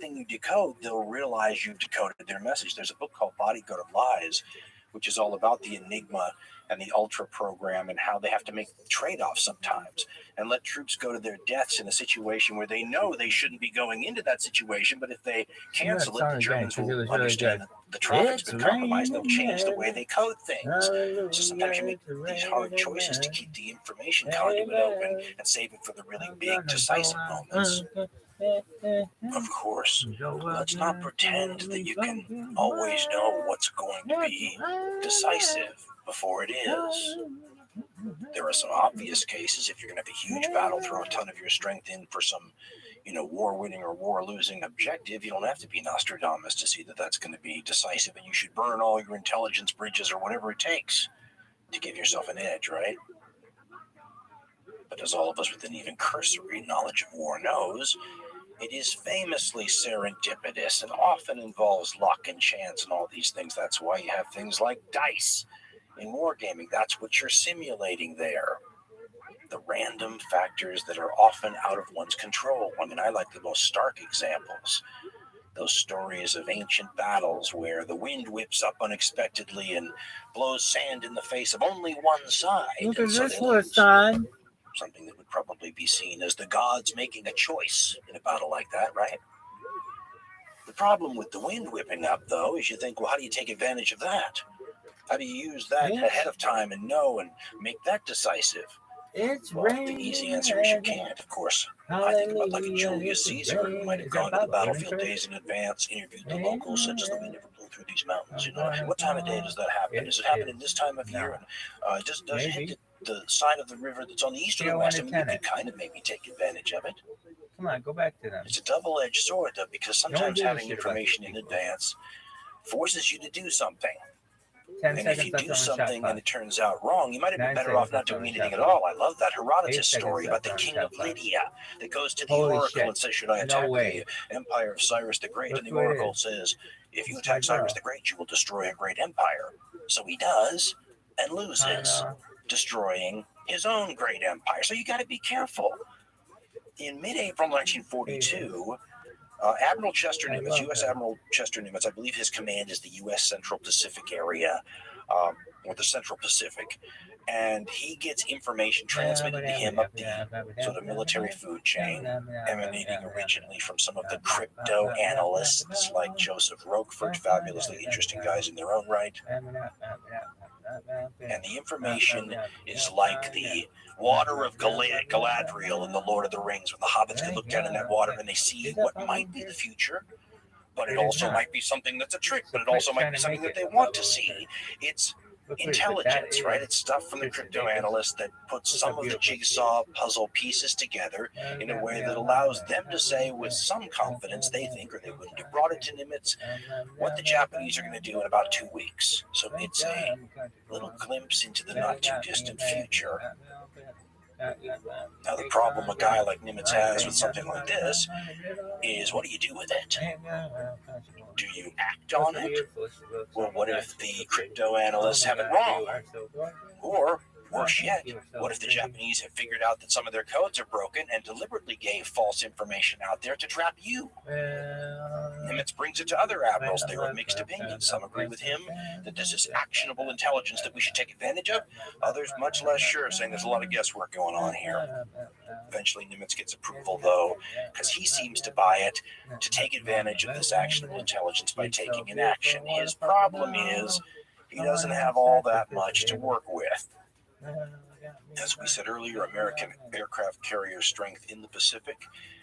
thing you decode, they'll realize you've decoded their message. There's a book called Bodyguard of Lies, which is all about the Enigma and the Ultra program and how they have to make trade-offs sometimes and let troops go to their deaths in a situation where they know they shouldn't be going into that situation, but if they cancel it, the Germans will understand that the traffic's been compromised. They'll change the way they code things. So sometimes you make these hard choices to keep the information conduit open and save it for the really big, decisive moments. Of course, let's not pretend that you can always know what's going to be decisive before it is. There are some obvious cases. If you're going to have a huge battle, throw a ton of your strength in for some, war-winning or war-losing objective. You don't have to be Nostradamus to see that that's going to be decisive, and you should burn all your intelligence bridges or whatever it takes to give yourself an edge, right? But as all of us with an even cursory knowledge of war knows, it is famously serendipitous and often involves luck and chance and all these things. That's why you have things like dice in wargaming. That's what you're simulating there. The random factors that are often out of one's control. I mean, I like the most stark examples. Those stories of ancient battles where the wind whips up unexpectedly and blows sand in the face of only one side. Look at this one, son. Something that would probably be seen as the gods making a choice in a battle like that, right? The problem with the wind whipping up, though, is you think, well, how do you take advantage of that? How do you use that ahead of time and know and make that decisive? The easy answer is you can't, of course. I think about like a Julius Caesar who might have gone to the battlefield days in advance, interviewed the locals, said, does the wind ever blow through these mountains? What time of day does that happen? Does it happen in this time of year? And does it hit the side of the river that's on the east or the west? I mean, you could kind of maybe take advantage of it. Come on, go back to them. It's a double-edged sword, though, because sometimes having information in advance forces you to do something. And if you do something and it turns out wrong, you might have been better off not doing anything at all. I love that Herodotus story about the king of Lydia that goes to the oracle and says, should I attack the empire of Cyrus the Great? And the oracle says, if you attack Cyrus the Great, you will destroy a great empire. So he does and loses, destroying his own great empire. So you got to be careful. In mid-April 1942, Admiral Chester Nimitz, U.S. Admiral Chester Nimitz, I believe his command is the U.S. Central Pacific area, or the Central Pacific, and he gets information transmitted to him up the sort of military food chain, emanating originally from some of the crypto analysts like Joseph Roquefort, fabulously interesting guys in their own right. And the information is like the water of Galadriel in The Lord of the Rings, when the hobbits can look down in that water and they see what might be the future, but it also might be something that's a trick, but it also might be something that they want to see. It's intelligence, right? It's stuff from the crypto analysts that puts some of the jigsaw puzzle pieces together in a way that allows them to say with some confidence they think, or they wouldn't have brought it to Nimitz, what the Japanese are going to do in about 2 weeks. So it's a little glimpse into the not too distant future. Now, the problem a guy like Nimitz has with something like this is, what do you do with it? Do you act on it? Well, what if the crypto analysts have it wrong? Or, worse yet, what if the Japanese have figured out that some of their codes are broken and deliberately gave false information out there to trap you? Nimitz brings it to other admirals. They are mixed opinions. Some agree with him that this is actionable intelligence that we should take advantage of. Others much less sure, saying there's a lot of guesswork going on here. Eventually, Nimitz gets approval, though, because he seems to buy it to take advantage of this actionable intelligence by taking an action. His problem is he doesn't have all that much to work with. As we said earlier, American aircraft carrier strength in the Pacific,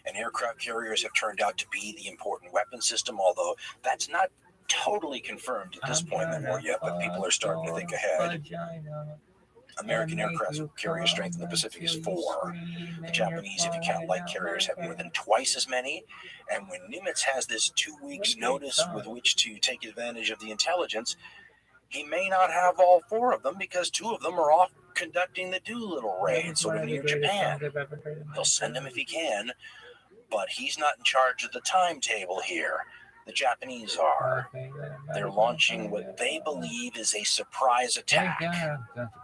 and aircraft carriers have turned out to be the important weapon system, although that's not totally confirmed at this point in the war yet, but people are starting to think ahead. American aircraft carrier strength in the Pacific is 4. The Japanese, if you count light carriers, have more than twice as many. And when Nimitz has this 2 weeks notice with which to take advantage of the intelligence, he may not have all 4 of them because 2 of them are off conducting the Doolittle raid, sort of near Japan. He'll send them if he can, but he's not in charge of the timetable here. The Japanese are. They're launching what they believe is a surprise attack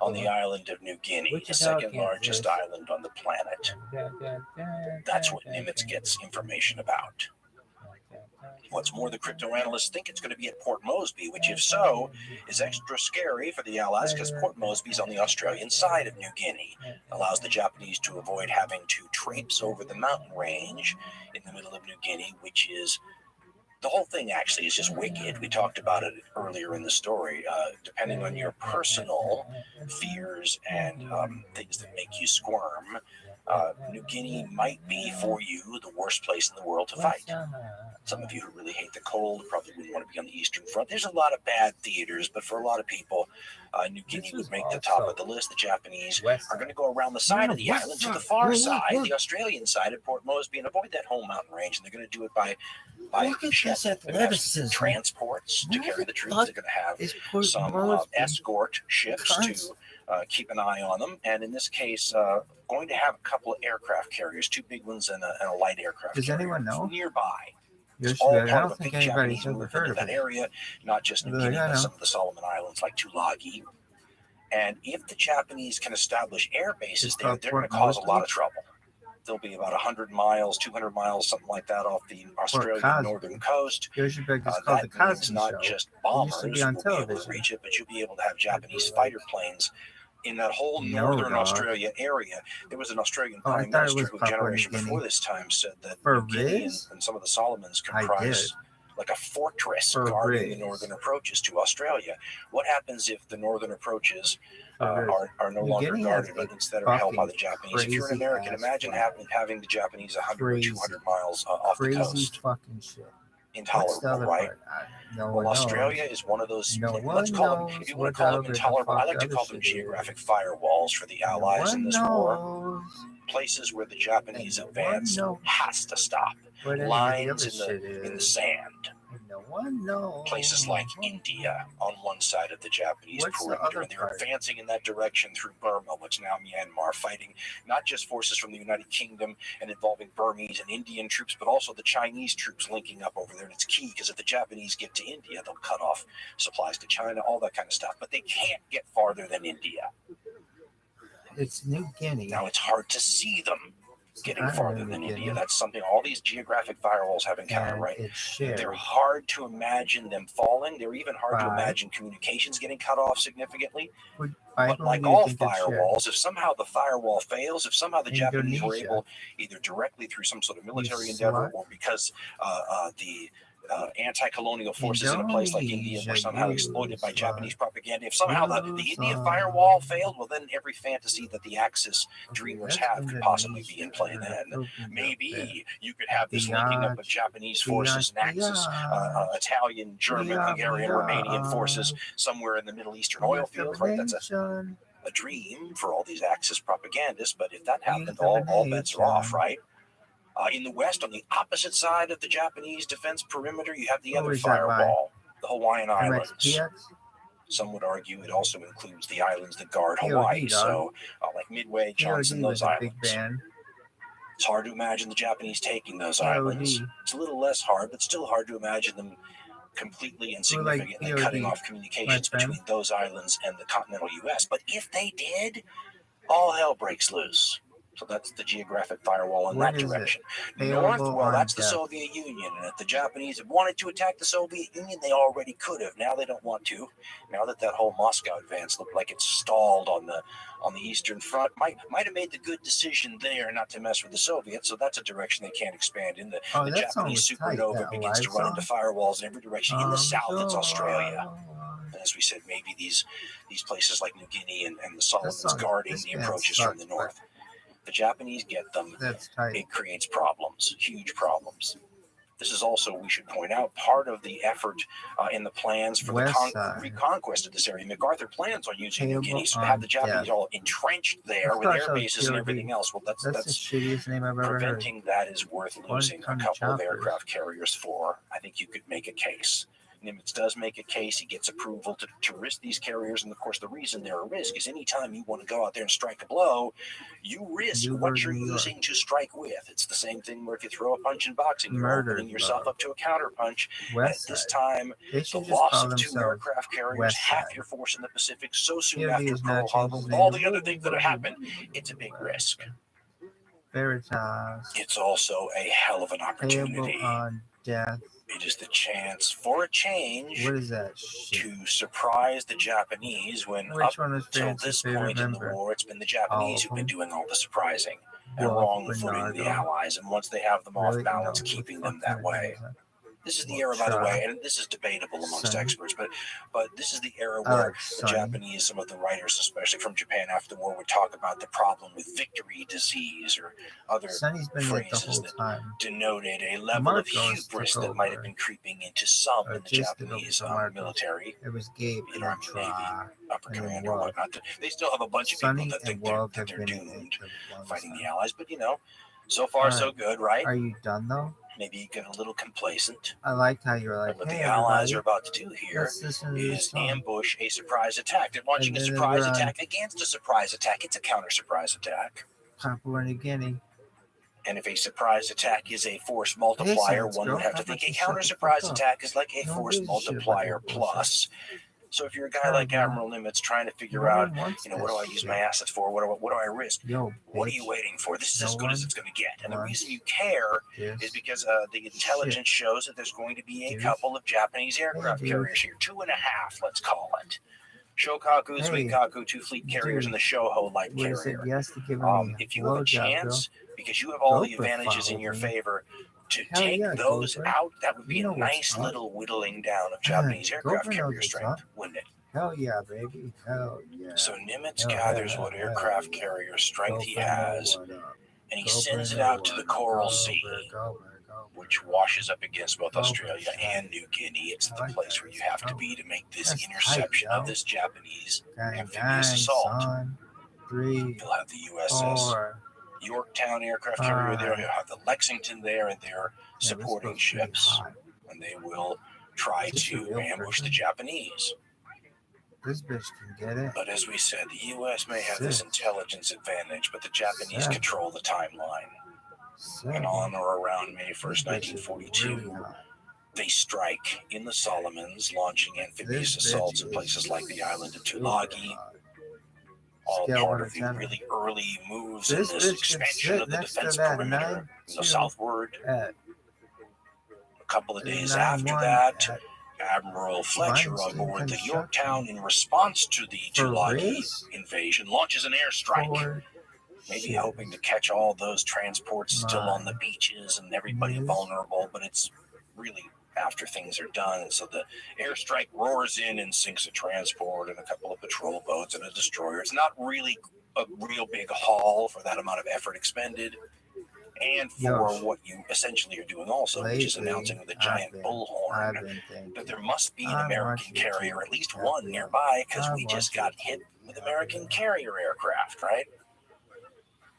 on the island of New Guinea, the second largest island on the planet. That's what Nimitz gets information about. What's more, the crypto analysts think it's going to be at Port Moresby, which, if so, is extra scary for the Allies because Port Moresby is on the Australian side of New Guinea. It allows the Japanese to avoid having to traipse over the mountain range in the middle of New Guinea, which is the whole thing actually is just wicked. We talked about it earlier in the story. Depending on your personal fears and things that make you squirm, New Guinea might be for you the worst place in the world to fight. Some of you who really hate the cold probably wouldn't want to be on the Eastern Front. There's a lot of bad theaters, but for a lot of people, New Guinea would make the top of the list. The Japanese are going to go around the side of the island to the far side, the Australian side of Port Moresby, and avoid that whole mountain range. And they're going to do it by ship. Transports to carry the troops. They're going to have some escort ships to keep an eye on them. And in this case, going to have a couple of aircraft carriers, 2 big ones and a light aircraft carrier. Does anyone know? Nearby. It's all I part don't of a think big anybody's Japanese ever move heard into of that it. area, not just New Guinea, but some of the Solomon Islands like Tulagi. And if the Japanese can establish air bases there, they're going to cause a lot of trouble. There'll be about 100 miles, 200 miles, something like that off the Australian northern coast. That means not just bombers will be able to reach it, but you'll be able to have Japanese fighter planes in that whole northern Australia area. There was an Australian prime minister who a generation before this time said that New Guinea and some of the Solomons comprise like a fortress guarding the northern approaches to Australia. What happens if the northern approaches are no longer guarded, but instead are held by the Japanese? If you're an American, imagine having the Japanese 100 or 200 miles off the coast. Intolerable, right? Well, Australia is one of those, let's call them, if you want to call them intolerable, I like to call them geographic firewalls for the Allies in this war. Places where the Japanese advance has to stop. Lines in the sand. Places like India on one side of the Japanese perimeter, and they're advancing in that direction through Burma, what's now Myanmar, fighting not just forces from the United Kingdom and involving Burmese and Indian troops, but also the Chinese troops linking up over there. And it's key because if the Japanese get to India, they'll cut off supplies to China, all that kind of stuff. But they can't get farther than India. It's New Guinea. Now it's hard to see them getting farther than India. That's something all these geographic firewalls have in common, right? They're hard to imagine them falling. They're even hard to imagine communications getting cut off significantly. But like all firewalls, if somehow the firewall fails, if somehow the Japanese were able, either directly through some sort of military endeavor or because the anti-colonial forces in a place like India were somehow exploited by Japanese propaganda. If somehow the India firewall failed, well, then every fantasy that the Axis dreamers have could possibly be in play then. Maybe you could have this linking up of Japanese forces and Axis, Italian, German, Hungarian, Romanian forces somewhere in the Middle Eastern oil fields, right? That's a dream for all these Axis propagandists, but if that happened, all bets are off, right? In the west, on the opposite side of the Japanese defense perimeter, you have the other firewall, the Hawaiian Islands. Some would argue it also includes the islands that guard Hawaii, so like Midway, Johnson, those islands. It's hard to imagine the Japanese taking those islands. It's a little less hard, but still hard to imagine them completely and significantly cutting off communications between those islands and the continental U.S. But if they did, all hell breaks loose. So that's the geographic firewall in that direction. North, well, that's the Soviet Union. And if the Japanese had wanted to attack the Soviet Union, they already could have. Now they don't want to. Now that whole Moscow advance looked like it's stalled on the Eastern Front, might have made the good decision there not to mess with the Soviets. So that's a direction they can't expand in. The Japanese supernova begins to run into firewalls in every direction. In the south, it's Australia. And as we said, maybe these places like New Guinea and the Solomons guarding the approaches from the north. The Japanese get them, it creates problems, huge problems. This is also, we should point out, part of the effort in the plans for the reconquest of this area. MacArthur plans on using New Guinea, so to have the Japanese all entrenched there with air bases and everything else. Well, that's the shittiest name I've ever heard. Preventing that is worth losing a couple of aircraft carriers for. I think you could make a case. Nimitz does make a case. He gets approval to risk these carriers. And, of course, the reason they're a risk is anytime you want to go out there and strike a blow, you risk what you're using to strike with. It's the same thing where if you throw a punch in boxing, you're opening yourself up to a counter punch. At this time, the loss of 2 aircraft carriers, half your force in the Pacific, so soon after Pearl Harbor, with all the other things that have happened, it's a big risk. It's also a hell of an opportunity. It is the chance for a change What is that shit? to surprise the Japanese when Which up one is till France's this favorite point in the member? war, it's been the All Japanese of who've been them? doing all the surprising and Wolf, wrong-footing the Bernardo. Allies. And once they have them off Really? balance, No, keeping what them kind that of way. name is that? This is the Well, era, by the try. way, and this is debatable amongst Sunny. experts, but this is the era I where like the Sunny. Japanese, some of the writers, especially from Japan after the war, would talk about the problem with victory disease or other Sunny's been it the phrases whole that time. denoted a level of Marcos hubris took that might have over. been creeping into some Or in the just took over Japanese for Marcos. military, It was Gabe be and it Army, Try. Navy, upper And then command or Wolf. whatnot. They still have a bunch of Sunny people that think and Wolf that have they're been in doomed it the longest fighting the time. Allies, but so far so Alright. good, right? Are you done though? Maybe you get a little complacent. I liked how you were like, But what hey the Allies everybody, are about to do here let's listen to this is song. ambush a surprise attack. They're launching a And then surprise we're on attack against a surprise attack. It's a counter surprise attack. Papua New Guinea. And if a surprise attack is a force multiplier, Science one girl, would have how to think about a you shut counter the surprise fuck up? attack is like a No one force gives a shit about multiplier that bullshit. plus. So if you're a guy Sorry, like bro. Admiral Nimitz trying to figure No out, one wants what do I this use shit. my assets for? What do I risk? Yo, What are bitch. you waiting for? This is No as good as one it's going to get. And the wants reason you care this is because the intelligence shows that there's going to be a Dude. couple of Japanese aircraft Hey, dude. carriers here. 2.5, let's call it. Shokaku, Hey, Suikaku, 2 fleet carriers, dude. and the Shoho light Would have said carrier. yes to giving me If you a have a blowjob, chance, because you have all Go the advantages in your follow me. favor, to Hell take yeah, those Gopher. out, that would be You know a what's nice up. little whittling down of Japanese aircraft Gopher knows carrier what's strength, up. wouldn't it? Hell yeah, baby. Hell yeah. So Nimitz Hell, gathers hell, what hell, aircraft yeah. carrier strength he Gopher know has, what up. and he Gopher sends it know out to what the up. Coral Gopher, Sea, Gopher, which washes up against both Gopher, Australia tight. and New Guinea. It's I the like place that. where you have to That's be to make this That's interception tight, of this Japanese Gang, amphibious gang, assault. son. 3, You'll have the USS 4. Yorktown aircraft carrier there. You'll have the Lexington there and their supporting ships, and they will try to ambush the Japanese. This bitch can get it. But as we said, the U.S. may have this intelligence advantage, but the Japanese control the timeline. And on or around May 1st, 1942, they strike in the Solomons, launching amphibious assaults in places like the island of Tulagi, all part of the really early moves in this expansion of the defense perimeter southward. A couple of days after that, Admiral Fletcher on board the Yorktown, in response to the Tulagi invasion, launches an airstrike, maybe hoping to catch all those transports still on the beaches and everybody vulnerable, but it's really after things are done. So the airstrike roars in and sinks a transport and a couple of patrol boats and a destroyer. It's not really a real big haul for that amount of effort expended, and for what you essentially are doing also, which is announcing with a giant bullhorn that there must be an American carrier, at least one nearby, because we just got hit with American carrier aircraft, right?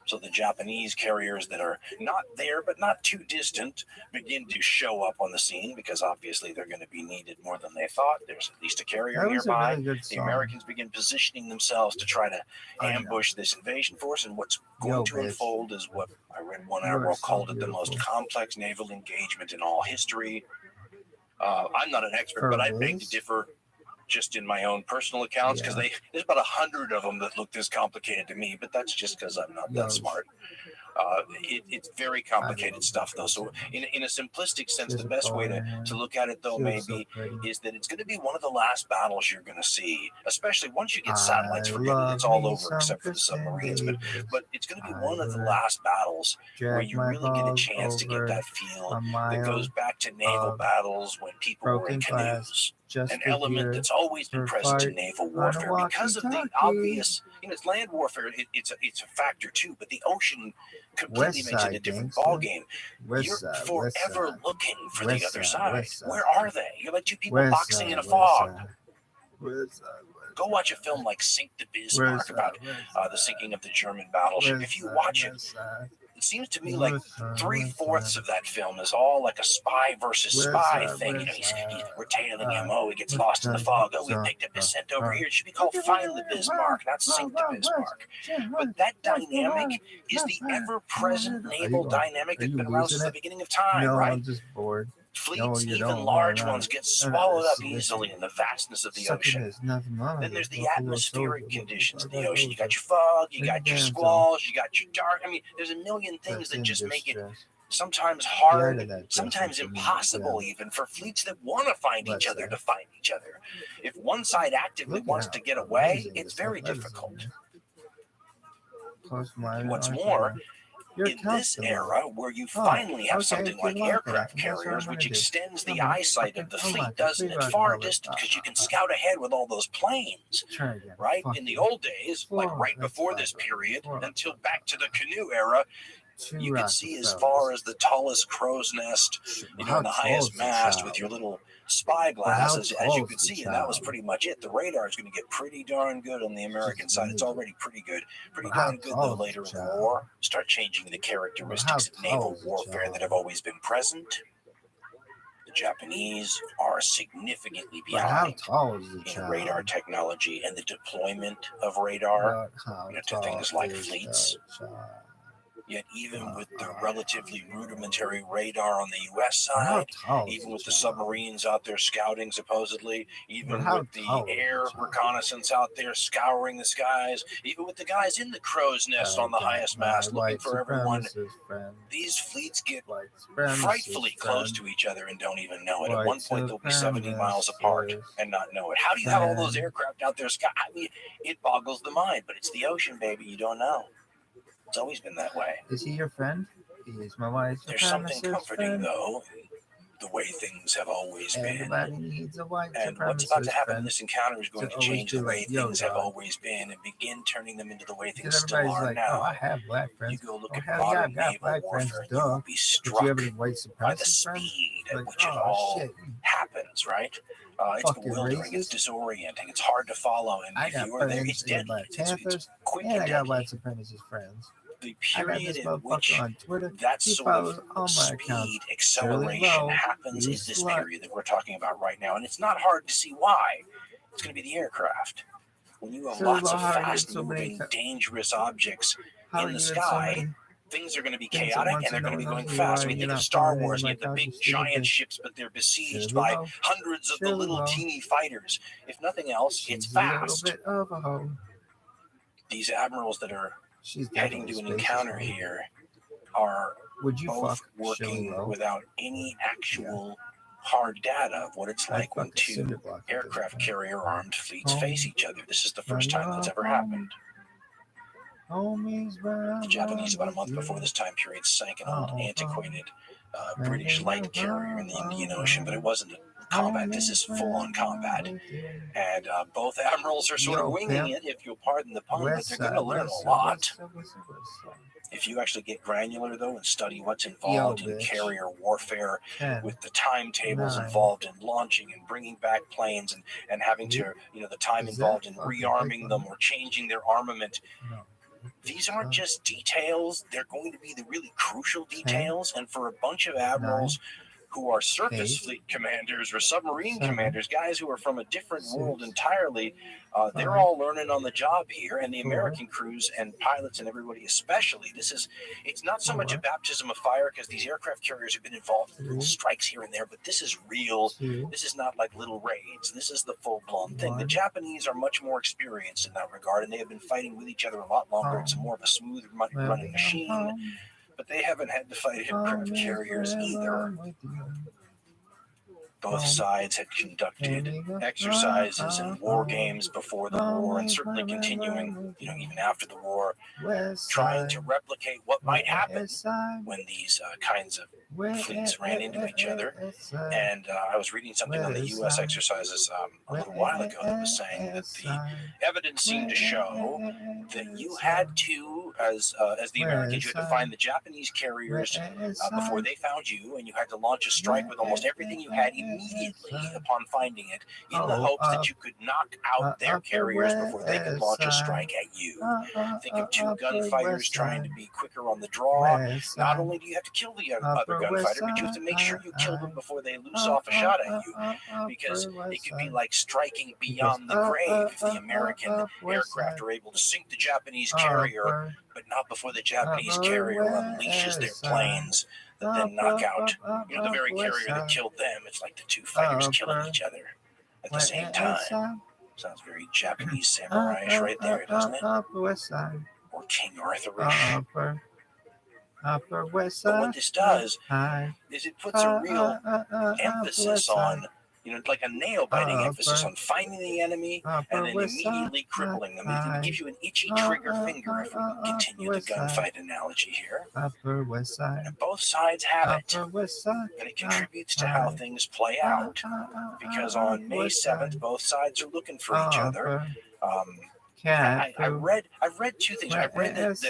So the Japanese carriers that are not there but not too distant begin to show up on the scene, because obviously they're going to be needed more than they thought. There's at least a carrier nearby. The Americans begin positioning themselves to try to ambush this invasion force, and what's going to unfold is what I read one admiral called it the most complex naval engagement in all history. I'm not an expert, but I beg to differ just in my own personal accounts, because there's about 100 of them that look this complicated to me, but that's just because I'm not that smart. It's very complicated stuff, though. So in a simplistic sense, the best way to look at it, though, maybe, is that it's going to be one of the last battles you're going to see, especially once you get satellites. Forget it, it's all over except for the submarines, but it's going to be one of the last battles where you really get a chance to get that feel that goes back to naval battles when people were in canoes. An element that's always been present in naval warfare because of the obvious, it's land warfare. It's a factor too, but the ocean completely makes it a different ballgame. You're forever looking for the other side. Where are they? You're like two people boxing in a fog. Go watch a film like Sink the Bismarck about the sinking of the German battleship. If you watch it, it seems to me like 3/4 of that film is all like a spy versus spy thing. We're tailing him. Oh, he gets lost in the fog. Oh, we picked up his scent over here. It should be called Find the Bismarck, not Sink the Bismarck. But that dynamic is the ever-present naval dynamic that's been around since the beginning of time, right? I'm just bored. Fleets, even large ones, get swallowed up easily in the vastness of the ocean. Then there's the atmospheric conditions of the ocean. You got your fog, you got your squalls, you got your dark. I mean, there's a million things that just make it sometimes Get out hard, of that sometimes difference. impossible even for fleets that want to find each other to find each other. If one side actively wants to get away, it's very difficult. What's more, in this era where you finally have something like aircraft carriers, which extends the eyesight of the fleet, doesn't it? Far distant, because you can scout ahead with all those planes, right? In the old days, like right before this period, until back to the canoe era, you could see as far as the tallest crow's nest, on the highest mast with your little spyglass, as you could see, and that was pretty much it. The radar is going to get pretty darn good on the American side. It's already pretty good. Pretty darn good, though, later in the war. Start changing the characteristics of naval warfare that have always been present. The Japanese are significantly behind in radar technology and the deployment of radar to things like fleets. Yet even with the relatively rudimentary radar on the U.S. side, even with the submarines out there scouting supposedly, even with the air reconnaissance out there scouring the skies, even with the guys in the crow's nest on the highest mast looking for everyone, these fleets get frightfully close to each other and don't even know it. At one point, they'll be 70 miles apart and not know it. How do you have all those aircraft out there? I mean, it boggles the mind, but it's the ocean, baby. You don't know. It's always been that way. Is he your friend? He is my wife's There's something comforting, though, in the way things have always been. And what's about to happen in this encounter is going to change the way things have always been and begin turning them into the way things still are now. You go look at modern naval warfare and you will be struck by the speed at which it all happens, right? It's bewildering, it's disorienting, it's hard to follow, and if you are there, it's deadly. It's quick and deadly. The period in which that sort of speed acceleration happens is this period that we're talking about right now, and it's not hard to see why. It's going to be the aircraft. When you have lots of fast-moving, dangerous objects in the sky, things are going to be chaotic and they're going to be going fast. We think of Star Wars, you have the big giant ships, but they're besieged by hundreds of the little teeny fighters. If nothing else, it's fast. These admirals that are heading to an encounter here are both working without any actual hard data of what it's like when two aircraft carrier armed fleets face each other. This is the first time that's ever happened. The Japanese, about a month before this time period, sank an old antiquated British light carrier in the Indian Ocean, but it wasn't combat. This is full-on combat. And both admirals are sort of winging it, if you'll pardon the pun, but they're going to learn a lot. If you actually get granular, though, and study what's involved in carrier warfare, with the timetables involved in launching and bringing back planes and having to, the time involved in rearming them or changing their armament, these aren't just details. They're going to be the really crucial details. And for a bunch of admirals who are surface fleet commanders or submarine commanders, guys who are from a different world entirely, they're all learning on the job here. And the American crews and pilots and everybody especially, it's not so much a baptism of fire, because these aircraft carriers have been involved in little strikes here and there, but this is real. This is not like little raids. This is the full-blown thing. The Japanese are much more experienced in that regard, and they have been fighting with each other a lot longer. It's more of a smooth running machine. But they haven't had to fight aircraft carriers either. Both sides had conducted exercises and war games before the war, and certainly continuing, even after the war, trying to replicate what might happen when these kinds of fleets ran into each other. And I was reading something on the U.S. exercises a little while ago that was saying that the evidence seemed to show that you had to, as the Americans, you had to find the Japanese carriers before they found you, and you had to launch a strike with almost everything you had immediately upon finding it, in the hopes that you could knock out their carriers before they could launch a strike at you. Think of two gunfighters trying to be quicker on the draw. Not only do you have to kill the other gunfighter, but you have to make sure you kill them before they loose off a shot at you, because it could be like striking beyond the grave if the American aircraft are able to sink the Japanese carrier, but not before the Japanese carrier unleashes their planes that then knock out, the very carrier that killed them. It's like the two fighters killing each other at the same time. Sounds very Japanese samurai-ish right there, doesn't it? Or King Arthur-ish. Upper West But Side. what this does High. is it puts a real emphasis on, like a nail-biting emphasis on finding the enemy and then immediately crippling them. It gives you an itchy trigger finger, if we continue the gunfight analogy here. Upper West Side. And both sides have it. Upper West Side. And it contributes to how things play out. Because on May 7th, both sides are looking for each other. I've read two things. I've read that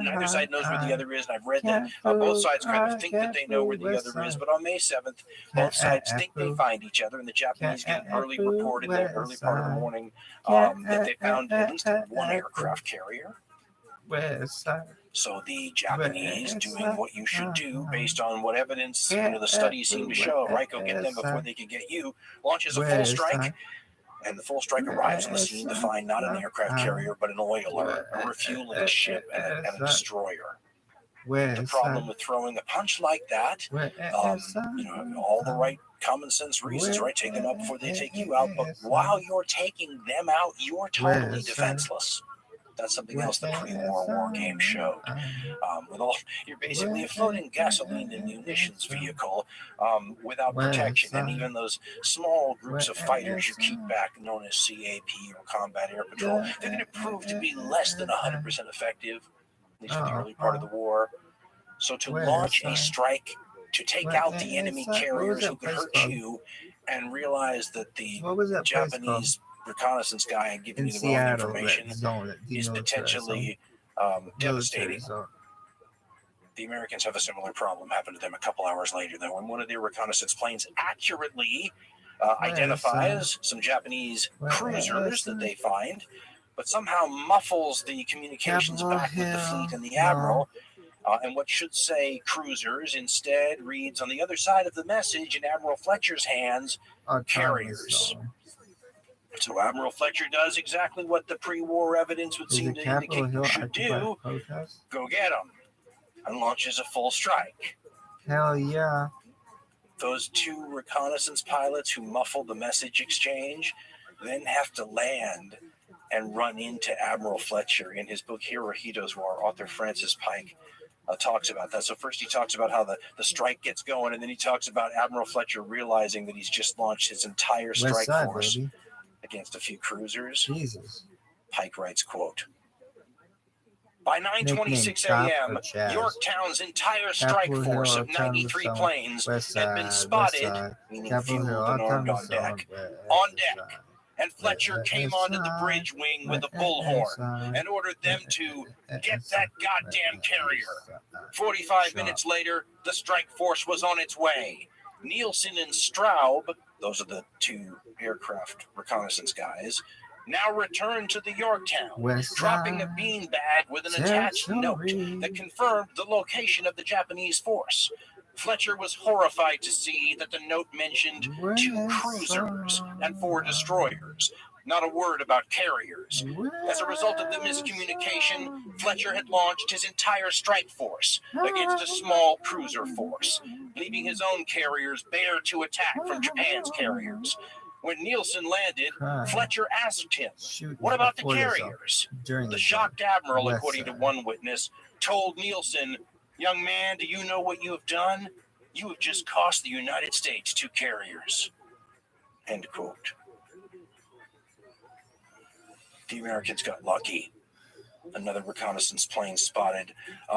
neither side knows where the other is, and I've read that both sides kind of think that they know where the other is. But on May 7th, both sides think they find each other, and the Japanese get early reported that early part of the morning that they found at least one aircraft carrier. So the Japanese, doing what you should do based on what evidence the studies seem to show, right? Go get them before they can get you. Launches a full strike. And the full strike arrives on the scene to find not an aircraft carrier, but an oiler, a refueling ship, and a destroyer. The problem with throwing a punch like that, all the right common sense reasons, right? Take them out before they take you out. But while you're taking them out, you're totally defenseless. That's something else the pre-war war games showed. You're basically a floating gasoline and munitions vehicle without protection. And even those small groups of fighters you keep back, known as CAP or Combat Air Patrol, they're going to prove to be less than 100% effective, at least for the early part of the war. So to launch a strike to take out the enemy carriers who could hurt you, and realize that the Japanese reconnaissance guy and giving you the wrong information is potentially devastating. The Americans have a similar problem happen to them a couple hours later, though, when one of their reconnaissance planes accurately identifies some Japanese cruisers that they find, but somehow muffles the communications back with the fleet and the admiral. And what should say cruisers instead reads on the other side of the message in Admiral Fletcher's hands, carriers. So Admiral Fletcher does exactly what the pre-war evidence would seem to indicate you should do. Go get them. And launches a full strike. Hell yeah. Those two reconnaissance pilots who muffled the message exchange then have to land and run into Admiral Fletcher. In his book Hirohito's War, author Francis Pike talks about that. So first he talks about how the strike gets going, and then he talks about Admiral Fletcher realizing that he's just launched his entire strike force against a few cruisers. Jesus. Pike writes, quote, by 9:26 a.m., Yorktown's entire strike force of 93 planes had been spotted, meaning fueled and armed on deck, and Fletcher came onto the bridge wing with a bullhorn and ordered them to get that goddamn carrier. 45 minutes later, the strike force was on its way. Nielsen and Straub, those are the two aircraft reconnaissance guys, now returned to the Yorktown, dropping a beanbag with an attached note that confirmed the location of the Japanese force. Fletcher was horrified to see that the note mentioned 2 cruisers and 4 destroyers, not a word about carriers. As a result of the miscommunication, Fletcher had launched his entire strike force against a small cruiser force, leaving his own carriers bare to attack from Japan's carriers. When Nielsen landed, Fletcher asked him, what about the carriers? The shocked admiral, according to one witness, told Nielsen, young man, do you know what you have done? You have just cost the United States 2 carriers. End quote. The Americans got lucky. Another reconnaissance plane spotted.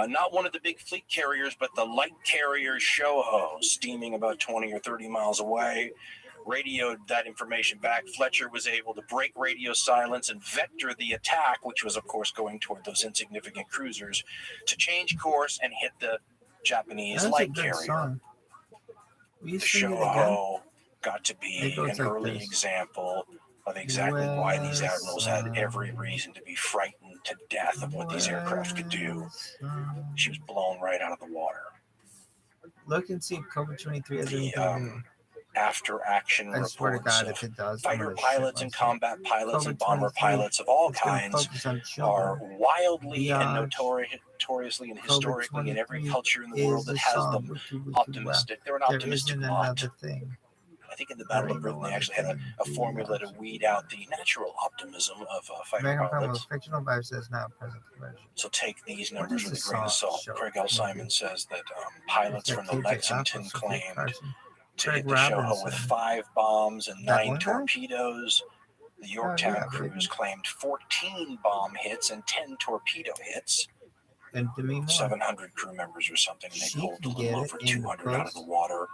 Not one of the big fleet carriers, but the light carrier Shoho, steaming about 20 or 30 miles away. Radioed that information back. Fletcher was able to break radio silence and vector the attack, which was, of course, going toward those insignificant cruisers, to change course and hit the Japanese light carrier. The Shoho got to be an early example of exactly why these admirals had every reason to be frightened to death of what these aircraft could do. She was blown right out of the water. Look and see if COVID-23 has anything after-action reports of fighter pilots and combat pilots and bomber pilots of all kinds are wildly and notoriously and historically in every culture in the world that has them optimistic. They're an optimistic lot. I think in the Battle of Britain, they actually had a formula to weed out the natural optimism of fighter American Prime pilots. fictional vibe says now present conversion. So take these What numbers is with a the grain of salt. show? Craig L. Simon says that pilots from the KJ Lexington Alpha, Sophia claimed Carson, to Craig hit the show with Robinson. 5 bombs and That 9 one guy? torpedoes. The Yorktown yeah, crews baby. claimed 14 bomb hits and 10 torpedo hits. And Demi Moore. 700 crew members or something. And they She pulled a can little get over it in 200 out of the post. water.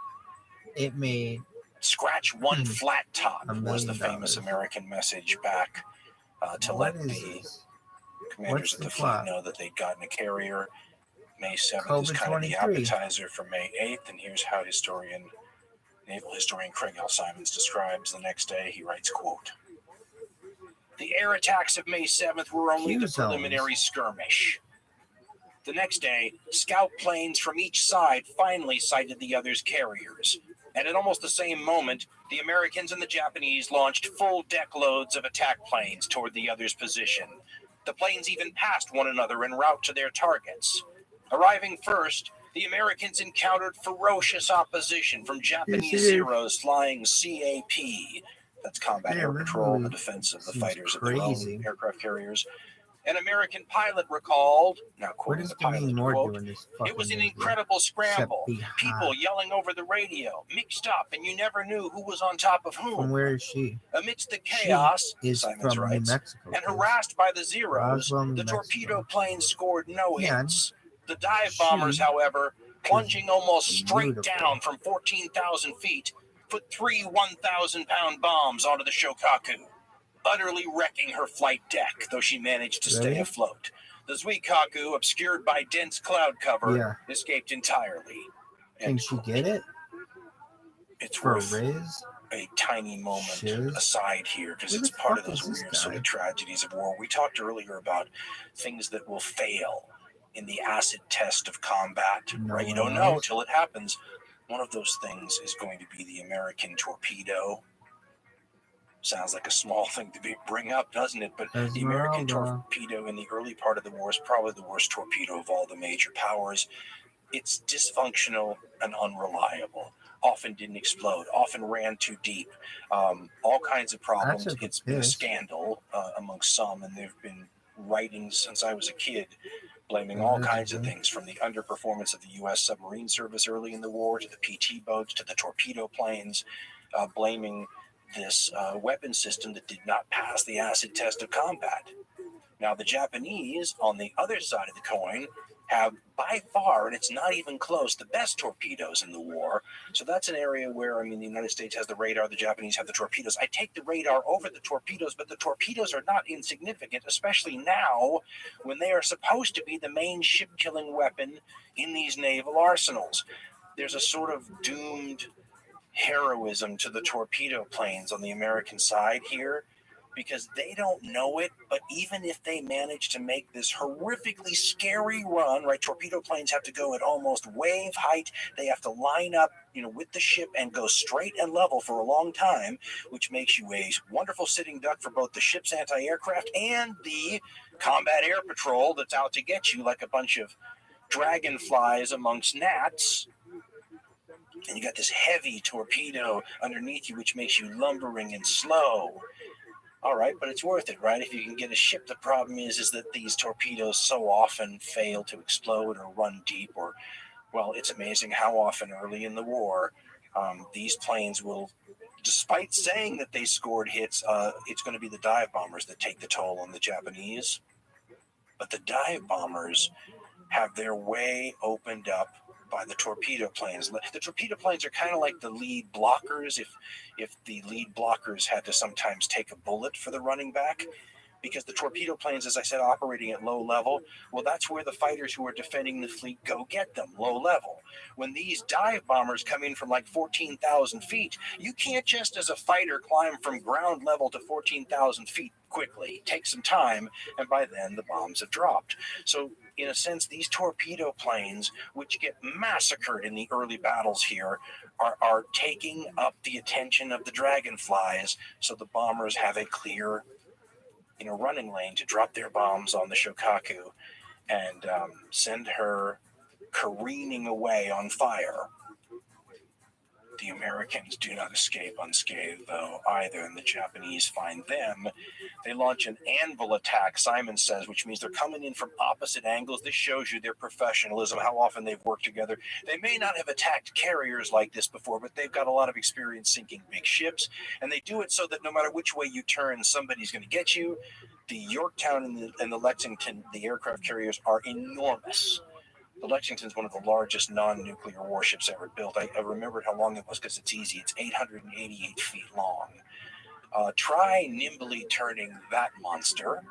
It made Scratch one flat top $1 was the million. famous American message back to What let is the this? commanders What's of the the fleet plot? know that they'd gotten a carrier. May 7th is kind of the COVID-23. appetizer for May 8th, and here's how naval historian Craig L. Simons describes the next day. He writes, quote, "The air attacks of May 7th were only the preliminary skirmish. The next day, scout planes from each side finally sighted the other's carriers. And at almost the same moment, the Americans and the Japanese launched full deck loads of attack planes toward the other's position. The planes even passed one another en route to their targets. Arriving first, the Americans encountered ferocious opposition from Japanese Zeros flying CAP, that's Combat Air Patrol, the defense of the fighters of their own aircraft carriers. An American pilot recalled, now quoting the pilot, quote, "It was an incredible scramble. People yelling over the radio, mixed up, and you never knew who was on top of whom. From where is she? Amidst the chaos," Simons from writes, New Mexico, "and harassed by the Zeros, Roswell, New the torpedo Mexico. planes scored no Yeah, hits. The dive bombers, however, plunging almost straight down from 14,000 feet, put 3 1,000-pound bombs onto the Shokaku, utterly wrecking her flight deck, though she managed to stay afloat. The Zuikaku, obscured by dense cloud cover, escaped entirely." Can she get it? It's For worth Riz? a tiny moment aside here, because it's part of those weird sort of tragedies of war. We talked earlier about things that will fail in the acid test of combat, right? You don't know till it happens. One of those things is going to be the American torpedo. Sounds like a small thing to bring up, doesn't it? But the American torpedo in the early part of the war is probably the worst torpedo of all the major powers. It's dysfunctional and unreliable. Often didn't explode, often ran too deep. All kinds of problems. It's been a scandal amongst some, and there have been writings since I was a kid blaming all kinds of things, from the underperformance of the U.S. submarine service early in the war to the PT boats to the torpedo planes, blaming this weapon system that did not pass the acid test of combat. Now, the Japanese, on the other side of the coin, have by far, and it's not even close, the best torpedoes in the war. So that's an area where, the United States has the radar, the Japanese have the torpedoes. I take the radar over the torpedoes, but the torpedoes are not insignificant, especially now when they are supposed to be the main ship-killing weapon in these naval arsenals. There's a sort of doomed heroism to the torpedo planes on the American side here, because they don't know it, but even if they manage to make this horrifically scary run, right, torpedo planes have to go at almost wave height. They have to line up, with the ship and go straight and level for a long time, which makes you a wonderful sitting duck for both the ship's anti-aircraft and the combat air patrol that's out to get you like a bunch of dragonflies amongst gnats. And you got this heavy torpedo underneath you, which makes you lumbering and slow. All right, but it's worth it, right? If you can get a ship. The problem is that these torpedoes so often fail to explode or run deep, or, well, it's amazing how often early in the war these planes will, despite saying that they scored hits, it's going to be the dive bombers that take the toll on the Japanese. But the dive bombers have their way opened up by the torpedo planes. The torpedo planes are kind of like the lead blockers, if the lead blockers had to sometimes take a bullet for the running back, because the torpedo planes, as I said, operating at low level, well, that's where the fighters who are defending the fleet go get them, low level. When these dive bombers come in from like 14,000 feet, you can't just as a fighter climb from ground level to 14,000 feet quickly. It takes some time, and by then the bombs have dropped. So in a sense, these torpedo planes, which get massacred in the early battles here, are taking up the attention of the dragonflies, so the bombers have a clear, running lane to drop their bombs on the Shokaku and send her careening away on fire. The Americans do not escape unscathed, though, either, and the Japanese find them. They launch an anvil attack, Simon says, which means they're coming in from opposite angles. This shows you their professionalism, how often they've worked together. They may not have attacked carriers like this before, but they've got a lot of experience sinking big ships, and they do it so that no matter which way you turn, somebody's going to get you. The Yorktown and the Lexington, the aircraft carriers, are enormous. The Lexington is one of the largest non-nuclear warships ever built. I remembered how long it was because it's easy. It's 888 feet long. Try nimbly turning that monster.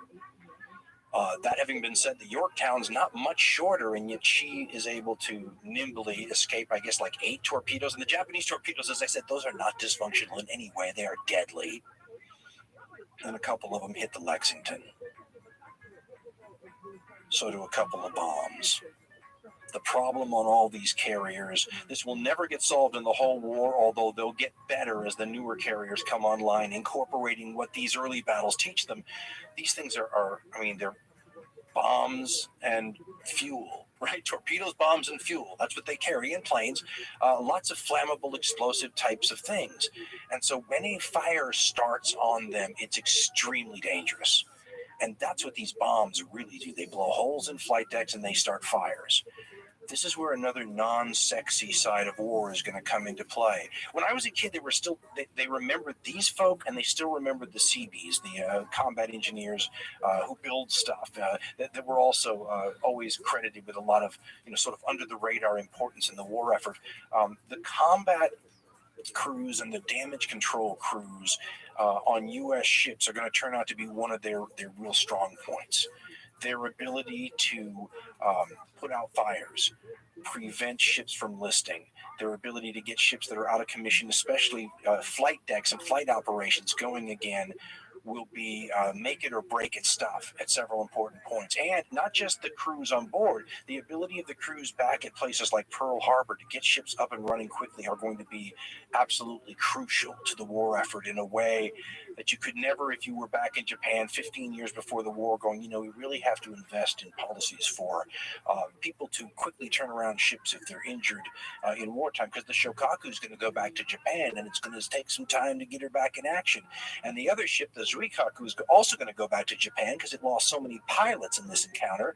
That having been said, the Yorktown's not much shorter, and yet she is able to nimbly escape, I guess, like 8 torpedoes. And the Japanese torpedoes, as I said, those are not dysfunctional in any way. They are deadly. And a couple of them hit the Lexington. So do a couple of bombs. The problem on all these carriers, this will never get solved in the whole war, although they'll get better as the newer carriers come online, incorporating what these early battles teach them. These things are they're bombs and fuel, right? Torpedoes, bombs, and fuel. That's what they carry in planes. Lots of flammable, explosive types of things. And so when a fire starts on them, it's extremely dangerous. And that's what these bombs really do. They blow holes in flight decks and they start fires. This is where another non-sexy side of war is going to come into play. When I was a kid, they remembered these folk, and they still remembered the Seabees, the combat engineers who build stuff that were also always credited with a lot of sort of under the radar importance in the war effort. The combat crews and the damage control crews on U.S. ships are going to turn out to be one of their real strong points. Their ability to put out fires, prevent ships from listing, their ability to get ships that are out of commission, especially flight decks and flight operations going again, will be make it or break it stuff at several important points. And not just the crews on board, the ability of the crews back at places like Pearl Harbor to get ships up and running quickly are going to be absolutely crucial to the war effort in a way that you could never if you were back in Japan 15 years before the war going, we really have to invest in policies for people to quickly turn around ships if they're injured in wartime, because the Shokaku is going to go back to Japan and it's going to take some time to get her back in action. And the other ship, the Zuikaku, is also going to go back to Japan because it lost so many pilots in this encounter,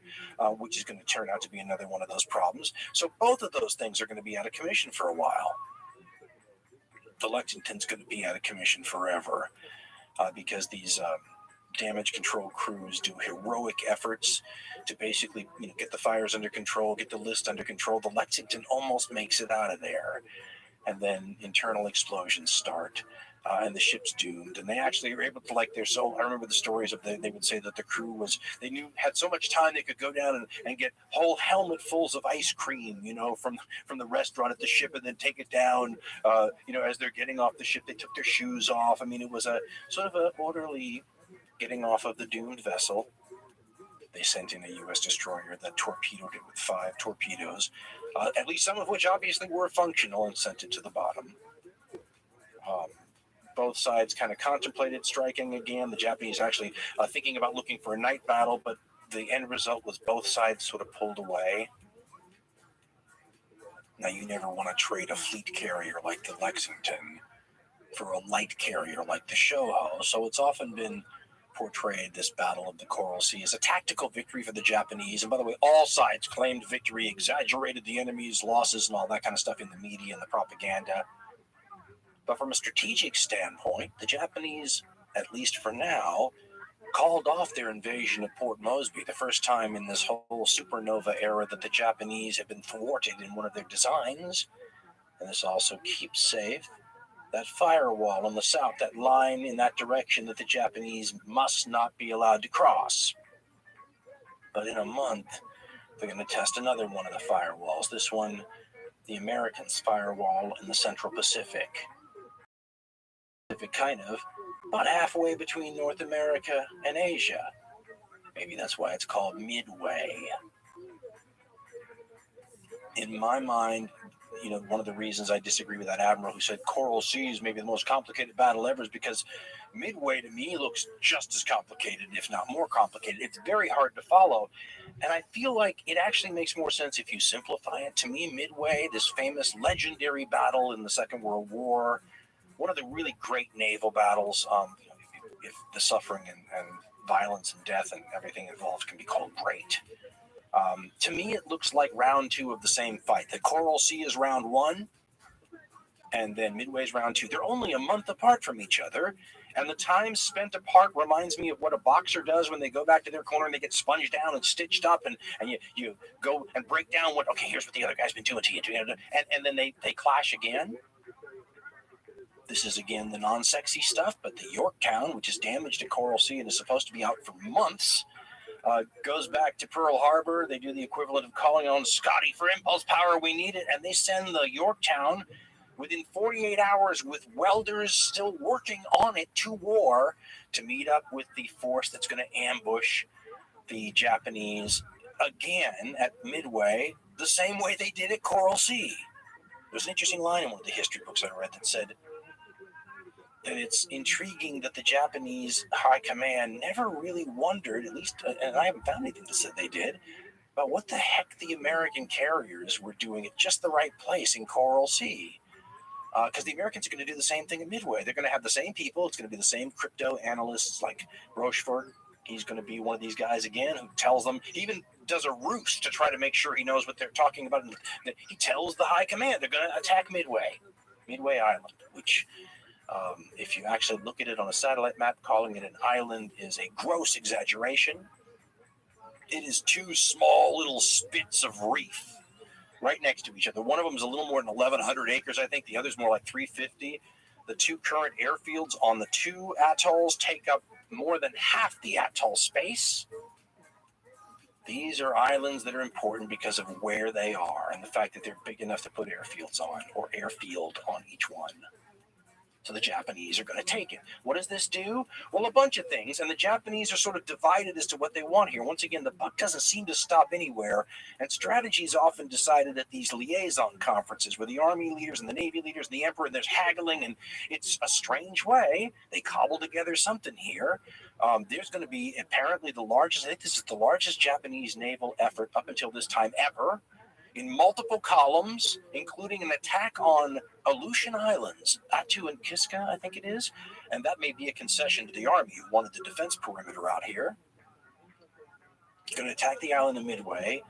which is going to turn out to be another one of those problems. So both of those things are going to be out of commission for a while. The Lexington's going to be out of commission forever because these damage control crews do heroic efforts to basically get the fires under control, get the list under control. The Lexington almost makes it out of there, and then internal explosions start. And the ship's doomed, and they actually are able to I remember the stories of they would say that the crew had so much time they could go down and get whole helmetfuls of ice cream, from the restaurant at the ship, and then take it down, as they're getting off the ship, they took their shoes off. I mean, it was a sort of an orderly getting off of the doomed vessel. They sent in a U.S. destroyer that torpedoed it with 5 torpedoes, at least some of which obviously were functional, and sent it to the bottom. Both sides kind of contemplated striking again. The Japanese actually thinking about looking for a night battle, but the end result was both sides sort of pulled away. Now, you never want to trade a fleet carrier like the Lexington for a light carrier like the Shoho, so it's often been portrayed, this Battle of the Coral Sea, as a tactical victory for the Japanese. And by the way, all sides claimed victory, exaggerated the enemy's losses and all that kind of stuff in the media and the propaganda. But from a strategic standpoint, the Japanese, at least for now, called off their invasion of Port Moresby, the first time in this whole supernova era that the Japanese have been thwarted in one of their designs. And this also keeps safe that firewall on the south, that line in that direction that the Japanese must not be allowed to cross. But in a month, they're going to test another one of the firewalls. This one, the Americans' firewall in the Central Pacific. Kind of, about halfway between North America and Asia. Maybe that's why it's called Midway. In my mind, one of the reasons I disagree with that admiral who said Coral Sea is maybe the most complicated battle ever is because Midway to me looks just as complicated, if not more complicated. It's very hard to follow. And I feel like it actually makes more sense if you simplify it. To me, Midway, this famous legendary battle in the Second World War, one of the really great naval battles, if the suffering and violence and death and everything involved can be called great. To me, it looks like round 2 of the same fight. The Coral Sea is round 1, and then Midway is round 2. They're only a month apart from each other, and the time spent apart reminds me of what a boxer does when they go back to their corner and they get sponged down and stitched up, and you go and break down here's what the other guy's been doing to you, and then they clash again. This is, again, the non-sexy stuff, but the Yorktown, which is damaged at Coral Sea and is supposed to be out for months, goes back to Pearl Harbor. They do the equivalent of calling on Scotty for impulse power. We need it. And they send the Yorktown within 48 hours with welders still working on it to war to meet up with the force that's going to ambush the Japanese again at Midway, the same way they did at Coral Sea. There's an interesting line in one of the history books I read that said that it's intriguing that the Japanese high command never really wondered, at least, and I haven't found anything that said they did, about what the heck the American carriers were doing at just the right place in Coral Sea. Because the Americans are going to do the same thing at Midway. They're going to have the same people. It's going to be the same crypto analysts like Rochefort. He's going to be one of these guys again who tells them, he even does a ruse to try to make sure he knows what they're talking about. He tells the high command they're going to attack Midway Island, which... if you actually look at it on a satellite map, calling it an island is a gross exaggeration. It is 2 small little spits of reef right next to each other. One of them is a little more than 1,100 acres, I think. The other's more like 350. The 2 current airfields on the 2 atolls take up more than half the atoll space. These are islands that are important because of where they are and the fact that they're big enough to put airfields on, or airfield on each one. So the Japanese are going to take it. What does this do? Well, a bunch of things, and the Japanese are sort of divided as to what they want here. Once again, the buck doesn't seem to stop anywhere, and strategy is often decided at these liaison conferences where the Army leaders and the Navy leaders and the Emperor, and there's haggling, and it's a strange way. They cobble together something here. There's going to be apparently the largest, I think this is the largest Japanese naval effort up until this time ever, in multiple columns, including an attack on Aleutian Islands, Attu and Kiska, I think it is, and that may be a concession to the Army who wanted the defense perimeter out here. Going to attack the island of Midway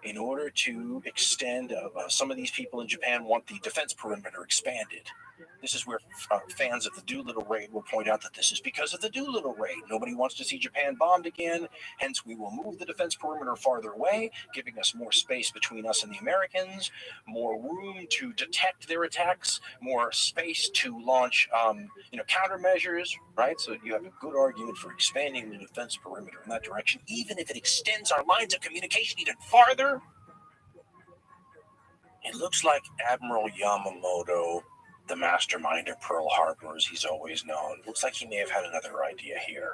in order to extend, some of these people in Japan want the defense perimeter expanded. This is where fans of the Doolittle raid will point out that this is because of the Doolittle raid. Nobody wants to see Japan bombed again, hence we will move the defense perimeter farther away, giving us more space between us and the Americans, more room to detect their attacks, more space to launch countermeasures, right? So you have a good argument for expanding the defense perimeter in that direction, even if it extends our lines of communication even farther. It looks like Admiral Yamamoto, the mastermind of Pearl Harbor, as he's always known, looks like he may have had another idea here.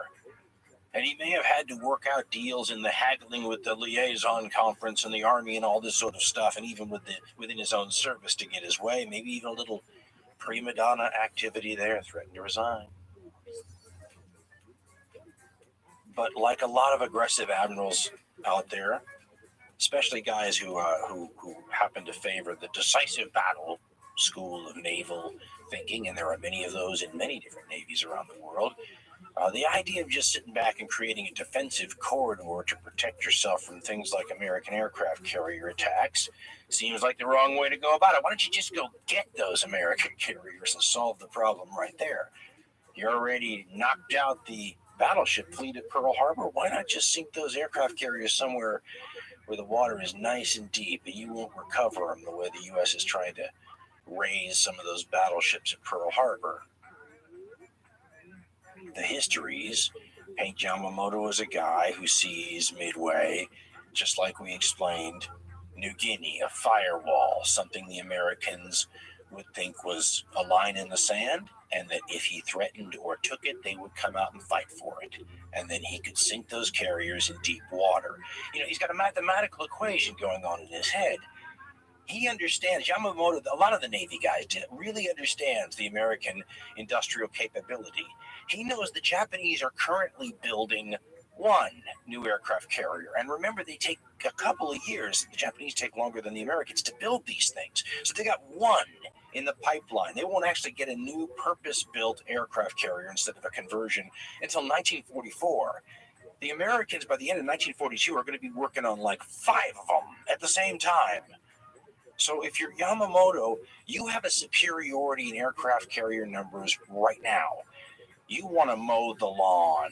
And he may have had to work out deals in the haggling with the liaison conference and the Army and all this sort of stuff, and even within his own service to get his way. Maybe even a little prima donna activity there, threatened to resign. But like a lot of aggressive admirals out there, especially guys who happen to favor the decisive battle school of naval thinking, and there are many of those in many different navies around the world, the idea of just sitting back and creating a defensive corridor to protect yourself from things like American aircraft carrier attacks seems like the wrong way to go about it. Why don't you just go get those American carriers and solve the problem right there? You already knocked out the battleship fleet at Pearl Harbor. Why not just sink those aircraft carriers somewhere where the water is nice and deep and you won't recover them the way the U.S. is trying to raise some of those battleships at Pearl Harbor? The histories paint Yamamoto as a guy who sees Midway, just like we explained, New Guinea, a firewall, something the Americans would think was a line in the sand, and that if he threatened or took it, they would come out and fight for it. And then he could sink those carriers in deep water. He's got a mathematical equation going on in his head. He understands, Yamamoto, a lot of the Navy guys really understands the American industrial capability. He knows the Japanese are currently building one new aircraft carrier. And remember, they take a couple of years. The Japanese take longer than the Americans to build these things. So they got one in the pipeline. They won't actually get a new purpose-built aircraft carrier instead of a conversion until 1944. The Americans, by the end of 1942, are going to be working on like 5 of them at the same time. So if you're Yamamoto, you have a superiority in aircraft carrier numbers right now. You want to mow the lawn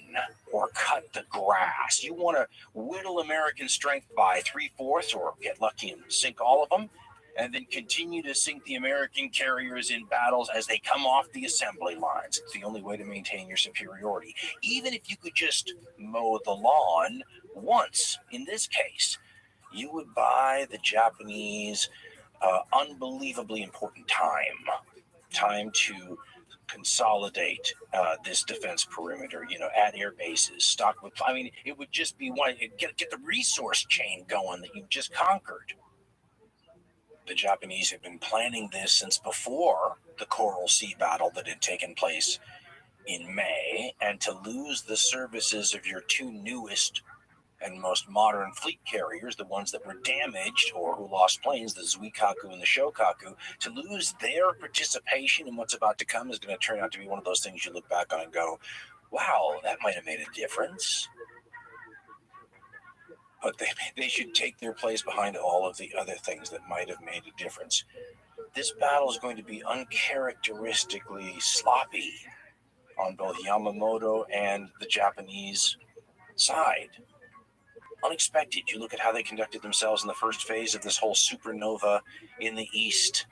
or cut the grass. You want to whittle American strength by 3/4 or get lucky and sink all of them, and then continue to sink the American carriers in battles as they come off the assembly lines. It's the only way to maintain your superiority. Even if you could just mow the lawn once, in this case, you would buy the Japanese unbelievably important time to consolidate this defense perimeter, at air bases, stock with, it would just be one, get the resource chain going that you've just conquered. The Japanese have been planning this since before the Coral Sea battle that had taken place in May, and to lose the services of your 2 newest and most modern fleet carriers, the ones that were damaged or who lost planes, the Zuikaku and the Shokaku, to lose their participation in what's about to come is going to turn out to be one of those things you look back on and go, wow, that might have made a difference. But they should take their place behind all of the other things that might have made a difference. This battle is going to be uncharacteristically sloppy on both Yamamoto and the Japanese side. Unexpected. You look at how they conducted themselves in the first phase of this whole supernova in the east,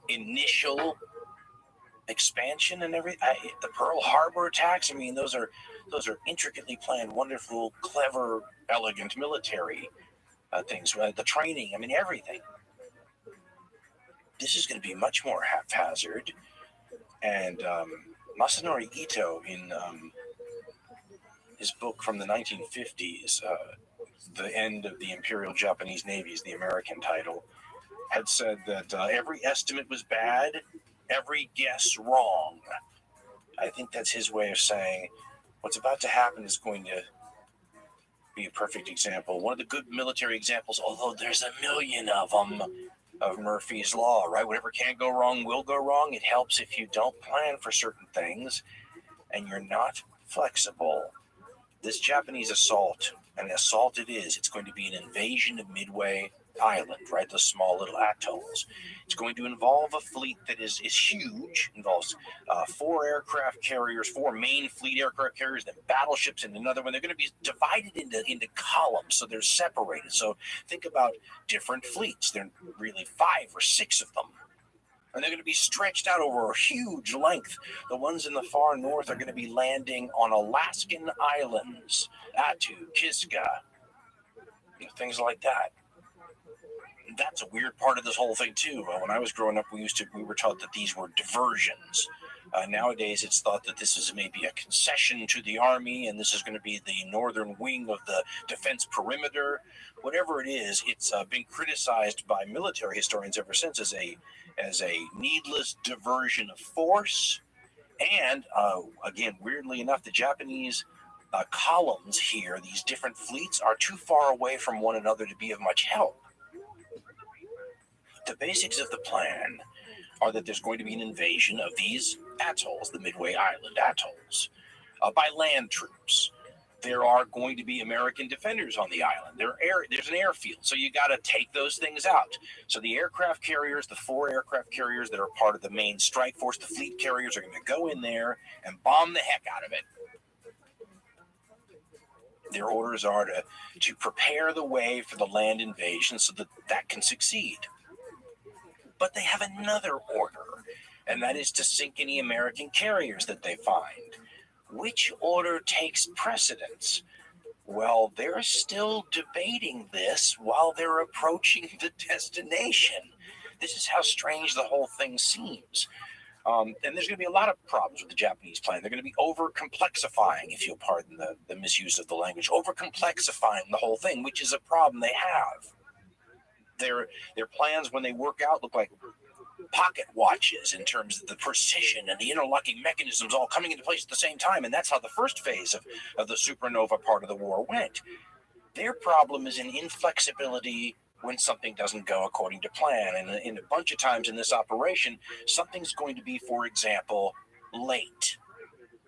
initial expansion and everything. The Pearl Harbor attacks. Those are intricately planned, wonderful, clever, elegant military things. The training. Everything. This is going to be much more haphazard. And Masanori Ito in his book from the 1950s, The End of the Imperial Japanese Navy is the American title, had said that every estimate was bad, every guess wrong. I think that's his way of saying what's about to happen is going to be a perfect example. One of the good military examples, although there's a million of them, of Murphy's Law, right? Whatever can go wrong will go wrong. It helps if you don't plan for certain things and you're not flexible. This Japanese assault, and assault it is, it's going to be an invasion of Midway Island, right? Those small little atolls. It's going to involve a fleet that is huge, involves 4 aircraft carriers, 4 main fleet aircraft carriers, then battleships in another one. They're going to be divided into columns, so they're separated. So think about different fleets. There are really 5 or 6 of them. And they're going to be stretched out over a huge length. The ones in the far north are going to be landing on Alaskan islands, Attu, Kiska, things like that. That's a weird part of this whole thing too. When I was growing up, we were taught that these were diversions. Nowadays, it's thought that this is maybe a concession to the army, and this is going to be the northern wing of the defense perimeter. Whatever it is, it's been criticized by military historians ever since as a needless diversion of force. And again, weirdly enough, the Japanese columns here, these different fleets, are too far away from one another to be of much help. The basics of the plan are that there's going to be an invasion of these atolls, the Midway Island atolls, by land troops. There are going to be American defenders on the island. There's an airfield, so you got to take those things out. So the aircraft carriers, the 4 aircraft carriers that are part of the main strike force, the fleet carriers, are going to go in there and bomb the heck out of it. Their orders are to prepare the way for the land invasion so that can succeed. But they have another order, and that is to sink any American carriers that they find. Which order takes precedence? Well, they're still debating this while they're approaching the destination. This is how strange the whole thing seems. And there's going to be a lot of problems with the Japanese plan. They're going to be over-complexifying, if you'll pardon the misuse of the language, over-complexifying the whole thing, which is a problem they have. Their plans, when they work out, look like pocket watches in terms of the precision and the interlocking mechanisms all coming into place at the same time. And that's how the first phase of the supernova part of the war went. Their problem is an inflexibility when something doesn't go according to plan. And in a bunch of times in this operation, something's going to be, for example, late.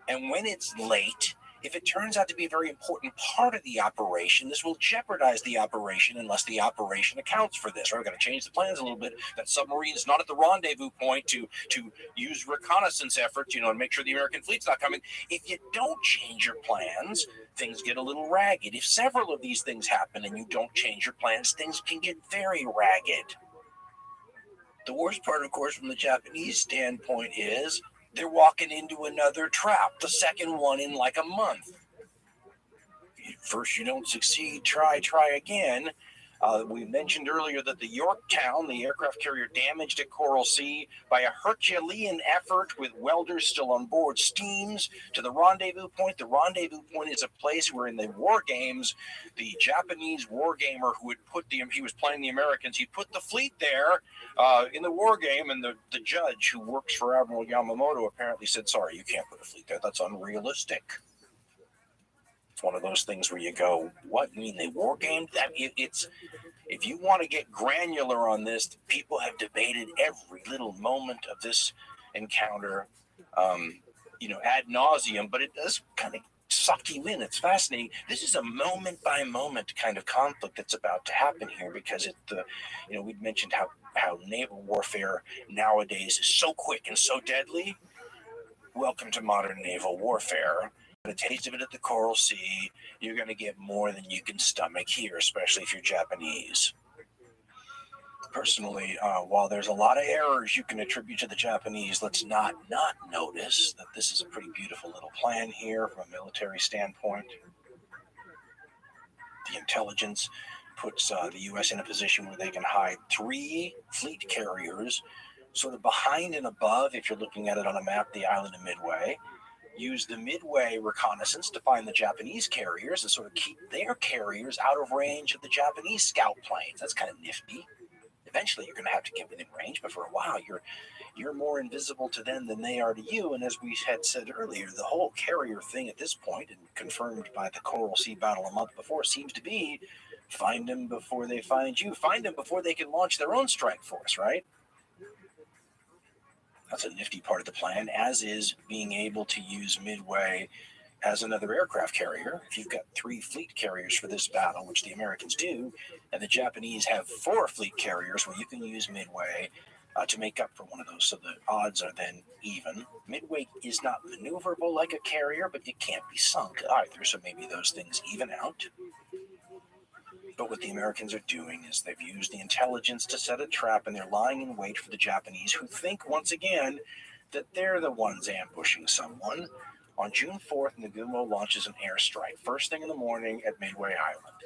And when it's late, if it turns out to be a very important part of the operation, this will jeopardize the operation unless the operation accounts for this. Right? We're going to change the plans a little bit. That submarine is not at the rendezvous point to use reconnaissance efforts, and make sure the American fleet's not coming. If you don't change your plans, things get a little ragged. If several of these things happen and you don't change your plans, things can get very ragged. The worst part, of course, from the Japanese standpoint is they're walking into another trap, the second one in like a month. First you don't succeed, try again. We mentioned earlier that the Yorktown, the aircraft carrier damaged at Coral Sea by a Herculean effort with welders still on board, steams to the rendezvous point. The rendezvous point is a place where in the war games, the Japanese war gamer who had he was playing the Americans, he put the fleet there in the war game, and the judge who works for Admiral Yamamoto apparently said, sorry, you can't put a fleet there. That's unrealistic. It's one of those things where you go, what? You mean they war gamed? If you want to get granular on this, people have debated every little moment of this encounter, ad nauseum, but it does kind of suck you in. It's fascinating. This is a moment by moment kind of conflict that's about to happen here because we'd mentioned how naval warfare nowadays is so quick and so deadly. Welcome to modern naval warfare. A taste of it at the Coral Sea, you're going to get more than you can stomach here, especially if you're Japanese. Personally, while there's a lot of errors you can attribute to the Japanese, let's not notice that this is a pretty beautiful little plan here from a military standpoint. The intelligence puts the U.S. in a position where they can hide 3 fleet carriers sort of behind and above, if you're looking at it on a map, the island of Midway. Use the Midway reconnaissance to find the Japanese carriers and sort of keep their carriers out of range of the Japanese scout planes. That's kind of nifty. Eventually, you're going to have to get within range, but for a while, you're more invisible to them than they are to you. And as we had said earlier, the whole carrier thing at this point, and confirmed by the Coral Sea battle a month before, seems to be find them before they find you. Find them before they can launch their own strike force, right? That's a nifty part of the plan, as is being able to use Midway as another aircraft carrier. If you've got 3 fleet carriers for this battle, which the Americans do, and the Japanese have 4 fleet carriers, well, you can use Midway to make up for one of those, so the odds are then even. Midway is not maneuverable like a carrier, but it can't be sunk either, so maybe those things even out. But what the Americans are doing is they've used the intelligence to set a trap, and they're lying in wait for the Japanese, who think, once again, that they're the ones ambushing someone. On June 4th, Nagumo launches an airstrike, first thing in the morning at Midway Island.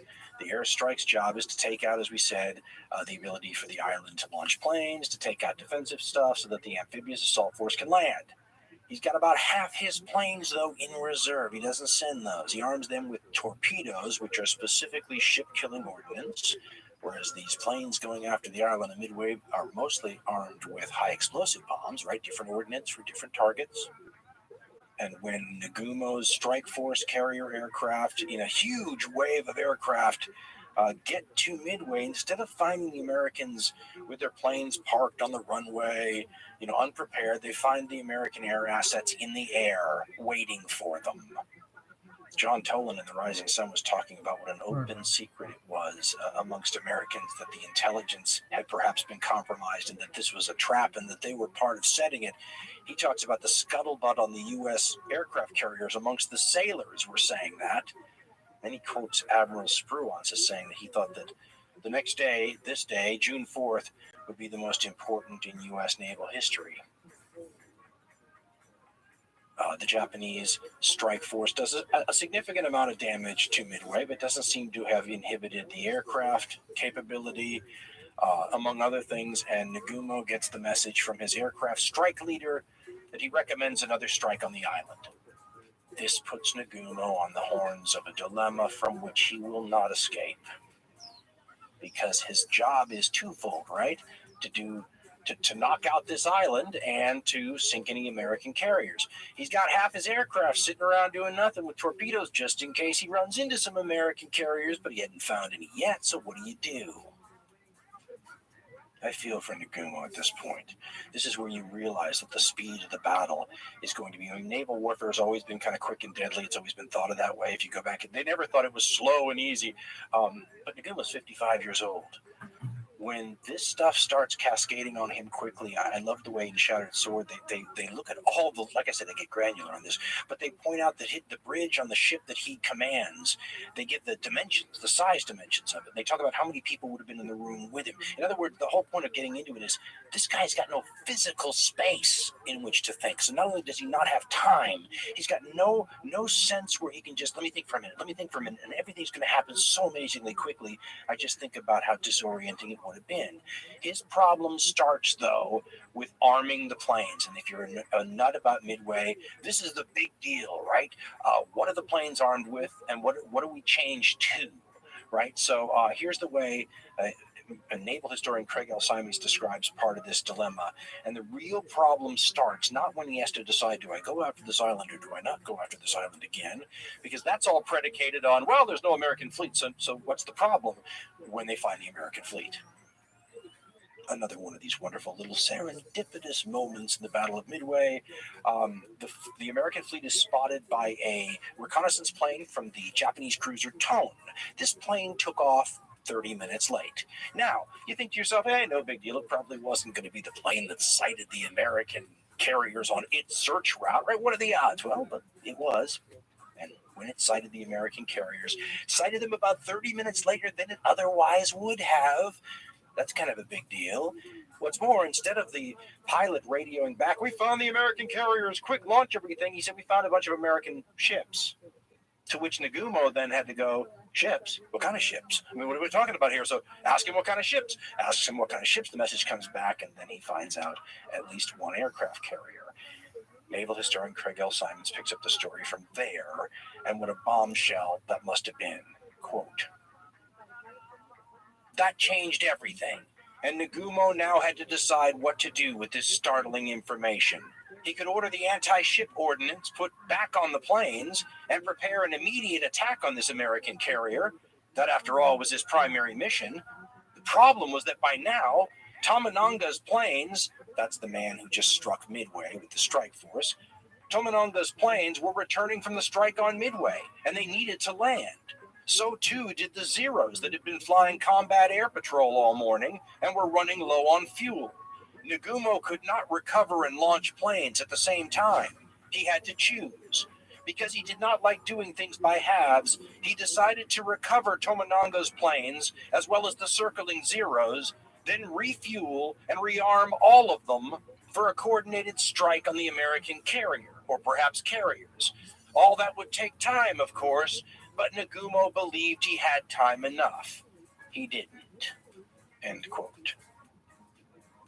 The airstrike's job is to take out, as we said, the ability for the island to launch planes, to take out defensive stuff so that the amphibious assault force can land. He's got about half his planes, though, in reserve. He doesn't send those. He arms them with torpedoes, which are specifically ship-killing ordnance, whereas these planes going after the island of Midway are mostly armed with high-explosive bombs, right? Different ordnance for different targets. And when Nagumo's strike force carrier aircraft, in a huge wave of aircraft, get to Midway, instead of finding the Americans with their planes parked on the runway, unprepared, they find the American air assets in the air waiting for them. John Tolan in The Rising Sun was talking about what an open secret it was amongst Americans, that the intelligence had perhaps been compromised and that this was a trap and that they were part of setting it. He talks about the scuttlebutt on the U.S. aircraft carriers amongst the sailors were saying that. Then he quotes Admiral Spruance as saying that he thought that the next day, this day, June 4th, would be the most important in U.S. naval history. The Japanese strike force does a significant amount of damage to Midway, but doesn't seem to have inhibited the aircraft capability, among other things, and Nagumo gets the message from his aircraft strike leader that he recommends another strike on the island. This puts Nagumo on the horns of a dilemma from which he will not escape. because his job is twofold, right? To knock out this island and to sink any American carriers. He's got half his aircraft sitting around doing nothing with torpedoes just in case he runs into some American carriers, but he hadn't found any yet, so what do? I feel for Nagumo at this point. This is where you realize that the speed of the battle is going to be. I mean, naval warfare has always been kind of quick and deadly. It's always been thought of that way. If you go back, they never thought it was slow and easy. But Nagumo's 55 years old. When this stuff starts cascading on him quickly, I love the way in Shattered Sword they look at all the, like I said, they get granular on this, but they point out that the bridge on the ship that he commands, they give the dimensions, the size dimensions of it. They talk about how many people would have been in the room with him. In other words, the whole point of getting into it is this guy's got no physical space in which to think. So not only does he not have time, he's got no sense where he can just, let me think for a minute, and everything's going to happen so amazingly quickly. I just think about how disorienting it would have been. His problem starts, though, with arming the planes. And if you're a nut about Midway, this is the big deal, right? What are the planes armed with, and what do we change to, right? So here's the way a naval historian, Craig L. Simons, describes part of this dilemma. And the real problem starts not when he has to decide, do I go after this island or do I not go after this island again? Because that's all predicated on, well, there's no American fleet, so what's the problem? When they find the American fleet. Another one of these wonderful little serendipitous moments in the Battle of Midway. The American fleet is spotted by a reconnaissance plane from the Japanese cruiser Tone. This plane took off 30 minutes late. Now, you think to yourself, hey, no big deal. It probably wasn't going to be the plane that sighted the American carriers on its search route, right? What are the odds? Well, but it was. And when it sighted the American carriers, sighted them about 30 minutes later than it otherwise would have. That's kind of a big deal. What's more, instead of the pilot radioing back, we found the American carriers, quick, launch everything, he said, we found a bunch of American ships. To which Nagumo then had to go, ships? What kind of ships? I mean, what are we talking about here? So ask him what kind of ships. Asks him what kind of ships. The message comes back, and then he finds out at least one aircraft carrier. Naval historian Craig L. Simons picks up the story from there, and what a bombshell that must have been. Quote, that changed everything, and Nagumo now had to decide what to do with this startling information. He could order the anti-ship ordnance put back on the planes and prepare an immediate attack on this American carrier. That, after all, was his primary mission. The problem was that by now, Tominaga's planes, that's the man who just struck Midway with the strike force, Tominaga's planes were returning from the strike on Midway, and they needed to land. So too did the Zeros that had been flying combat air patrol all morning and were running low on fuel. Nagumo could not recover and launch planes at the same time. He had to choose. Because he did not like doing things by halves, he decided to recover Tominaga's planes, as well as the circling Zeros, then refuel and rearm all of them for a coordinated strike on the American carrier, or perhaps carriers. All that would take time, of course, but Nagumo believed he had time enough. He didn't. End quote.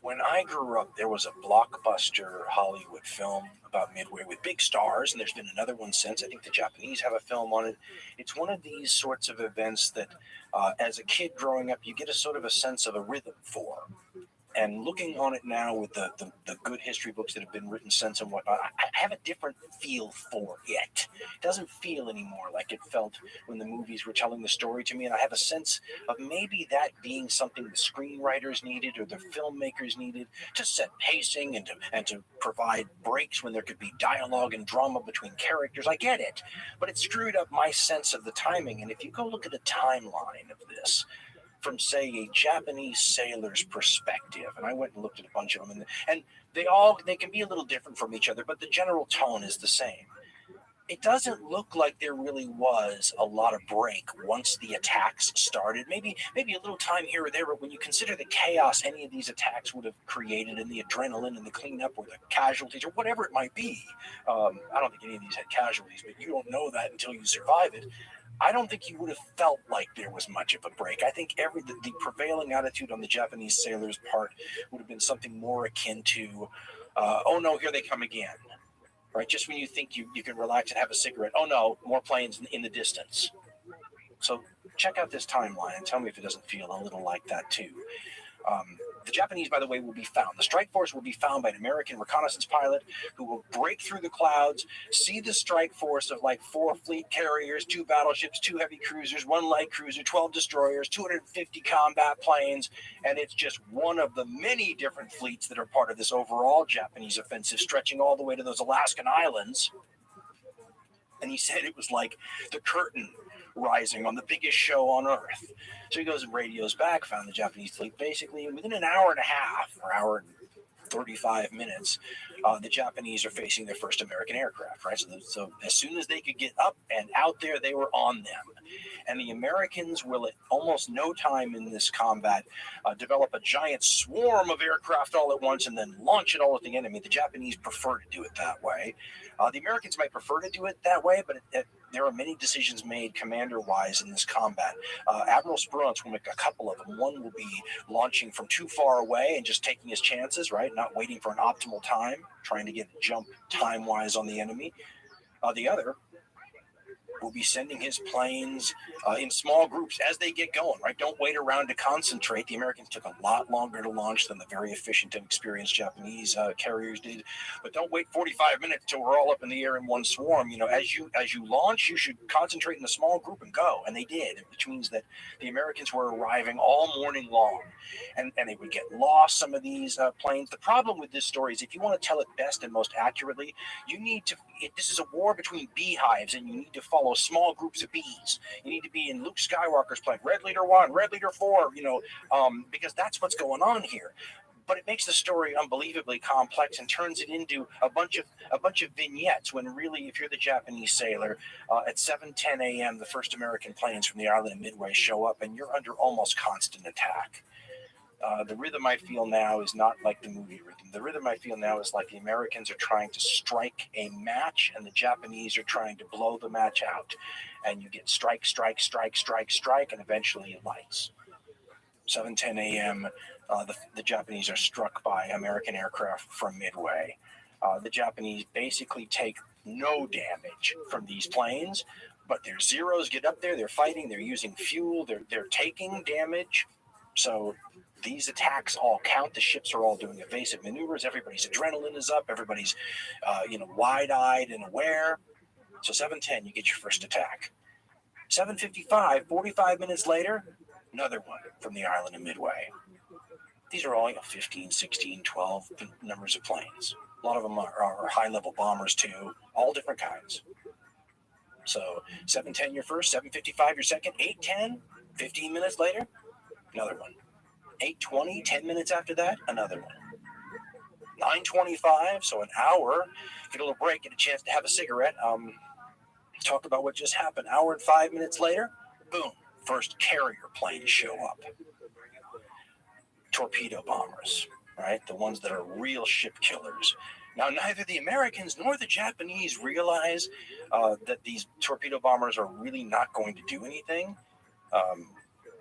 When I grew up, there was a blockbuster Hollywood film about Midway with big stars, and there's been another one since. I think the Japanese have a film on it. It's one of these sorts of events that, as a kid growing up, you get a sort of a sense of a rhythm for. And looking on it now with the good history books that have been written since and whatnot, I have a different feel for it. It doesn't feel anymore like it felt when the movies were telling the story to me. And I have a sense of maybe that being something the screenwriters needed or the filmmakers needed to set pacing and to provide breaks when there could be dialogue and drama between characters. I get it. But it screwed up my sense of the timing. And if you go look at a timeline of this, from, say, a Japanese sailor's perspective, and I went and looked at a bunch of them, and they can be a little different from each other, but the general tone is the same. It doesn't look like there really was a lot of break once the attacks started. Maybe a little time here or there, but when you consider the chaos any of these attacks would have created, and the adrenaline and the cleanup or the casualties or whatever it might be, I don't think any of these had casualties, but you don't know that until you survive it. I don't think you would have felt like there was much of a break. I think the prevailing attitude on the Japanese sailors' part would have been something more akin to, oh no, here they come again. Right? Just when you think you can relax and have a cigarette, oh no, more planes in the distance. So check out this timeline and tell me if it doesn't feel a little like that too. The Japanese, by the way, will be found. The strike force will be found by an American reconnaissance pilot who will break through the clouds, see the strike force of like 4 fleet carriers, 2 battleships, 2 heavy cruisers, 1 light cruiser, 12 destroyers, 250 combat planes, and it's just one of the many different fleets that are part of this overall Japanese offensive, stretching all the way to those Alaskan islands. And he said it was like the curtain rising on the biggest show on Earth. So he goes and radios back, found the Japanese fleet. Basically, within an hour and a half, or hour and 35 minutes, the Japanese are facing their first American aircraft, right? So as soon as they could get up and out there, they were on them. And the Americans will, at almost no time in this combat, develop a giant swarm of aircraft all at once and then launch it all at the enemy. The Japanese prefer to do it that way. The Americans might prefer to do it that way, but there are many decisions made commander-wise in this combat. Admiral Spruance will make a couple of them. One will be launching from too far away and just taking his chances, right? Not waiting for an optimal time, trying to get a jump time-wise on the enemy. The other will be sending his planes in small groups as they get going, right? Don't wait around to concentrate. The Americans took a lot longer to launch than the very efficient and experienced Japanese carriers did. But don't wait 45 minutes till we're all up in the air in one swarm. You know, as you launch, you should concentrate in a small group and go. And they did, which means that the Americans were arriving all morning long. And they would get lost, some of these planes. The problem with this story is if you want to tell it best and most accurately, you need to, this is a war between beehives, and you need to follow small groups of bees. You need to be in Luke Skywalker's plane, Red Leader 1, Red Leader 4, because that's what's going on here. But it makes the story unbelievably complex and turns it into a bunch of vignettes, when really, if you're the Japanese sailor, at 7:10 a.m., the first American planes from the island of Midway show up, and you're under almost constant attack. The rhythm I feel now is not like the movie rhythm. The rhythm I feel now is like the Americans are trying to strike a match, and the Japanese are trying to blow the match out. And you get strike, strike, strike, strike, strike, and eventually it lights. 7:10 a.m., the Japanese are struck by American aircraft from Midway. The Japanese basically take no damage from these planes, but their Zeros get up there, they're fighting, they're using fuel, they're taking damage. So these attacks all count. The ships are all doing evasive maneuvers. Everybody's adrenaline is up. Everybody's, wide-eyed and aware. So 7:10, you get your first attack. 7:55, 45 minutes later, another one from the island of Midway. These are all 15, 16, 12 numbers of planes. A lot of them are high-level bombers too, all different kinds. So 7:10 your first, 7:55 your second, 8:10, 15 minutes later, another one. 8:20, 10 minutes after that, another one. 9:25, so an hour, get a little break, get a chance to have a cigarette, talk about what just happened. Hour and 5 minutes later, boom, first carrier planes show up. Torpedo bombers, right? The ones that are real ship killers. Now, neither the Americans nor the Japanese realize that these torpedo bombers are really not going to do anything.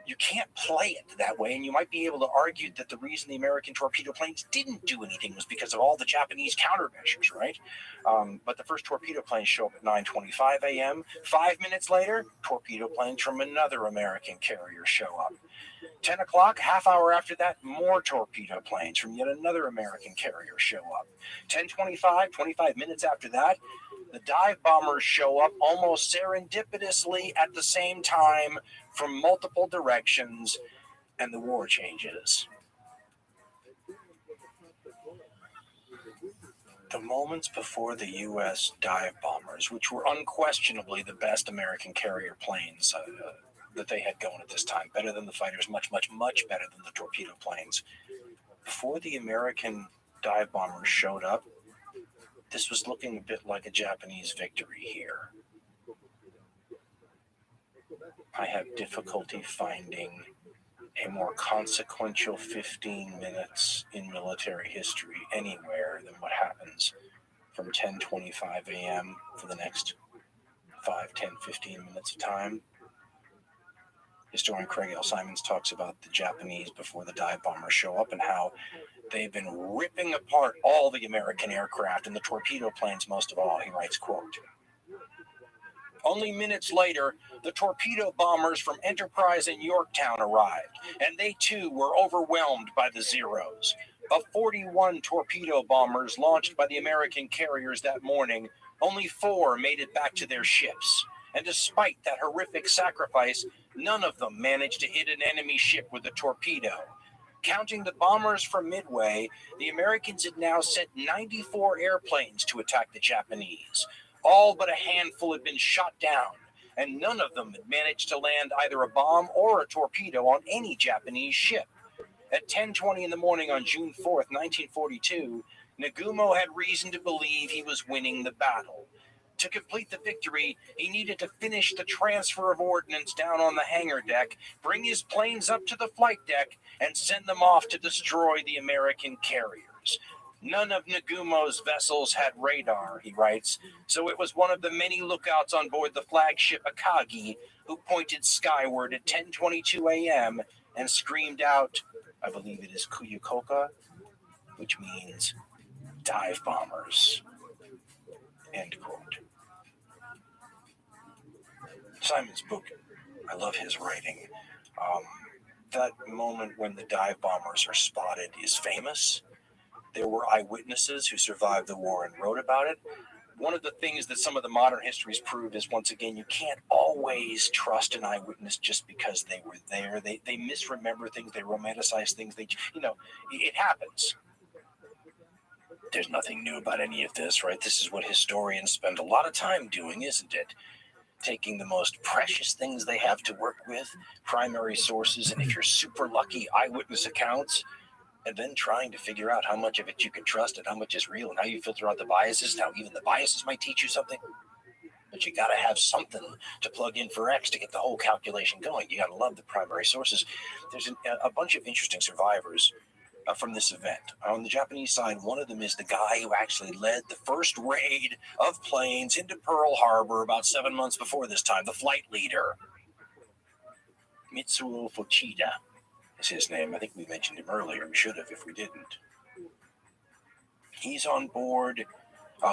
You can't play it that way, and you might be able to argue that the reason the American torpedo planes didn't do anything was because of all the Japanese countermeasures, right? But the first torpedo planes show up at 9:25 a.m. 5 minutes later, torpedo planes from another American carrier show up. 10 o'clock, half hour after that, more torpedo planes from yet another American carrier show up. 10:25, 25 minutes after that, the dive bombers show up almost serendipitously at the same time from multiple directions, and the war changes. The moments before the U.S. dive bombers, which were unquestionably the best American carrier planes that they had going at this time, better than the fighters, much, much, much better than the torpedo planes. Before the American dive bombers showed up, this was looking a bit like a Japanese victory here. I have difficulty finding a more consequential 15 minutes in military history anywhere than what happens from 10:25 a.m. for the next 5, 10, 15 minutes of time. Historian Craig L. Simons talks about the Japanese before the dive bombers show up and how they've been ripping apart all the American aircraft and the torpedo planes most of all. He writes, quote, Only minutes later, the torpedo bombers from Enterprise and Yorktown arrived, and they too were overwhelmed by the Zeros. Of 41 torpedo bombers launched by the American carriers that morning, only 4 made it back to their ships. And despite that horrific sacrifice, none of them managed to hit an enemy ship with a torpedo. Counting the bombers from Midway, the Americans had now sent 94 airplanes to attack the Japanese. All but a handful had been shot down, and none of them had managed to land either a bomb or a torpedo on any Japanese ship. At 10:20 in the morning on June 4th, 1942, Nagumo had reason to believe he was winning the battle. To complete the victory, he needed to finish the transfer of ordnance down on the hangar deck, bring his planes up to the flight deck, and send them off to destroy the American carriers. None of Nagumo's vessels had radar, he writes, so it was one of the many lookouts on board the flagship Akagi who pointed skyward at 10:22 a.m. and screamed out, I believe it is Kuyakoka, which means dive bombers. End quote. Simon's book, I love his writing. That moment when the dive bombers are spotted is famous. There were eyewitnesses who survived the war and wrote about it. One of the things that some of the modern histories prove is, once again, you can't always trust an eyewitness just because they were there. They misremember things, they romanticize things, it happens. There's nothing new about any of this, right? This is what historians spend a lot of time doing, isn't it? Taking the most precious things they have to work with, primary sources, and if you're super lucky, eyewitness accounts, and then trying to figure out how much of it you can trust and how much is real and how you filter out the biases, how even the biases might teach you something. But you got to have something to plug in for X to get the whole calculation going. You got to love the primary sources. There's a bunch of interesting survivors from this event. On the Japanese side, one of them is the guy who actually led the first raid of planes into Pearl Harbor about 7 months before this time, the flight leader. Mitsuo Fuchida is his name. I think we mentioned him earlier. We should have if we didn't. He's on board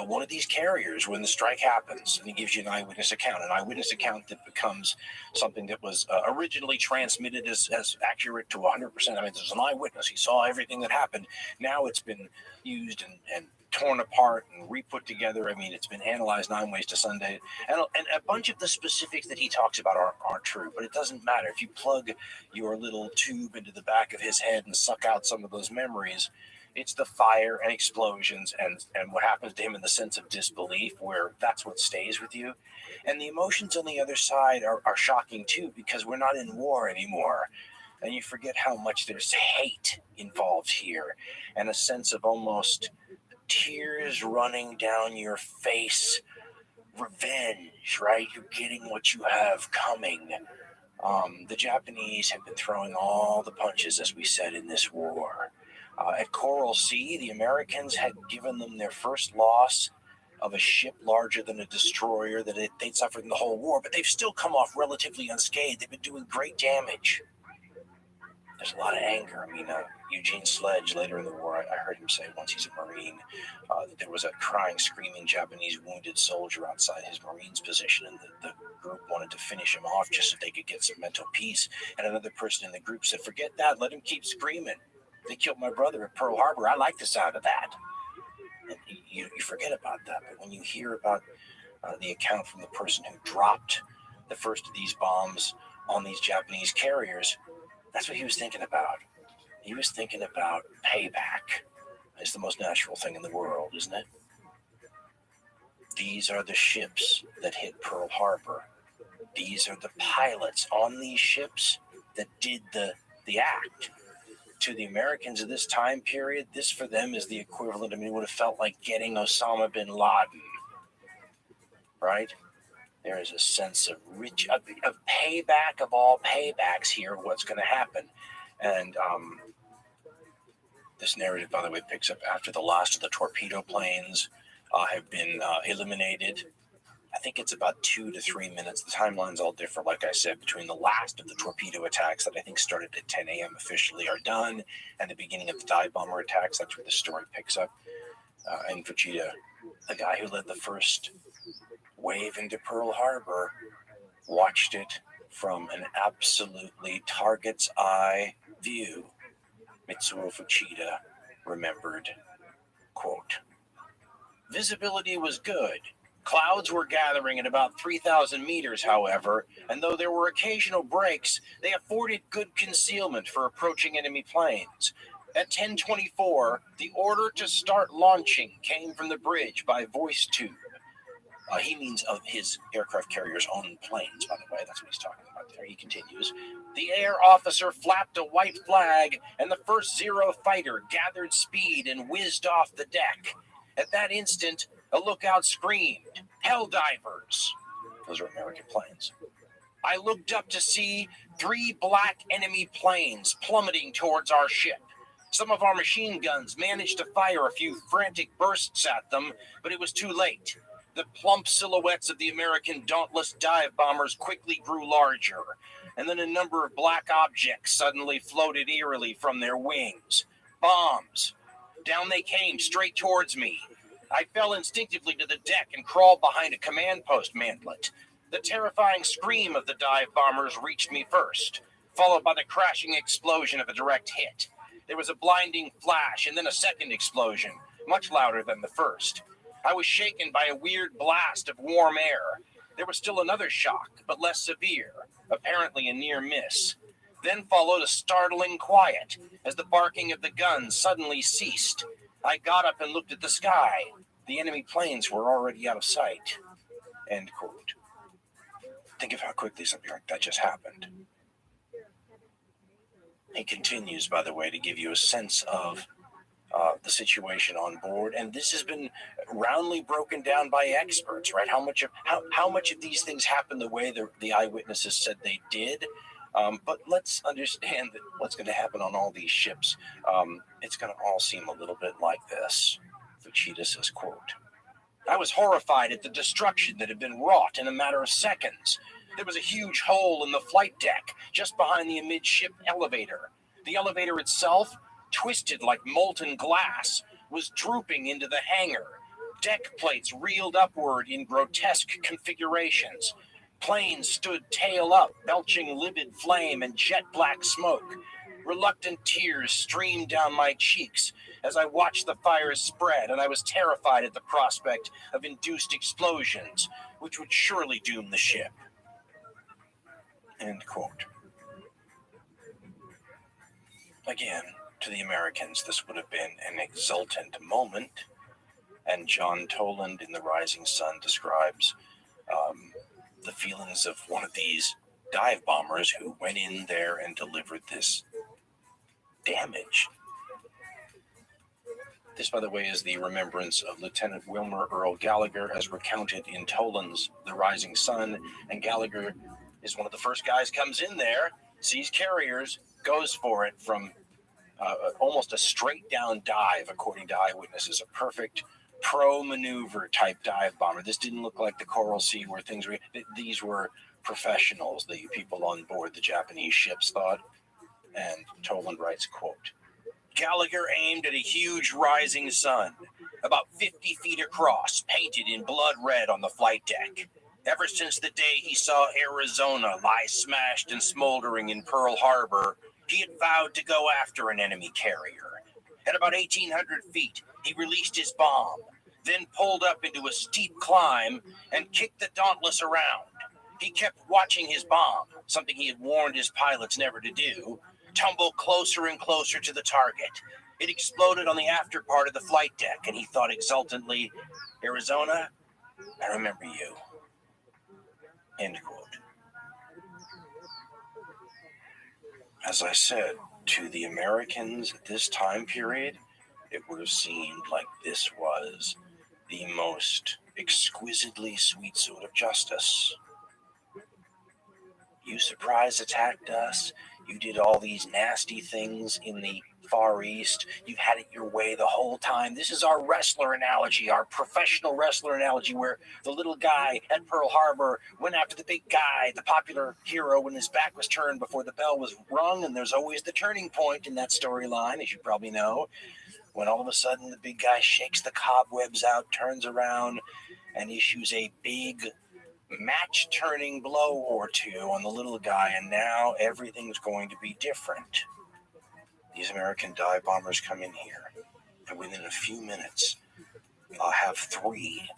one of these carriers when the strike happens, and he gives you an eyewitness account that becomes something that was originally transmitted as accurate to 100%. I mean, there's an eyewitness. He saw everything that happened. Now it's been used and torn apart and re-put together. I mean, it's been analyzed 9 ways to Sunday. And a bunch of the specifics that he talks about aren't true, but it doesn't matter. If you plug your little tube into the back of his head and suck out some of those memories, it's the fire and explosions and what happens to him in the sense of disbelief, where that's what stays with you. And the emotions on the other side are shocking too, because we're not in war anymore. And you forget how much there's hate involved here and a sense of almost tears running down your face. Revenge, right? You're getting what you have coming. The Japanese have been throwing all the punches, as we said, in this war. At Coral Sea, the Americans had given them their first loss of a ship larger than a destroyer that they'd suffered in the whole war, but they've still come off relatively unscathed. They've been doing great damage. There's a lot of anger. I mean, Eugene Sledge, later in the war, I heard him say once, he's a Marine, that there was a crying, screaming Japanese wounded soldier outside his Marine's position, and the group wanted to finish him off just so they could get some mental peace. And another person in the group said, forget that, let him keep screaming. They killed my brother at Pearl Harbor. I like the sound of that. And you forget about that. But when you hear about the account from the person who dropped the first of these bombs on these Japanese carriers, that's what he was thinking about. He was thinking about payback. It's the most natural thing in the world, isn't it? These are the ships that hit Pearl Harbor. These are the pilots on these ships that did the act. To the Americans of this time period, this for them is the equivalent. I mean, it would have felt like getting Osama bin Laden, right? There is a sense of payback of all paybacks here, what's going to happen. And this narrative, by the way, picks up after the last of the torpedo planes have been eliminated. I think it's about 2 to 3 minutes. The timeline's all different, like I said, between the last of the torpedo attacks that I think started at 10 a.m. officially are done, and the beginning of the dive bomber attacks. That's where the story picks up. And Fuchida, the guy who led the first wave into Pearl Harbor, watched it from an absolutely target's eye view. Mitsuo Fuchida remembered, quote, visibility was good. Clouds were gathering at about 3,000 meters, however, and though there were occasional breaks, they afforded good concealment for approaching enemy planes. At 10:24, the order to start launching came from the bridge by voice tube. He means of his aircraft carrier's own planes, by the way. That's what he's talking about there. He continues. The air officer flapped a white flag, and the first Zero fighter gathered speed and whizzed off the deck. At that instant, a lookout screamed, Helldivers! Those are American planes. I looked up to see 3 black enemy planes plummeting towards our ship. Some of our machine guns managed to fire a few frantic bursts at them, but it was too late. The plump silhouettes of the American dauntless dive bombers quickly grew larger, and then a number of black objects suddenly floated eerily from their wings. Bombs. Down they came, straight towards me. I fell instinctively to the deck and crawled behind a command post mantlet. The terrifying scream of the dive bombers reached me first, followed by the crashing explosion of a direct hit. There was a blinding flash and then a second explosion, much louder than the first. I was shaken by a weird blast of warm air. There was still another shock, but less severe, apparently a near miss. Then followed a startling quiet as the barking of the guns suddenly ceased. I got up and looked at the sky. The enemy planes were already out of sight. End quote. Think of how quickly something like that just happened. He continues, by the way, to give you a sense of the situation on board, and this has been roundly broken down by experts, right? How much of these things happen the way the eyewitnesses said they did? But let's understand that what's going to happen on all these ships. It's going to all seem a little bit like this. Fuchida says, quote, I was horrified at the destruction that had been wrought in a matter of seconds. There was a huge hole in the flight deck just behind the amidship elevator. The elevator itself, twisted like molten glass, was drooping into the hangar. Deck plates reeled upward in grotesque configurations. Planes stood tail up, belching livid flame and jet black smoke. Reluctant tears streamed down my cheeks as I watched the fires spread, and I was terrified at the prospect of induced explosions, which would surely doom the ship. End quote. Again, to the Americans, this would have been an exultant moment, and John Toland in The Rising Sun describes the feelings of one of these dive bombers who went in there and delivered this damage. This, by the way, is the remembrance of Lieutenant Wilmer Earl Gallagher as recounted in Toland's The Rising Sun, and Gallagher is one of the first guys, comes in there, sees carriers, goes for it from almost a straight down dive, according to eyewitnesses, a perfect pro maneuver type dive bomber. This didn't look like the Coral Sea where things were, these were professionals, the people on board the Japanese ships thought. And Toland writes, quote, Gallagher aimed at a huge rising sun, about 50 feet across, painted in blood red on the flight deck. Ever since the day he saw Arizona lie smashed and smoldering in Pearl Harbor, he had vowed to go after an enemy carrier. At about 1,800 feet, he released his bomb, then pulled up into a steep climb and kicked the Dauntless around. He kept watching his bomb, something he had warned his pilots never to do, tumble closer and closer to the target. It exploded on the after part of the flight deck, and he thought exultantly, Arizona, I remember you. End quote. As I said, to the Americans at this time period, it would have seemed like this was the most exquisitely sweet sort of justice. You surprise attacked us. You did all these nasty things in the Far East. You've had it your way the whole time. This is our wrestler analogy, our professional wrestler analogy, where the little guy at Pearl Harbor went after the big guy, the popular hero, when his back was turned before the bell was rung. And there's always the turning point in that storyline, as you probably know, when all of a sudden the big guy shakes the cobwebs out, turns around, and issues a big match-turning blow or two on the little guy, and now everything's going to be different. These American dive bombers come in here, and within a few minutes, I'll have 3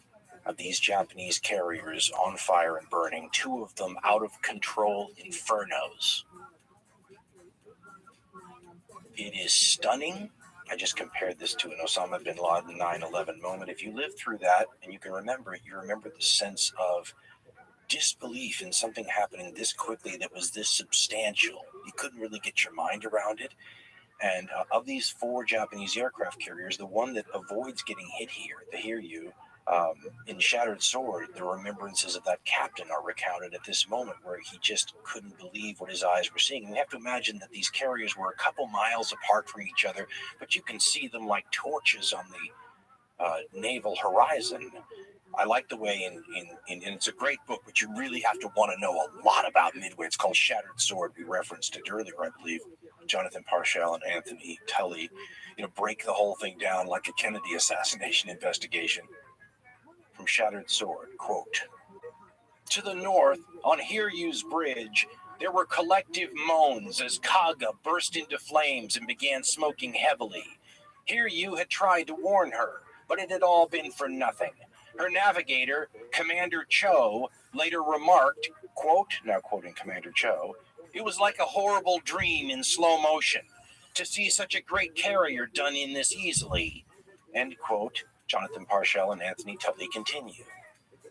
of these Japanese carriers on fire and burning, 2 of them out of control infernos. It is stunning. I just compared this to an Osama bin Laden 9/11 moment. If you lived through that and you can remember it, you remember the sense of disbelief in something happening this quickly that was this substantial. You couldn't really get your mind around it. And of these 4 Japanese aircraft carriers, the one that avoids getting hit here, the Hiryu, in Shattered Sword, the remembrances of that captain are recounted at this moment where he just couldn't believe what his eyes were seeing. And you have to imagine that these carriers were a couple miles apart from each other, but you can see them like torches on the naval horizon. I like the way and it's a great book, but you really have to want to know a lot about Midway. It's called Shattered Sword. We referenced it earlier, I believe. Jonathan Parshall and Anthony Tully, break the whole thing down like a Kennedy assassination investigation. From Shattered Sword, quote, "To the north, on Hiryu's bridge, there were collective moans as Kaga burst into flames and began smoking heavily. Hiryu had tried to warn her, but it had all been for nothing. Her navigator, Commander Cho, later remarked, quote," now quoting Commander Cho, "it was like a horrible dream in slow motion, to see such a great carrier done in this easily," end quote. Jonathan Parshall and Anthony Tully continue.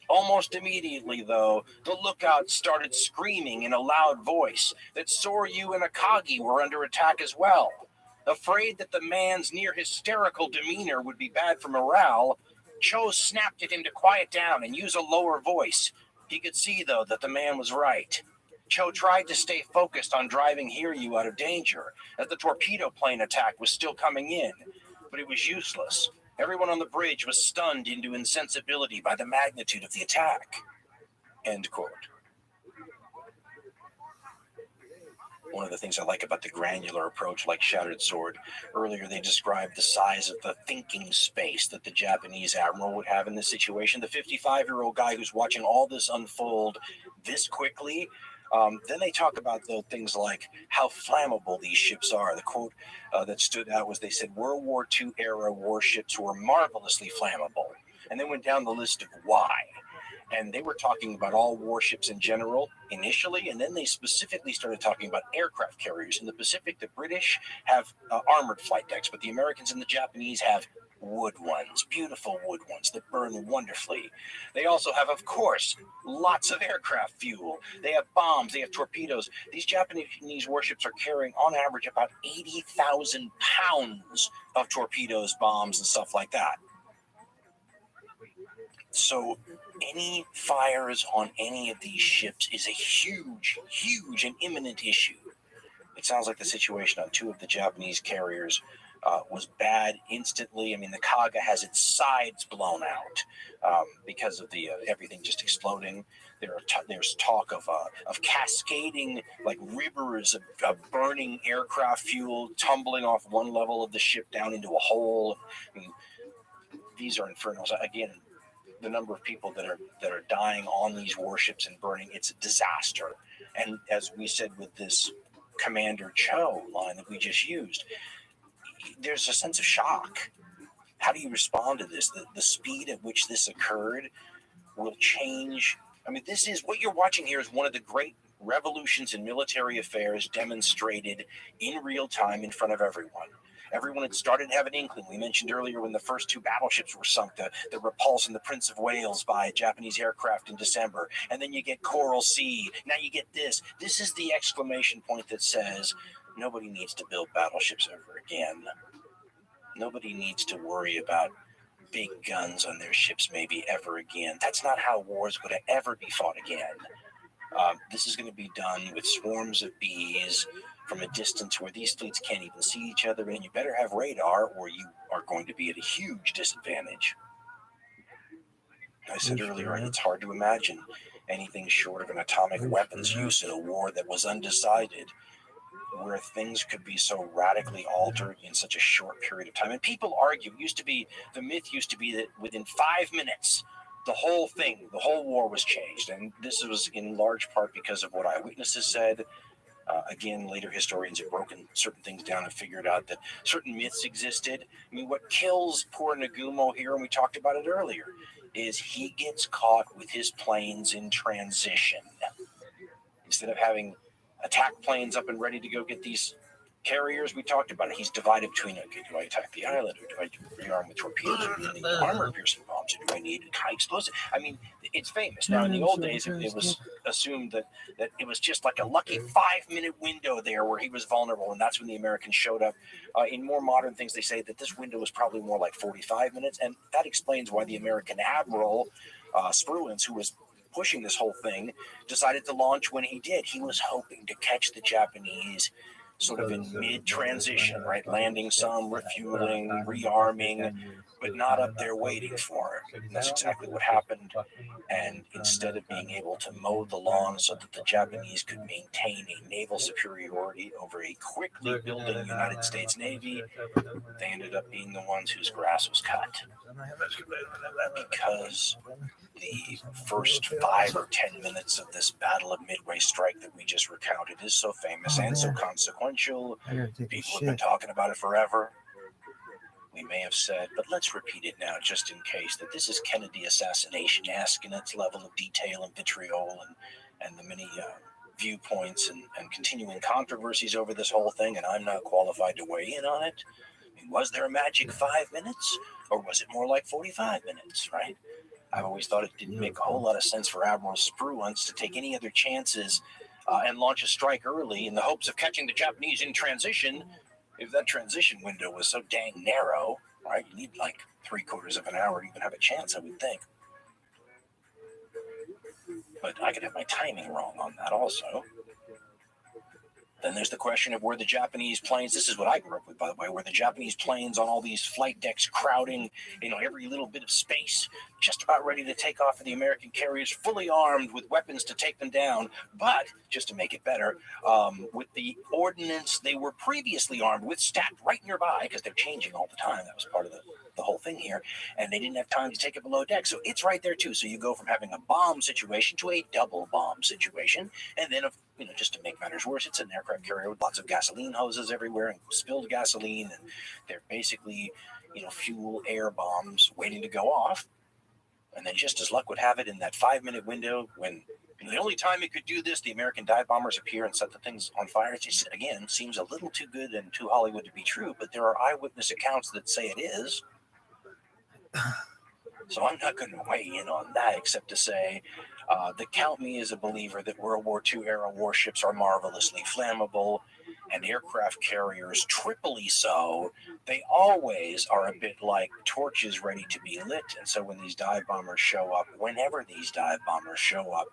"Almost immediately, though, the lookout started screaming in a loud voice that Soryu and Akagi were under attack as well. Afraid that the man's near hysterical demeanor would be bad for morale, Cho snapped at him to quiet down and use a lower voice. He could see, though, that the man was right. Cho tried to stay focused on driving Hiryu out of danger, as the torpedo plane attack was still coming in, but it was useless. Everyone on the bridge was stunned into insensibility by the magnitude of the attack," end quote. One of the things I like about the granular approach, like Shattered Sword, earlier they described the size of the thinking space that the Japanese admiral would have in this situation. The 55-year-old guy who's watching all this unfold this quickly. Then they talk about things like how flammable these ships are. The quote that stood out was they said World War II era warships were marvelously flammable, and they went down the list of why. And they were talking about all warships in general initially, and then they specifically started talking about aircraft carriers. In the Pacific, the British have armored flight decks, but the Americans and the Japanese have wood ones, beautiful wood ones that burn wonderfully. They also have, of course, lots of aircraft fuel. They have bombs, they have torpedoes. These Japanese warships are carrying, on average, about 80,000 pounds of torpedoes, bombs, and stuff like that. So any fires on any of these ships is a huge, huge and imminent issue. It sounds like the situation on 2 of the Japanese carriers was bad instantly. I mean, the Kaga has its sides blown out because of the everything just exploding. There's talk of cascading, like rivers of burning aircraft fuel tumbling off one level of the ship down into a hole. I mean, these are infernos. Again, the number of people that are dying on these warships and burning, it's a disaster. And as we said with this Commander Cho line that we just used, there's a sense of shock. How do you respond to this? The speed at which this occurred will change. I mean, this is what you're watching here is one of the great revolutions in military affairs demonstrated in real time in front of everyone. Everyone had started to have an inkling. We mentioned earlier when the first 2 battleships were sunk, the Repulse and the Prince of Wales by Japanese aircraft in December. And then you get Coral Sea. Now you get this. This is the exclamation point that says nobody needs to build battleships ever again. Nobody needs to worry about big guns on their ships maybe ever again. That's not how wars would ever be fought again. This is going to be done with swarms of bees from a distance where these fleets can't even see each other, and you better have radar or you are going to be at a huge disadvantage. I said earlier, it's hard to imagine anything short of an atomic weapons use in a war that was undecided, where things could be so radically altered in such a short period of time. And people argue, the myth used to be that within 5 minutes, the whole thing, the whole war was changed. And this was in large part because of what eyewitnesses said. Again, later historians have broken certain things down and figured out that certain myths existed. I mean, what kills poor Nagumo here, and we talked about it earlier, is he gets caught with his planes in transition. Instead of having attack planes up and ready to go get these carriers, we talked about it. He's divided between, okay, do I attack the island, or do I rearm with torpedoes, or do I need armor-piercing bombs, or do I need high explosive? I mean, it's famous. Now, in the old days, it was assumed that it was just like a lucky 5-minute window there where he was vulnerable, and that's when the Americans showed up. In more modern things, they say that this window was probably more like 45 minutes, and that explains why the American admiral, Spruance, who was pushing this whole thing, decided to launch when he did. He was hoping to catch the Japanese sort of in mid-transition, right? Landing some, refueling, rearming, but not up there waiting for him. And that's exactly what happened. And instead of being able to mow the lawn so that the Japanese could maintain a naval superiority over a quickly building United States Navy, they ended up being the ones whose grass was cut. Because the first 5 or 10 minutes of this Battle of Midway strike that we just recounted is so famous and so consequential. People have been talking about it forever. We may have said, but let's repeat it now just in case, that this is Kennedy assassination-esque in its level of detail and vitriol and the many viewpoints and continuing controversies over this whole thing, and I'm not qualified to weigh in on it. I mean, was there a magic 5 minutes, or was it more like 45 minutes, right? I've always thought it didn't make a whole lot of sense for Admiral Spruance to take any other chances and launch a strike early in the hopes of catching the Japanese in transition. If that transition window was so dang narrow, right, you need like 3/4 of an hour to even have a chance, I would think. But I could have my timing wrong on that also. Then there's the question of were the Japanese planes, this is what I grew up with, by the way, were the Japanese planes on all these flight decks crowding, every little bit of space, just about ready to take off for the American carriers, fully armed with weapons to take them down. But, just to make it better, with the ordnance they were previously armed with stacked right nearby, because they're changing all the time. That was part of the whole thing here. And they didn't have time to take it below deck. So it's right there, too. So you go from having a bomb situation to a double bomb situation. And then, just to make matters worse, it's an aircraft carrier with lots of gasoline hoses everywhere and spilled gasoline. And they're basically, fuel air bombs waiting to go off. And then just as luck would have it, in that 5-minute window, when the only time it could do this, the American dive bombers appear and set the things on fire. It just, again, seems a little too good and too Hollywood to be true, but there are eyewitness accounts that say it is. So I'm not going to weigh in on that, except to say that count me as a believer that World War II era warships are marvelously flammable, and aircraft carriers triply so. They always are a bit like torches ready to be lit. And so when these dive bombers show up, whenever these dive bombers show up,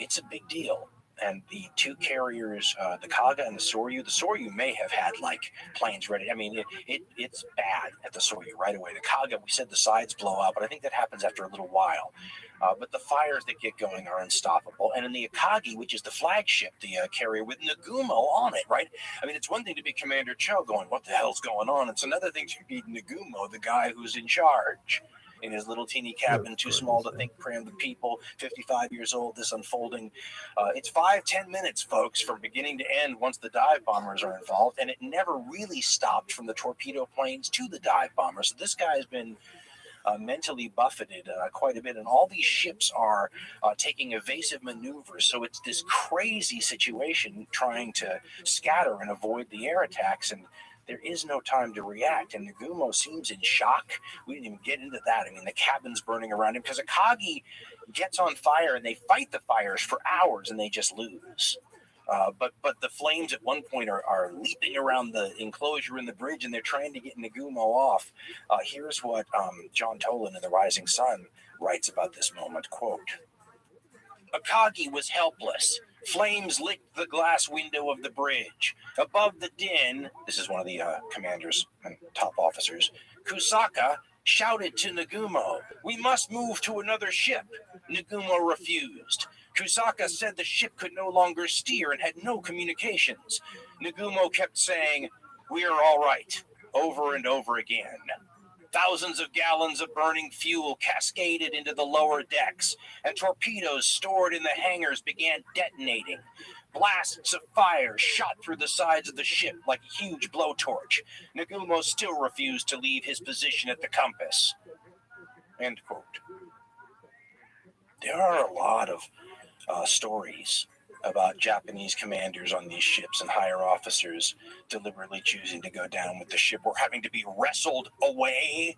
it's a big deal. And the two carriers, the Kaga and the Soryu may have had like planes ready. I mean, it's bad at the Soryu right away. The Kaga, we said the sides blow out, but I think that happens after a little while. But the fires that get going are unstoppable. And in the Akagi, which is the flagship, the carrier with Nagumo on it, right? I mean, it's one thing to be Commander Cho going, what the hell's going on? It's another thing to be Nagumo, the guy who's in charge. In his little teeny cabin, too small to think, crammed with people, 55 years old, this unfolding. It's 5-10 minutes, folks, from beginning to end once the dive bombers are involved, and it never really stopped from the torpedo planes to the dive bombers. So this guy has been mentally buffeted quite a bit, and all these ships are taking evasive maneuvers. So it's this crazy situation trying to scatter and avoid the air attacks, and there is no time to react, and Nagumo seems in shock. We didn't even get into that. I mean, the cabin's burning around him because Akagi gets on fire, and they fight the fires for hours, and they just lose. But the flames at one point are leaping around the enclosure in the bridge, and they're trying to get Nagumo off. Here's what John Tolan in The Rising Sun writes about this moment, quote, Akagi was helpless. Flames licked the glass window of the bridge. Above the din, this is one of the commanders and top officers, Kusaka shouted to Nagumo, we must move to another ship. Nagumo refused. Kusaka said the ship could no longer steer and had no communications. Nagumo kept saying, we are all right, over and over again. Thousands of gallons of burning fuel cascaded into the lower decks, and torpedoes stored in the hangars began detonating. Blasts of fire shot through the sides of the ship like a huge blowtorch. Nagumo still refused to leave his position at the compass. End quote. There are a lot of stories about Japanese commanders on these ships and higher officers deliberately choosing to go down with the ship or having to be wrestled away.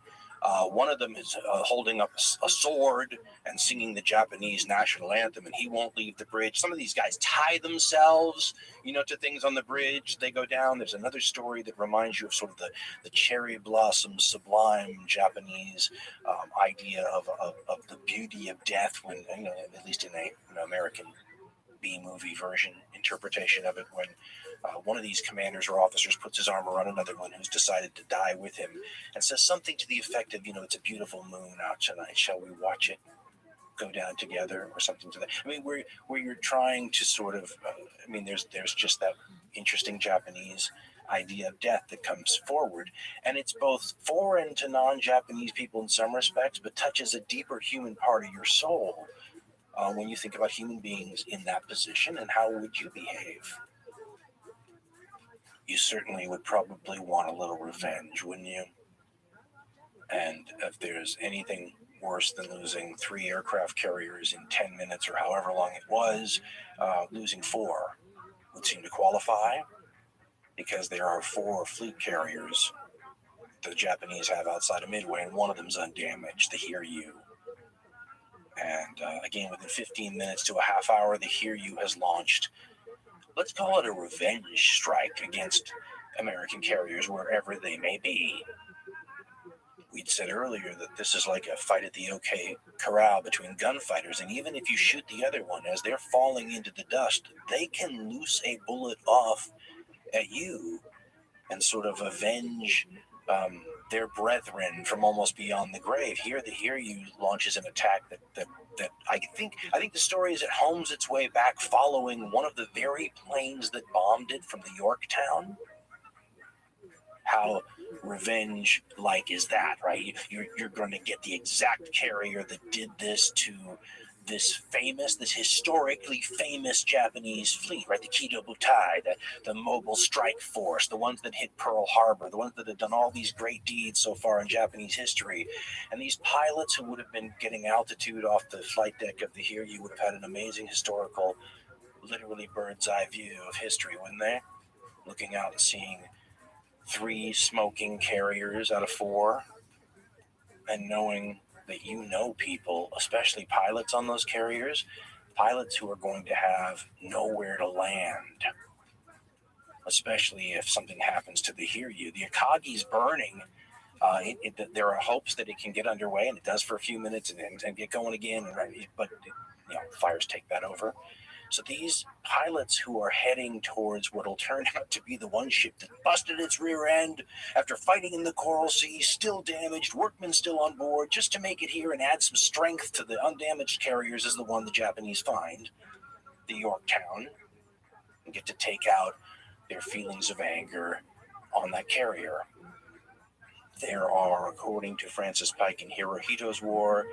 One of them is holding up a sword and singing the Japanese national anthem, and he won't leave the bridge. Some of these guys tie themselves, to things on the bridge. They go down. There's another story that reminds you of sort of the cherry blossom, sublime Japanese idea of the beauty of death when, at least in an American B-movie version interpretation of it, when one of these commanders or officers puts his arm around another one who's decided to die with him and says something to the effect of, it's a beautiful moon out tonight. Shall we watch it go down together, or something to that? I mean, where you're trying to sort of, there's just that interesting Japanese idea of death that comes forward, and it's both foreign to non-Japanese people in some respects, but touches a deeper human part of your soul. When you think about human beings in that position, and how would you behave? You certainly would probably want a little revenge, wouldn't you? And if there's anything worse than losing 3 aircraft carriers in 10 minutes or however long it was, losing 4 would seem to qualify, because there are 4 fleet carriers the Japanese have outside of Midway, and one of them's undamaged, the Hiryu. And again, within 15 minutes to a half hour, the Hiryu has launched, let's call it a revenge strike against American carriers wherever they may be. We'd said earlier that this is like a fight at the OK Corral between gunfighters, and even if you shoot the other one, as they're falling into the dust, they can loose a bullet off at you and sort of avenge their brethren from almost beyond the grave. Here you launches an attack that I think the story is it homes its way back following one of the very planes that bombed it from the Yorktown. How revenge-like is that, right? You're going to get the exact carrier that did this to this historically famous Japanese fleet, right? The Kido Butai, the Mobile Strike Force, the ones that hit Pearl Harbor, the ones that have done all these great deeds so far in Japanese history. And these pilots who would have been getting altitude off the flight deck of the Hiryu would have had an amazing historical, literally bird's eye view of history, wouldn't they? Looking out and seeing 3 smoking carriers out of 4, and knowing that people, especially pilots on those carriers, pilots who are going to have nowhere to land, especially if something happens to the Hiryu. The Akagi's burning. There are hopes that it can get underway, and it does for a few minutes and get going again, but fires take that over. So these pilots who are heading towards what will turn out to be the one ship that busted its rear end after fighting in the Coral Sea, still damaged, workmen still on board, just to make it here and add some strength to the undamaged carriers, is the one the Japanese find, the Yorktown, and get to take out their feelings of anger on that carrier. There are, according to Francis Pike in Hirohito's War,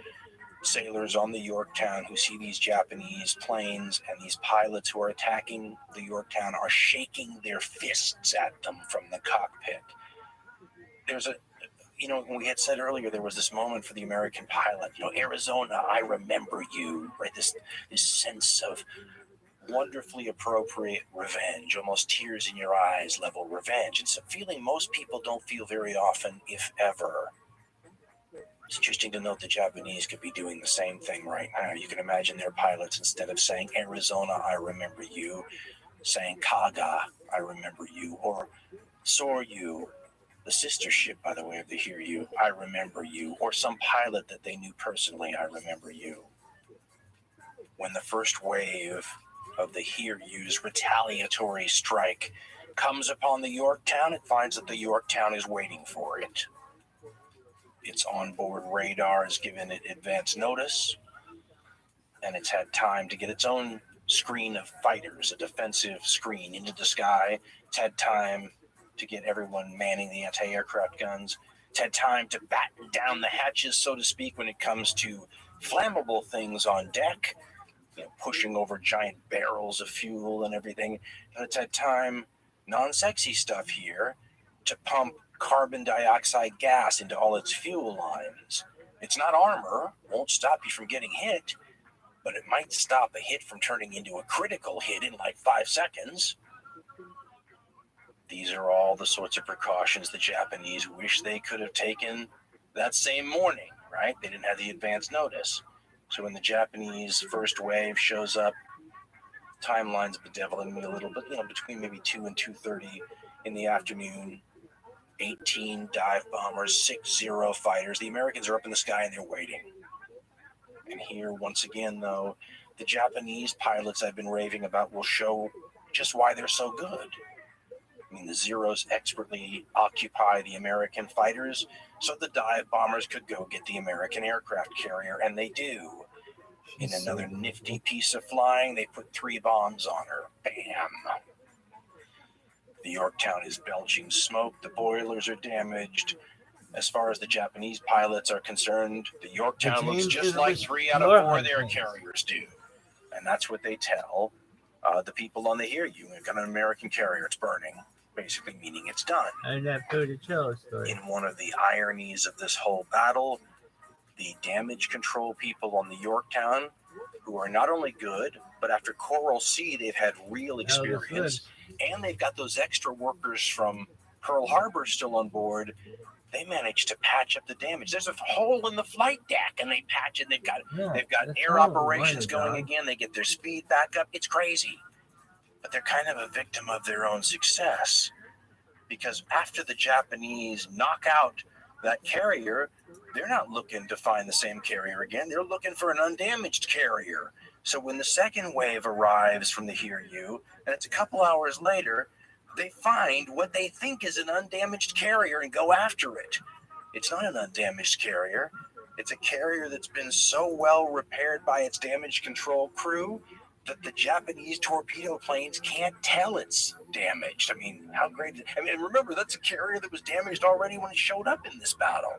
sailors on the Yorktown who see these Japanese planes, and these pilots who are attacking the Yorktown are shaking their fists at them from the cockpit. There's we had said earlier, there was this moment for the American pilot, Arizona, I remember you, right? This sense of wonderfully appropriate revenge, almost tears in your eyes level revenge. It's a feeling most people don't feel very often, if ever. It's interesting to note the Japanese could be doing the same thing right now. You can imagine their pilots, instead of saying Arizona, I remember you, saying Kaga, I remember you, or Soryu, the sister ship, by the way, of the Hiryu, I remember you, or some pilot that they knew personally, I remember you. When the first wave of the Hiryu's retaliatory strike comes upon the Yorktown, it finds that the Yorktown is waiting for it. Its onboard radar has given it advance notice, and it's had time to get its own screen of fighters, a defensive screen, into the sky. It's had time to get everyone manning the anti-aircraft guns. It's had time to batten down the hatches, so to speak, when it comes to flammable things on deck, pushing over giant barrels of fuel and everything. And it's had time, non-sexy stuff here, to pump carbon dioxide gas into all its fuel lines. It's not armor, won't stop you from getting hit, but it might stop a hit from turning into a critical hit in like 5 seconds. These are all the sorts of precautions the Japanese wish they could have taken that same morning, right? They didn't have the advance notice. So when the Japanese first wave shows up, timeline's bedeviling me a little bit, between maybe 2 and 2:30 in the afternoon, 18 dive bombers, 6 Zero fighters. The Americans are up in the sky and they're waiting. And here, once again, though, the Japanese pilots I've been raving about will show just why they're so good. I mean, the Zeros expertly occupy the American fighters, so the dive bombers could go get the American aircraft carrier, and they do. In another nifty piece of flying, they put 3 bombs on her. Bam! The Yorktown is belching smoke, the boilers are damaged. As far as the Japanese pilots are concerned, the Yorktown looks just like 3 out of 4 of their carriers do. And that's what they tell the people on the Hiryu. We've got an American carrier, it's burning, basically meaning it's done. And that Botticelli story. In one of the ironies of this whole battle, the damage control people on the Yorktown, who are not only good, but after Coral Sea, they've had real experience, and they've got those extra workers from Pearl Harbor still on board. They managed to patch up the damage. There's a hole in the flight deck, and they patch it. They've got air operations going again. They get their speed back up. It's crazy. But they're kind of a victim of their own success, because after the Japanese knock out that carrier, they're not looking to find the same carrier again. They're looking for an undamaged carrier. So when the second wave arrives from the Hiryu, and it's a couple hours later, they find what they think is an undamaged carrier and go after it. It's not an undamaged carrier. It's a carrier that's been so well repaired by its damage control crew that the Japanese torpedo planes can't tell it's damaged. I mean, how great is it? I mean, remember, that's a carrier that was damaged already when it showed up in this battle.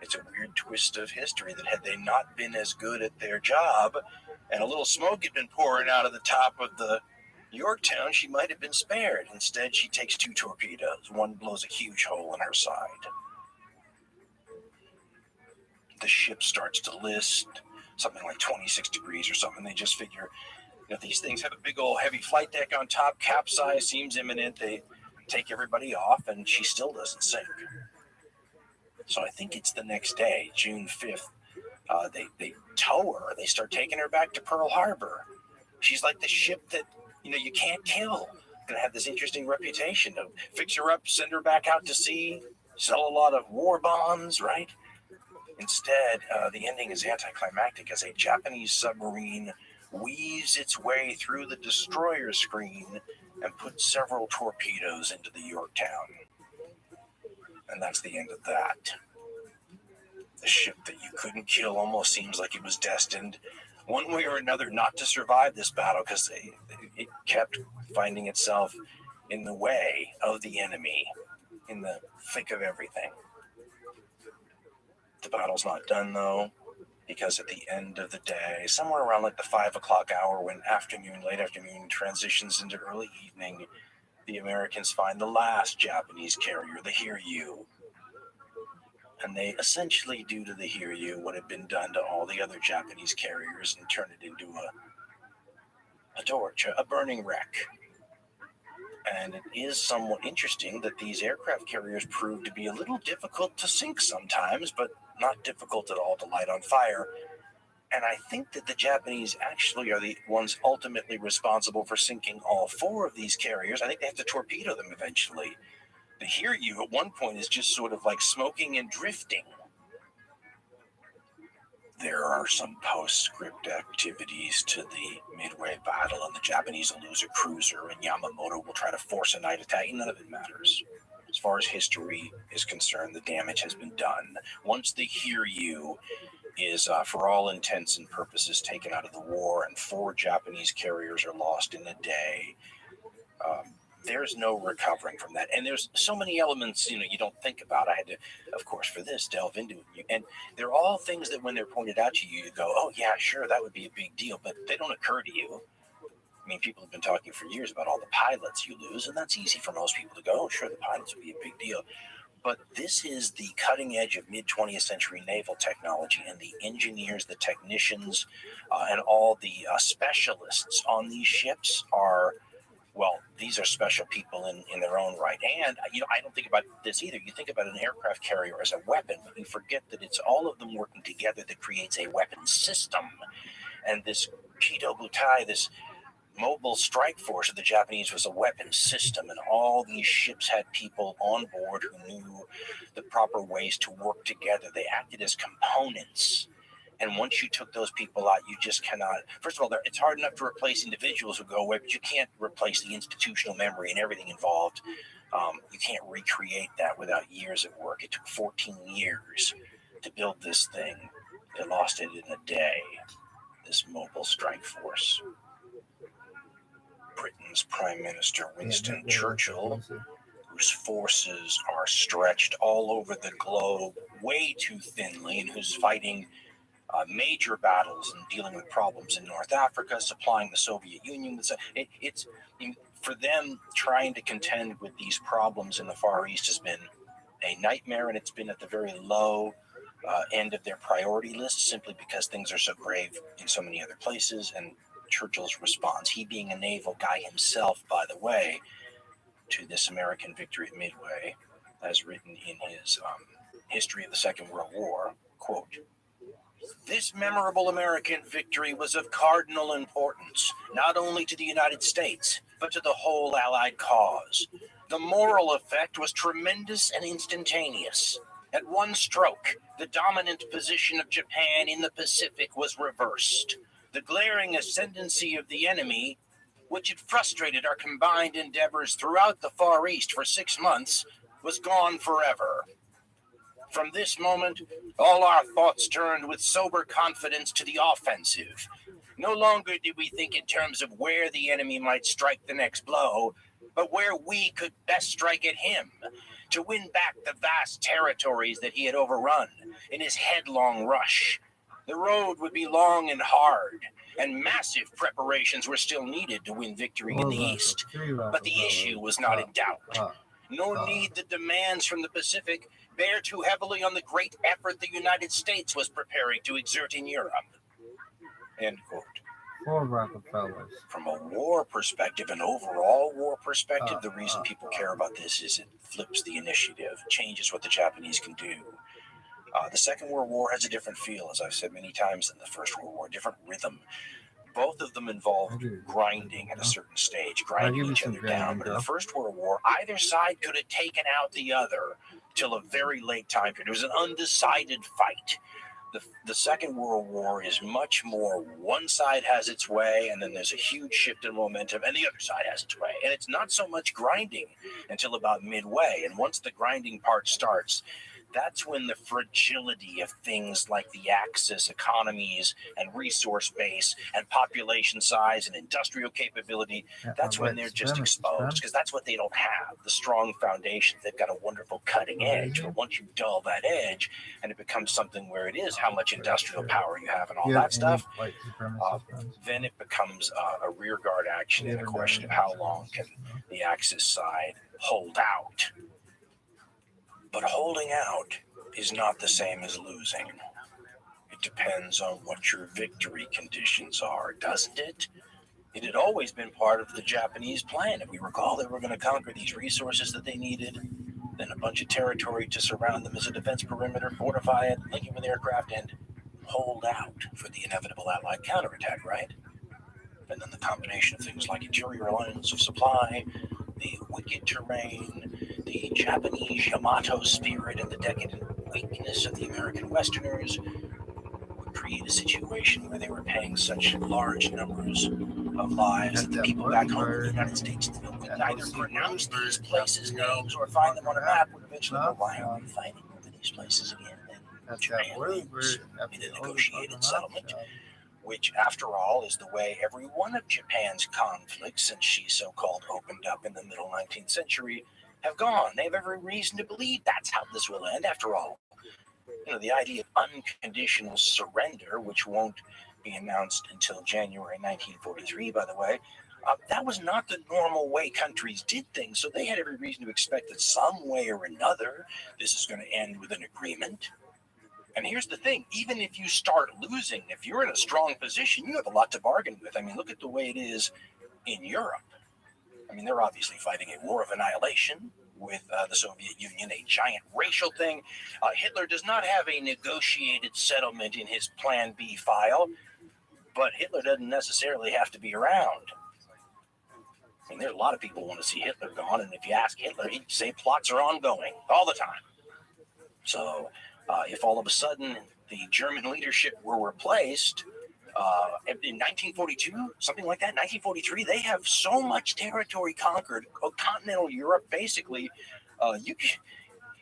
It's a weird twist of history that had they not been as good at their job and a little smoke had been pouring out of the top of the Yorktown, she might have been spared. Instead, she takes 2 torpedoes. One blows a huge hole in her side. The ship starts to list, something like 26 degrees or something. They just figure, these things have a big old heavy flight deck on top. Capsize seems imminent. They take everybody off, and she still doesn't sink. So I think it's the next day, June 5th. They tow her. They start taking her back to Pearl Harbor. She's like the ship that you can't kill. Gonna have this interesting reputation of fix her up, send her back out to sea, sell a lot of war bonds, right? Instead, the ending is anticlimactic as a Japanese submarine weaves its way through the destroyer screen and puts several torpedoes into the Yorktown. And that's the end of that. The ship that you couldn't kill almost seems like it was destined, one way or another, not to survive this battle, because it kept finding itself in the way of the enemy, in the thick of everything. The battle's not done, though, because at the end of the day, somewhere around like the 5 o'clock hour, when late afternoon transitions into early evening, the Americans find the last Japanese carrier, the Hiryu. And they essentially do to the Hiryu what had been done to all the other Japanese carriers and turn it into a torch, a burning wreck. And it is somewhat interesting that these aircraft carriers prove to be a little difficult to sink sometimes, but not difficult at all to light on fire. And I think that the Japanese actually are the ones ultimately responsible for sinking all 4 of these carriers. I think they have to torpedo them eventually. The Hiryu at one point is just sort of like smoking and drifting. There are some postscript activities to the Midway battle, and the Japanese will lose a cruiser, and Yamamoto will try to force a night attack. None of it matters. As far as history is concerned, the damage has been done. Once the Hiryu is, for all intents and purposes, taken out of the war, and 4 Japanese carriers are lost in a day, there's no recovering from that. And there's so many elements, you don't think about. I had to, of course, for this, delve into it. And they're all things that when they're pointed out to you, you go, oh, yeah, sure, that would be a big deal. But they don't occur to you. I mean, people have been talking for years about all the pilots you lose, and that's easy for most people to go, oh, sure, the pilots would be a big deal. But this is the cutting edge of mid-20th century naval technology, and the engineers, the technicians, and all the specialists on these ships are, well, these are special people in their own right. And, I don't think about this either. You think about an aircraft carrier as a weapon, but you forget that it's all of them working together that creates a weapon system. And this Kido Butai, this mobile strike force of the Japanese, was a weapon system, and all these ships had people on board who knew the proper ways to work together. They acted as components. And once you took those people out, you just cannot. First of all, it's hard enough to replace individuals who go away, but you can't replace the institutional memory and everything involved. You can't recreate that without years of work. It took 14 years to build this thing. They lost it in a day, this mobile strike force. Britain's Prime Minister Winston Churchill, whose forces are stretched all over the globe way too thinly, and who's fighting major battles and dealing with problems in North Africa, supplying the Soviet Union with it's for them trying to contend with these problems in the Far East has been a nightmare, and it's been at the very low end of their priority list, simply because things are so grave in so many other places. And Churchill's response, he being a naval guy himself, by the way, to this American victory at Midway, as written in his History of the Second World War, quote, "This memorable American victory was of cardinal importance, not only to the United States, but to the whole Allied cause. The moral effect was tremendous and instantaneous. At one stroke, the dominant position of Japan in the Pacific was reversed. The glaring ascendancy of the enemy, which had frustrated our combined endeavors throughout the Far East for 6 months, was gone forever. From this moment, all our thoughts turned with sober confidence to the offensive. No longer did we think in terms of where the enemy might strike the next blow, but where we could best strike at him, to win back the vast territories that he had overrun in his headlong rush. The road would be long and hard, and massive preparations were still needed to win victory in the East. But the issue was not in doubt, nor need the demands from the Pacific bear too heavily on the great effort the United States was preparing to exert in Europe." End quote. From a war perspective, an overall war perspective, the reason people care about this is it flips the initiative, changes what the Japanese can do. The Second World War has a different feel, as I've said many times, than the First World War, different rhythm. Both of them involved grinding at a certain stage, grinding each other down. But in the First World War, either side could have taken out the other till a very late time period. It was an undecided fight. The Second World War is much more one side has its way, and then there's a huge shift in momentum, and the other side has its way. And it's not so much grinding until about midway. And once the grinding part starts, that's when the fragility of things like the Axis economies and resource base and population size and industrial capability, that's when they're just exposed, because that's what they don't have, the strong foundations. They've got a wonderful cutting edge, but once you dull that edge and it becomes something where it is how much industrial power you have and all that stuff, then it becomes a rearguard action and a question of how long can the Axis side hold out. But holding out is not the same as losing. It depends on what your victory conditions are, doesn't it? It had always been part of the Japanese plan. If we recall, they were going to conquer these resources that they needed, then a bunch of territory to surround them as a defense perimeter, fortify it, link it with aircraft, and hold out for the inevitable Allied counterattack, right? And then the combination of things like interior lines of supply, the wicked terrain, the Japanese Yamato spirit, and the decadent weakness of the American Westerners would create a situation where they were paying such large numbers of lives that the people back home in the United States could neither pronounce these places' names or find them on a map would eventually go, why are we fighting over these places again? And Japan moves in a negotiated settlement which, after all, is the way every one of Japan's conflicts since she so-called opened up in the middle 19th century have gone. They have every reason to believe that's how this will end. After all, the idea of unconditional surrender, which won't be announced until January 1943, by the way, that was not the normal way countries did things, so they had every reason to expect that some way or another this is going to end with an agreement. And here's the thing, even if you start losing, if you're in a strong position, you have a lot to bargain with. I mean, look at the way it is in Europe. I mean, they're obviously fighting a war of annihilation with the Soviet Union, a giant racial thing. Hitler does not have a negotiated settlement in his Plan B file, but Hitler doesn't necessarily have to be around. I mean, there's a lot of people who want to see Hitler gone, and if you ask Hitler, he'd say plots are ongoing all the time. So if all of a sudden the German leadership were replaced in 1942, something like that, 1943, they have so much territory conquered, continental Europe, basically.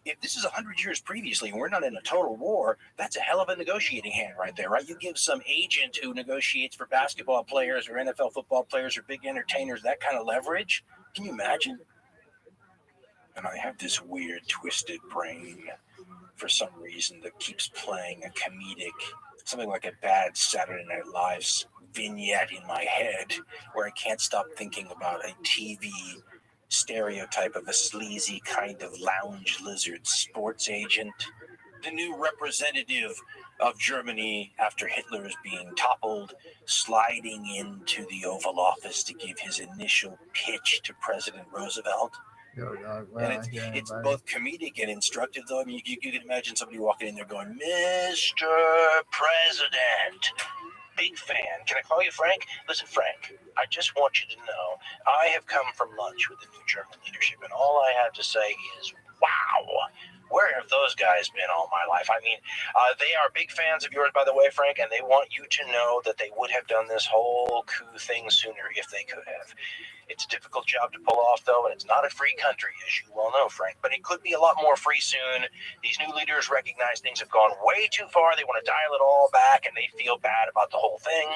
If this is 100 years previously and we're not in a total war, that's a hell of a negotiating hand right there, right? You give some agent who negotiates for basketball players or NFL football players or big entertainers that kind of leverage. Can you imagine? And I have this weird, twisted brain for some reason that keeps playing a comedic, something like a bad Saturday Night Live vignette in my head where I can't stop thinking about a TV stereotype of a sleazy kind of lounge lizard sports agent, the new representative of Germany after Hitler is being toppled, sliding into the Oval Office to give his initial pitch to President Roosevelt. And it's both comedic and instructive, though. I mean, you can imagine somebody walking in there going, "Mr. President, big fan. Can I call you Frank? Listen, Frank, I just want you to know I have come from lunch with the new German leadership, and all I have to say is, wow, where have those guys been all my life? I mean, they are big fans of yours, by the way, Frank, and they want you to know that they would have done this whole coup thing sooner if they could have. It's a difficult job to pull off, though, and it's not a free country, as you well know, Frank, but it could be a lot more free soon. These new leaders recognize things have gone way too far. They want to dial it all back, and they feel bad about the whole thing.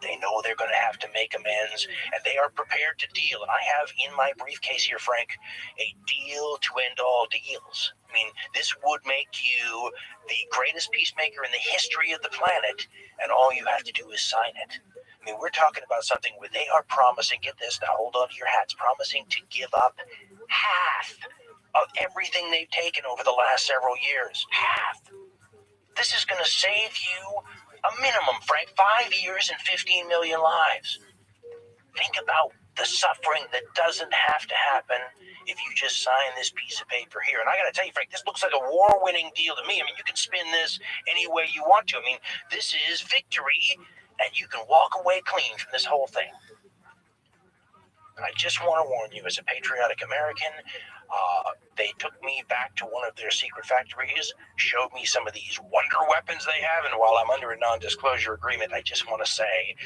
They know they're going to have to make amends, and they are prepared to deal. And I have in my briefcase here, Frank, a deal to end all deals. I mean, this would make you the greatest peacemaker in the history of the planet, and all you have to do is sign it. I mean, we're talking about something where they are promising, get this, now hold on to your hats, promising to give up half of everything they've taken over the last several years. Half. This is going to save you a minimum, Frank, 5 years and 15 million lives. Think about the suffering that doesn't have to happen if you just sign this piece of paper here. And I got to tell you, Frank, this looks like a war-winning deal to me. I mean, you can spin this any way you want to. I mean, this is victory, and you can walk away clean from this whole thing. And I just want to warn you, as a patriotic American, they took me back to one of their secret factories, showed me some of these wonder weapons they have, and while I'm under a non-disclosure agreement, I just want to say,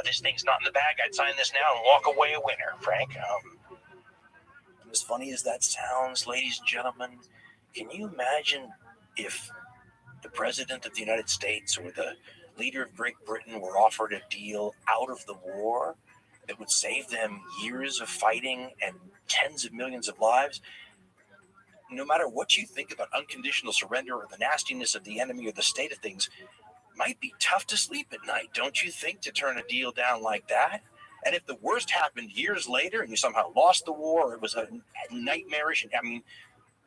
this thing's not in the bag. I'd sign this now and walk away a winner, Frank. As funny as that sounds, ladies and gentlemen, can you imagine if the President of the United States or the leader of Great Britain were offered a deal out of the war that would save them years of fighting and tens of millions of lives? No matter what you think about unconditional surrender or the nastiness of the enemy or the state of things, it might be tough to sleep at night, don't you think, to turn a deal down like that? And if the worst happened years later and you somehow lost the war, or it was a nightmarish, I mean,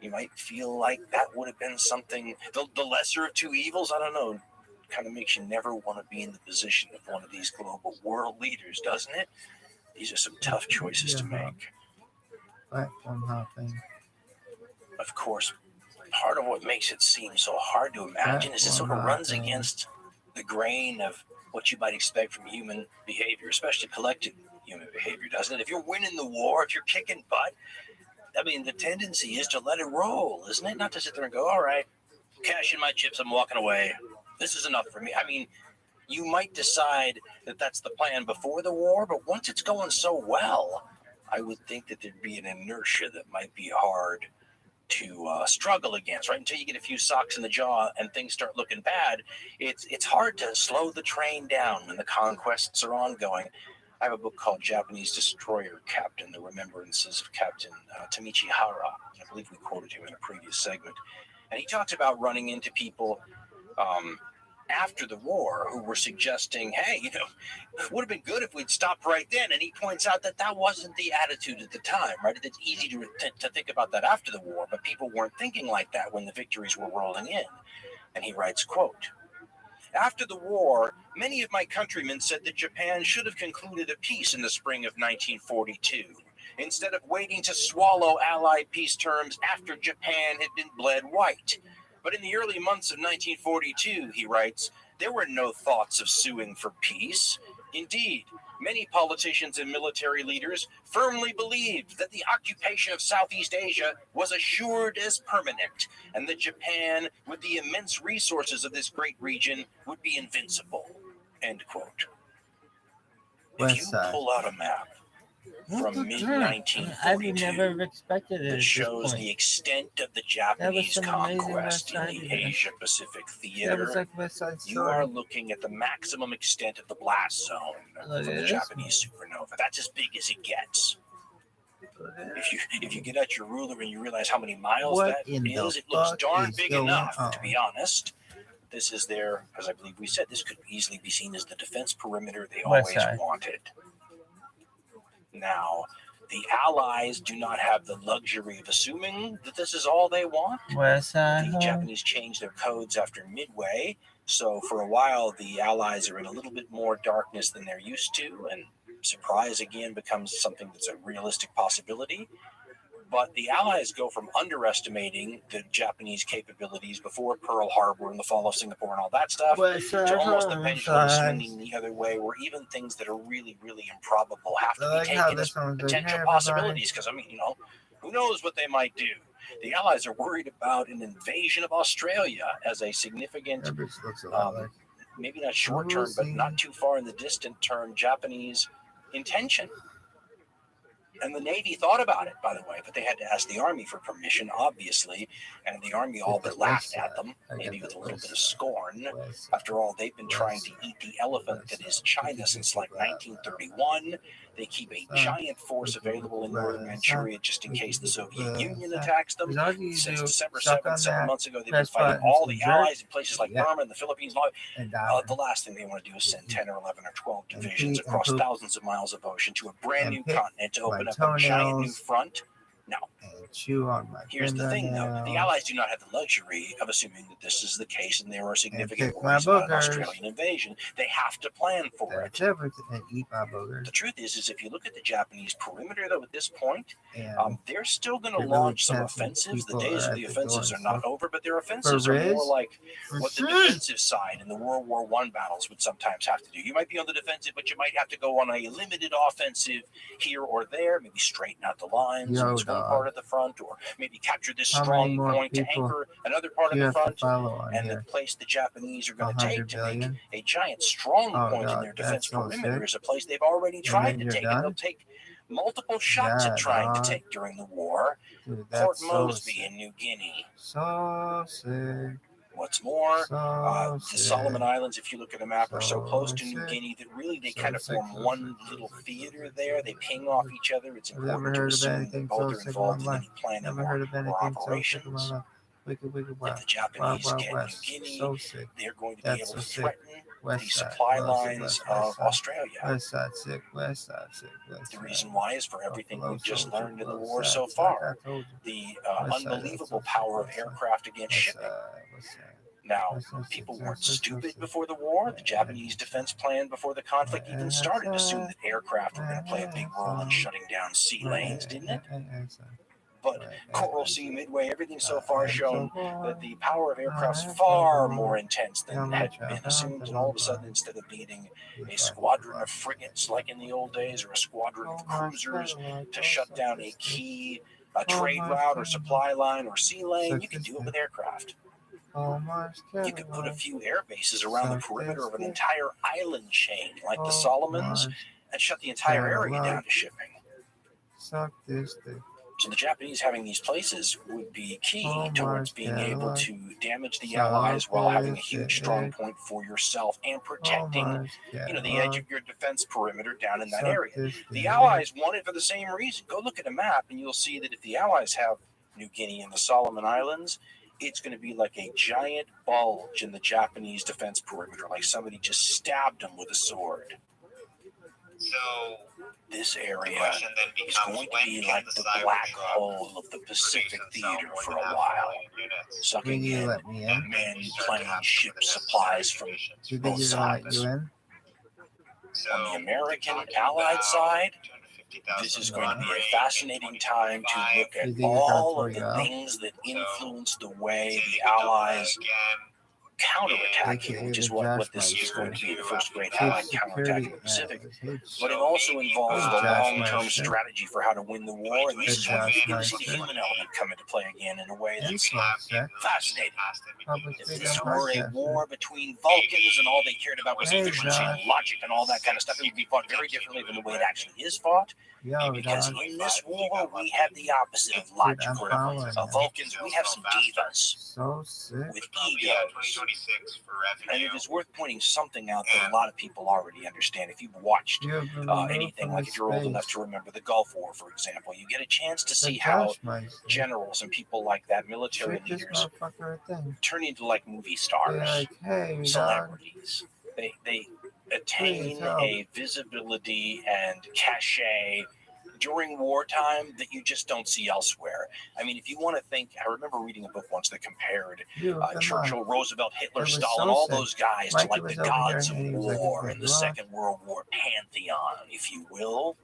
you might feel like that would have been something, the lesser of two evils, I don't know. Kind of makes you never want to be in the position of one of these global world leaders, doesn't it? These are some tough choices to make. Platform hopping. Of course, part of what makes it seem so hard to imagine is it sort of runs against the grain of what you might expect from human behavior, especially collective human behavior, doesn't it? If you're winning the war, if you're kicking butt, I mean, the tendency is to let it roll, isn't it? Not to sit there and go, all right, cash in my chips, I'm walking away. This is enough for me. I mean, you might decide that that's the plan before the war, but once it's going so well, I would think that there'd be an inertia that might be hard struggle against, right? Until you get a few socks in the jaw and things start looking bad, it's hard to slow the train down when the conquests are ongoing. I have a book called Japanese Destroyer Captain, The Remembrances of Captain Tamichi Hara. I believe we quoted him in a previous segment. And he talks about running into people after the war who were suggesting, hey, it would have been good if we'd stopped right then. And he points out that that wasn't the attitude at the time, right? It's easy to think about that after the war, but people weren't thinking like that when the victories were rolling in. And he writes, quote, "After the war, many of my countrymen said that Japan should have concluded a peace in the spring of 1942, instead of waiting to swallow Allied peace terms after Japan had been bled white. But in the early months of 1942, he writes, there were no thoughts of suing for peace. Indeed, many politicians and military leaders firmly believed that the occupation of Southeast Asia was assured as permanent, and that Japan, with the immense resources of this great region, would be invincible." End quote. If you pull out a map from mid-1942 I've never expected it that shows the extent of the Japanese conquest in the Asia-Pacific theater, you are looking at the maximum extent of the blast zone from the Japanese supernova. That's as big as it gets. If you get out your ruler and you realize how many miles that is, it looks darn big enough, to be honest. This is their, as I believe we said, this could easily be seen as the defense perimeter they always wanted. Now, the Allies do not have the luxury of assuming that this is all they want. The Japanese changed their codes after Midway, so for a while the Allies are in a little bit more darkness than they're used to, and surprise again becomes something that's a realistic possibility. But the Allies go from underestimating the Japanese capabilities before Pearl Harbor and the fall of Singapore and all that stuff to almost the pendulum swinging the other way, where even things that are really, really improbable have to be taken as potential possibilities. Because, I mean, who knows what they might do? The Allies are worried about an invasion of Australia as a significant, maybe not short term, but not too far in the distant term, Japanese intention. And the Navy thought about it, by the way, but they had to ask the Army for permission, obviously, and the Army all but laughed at them, maybe with a little bit of scorn. After all, they've been trying to eat the elephant that is China since like 1931. They keep a giant force available in northern Manchuria just in case the Soviet Union attacks them. Since December 7th, 7 months ago, they've been fighting all the allies in places like Burma and the Philippines. The last thing they want to do is send 10 or 11 or 12 divisions across thousands of miles of ocean to a brand new continent to open up a giant new front. No. Here's the thing, though. The Allies do not have the luxury of assuming that this is the case and there are significant worries about an Australian invasion. They have to plan for it. The truth is if you look at the Japanese perimeter, though, at this point, they're still going to launch some offensives. The days of the offensives are not over, but their offensives are more like what the defensive side in the World War I battles would sometimes have to do. You might be on the defensive, but you might have to go on a limited offensive here or there, maybe straighten out the lines in this one part of the front, or maybe capture this strong point to anchor another part of the front. And the place the Japanese are going to take to make a giant strong point in their defense perimeter is a place they've already tried to take, and they'll take multiple shots at trying to take during the war. Port Moresby in New Guinea. What's more, the Solomon Islands, if you look at a map, are so close to New Guinea that really they kind of form one little theater there. They ping off each other. It's important to assume that both are involved in any planning or operations. If the Japanese get New Guinea, they're going to be able to threaten the supply lines of Australia. The reason why is for everything we've just learned in the war so far. The unbelievable power of aircraft against shipping. Now, people weren't stupid before the war. The Japanese defense plan before the conflict even started assumed that aircraft were going to play a big role in shutting down sea lanes, didn't it? But Coral Sea, Midway, everything so far shown that the power of aircraft is far more intense than had been assumed. And all of a sudden, instead of beating a squadron of frigates like in the old days, or a squadron of cruisers to shut down a key trade route or supply line or sea lane, you could do it with aircraft. You could put a few air bases around the perimeter of an entire island chain like the Solomons and shut the entire area down to shipping. So the Japanese having these places would be key Oh towards my being able God. to damage the Allies while having a huge strong Selfie. point for yourself and protecting, the edge of your defense perimeter down in that area. The Allies want it for the same reason. Go look at a map and you'll see that if the Allies have New Guinea and the Solomon Islands, it's going to be like a giant bulge in the Japanese defense perimeter, like somebody just stabbed them with a sword. So this area then is going to be like the black hole of the Pacific theater for a while, sucking in men, planes, ships, supplies from both sides. On the American Allied side, this is going to be a fascinating time to look at all of the things that influence the way the Allies counterattack here, which is what this is going to be, the first great Allied counterattack in the Pacific. But it also involves the long-term strategy for how to win the war, and this is where you begin to see the human element come into play again in a way that's fascinating. If this were a war between Vulcans and all they cared about was efficiency and logic and all that kind of stuff, it would be fought very differently than the way it actually is fought. Because in this war, we have the opposite of logic. Vulcans, we have some divas with egos. And it is worth pointing something out that a lot of people already understand. If you've watched anything, like if you're old enough to remember the Gulf War, for example, you get a chance to see how generals and people like that, military leaders, turn into like movie stars, celebrities. They attain a visibility and cachet during wartime that you just don't see elsewhere. I mean, if you want to think, I remember reading a book once that compared Churchill, Roosevelt, Hitler, Stalin, all those guys to like the gods of war in the Second World War pantheon, if you will.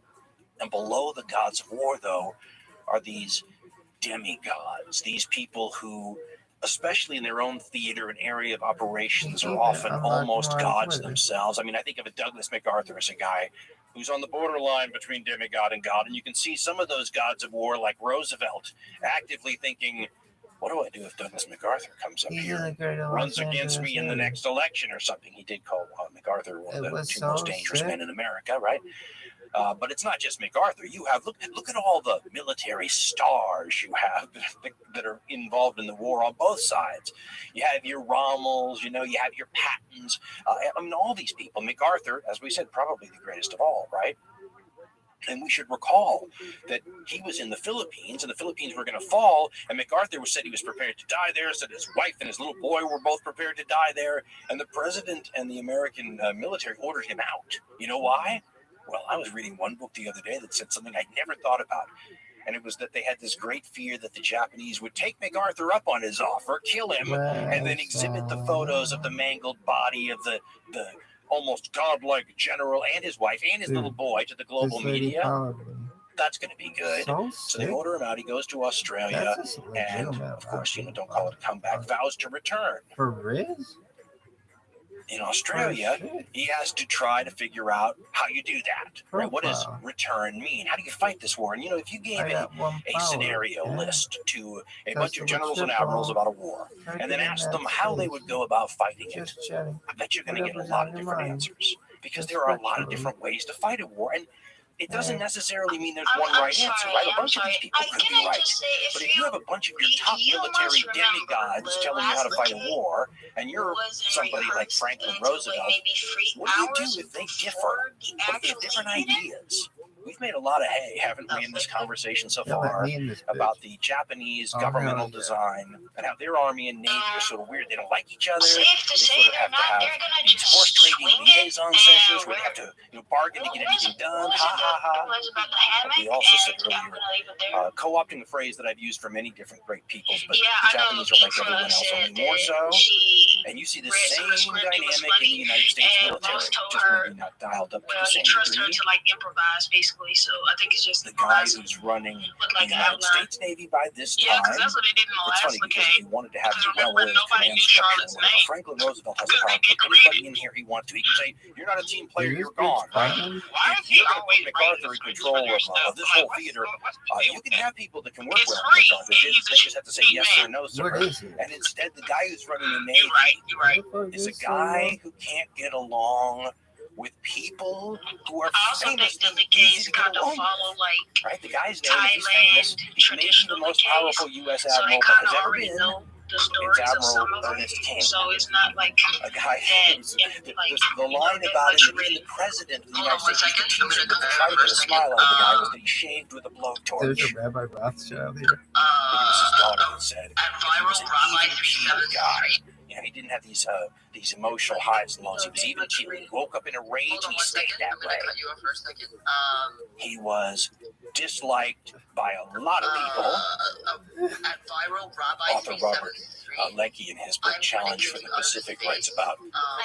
And below the gods of war, though, are these demigods, these people who, especially in their own theater and area of operations, are often almost gods themselves. I mean, I think of a Douglas MacArthur as a guy who's on the borderline between demigod and god, and you can see some of those gods of war, like Roosevelt, actively thinking, what do I do if Douglas MacArthur comes up here and runs against me in the next election or something? He did call MacArthur one of the two most dangerous men in America, right? But it's not just MacArthur. You have look at all the military stars you have that are involved in the war on both sides. You have your Rommels, you have your Pattons. I mean, all these people. MacArthur, as we said, probably the greatest of all, right? And we should recall that he was in the Philippines, and the Philippines were going to fall, and MacArthur said he was prepared to die there, said his wife and his little boy were both prepared to die there, and the president and the American military ordered him out. You know why? Well, I was reading one book the other day that said something I'd never thought about, and it was that they had this great fear that the Japanese would take MacArthur up on his offer, kill him, and then exhibit the photos of the mangled body of the almost godlike general and his wife and his little boy to the global media. That's going to be good. So they order him out. He goes to Australia, and of course, don't call it a comeback, vows to return. For Riz? In Australia, he has to try to figure out how you do that. Right? What does return mean? How do you fight this war? And if you gave a scenario list to a bunch of generals and admirals about a war, and then asked them how they would go about fighting it, I bet you're going to get a lot of different answers, because there are a lot of different ways to fight a war. And it doesn't necessarily mean there's one right answer, right? A bunch of these people could be right. But if you have a bunch of your top military demigods telling you how to fight a war, and you're somebody like Franklin Roosevelt, what do you do if they differ? What if they have different ideas? We've made a lot of hay, haven't we, in this conversation so far, about the Japanese governmental design and how their army and navy are sort of weird. They don't like each other. They sort of have to have these horse trading liaison sessions where they have to bargain to get anything done. But we also said earlier, co-opting a phrase that I've used for many different great peoples, but the Japanese are like everyone else, only more so. And you see the same dynamic in the United States military, just maybe not dialed up to the same degree. So I think it's just the guy who's running the United States Navy by this time. Yeah, because that's what they did in the it's last funny because he wanted to have a well-oiled command structure. Franklin Roosevelt has a problem. Put anybody in here he wants to. He can say, "You're not a team player. You're gone." Right? If you're going to put MacArthur in control of this whole theater, you can have people that can work well with MacArthur. They just have to say yes or no, sir. And instead, the guy who's running the Navy is a guy who can't get along with people who are I also famous think that and the easy gays to get kind of along follow with. like Right? The guy's name, he's famous. Thailand He's maybe the traditional most gays, powerful U.S. so they admiral kind that has of ever already been. know the It's stories of Admiral some of them. Ernest King. So it's not like A guy that. who's, Like the line about him that being the president of the United States was the teaser that tried to get a smile out of the guy was that he shaved with a blowtorch. There's a Rabbi Rothschild here. I think it was his daughter that said At he was an ViralRabbi even keeled guy. 373. You know, he didn't have these emotional highs and lows. He was even keeled. He woke up in a rage and he stayed that way. He was disliked by a lot of people. At ViralRabbi Author Robert Leckie in his book Challenge for the Pacific writes about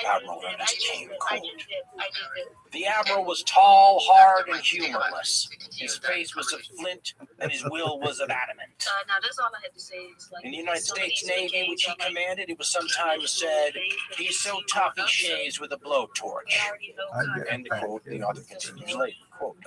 Admiral Ernest King. Quote, the Admiral was tall, hard, and humorless. His face was of flint, and his will was of adamant. Now that's all I have to say. Is like In the United States Navy, which he commanded, it was sometimes said, he's so tough he shaves with a blowtorch. End quote. The author continues later. Quote,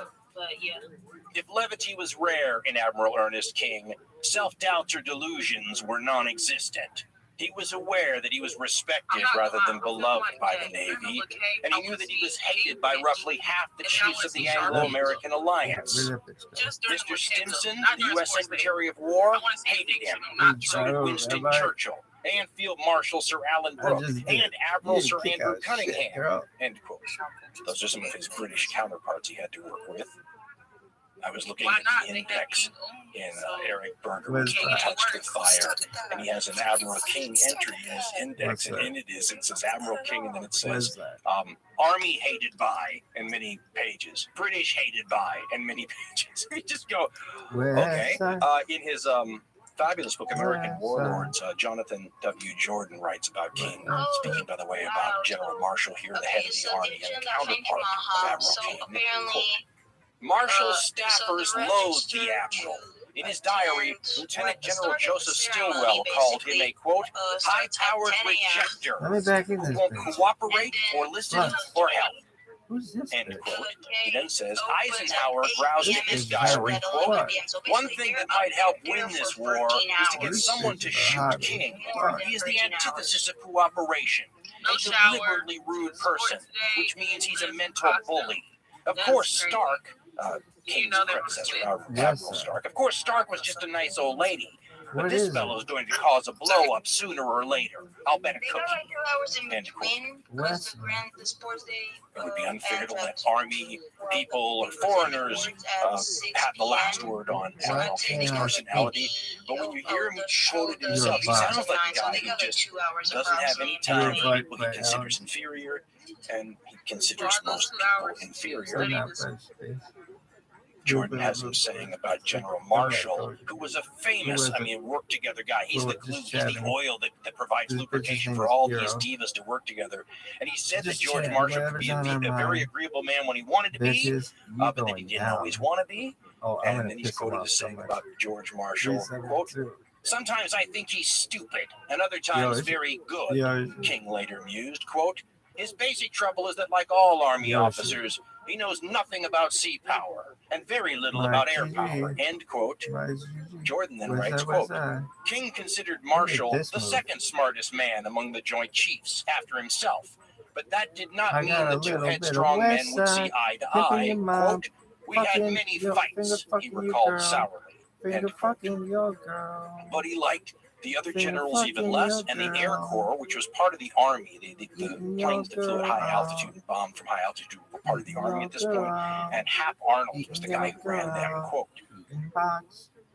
if levity was rare in Admiral Ernest King, self-doubts or delusions were non-existent. He was aware that he was respected rather than beloved by the Navy, and he knew that he was hated by roughly half the chiefs of the Anglo-American Alliance. Mr. Stimson, the U.S. Secretary of War, hated him. So did Winston Churchill, and Field Marshal Sir Alan Brooke, and Admiral Sir Andrew Cunningham. End quote. Those are some of his British counterparts he had to work with. I was looking at the index in Eric Berger, which is Touched with Fire, and he has an Admiral King entry in his index, and in it says Admiral King, and then it says Army hated by, and many pages, British hated by, and many pages. You just go, okay. In his fabulous book, American Warlords, Jonathan W. Jordan writes about King, speaking, by the way, about General Marshall here, the head of the Army and counterpart of Admiral King. Quote, Marshall's staffers loathed the Admiral. In his diary, Lieutenant General Joseph Stilwell called him a, quote, high-powered rejecter who won't cooperate or listen or help. Who's this? End quote. He then says Eisenhower groused in his diary, quote, one thing that might help win this war is to get someone to shoot King. He is the antithesis of cooperation, a deliberately rude person, which means he's a mental bully. Of course, Stark, King's predecessor, Admiral Stark, of course, Stark was just a nice old lady. But this fellow's going to cause a blow-up sooner or later. I'll bet a cookie. End quote. It would be unfair to let Army people or foreigners have the last word on Admiral King's personality. But when you hear him quoted himself, he sounds like a guy who just doesn't have any time for people he considers inferior, and he considers most people inferior. Jordan has him saying about General Marshall, who was a famous, work together guy. He's the glue, he's the oil that provides lubrication for all these divas to work together. And he said that George Marshall could be a very agreeable man when he wanted to be, but that he didn't always want to be. And then he's quoted as saying about George Marshall, quote, sometimes I think he's stupid, and other times very good, King later mused, quote, his basic trouble is that, like all Army officers, he knows nothing about sea power and very little about air power, end quote. Jordan then writes, quote, King considered Marshall the second smartest man among the Joint Chiefs after himself, but that did not mean the two headstrong men would see eye to eye. Quote, we had many fights, he recalled sourly, end quote. But he liked the other generals even less, and the Air Corps, which was part of the Army, the planes that flew at high altitude and bombed from high altitude were part of the Army at this point, and Hap Arnold was the guy who ran them, quote.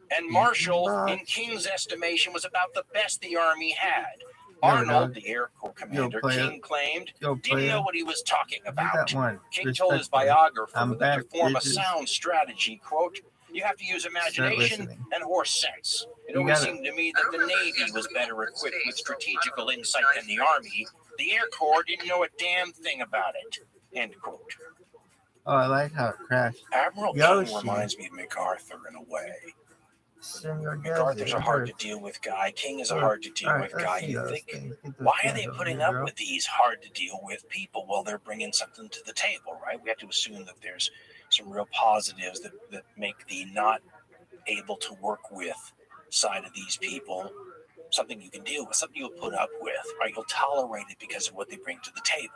And Marshall, in King's estimation, was about the best the Army had. Arnold, the Air Corps commander, King claimed, didn't know what he was talking about. King told his biographer that to form a sound strategy, quote, you have to use imagination and horse sense. It always seemed to me that the Navy was better equipped with strategical insight than the Army. The Air Corps didn't know a damn thing about it. End quote. Oh, I like how it crashed. Admiral King reminds me of MacArthur in a way. MacArthur's a hard to deal with guy. King is a hard to deal with guy. You think, why are they putting up with these hard to deal with people? Well, they're bringing something to the table, right? We have to assume that there's some real positives that make the not able to work with side of these people something you can deal with, something you'll put up with, right? You'll tolerate it because of what they bring to the table.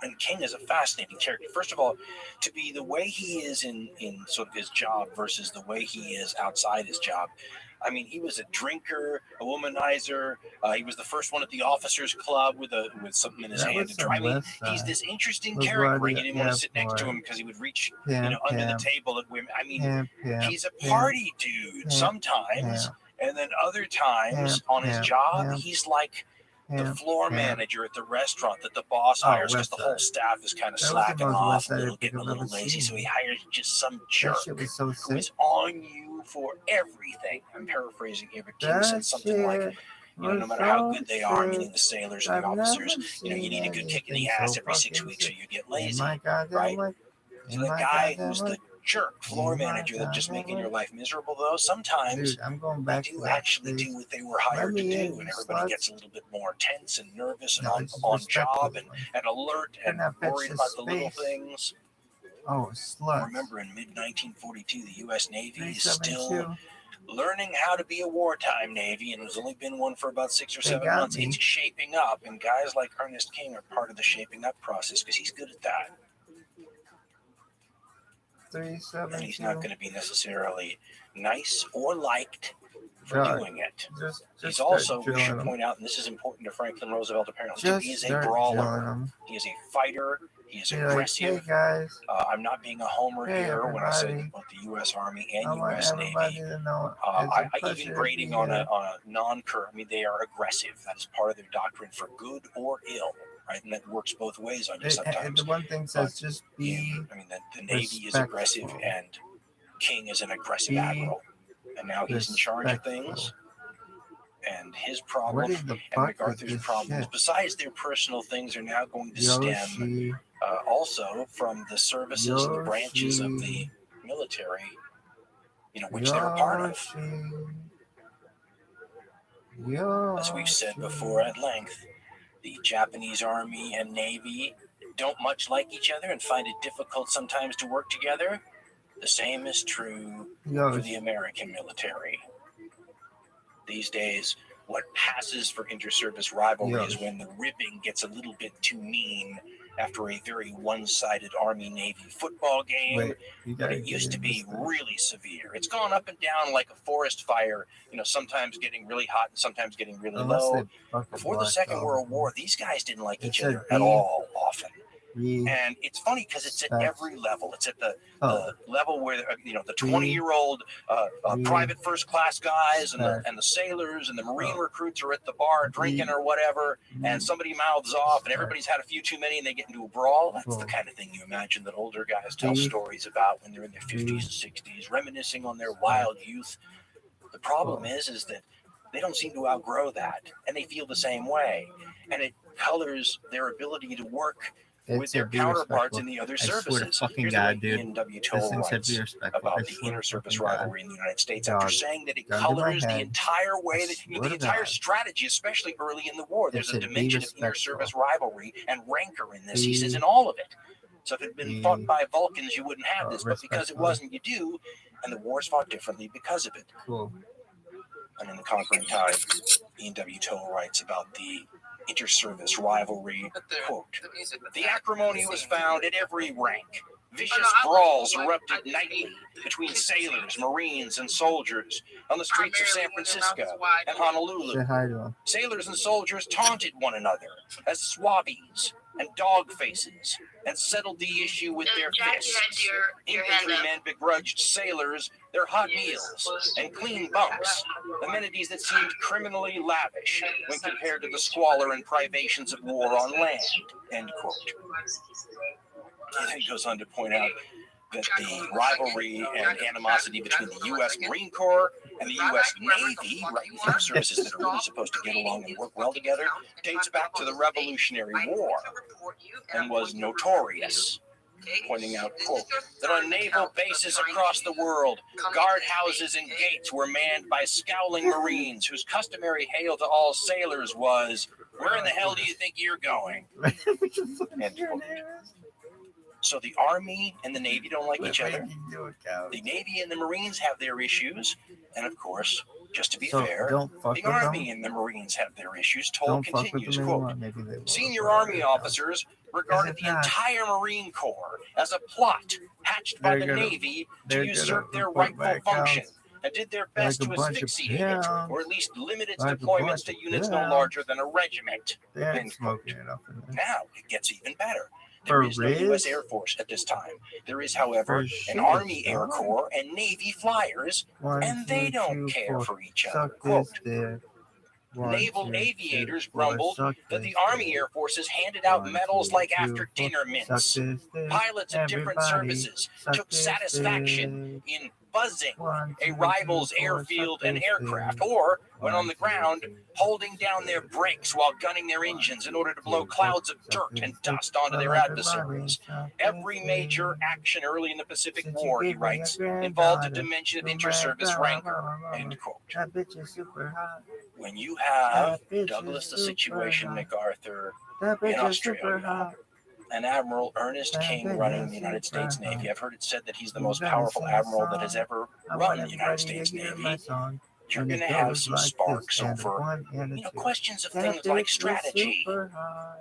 And King is a fascinating character. First of all, to be the way he is in sort of his job versus the way he is outside his job. I mean, he was a drinker, a womanizer. He was the first one at the officers' club with something in his That hand was to try. I some mean, left he's side. this interesting Was character where what you it- didn't want yeah, to sit next to boy. him because he would reach, Pimp, under the pimp, table at women. I mean, pimp, pimp, he's a pimp, party dude pimp, sometimes, pimp, and then other times pimp, on his pimp, job, pimp, he's like the pimp, floor pimp. manager at the restaurant that the boss Oh, hires because West the whole Side. staff is kind of That was the slacking most off, West a Side little, epic getting a I've little ever lazy, so he seen. hires just some That jerk shit was so who sick. is on you for everything. I'm paraphrasing here, but King said That something like, shit no was matter how so good they are, sick. meaning the sailors or I've the never officers, you seen need a good kick in the anything ass so every 6 fucking weeks or sick. you get In lazy, my goddamn right? life. So In the my guy goddamn who's life. the jerk floor In my manager that's just goddamn making your life. life miserable, though, sometimes Dude, I'm going they back to do that actually place. do what they were Let hired to me in, do, you and everybody sluts. gets a little bit more tense and nervous and No, on it's job respectful. and alert and Couldn't have fetched worried this about the little space. things. Oh, sluts. Remember, in mid-1942, the U.S. Navy is 372. still learning how to be a wartime Navy, and there's only been one for about 6 or They 7 got months. me. It's shaping up, and guys like Ernest King are part of the shaping up process because he's good at that. And he's not 372. going to be necessarily nice or liked for God, doing it. Just He's start also, we drilling should them. point out, and this is important to Franklin Roosevelt apparently, too, Just he is a start drilling brawler. them. He is a fighter. He is Be like, aggressive. hey guys, I'm not being a homer hey here when I say everybody. that both the U.S. Army I and want U.S. everybody Navy, to know it's a I pleasure even to grading be on here. a non-curve, I mean, they are aggressive. That is part of their doctrine for good or ill, right? And that works both ways on you sometimes. The one thing says just be. I mean, the Navy is aggressive, respectful. and King is an aggressive Be admiral, and now he's in charge of respectful. things. And his What problem in the and fuck is MacArthur's this problems, shit? besides their personal things, are now going to stem Yoshi, also from the services and the branches of the Yoshi, military, which they're a part of. Yoshi. As we've said before at length, the Japanese Army and Navy don't much like each other and find it difficult sometimes to work together. The same is true for the American military. These days, what passes for inter-service rivalry is when the ribbing gets a little bit too mean after a very one-sided Army-Navy football game. But it used to be really severe. It's gone up and down like a forest fire, sometimes getting really hot and sometimes getting really low. Before the Second World War, these guys didn't like each other at all often. And it's funny because it's at every level. It's at the level where the 20-year-old private first class guys and the sailors and the Marine recruits are at the bar drinking or whatever, and somebody mouths off and everybody's had a few too many and they get into a brawl. That's the kind of thing you imagine that older guys tell stories about when they're in their 50s and 60s, reminiscing on their wild youth. The problem is that they don't seem to outgrow that, and they feel the same way, and it colors their ability to work with their counterparts in the other services. Here's the way Ian W. Toll writes about the inter-service rivalry in the United States, after saying that it colors the entire way, the entire strategy, especially early in the war. There's a dimension of inter-service rivalry and rancor in this, he says, in all of it. So if it had been fought by Vulcans, you wouldn't have this, but because it wasn't, you do, and the war's fought differently because of it. And in The Conquering Tide, Ian W. Toll writes about the inter-service rivalry, quote, "The acrimony was found at every rank. Vicious brawls erupted nightly between sailors, Marines, and soldiers on the streets of San Francisco and Honolulu. Sailors and soldiers taunted one another as swabbies and dog faces and settled the issue with their fists. Infantrymen begrudged sailors their hot meals and clean bunks, amenities that seemed criminally lavish when compared to the squalor and privations of war on land," end quote. He then goes on to point out that the rivalry and animosity between the U.S. Marine Corps and the U.S. Navy, right, services that are really supposed to get along and work well together, dates back to the Revolutionary War and was notorious, pointing out, quote, "that on naval bases across the world, guardhouses and gates were manned by scowling Marines whose customary hail to all sailors was, 'Where in the hell do you think you're going?'" End quote. So the Army and the Navy don't like each other. The Navy and the Marines have their issues. And of course, just to be fair, the Army and the Marines have their issues. Toll continues, quote, "Senior Army officers regarded Is it the not? entire Marine Corps as a plot hatched by They're the gonna- Navy to they're usurp gonna their report my rightful function, accounts and did their like best a to bunch of asphyxiate it, pimps, or at least limit its like a deployments bunch to of units no pimps. larger than a regiment. They ain't End quote. smoking enough in there. Now it gets even better. For There is no U.S. Riz? Air Force at this time. There is, however, For an shit, Army Air dog. Corps and Navy flyers, 1, and they 2, don't 2, care 4. for each other. Suck Quote, this dick. 1, Naval 2, aviators 2, 4. grumbled Suck that the this Army dick. Air Forces handed out 1, medals 2, like 2, after 4. dinner Suck mints. this dick. Pilots of different Everybody, services suck took this satisfaction dick. in buzzing 1, 2, a rival's 3, 4. airfield Suck and this aircraft, dick. or when 1, on the 2, ground, 3, holding down their brakes while gunning their engines in order to blow clouds of dirt and dust onto their adversaries. Every major action early in the Pacific War, he writes, involved a dimension of inter-service rancor. End quote. That bitch is super hot. When you have That bitch Douglas is the super Situation hot. MacArthur That in bitch is super Australia, hot. and Admiral Ernest That King bitch running is the United super States Navy, hot. I've heard it said that he's the You most gotta powerful sing a admiral that has song. ever I run want the United everybody States to hear Navy. my song. You're And going it to have goes some like sparks this, and a over, 1 and a 2. questions of That things like bitch is strategy. super hot.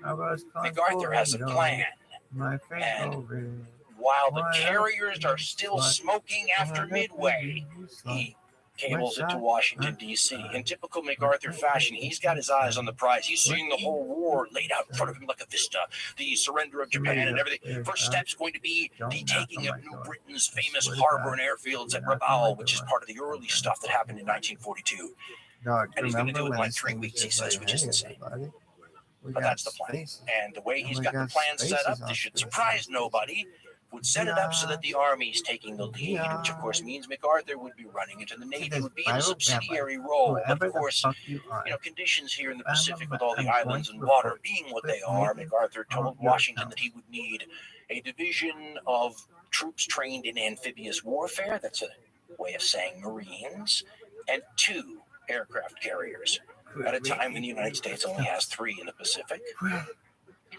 I was MacArthur has a plan, My face and go red. while the What up, carriers are you still slut? smoking after What up, Midway, you slut? he cables it to shot? Washington, D.C. In typical MacArthur fashion, he's got his eyes on the prize. He's seeing the whole war laid out in front of him like a vista. The surrender of Japan and everything. First step's going to be the taking of New Britain's famous harbor and airfields at Rabbi, which is part of the early stuff that happened in 1942. Dog, And he's going to remember do it in when like this 3 thing was weeks, he just says, like, which is hey, insane. everybody, we But got that's the plan. spaces. And the way he's we got the got plan set spaces up, on this should space. surprise nobody, would set it up so that the Army's taking the lead, which of course means MacArthur would be running into the Navy, would be in a subsidiary role. But Whoever of course, the fuck you are, conditions here in the I'm Pacific a- with all the I'm islands going and to water report. being what Quit they are, making MacArthur all told your Washington that accounts. he would need a division of troops trained in amphibious warfare, that's a way of saying Marines, and 2 aircraft carriers at a time when the United States only has 3 in the Pacific.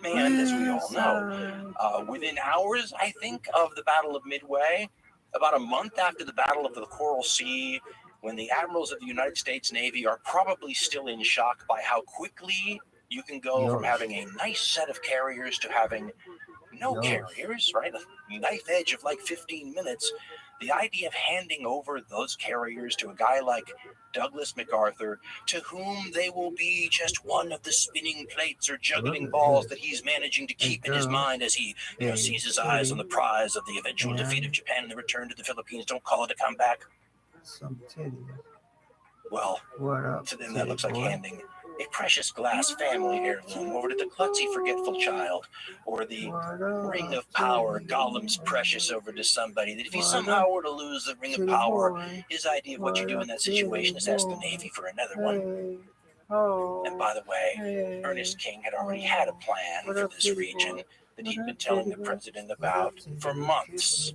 And as we all know, within hours, I think, of the Battle of Midway, about a month after the Battle of the Coral Sea, when the admirals of the United States Navy are probably still in shock by how quickly you can go from having a nice set of carriers to having no carriers, right? A knife edge of like 15 minutes. The idea of handing over those carriers to a guy like Douglas MacArthur, to whom they will be just one of the spinning plates or juggling balls that he's managing to keep in his mind as he sees his eyes on the prize of the eventual defeat of Japan and the return to the Philippines. Don't call it a comeback. Some titty. Well, What up, to them that looks like boy? handing a precious glass family heirloom over to the klutzy forgetful child, or the ring of power, Gollum's precious, over to somebody that if he somehow were to lose the ring of power, his idea of what you do in that situation is ask the Navy for another one. And by the way, Ernest King had already had a plan for this region that he'd been telling the president about for months.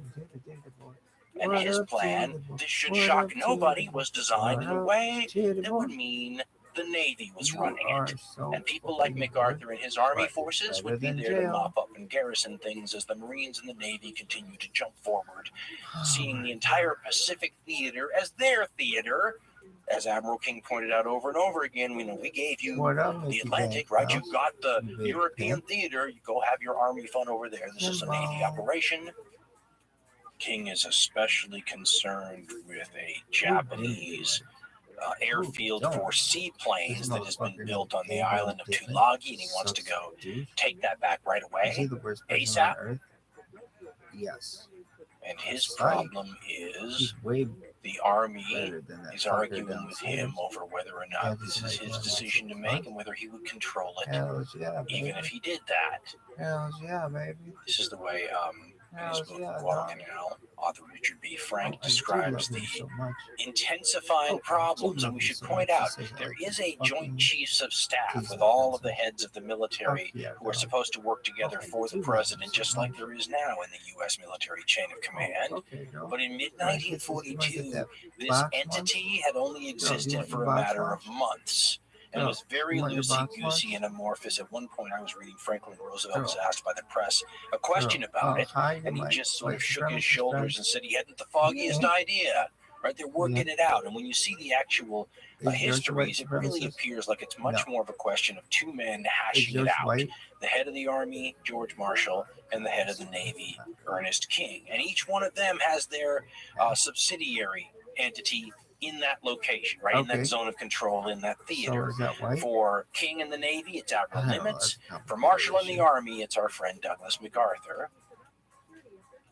And his plan, this should shock nobody, was designed in a way that would mean the Navy was running it. And people like MacArthur and his army forces would be there to mop up and garrison things as the Marines and the Navy continue to jump forward, seeing the entire Pacific theater as their theater. As Admiral King pointed out over and over again, we gave you the Atlantic, right? You got the European theater. You go have your army fun over there. This is a Navy operation. King is especially concerned with a Japanese airfield for seaplanes that has been built on the island of Tulagi, and he wants to go take that back right away, ASAP. Yes. And his problem is the Army is arguing with him over whether or not this is his decision to make and whether he would control it, even if he did that. Hells yeah, baby. This is the way in his book, Guadalcanal, author Richard B. Frank describes the intensifying problems, and we should point out there is a joint chiefs of staff with all of the heads of the military who are supposed to work together for the president, just like there is now in the U.S. military chain of command. But in mid-1942, this entity had only existed for a matter of months and was very loosey-goosey and amorphous. At one point, I was reading Franklin Roosevelt was asked by the press a question about it, and he just sort of shook his shoulders and said he hadn't the foggiest idea. right? They're working it out. And when you see the actual Is yours histories, white it really supremacist? appears like it's much more of a question of two men Is hashing it yours out. white? The head of the Army, George Marshall, and the head of the Navy, Ernest King. And each one of them has their subsidiary entity in that location, right? In that zone of control, in that theater. So is that white? For King and the Navy, it's Admiral I don't know, Nimitz. that's For Marshall and the Army, it's our friend Douglas MacArthur.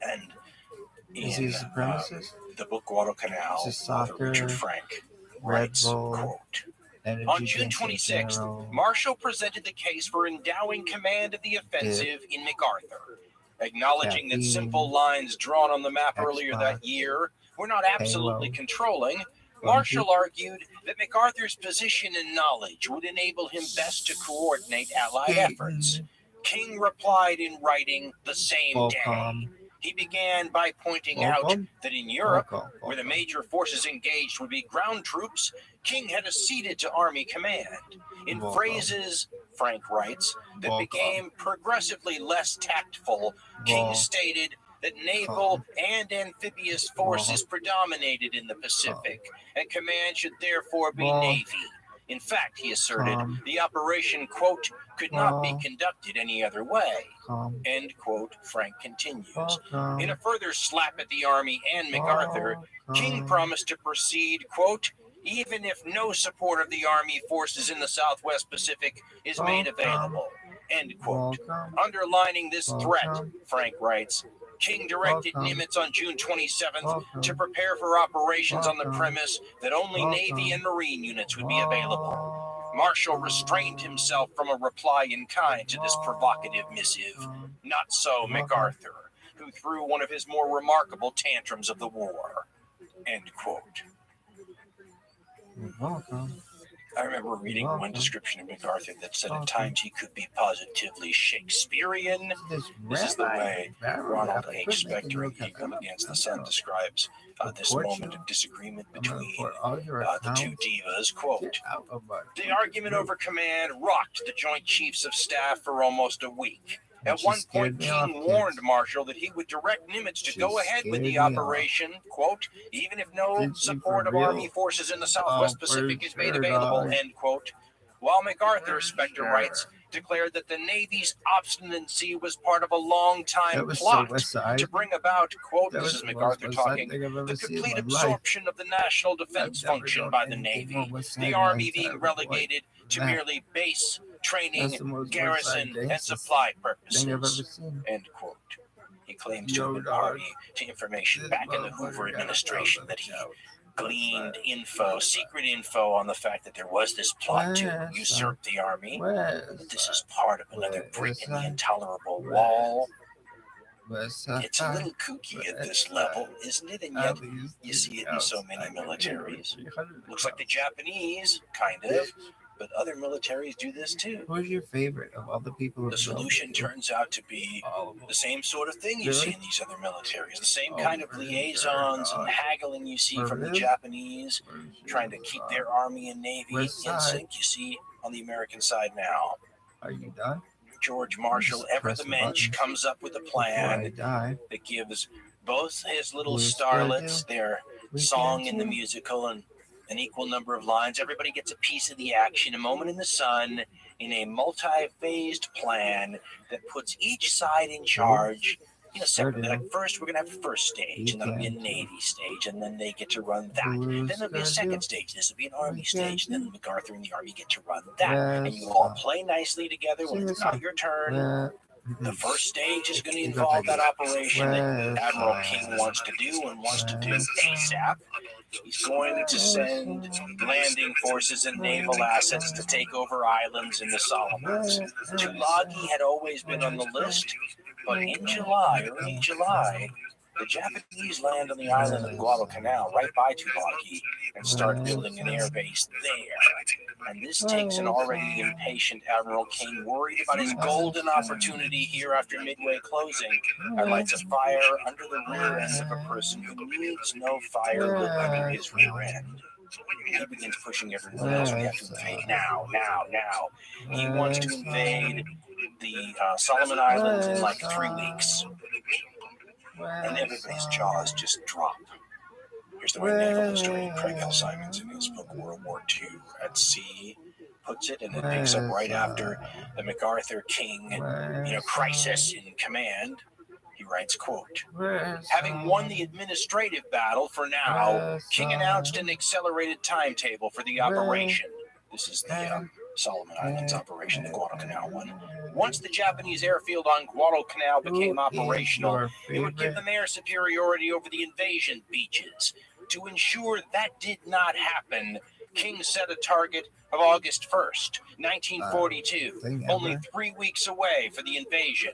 And Is he a in supremacist? the book Guadalcanal, Is it author soccer, Richard Frank Red writes, Bull, quote, energy on June drinks in 26th, general? Marshall presented the case for endowing command of the offensive in MacArthur, acknowledging that simple lines drawn on the map earlier that year were not absolutely controlling. Marshall argued that MacArthur's position and knowledge would enable him best to coordinate Allied efforts. King replied in writing the same day. He began by pointing out that in Europe, where the major forces engaged would be ground troops, King had acceded to Army command. In phrases, Frank writes, that became progressively less tactful, King stated that naval and amphibious forces predominated in the Pacific, and command should therefore be Navy. In fact, he asserted, the operation, quote, could not be conducted any other way. End quote, Frank continues. In a further slap at the Army and MacArthur, King promised to proceed, quote, even if no support of the Army forces in the Southwest Pacific is made available. End quote. Underlining this threat, Frank writes, King directed Nimitz on June 27th to prepare for operations on the premise that only Navy and Marine units would be available. Marshall restrained himself from a reply in kind to this provocative missive. Not so MacArthur, who threw one of his more remarkable tantrums of the war. End quote. I remember reading one description of MacArthur that said at times he could be positively Shakespearean. This is the way Ronald H. Spector in Eagle Against the Sun describes this moment of disagreement between the two divas. Quote, the argument over command rocked the Joint Chiefs of Staff for almost a week. At one point, King warned Marshall that he would direct Nimitz to go ahead with the operation, quote, even if no support of Army forces in the Southwest Pacific is made available, end quote. While MacArthur, Spector writes, declared that the Navy's obstinacy was part of a long-time plot to bring about, quote, this is MacArthur talking, the complete absorption of the national defense function by the Navy, the Army being relegated to merely base training, garrison, and supply purposes, end quote. He claims to have been party to information back in the Hoover administration that he gleaned secret info on the fact that there was this plot to usurp the Army, that this is part of another brick in the intolerable wall. It's a little kooky at this level, isn't it? And yet you see it in so many militaries. Looks like the Japanese, kind of, but other militaries do this too. Who's your favorite of all the people? The solution turns out to be the same sort of thing you see in these other militaries, the same kind of liaisons and haggling you see from the Japanese, trying to keep their Army and Navy in sync. You see on the American side now. Are you done? George Marshall, ever the mensch, comes up with a plan that gives both his little starlets their song in the musical and an equal number of lines. Everybody gets a piece of the action, a moment in the sun, in a multi-phased plan that puts each side in charge in a separate. Like first, we're going to have a first stage, and that'll be a Navy stage, and then they get to run that. Then there'll be a second stage. This will be an Army stage, and then MacArthur and the Army get to run that. And you all play nicely together when it's not your turn. The first stage is going to involve that operation that Admiral King wants to do and wants to do ASAP. He's going to send landing forces and naval assets to take over islands in the Solomons. Tulagi had always been on the list, but in July, early July, the Japanese land on the island of Guadalcanal, right by Tulagi, and start building an air base there. And this takes an already impatient Admiral King, worried about his golden opportunity here after Midway closing, and lights a fire under the rear end of a person who needs no fire lit under his rear end. He begins pushing everyone else. We have to invade now. He wants to invade the Solomon Islands in like 3 weeks. And everybody's jaws just drop. Here's the way naval historian Craig L. Simons in his book World War II at Sea puts it, and it picks up right after the MacArthur King, crisis in command. He writes, quote, having won the administrative battle for now, King announced an accelerated timetable for the operation. This is the Solomon Islands operation, the Guadalcanal one. Once the Japanese airfield on Guadalcanal became operational, it would give them air superiority over the invasion beaches. To ensure that did not happen, King set a target of August 1st, 1942, only 3 weeks away for the invasion.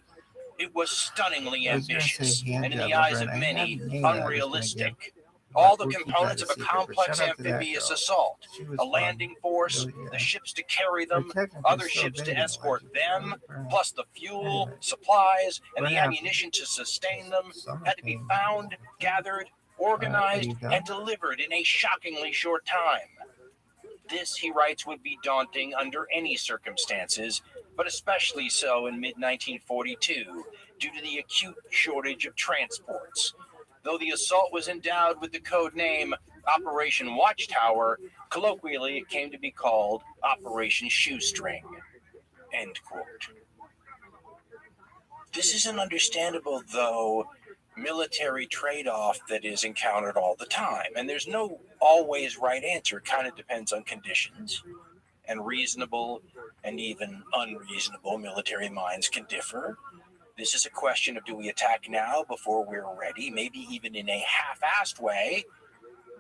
It was stunningly ambitious, and in the eyes of many, unrealistic. All the components of a complex amphibious assault, a landing force, the ships to carry them, other ships to escort them, plus the fuel, supplies, and the ammunition to sustain them, had to be found, gathered, organized, and delivered in a shockingly short time. This, he writes, would be daunting under any circumstances, but especially so in mid-1942, due to the acute shortage of transports. Though the assault was endowed with the code name Operation Watchtower, colloquially it came to be called Operation Shoestring. End quote. This is an understandable, though, military trade-off that is encountered all the time. And there's no always right answer. It kind of depends on conditions. And reasonable and even unreasonable military minds can differ. This is a question of, do we attack now before we're ready, maybe even in a half-assed way,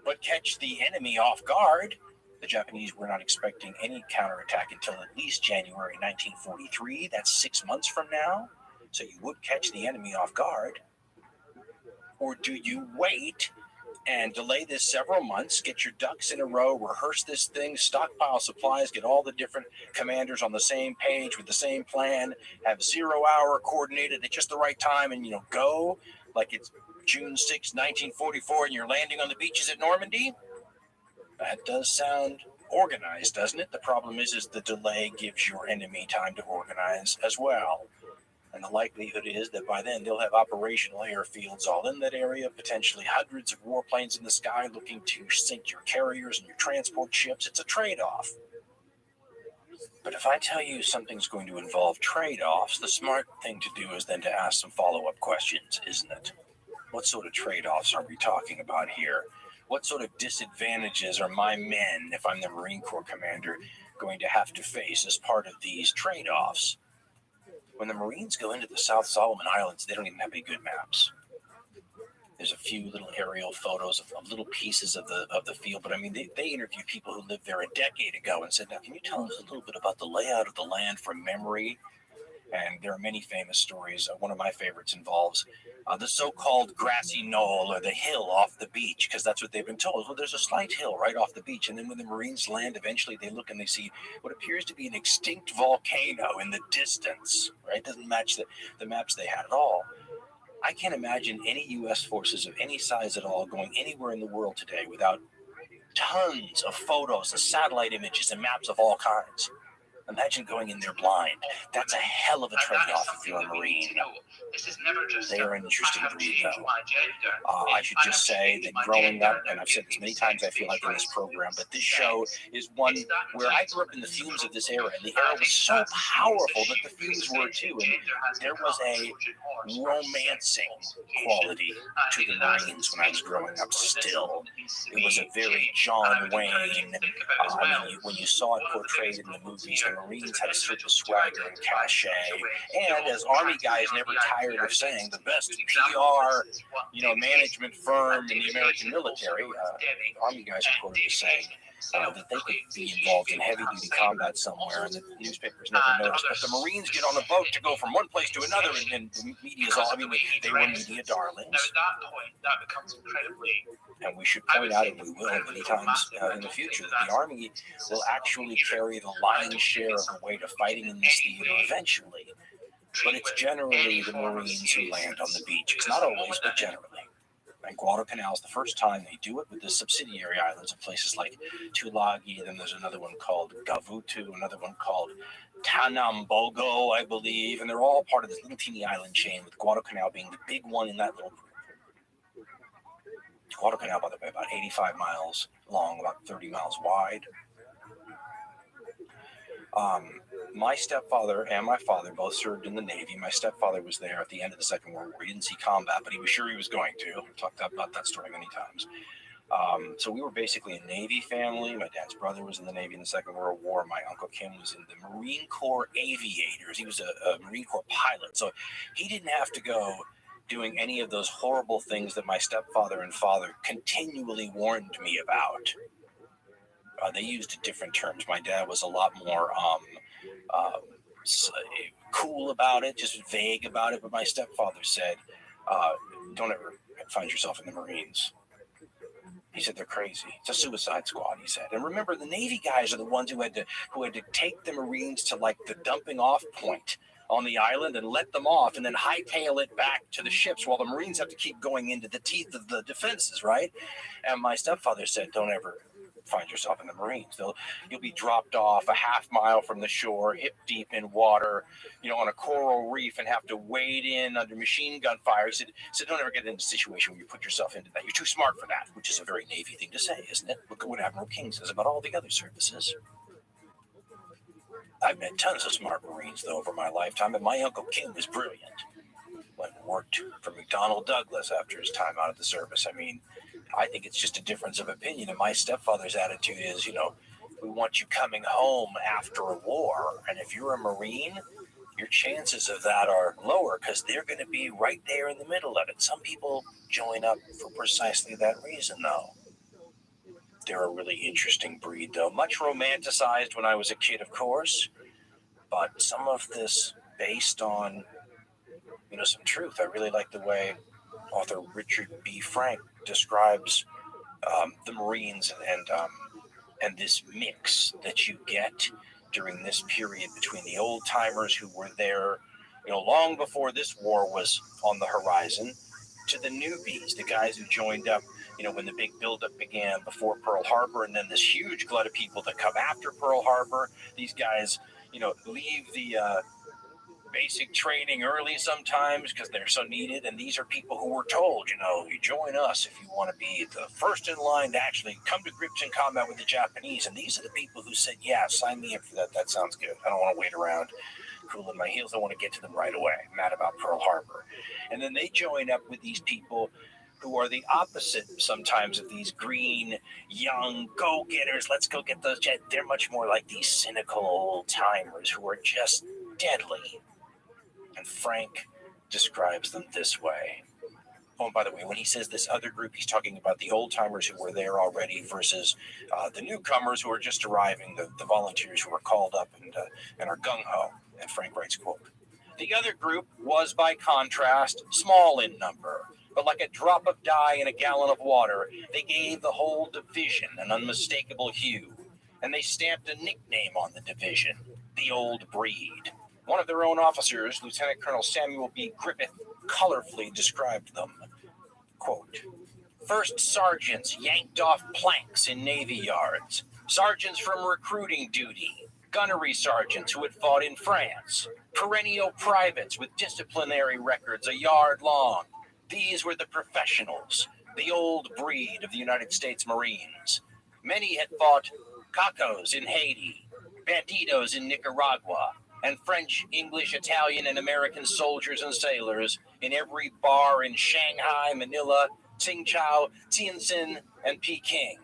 but catch the enemy off guard? The Japanese were not expecting any counterattack until at least January 1943. That's 6 months from now. So you would catch the enemy off guard. Or do you wait and delay this several months, get your ducks in a row, rehearse this thing, stockpile supplies, get all the different commanders on the same page with the same plan, have 0 hour coordinated at just the right time, and go like it's June 6, 1944, and you're landing on the beaches at Normandy? That does sound organized, doesn't it? The problem is the delay gives your enemy time to organize as well. And the likelihood is that by then they'll have operational airfields all in that area, potentially hundreds of warplanes in the sky looking to sink your carriers and your transport ships. It's a trade-off. But if I tell you something's going to involve trade-offs, the smart thing to do is then to ask some follow-up questions, isn't it? What sort of trade-offs are we talking about here? What sort of disadvantages are my men, if I'm the Marine Corps commander, going to have to face as part of these trade-offs? When the Marines go into the South Solomon Islands, they don't even have any good maps. There's a few little aerial photos of little pieces of the field, but I mean, they interviewed people who lived there a decade ago and said, now, can you tell us a little bit about the layout of the land from memory? And there are many famous stories. One of my favorites involves the so-called grassy knoll, or the hill off the beach, because that's what they've been told. Well, there's a slight hill right off the beach, and then when the Marines land, eventually they look and they see what appears to be an extinct volcano in the distance, right? It doesn't match the maps they had at all. I can't imagine any U.S. forces of any size at all going anywhere in the world today without tons of photos and satellite images and maps of all kinds. Imagine going in there blind. That's a hell of a trade-off if you're a Marine. They are an interesting breed, though. I should just say that growing up, and I've said this many times, I feel like in this program, but this show is one where I grew up in the fumes of this era, and the era was so powerful that the fumes were too, and there was a romancing quality to the Marines when I was growing up still. It was a very John Wayne, when you saw it portrayed in the movies, the Marines had a certain swagger and cachet, and as Army guys never tired of saying, the best PR, management firm in the American military, Army guys are quoted as saying that they could be involved in heavy-duty combat somewhere, and the newspapers never noticed. But the Marines get on a boat to go from one place to another, and the media's all, they were media darlings. That becomes incredibly. And we should point out, and we will many times in the future, that the Army will actually carry the lion's share of the weight of fighting in this theater eventually. But it's generally the Marines who land on the beach. It's not always, but generally. And Guadalcanal is the first time they do it with the subsidiary islands of places like Tulagi. Then there's another one called Gavutu, another one called Tanambogo, I believe. And they're all part of this little teeny island chain, with Guadalcanal being the big one in that little group. Guadalcanal, by the way, about 85 miles long, about 30 miles wide. My stepfather and my father both served in the Navy. My stepfather was there at the end of the Second World War. He didn't see combat, but he was sure he was going to. I've talked about that story many times. So we were basically a Navy family. My dad's brother was in the Navy in the Second World War. My Uncle Kim was in the Marine Corps Aviators. He was a Marine Corps pilot. So he didn't have to go doing any of those horrible things that my stepfather and father continually warned me about. They used different terms. My dad was a lot more cool about it, just vague about it. But my stepfather said, don't ever find yourself in the Marines. He said they're crazy. It's a suicide squad, he said. And remember, the Navy guys are the ones who had to take the Marines to like the dumping off point on the island and let them off and then hightail it back to the ships while the Marines have to keep going into the teeth of the defenses, right? And my stepfather said, don't ever find yourself in the Marines. You'll be dropped off a half mile from the shore, hip deep in water, on a coral reef, and have to wade in under machine gun fire. He said, don't ever get into a situation where you put yourself into that. You're too smart for that, which is a very Navy thing to say, isn't it? Look at what Admiral King says about all the other services. I've met tons of smart Marines, though, over my lifetime, and my Uncle King was brilliant. Went and worked for McDonnell Douglas after his time out of the service. I mean, I think it's just a difference of opinion. And my stepfather's attitude is, we want you coming home after a war. And if you're a Marine, your chances of that are lower because they're going to be right there in the middle of it. Some people join up for precisely that reason, though. They're a really interesting breed, though. Much romanticized when I was a kid, of course. But some of this based on, some truth. I really like the way author Richard B. Frank describes the Marines and this mix that you get during this period between the old timers who were there, long before this war was on the horizon, to the newbies, the guys who joined up, when the big buildup began before Pearl Harbor, and then this huge glut of people that come after Pearl Harbor. These guys, leave the basic training early sometimes because they're so needed, and these are people who were told, you join us if you want to be the first in line to actually come to grips in combat with the Japanese. And these are the people who said, yeah, sign me up for that. That sounds good. I don't want to wait around cooling my heels. I want to get to them right away. I'm mad about Pearl Harbor. And then they join up with these people who are the opposite sometimes of these green, young go-getters. Let's go get those jets. They're much more like these cynical old timers who are just deadly. And Frank describes them this way. Oh, and by the way, when he says this other group, he's talking about the old-timers who were there already versus the newcomers who are just arriving, the volunteers who are called up and are gung-ho. And Frank writes, quote, the other group was, by contrast, small in number, but like a drop of dye in a gallon of water, they gave the whole division an unmistakable hue, and they stamped a nickname on the division, the Old Breed. One of their own officers, Lieutenant Colonel Samuel B. Griffith, colorfully described them. Quote, first sergeants yanked off planks in Navy yards, sergeants from recruiting duty, gunnery sergeants who had fought in France, perennial privates with disciplinary records a yard long. These were the professionals, the old breed of the United States Marines. Many had fought cacos in Haiti, banditos in Nicaragua, and French, English, Italian, and American soldiers and sailors in every bar in Shanghai, Manila, Tsingtao, Tianjin, and Peking.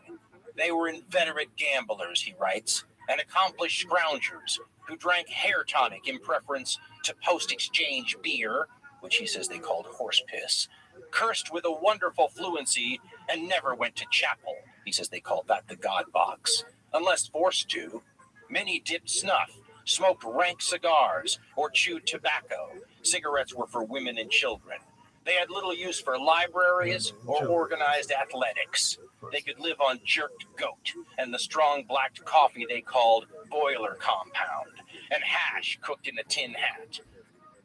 They were inveterate gamblers, he writes, and accomplished scroungers who drank hair tonic in preference to post-exchange beer, which he says they called horse piss, cursed with a wonderful fluency, and never went to chapel. He says they called that the God box, unless forced to. Many dipped snuff, smoked rank cigars, or chewed tobacco. Cigarettes were for women and children. They had little use for libraries or organized athletics. They could live on jerked goat and the strong black coffee they called boiler compound, and hash cooked in a tin hat.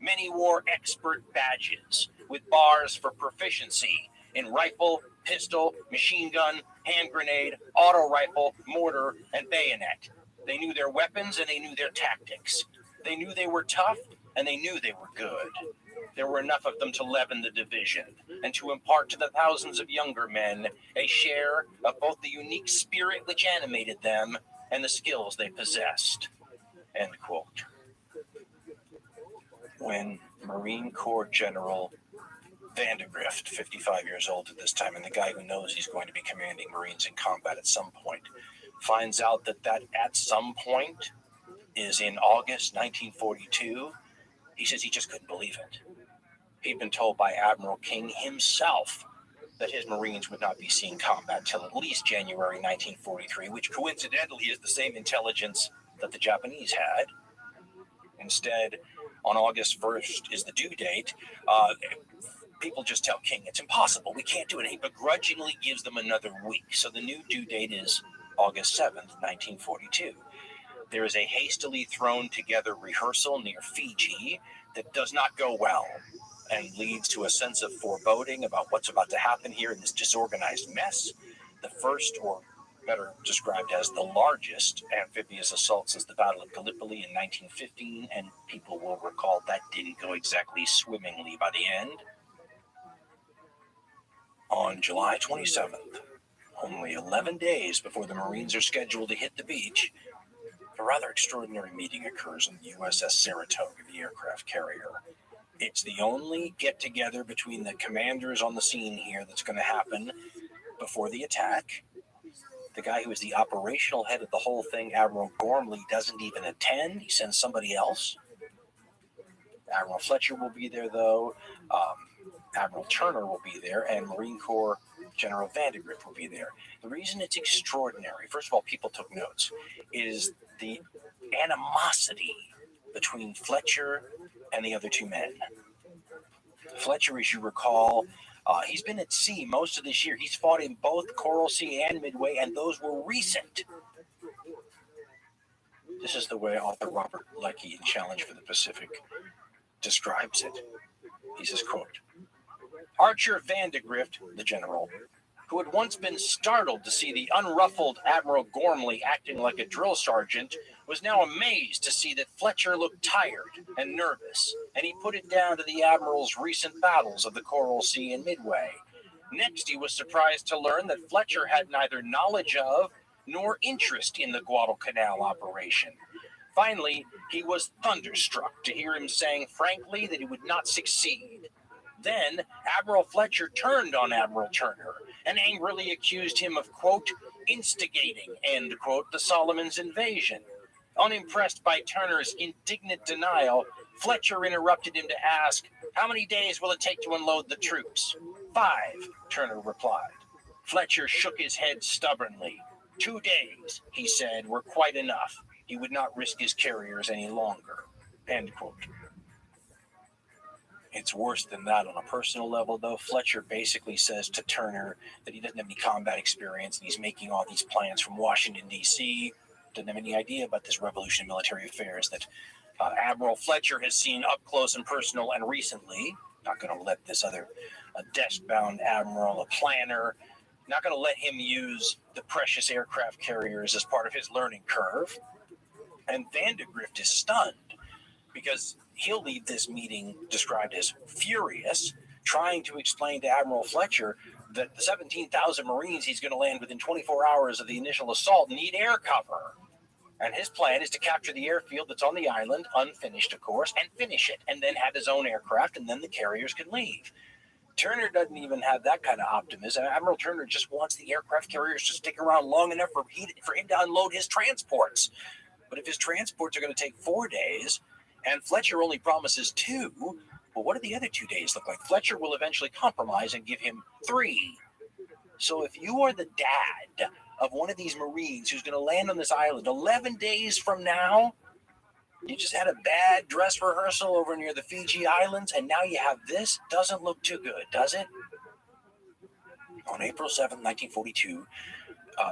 Many wore expert badges with bars for proficiency in rifle, pistol, machine gun, hand grenade, auto rifle, mortar, and bayonet. They knew their weapons and they knew their tactics. They knew they were tough and they knew they were good. there were enough of them to leaven the division and to impart to the thousands of younger men a share of both the unique spirit which animated them and the skills they possessed. End quote. When Marine Corps General Vandegrift, 55 years old at this time, and the guy who knows he's going to be commanding Marines in combat at some point, finds out that at some point is in August 1942, he says he just couldn't believe it. He'd been told by Admiral King himself that his Marines would not be seeing combat till at least January 1943, which coincidentally is the same intelligence that the Japanese had. Instead, on August 1st is the due date. People just tell King it's impossible, we can't do it. He begrudgingly gives them another week. So the new due date is August 7th, 1942. There is a hastily thrown together rehearsal near Fiji that does not go well and leads to a sense of foreboding about what's about to happen here in this disorganized mess. The first, or better described as the largest, amphibious assault since the Battle of Gallipoli in 1915, and people will recall that didn't go exactly swimmingly by the end. On July 27th, only 11 days before the Marines are scheduled to hit the beach, a rather extraordinary meeting occurs on the USS Saratoga, the aircraft carrier. It's the only get-together between the commanders on the scene here that's going to happen before the attack. The guy who is the operational head of the whole thing, Admiral Gormley, doesn't even attend. He sends somebody else. Admiral Fletcher will be there, though. Admiral Turner will be there, and Marine Corps General Vandegrift will be there. The reason it's extraordinary, first of all, people took notes, is the animosity between Fletcher and the other two men. Fletcher, as you recall, he's been at sea most of this year. He's fought in both Coral Sea and Midway, and those were recent. This is the way author Robert Leckie in Challenge for the Pacific describes it. He says, quote, Archer Vandegrift, the general, who had once been startled to see the unruffled Admiral Gormley acting like a drill sergeant, was now amazed to see that Fletcher looked tired and nervous, and he put it down to the Admiral's recent battles of the Coral Sea and Midway. Next, he was surprised to learn that Fletcher had neither knowledge of nor interest in the Guadalcanal operation. Finally, he was thunderstruck to hear him saying frankly that he would not succeed. Then, Admiral Fletcher turned on Admiral Turner and angrily accused him of, quote, instigating, end quote, the Solomons invasion. Unimpressed by Turner's indignant denial, Fletcher interrupted him to ask, how many days will it take to unload the troops? 5, Turner replied. Fletcher shook his head stubbornly. 2 days, he said, were quite enough. He would not risk his carriers any longer, end quote. It's worse than that on a personal level, though. Fletcher basically says to Turner that he doesn't have any combat experience and he's making all these plans from Washington, D.C., doesn't have any idea about this revolution in military affairs that Admiral Fletcher has seen up close and personal and recently. Not going to let this other desk-bound admiral, a planner, not going to let him use the precious aircraft carriers as part of his learning curve. And Vandegrift is stunned because he'll leave this meeting described as furious, trying to explain to Admiral Fletcher that the 17,000 Marines he's going to land within 24 hours of the initial assault need air cover. And his plan is to capture the airfield that's on the island, unfinished, of course, and finish it, and then have his own aircraft, and then the carriers can leave. Turner doesn't even have that kind of optimism. Admiral Turner just wants the aircraft carriers to stick around long enough for him to unload his transports. But if his transports are going to take 4 days, and Fletcher only promises 2, well, what do the other 2 days look like? Fletcher will eventually compromise and give him 3. So if you are the dad of one of these Marines who's going to land on this island 11 days from now, you just had a bad dress rehearsal over near the Fiji Islands, and now you have this, doesn't look too good, does it? On April 7th, 1942,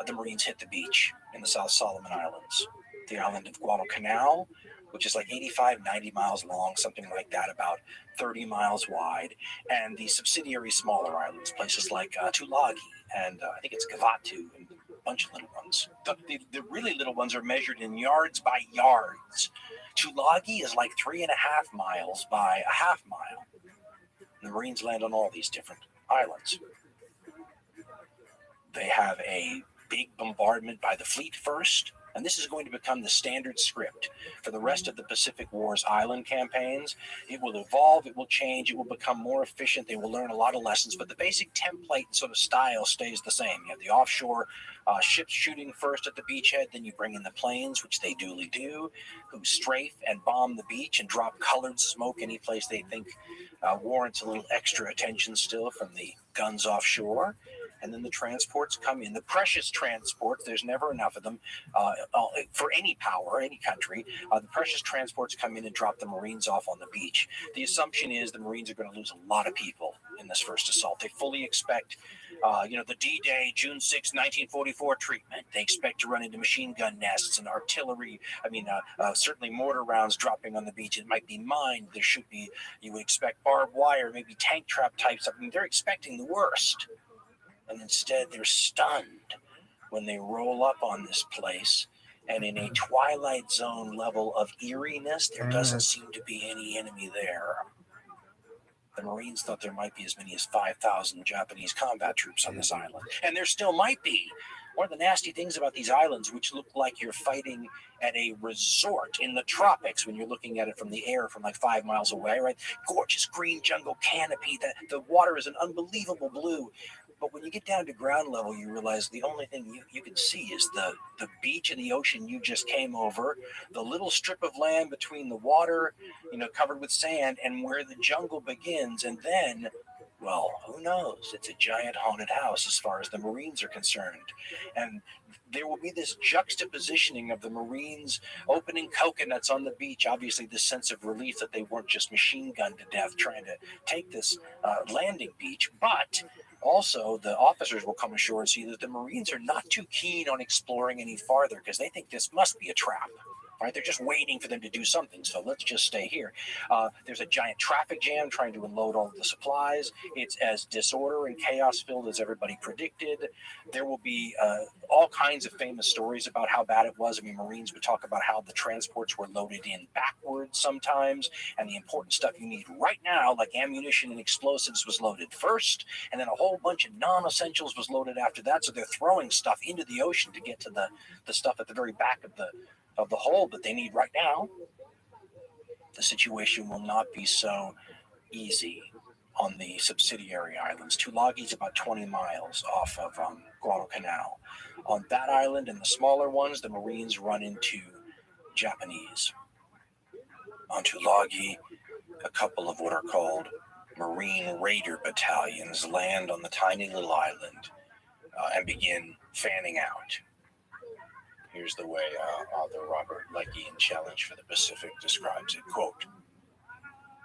the Marines hit the beach in the South Solomon Islands. The island of Guadalcanal, which is like 85, 90 miles long, something like that, about 30 miles wide, and the subsidiary smaller islands, places like Tulagi, and I think it's Gavatu, and a bunch of little ones. The really little ones are measured in yards by yards. Tulagi is like 3.5 miles by a half mile. The Marines land on all these different islands. They have a big bombardment by the fleet first, and this is going to become the standard script for the rest of the Pacific War's island campaigns. It will evolve, it will change, it will become more efficient, they will learn a lot of lessons, but the basic template sort of style stays the same. You have the offshore ships shooting first at the beachhead, then you bring in the planes, which they duly do, who strafe and bomb the beach and drop colored smoke any place they think warrants a little extra attention still from the guns offshore. And then the transports come in, the precious transports, there's never enough of them for any power, any country. The precious transports come in and drop the Marines off on the beach. The assumption is the Marines are going to lose a lot of people in this first assault. They fully expect, the D-Day, June 6, 1944 treatment. They expect to run into machine gun nests and artillery, certainly mortar rounds dropping on the beach. It might be mined. There should be, you would expect barbed wire, maybe tank trap types. They're expecting the worst. And instead they're stunned when they roll up on this place, and in a Twilight Zone level of eeriness, there doesn't seem to be any enemy there. The Marines thought there might be as many as 5,000 Japanese combat troops on this island, and there still might be. One of the nasty things about these islands, which look like you're fighting at a resort in the tropics when you're looking at it from the air from like 5 miles away, right? Gorgeous green jungle canopy, the water is an unbelievable blue. But when you get down to ground level, you realize the only thing you can see is the beach and the ocean you just came over, the little strip of land between the water, covered with sand, and where the jungle begins. And then, well, who knows? It's a giant haunted house as far as the Marines are concerned. And there will be this juxtapositioning of the Marines opening coconuts on the beach, obviously this sense of relief that they weren't just machine gunned to death trying to take this landing beach, but also the officers will come ashore and see that the Marines are not too keen on exploring any farther because they think this must be a trap. Right? They're just waiting for them to do something, so let's just stay here. There's a giant traffic jam trying to unload all of the supplies. It's as disorder and chaos-filled as everybody predicted. There will be all kinds of famous stories about how bad it was. Marines would talk about how the transports were loaded in backwards sometimes, and the important stuff you need right now, like ammunition and explosives, was loaded first, and then a whole bunch of non-essentials was loaded after that, so they're throwing stuff into the ocean to get to the stuff at the very back of the hole that they need right now. The situation will not be so easy on the subsidiary islands. Tulagi is about 20 miles off of Guadalcanal. On that island and the smaller ones, the Marines run into Japanese. On Tulagi, a couple of what are called Marine Raider battalions land on the tiny little island and begin fanning out. Here's the way author Robert Leckie in Challenge for the Pacific describes it, quote,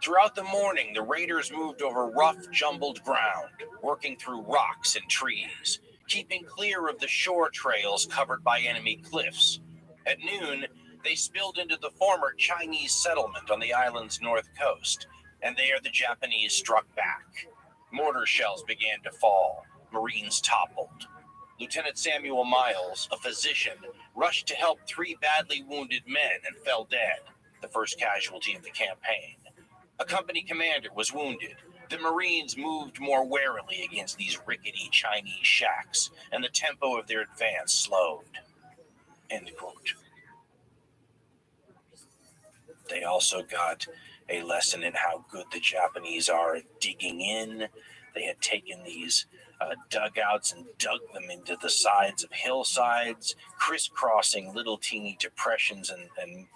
"Throughout the morning, the raiders moved over rough, jumbled ground, working through rocks and trees, keeping clear of the shore trails covered by enemy cliffs. At noon, they spilled into the former Chinese settlement on the island's north coast, and there the Japanese struck back. Mortar shells began to fall. Marines toppled. Lieutenant Samuel Miles, a physician, rushed to help 3 badly wounded men and fell dead, the first casualty of the campaign. A company commander was wounded. The Marines moved more warily against these rickety Chinese shacks, and the tempo of their advance slowed." End quote. They also got a lesson in how good the Japanese are at digging in. They had taken these dugouts and dug them into the sides of hillsides, crisscrossing little teeny depressions and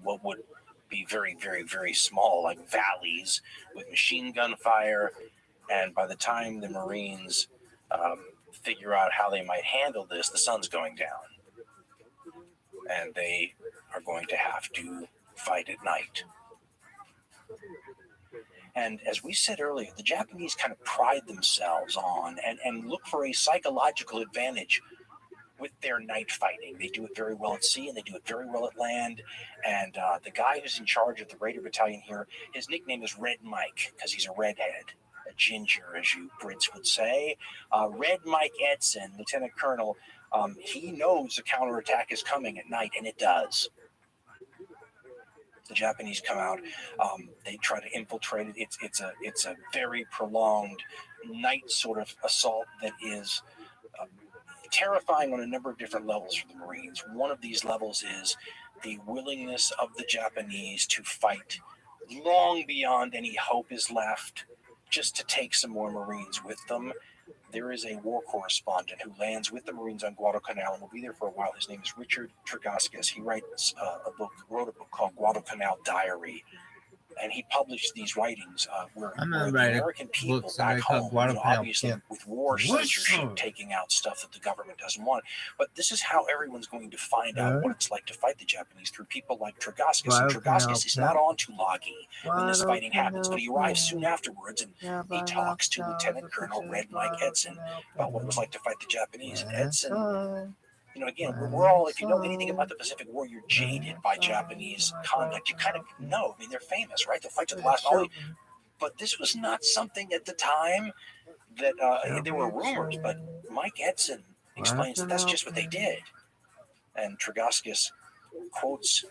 what would be very, very, very small, like valleys with machine gun fire. And by the time the Marines figure out how they might handle this, the sun's going down. And they are going to have to fight at night. And as we said earlier, the Japanese kind of pride themselves on and look for a psychological advantage with their night fighting. They do it very well at sea and they do it very well at land. And the guy who's in charge of the Raider Battalion here, his nickname is Red Mike because he's a redhead, a ginger, as you Brits would say. Red Mike Edson, Lieutenant Colonel, he knows a counterattack is coming at night, and it does. The Japanese come out. They try to infiltrate it. It's a very prolonged night sort of assault that is terrifying on a number of different levels for the Marines. One of these levels is the willingness of the Japanese to fight long beyond any hope is left, just to take some more Marines with them. There is a war correspondent who lands with the Marines on Guadalcanal and will be there for a while. His name is Richard Tregaskis. He wrote a book called Guadalcanal Diary. And he published these writings where I'm the gonna write American people books back called home, obviously yeah. with war censorship taking out stuff that the government doesn't want. But this is how everyone's going to find out what it's like to fight the Japanese, through people like Tregaskis. And Tregaskis is not on Tulagi when this fighting happens, but he arrives soon afterwards and he talks to Lieutenant Colonel Red Mike Edson about what it was like to fight the Japanese. And Edson, you know, again, we're all, if you know anything about the Pacific War, you're jaded by Japanese conduct. You kind of know. I mean, they're famous, right? They'll fight to the last volley. But this was not something at the time that there were rumors. But Mike Edson explains that that's just what they did. And Tregaskis quotes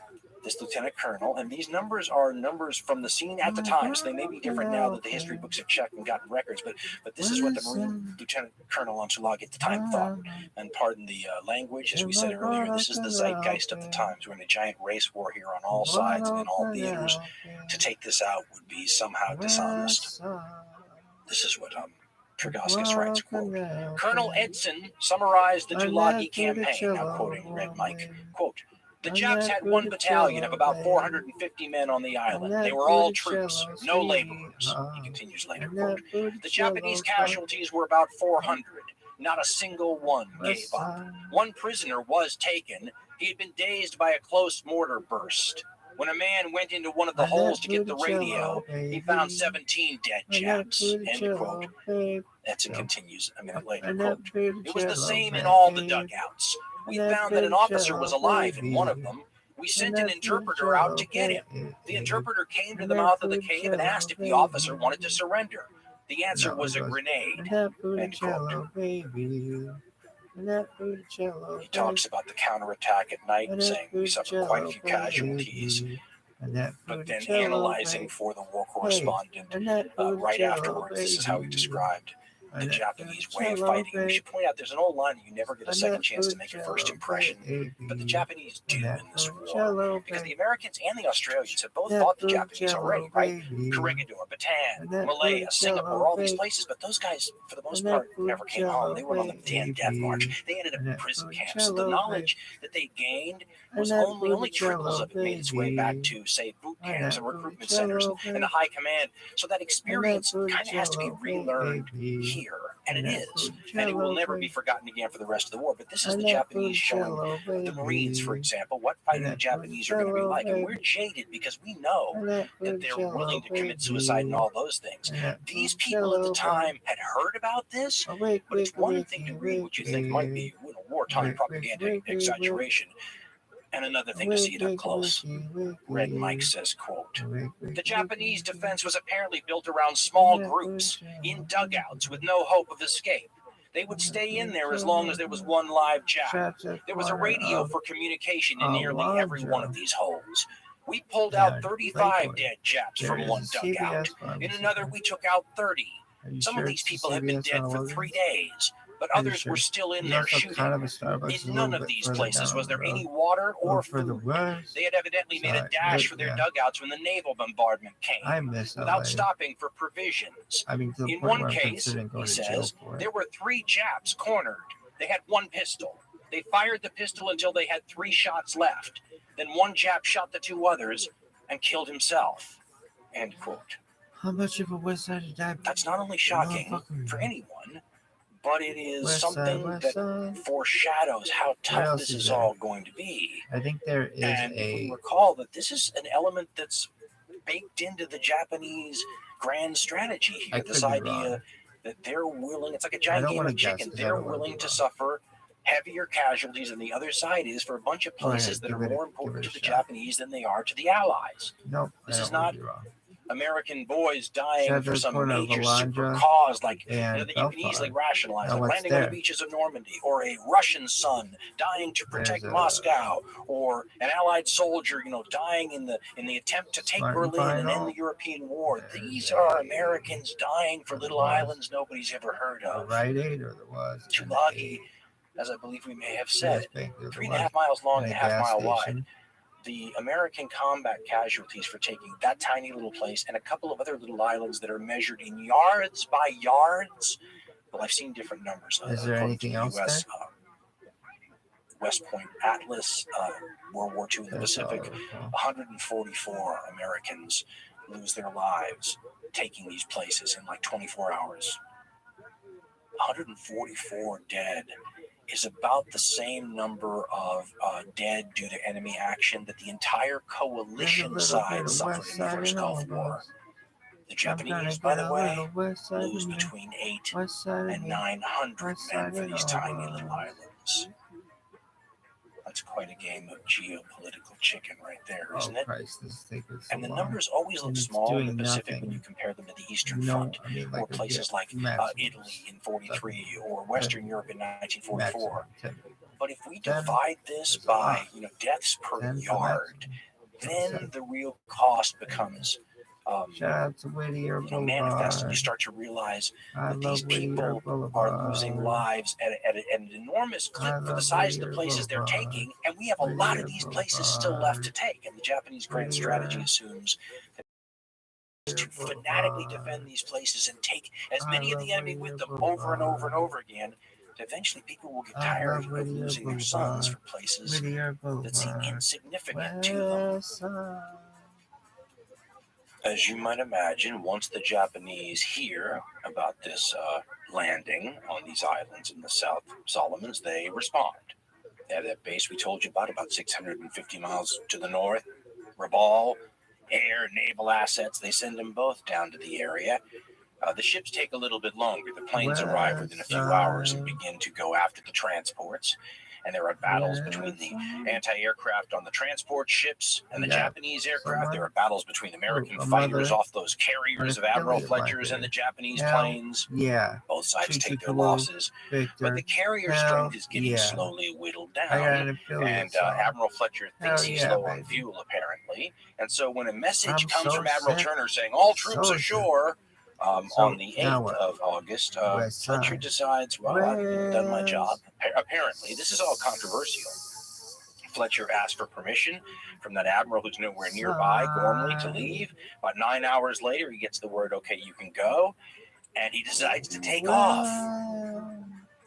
this lieutenant colonel, and these numbers are numbers from the scene at the time, so they may be different now that the history books have checked and gotten records, but this is what the Marine lieutenant colonel on Tulagi at the time thought. And pardon the language, as we said earlier, this is the zeitgeist of the times. We're in a giant race war here on all sides and in all theaters. To take this out would be somehow dishonest. This is what Tregaskis writes, quote, Colonel Edson summarized the Tulagi campaign, now quoting Red Mike, quote, the Japs had one battalion of about 450 men on the island. They were all troops, no laborers. He continues later, quote, the Japanese casualties were about 400. Not a single one gave up. One prisoner was taken. He had been dazed by a close mortar burst. When a man went into one of the holes to get the radio, he found 17 dead Japs. End quote. Edson continues a minute later, quote, it was the same in all the dugouts. We found that an officer was alive in one of them. We sent an interpreter out to get him. The interpreter came to the mouth of the cave and asked if the officer wanted to surrender. The answer was a grenade. End quote. He talks about the counterattack at night, saying we suffered quite a few casualties. But then analyzing for the war correspondent right afterwards, this is how he described the Japanese way of fighting. We should point out there's an old line that you never get a second chance to make a first impression, but the Japanese do in this war, because the Americans and the Australians have both fought the Japanese already, right? Corregidor, Bataan, Malaya, Singapore, all these places, but those guys, for the most part, never came home. They were on the damn death march. They ended up in prison camps. So the knowledge that they gained was only trickles of it made its way back to, say, boot camps and recruitment centers and the high command. So that experience kind of has to be relearned here. And it is, and it will never be forgotten again for the rest of the war. But this is the Japanese showing the Marines, for example, what fighting the Japanese are going to be like. And we're jaded because we know that they're willing to commit suicide and all those things. These people at the time had heard about this, but it's one thing to read what you think might be wartime propaganda exaggeration, and another thing to see it up close. Red Mike says, quote, the Japanese defense was apparently built around small groups in dugouts with no hope of escape. They would stay in there as long as there was one live Jap. There was a radio for communication in nearly every one of these holes. We pulled out 35 dead Japs from one dugout. In another, we took out 30. Some of these people have been dead for 3 days, but others were still in there shooting. In none of these places was there any water or food. They had evidently made a dash for their dugouts when the naval bombardment came, without stopping for provisions. In one case, he says, there were 3 Japs cornered. They had one pistol. They fired the pistol until they had 3 shots left. Then one Jap shot the 2 others and killed himself. End quote. How much of a West Side did that? That's not only shocking for anyone, but it is something that foreshadows how tough this is all going to be. I think there is and if we recall that this is an element that's baked into the Japanese grand strategy here. This idea that they're willing, it's like a giant game of chicken. They're willing to suffer heavier casualties than the other side is for a bunch of places that are more important to the Japanese than they are to the Allies. Nope, this is not American boys dying Shut for the some corner of major super Alondra cause, like and that you can easily rationalize, Now like what's landing on the there? beaches of Normandy, or a Russian son dying to protect Moscow, or an Allied soldier, dying in the attempt to take Berlin and end the European War. These are Americans dying for little islands nobody's ever heard The of. Rite Aid or there was? Tulagi, as I believe we may have said, 3.5 miles long and a half mile wide. The American combat casualties for taking that tiny little place and a couple of other little islands that are measured in yards by yards. Well, I've seen different numbers. Is there anything else US, there? West Point Atlas, World War II in the Pacific, 144 Americans lose their lives taking these places in like 24 hours. 144 dead is about the same number of dead due to enemy action that the entire coalition side suffered in the First Gulf War. The Japanese, by the way, lose between 8 and 900 men for these tiny little islands. That's quite a game of geopolitical chicken right there, isn't it? Christ, and the numbers always look small in the Pacific when you compare them to the Eastern Front, or places like Italy in 43, or Western Europe in 1944. But if we divide this by deaths per yard, then the real cost becomes manifest, and you start to realize that these people are losing lives at an enormous clip for the size of the places they're taking, and we have a lot of these places still left to take. And the Japanese grand strategy assumes that to fanatically defend these places and take as many of the enemy with them over and over and over again. Eventually, people will get tired of losing their sons for places that seem insignificant to them. As you might imagine, once the Japanese hear about this landing on these islands in the South Solomons, they respond. They have that base we told you about 650 miles to the north. Rabal, air, naval assets, they send them both down to the area. The ships take a little bit longer. The planes arrive within a few hours and begin to go after the transports. And there are battles between the anti-aircraft on the transport ships and the Japanese aircraft. There are battles between American fighters off those carriers of Admiral Fletcher's and the Japanese planes. Both sides take their losses. But the carrier strength is getting slowly whittled down. And Admiral Fletcher thinks he's low on fuel, apparently. And so when a message comes from Admiral Turner saying, all troops ashore, on the 8th of August, Fletcher decides, well, I've done my job. Apparently, this is all controversial. Fletcher asked for permission from that admiral who's nowhere nearby, Gormley, to leave. About 9 hours later, he gets the word, okay, you can go, and he decides to take off.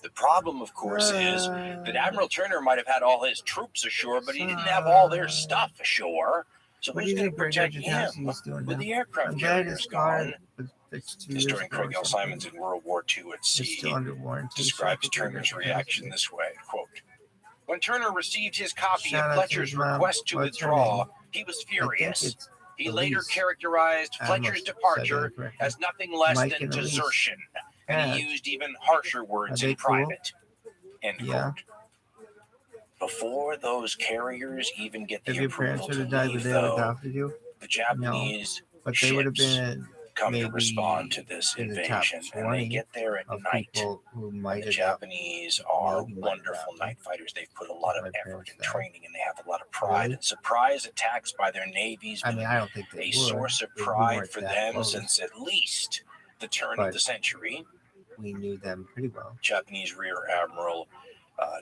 The problem, of course, is that Admiral Turner might have had all his troops ashore, but he didn't have all their stuff ashore. So who's going to protect him with the aircraft carriers gone? Historian Craig L. Simons in World War II at Sea describes Turner's reaction this way, quote, when Turner received his copy of Fletcher's request to withdraw, he was furious. He later characterized Fletcher's departure as nothing less than desertion, and he used even harsher words in private, end quote. Before those carriers even get the approval to leave, though, the Japanese ships come to respond to this invasion, and they get there at night. The Japanese are wonderful night fighters. They've put a lot of effort and training, and they have a lot of pride. And surprise attacks by their navies been a source of pride for them since at least the turn of the century. We knew them pretty well. Japanese Rear Admiral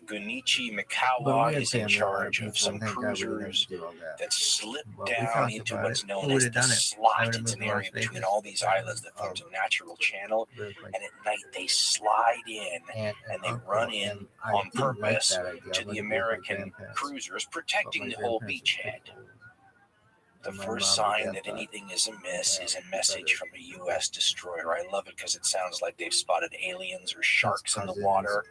Gunichi Mikawa is in charge of some cruisers that slip down into what's known as the slot. It's an area between all these islands that forms a natural channel, and at night they slide in and they run in on purpose to the American cruisers, protecting the whole beachhead. The first sign that anything is amiss is a message from a U.S. destroyer. I love it because it sounds like they've spotted aliens or sharks in the water.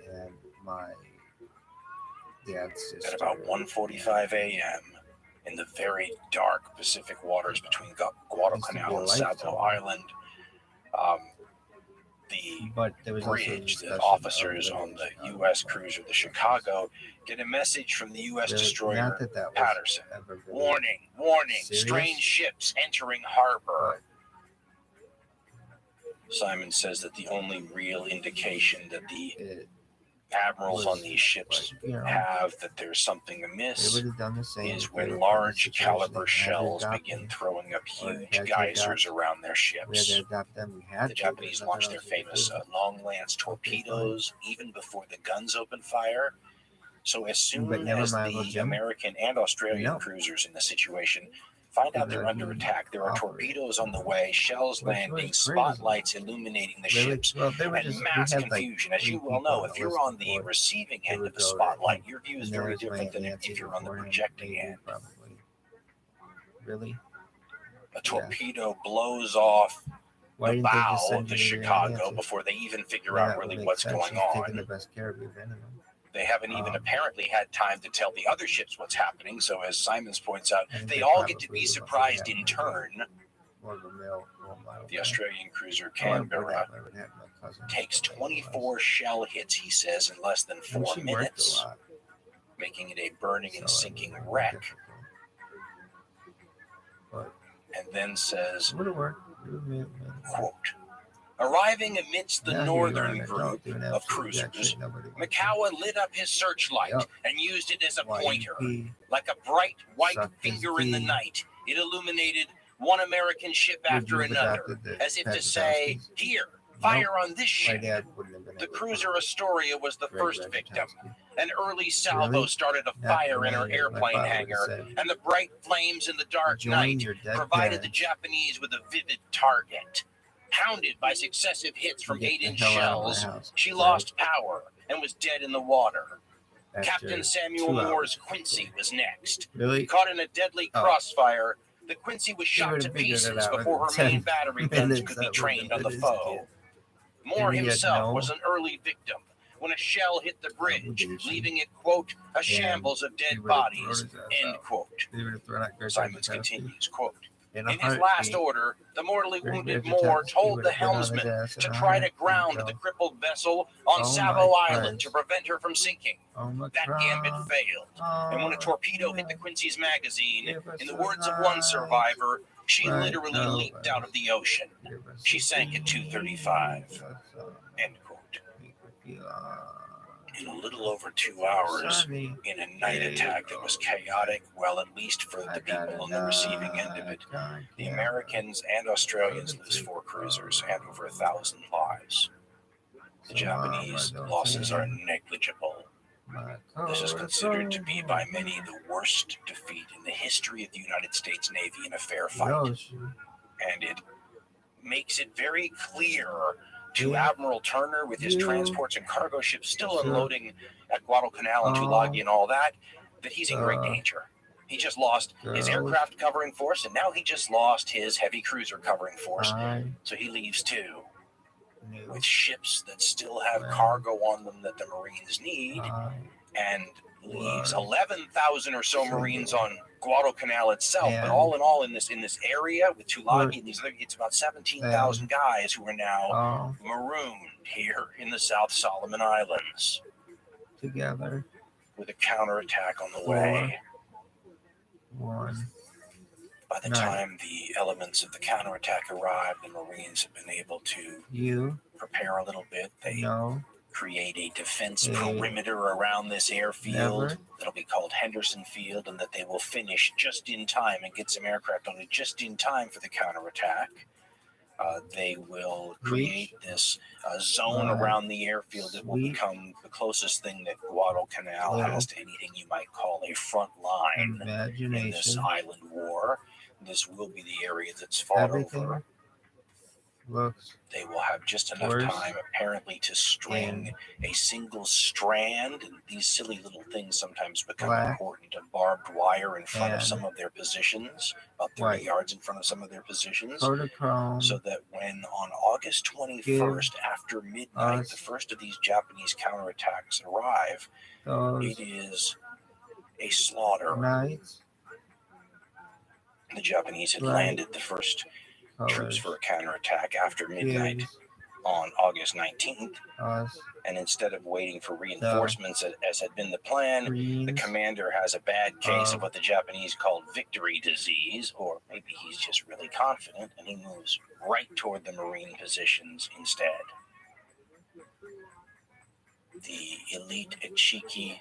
At about 1:45 a.m., in the very dark Pacific waters between Guadalcanal and Savo Island, the bridge, the officers on the U.S. cruiser, the Chicago, get a message from the U.S. destroyer Patterson. Warning, warning, strange ships entering harbor. Simon says that the only real indication that the It admirals on was these ships like, you know, have that there's something they amiss would have done the same is if they when were put in large a situation caliber they had to shells adopt begin them, throwing up or huge had to geysers adopt. around their We had to ships. adopt them. We had The to. Japanese There's launched nothing their else we could famous do. long lance torpedoes even before the guns opened fire. So as soon But never as mind, well, the Jim, American and Australian no. cruisers in the situation find out they're under attack, there are torpedoes on the way, shells Which landing, was crazy. spotlights illuminating the Really? ships, Well, they were and just, mass we had confusion. like As you 3 well people know, on if the you're list on the before receiving they end would of the go to spotlight, him. your view is And very there's my different than Nancy if you're on the before him, projecting maybe, end. probably. Really? A torpedo blows off Why the didn't they just bow send of the you to Chicago Nancy? before they even figure Well, out that would really make what's sense. going She's taking the on. best care of you of anyone. They haven't even apparently had time to tell the other ships what's happening. So as Simons points out, And they they all get to probably be would surprised have in my turn. More of a male role model. The Australian cruiser Oh, I would Canberra have my cousin. takes 24 shell hits, he says, in less than 4 She worked a minutes, lot, making it a burning and so it sinking would have been wreck, difficult. But and then says, it would have worked. It would have made quote, arriving amidst the now northern here you are, an group adult doing of absolute jack cruisers, shit nobody wants to. Makawa lit up his searchlight Yep. and used it as a Why pointer. he Like a bright white sucked his finger in the pee. night, it illuminated one American ship Would after you have another, adopted the as if to Patrick say, Houskies? here, fire on this My ship. dad wouldn't have been The able to cruiser put up Astoria was the Greg first victim. Ratajkowski. An early salvo Really? started a Not fire in the her way my airplane father would've hangar, said. and the bright flames in the dark Join night your dead provided the parents. Japanese with a vivid target. Hounded by successive hits from Get the 8-inch hell out of my shells, house, she Greg. lost power and was dead in the water. After Captain Samuel 2 hours. Moore's Quincy was next. Really? Caught in a deadly Oh. crossfire, the Quincy was He shot would've to figured it pieces out before her within main 10 battery guns minutes. could be That would've trained on been the his foe. kid. Moore And he had himself no was an early victim when a shell hit the bridge, obligation. leaving it, quote, a shambles of He dead would've thrown bodies, his ass end out. quote. They would have thrown out Greg Simons Ratajkowski. continues, quote, In a in his last heartbeat. order, the mortally Greg wounded Ratajkowski Moore told would the have been on his helmsman ass in to a try to heartbeat, ground though. the crippled vessel on Oh, Savo my Island to friends. prevent her from sinking. That gambit failed, and when a torpedo hit the Quincy's magazine, in the words of one survivor, she literally leaped out of the ocean. She sank at 2:35, end quote. In a little over 2 hours, in a night attack that was chaotic, well, at least for the people on the receiving end of it, the Americans and Australians lose 4 cruisers and over 1,000 lives. The Japanese losses are negligible. This is considered to be by many the worst defeat in the history of the United States Navy in a fair fight. And it makes it very clear to Admiral Turner with his transports and cargo ships still unloading at Guadalcanal and Tulagi and all that, that he's in great danger. He just lost his aircraft covering force, and now he just lost his heavy cruiser covering force. So he leaves 2 with ships that still have cargo on them that the Marines need, and leaves 11,000 or so Marines on Guadalcanal itself. But all in all, in this area with Tulagi and these other, it's about 17,000 guys who are now marooned here in the South Solomon Islands, together with a counterattack on the way. 1. By the time the elements of the counterattack arrive, the Marines have been able to prepare a little bit. They create a defense perimeter around this airfield that'll be called Henderson Field, and that they will finish just in time and get some aircraft on it just in time for the counterattack. They will create this zone around the airfield that will become the closest thing that Guadalcanal has to anything you might call a front line in this island war. This will be the area that's fought over. They will have just enough time, apparently, to string a single strand. And these silly little things sometimes become important. A barbed wire in front of some of their positions, about 30 yards in front of some of their positions, so that when on August 21st, after midnight, the first of these Japanese counterattacks arrive, it is a slaughter. The Japanese had landed the first troops for a counterattack after midnight on August 19th. Us. And instead of waiting for reinforcements as had been the plan, the Greens. commander has a bad case of what the Japanese called victory disease, or maybe he's just really confident and he moves right toward the Marine positions instead. The elite Ichiki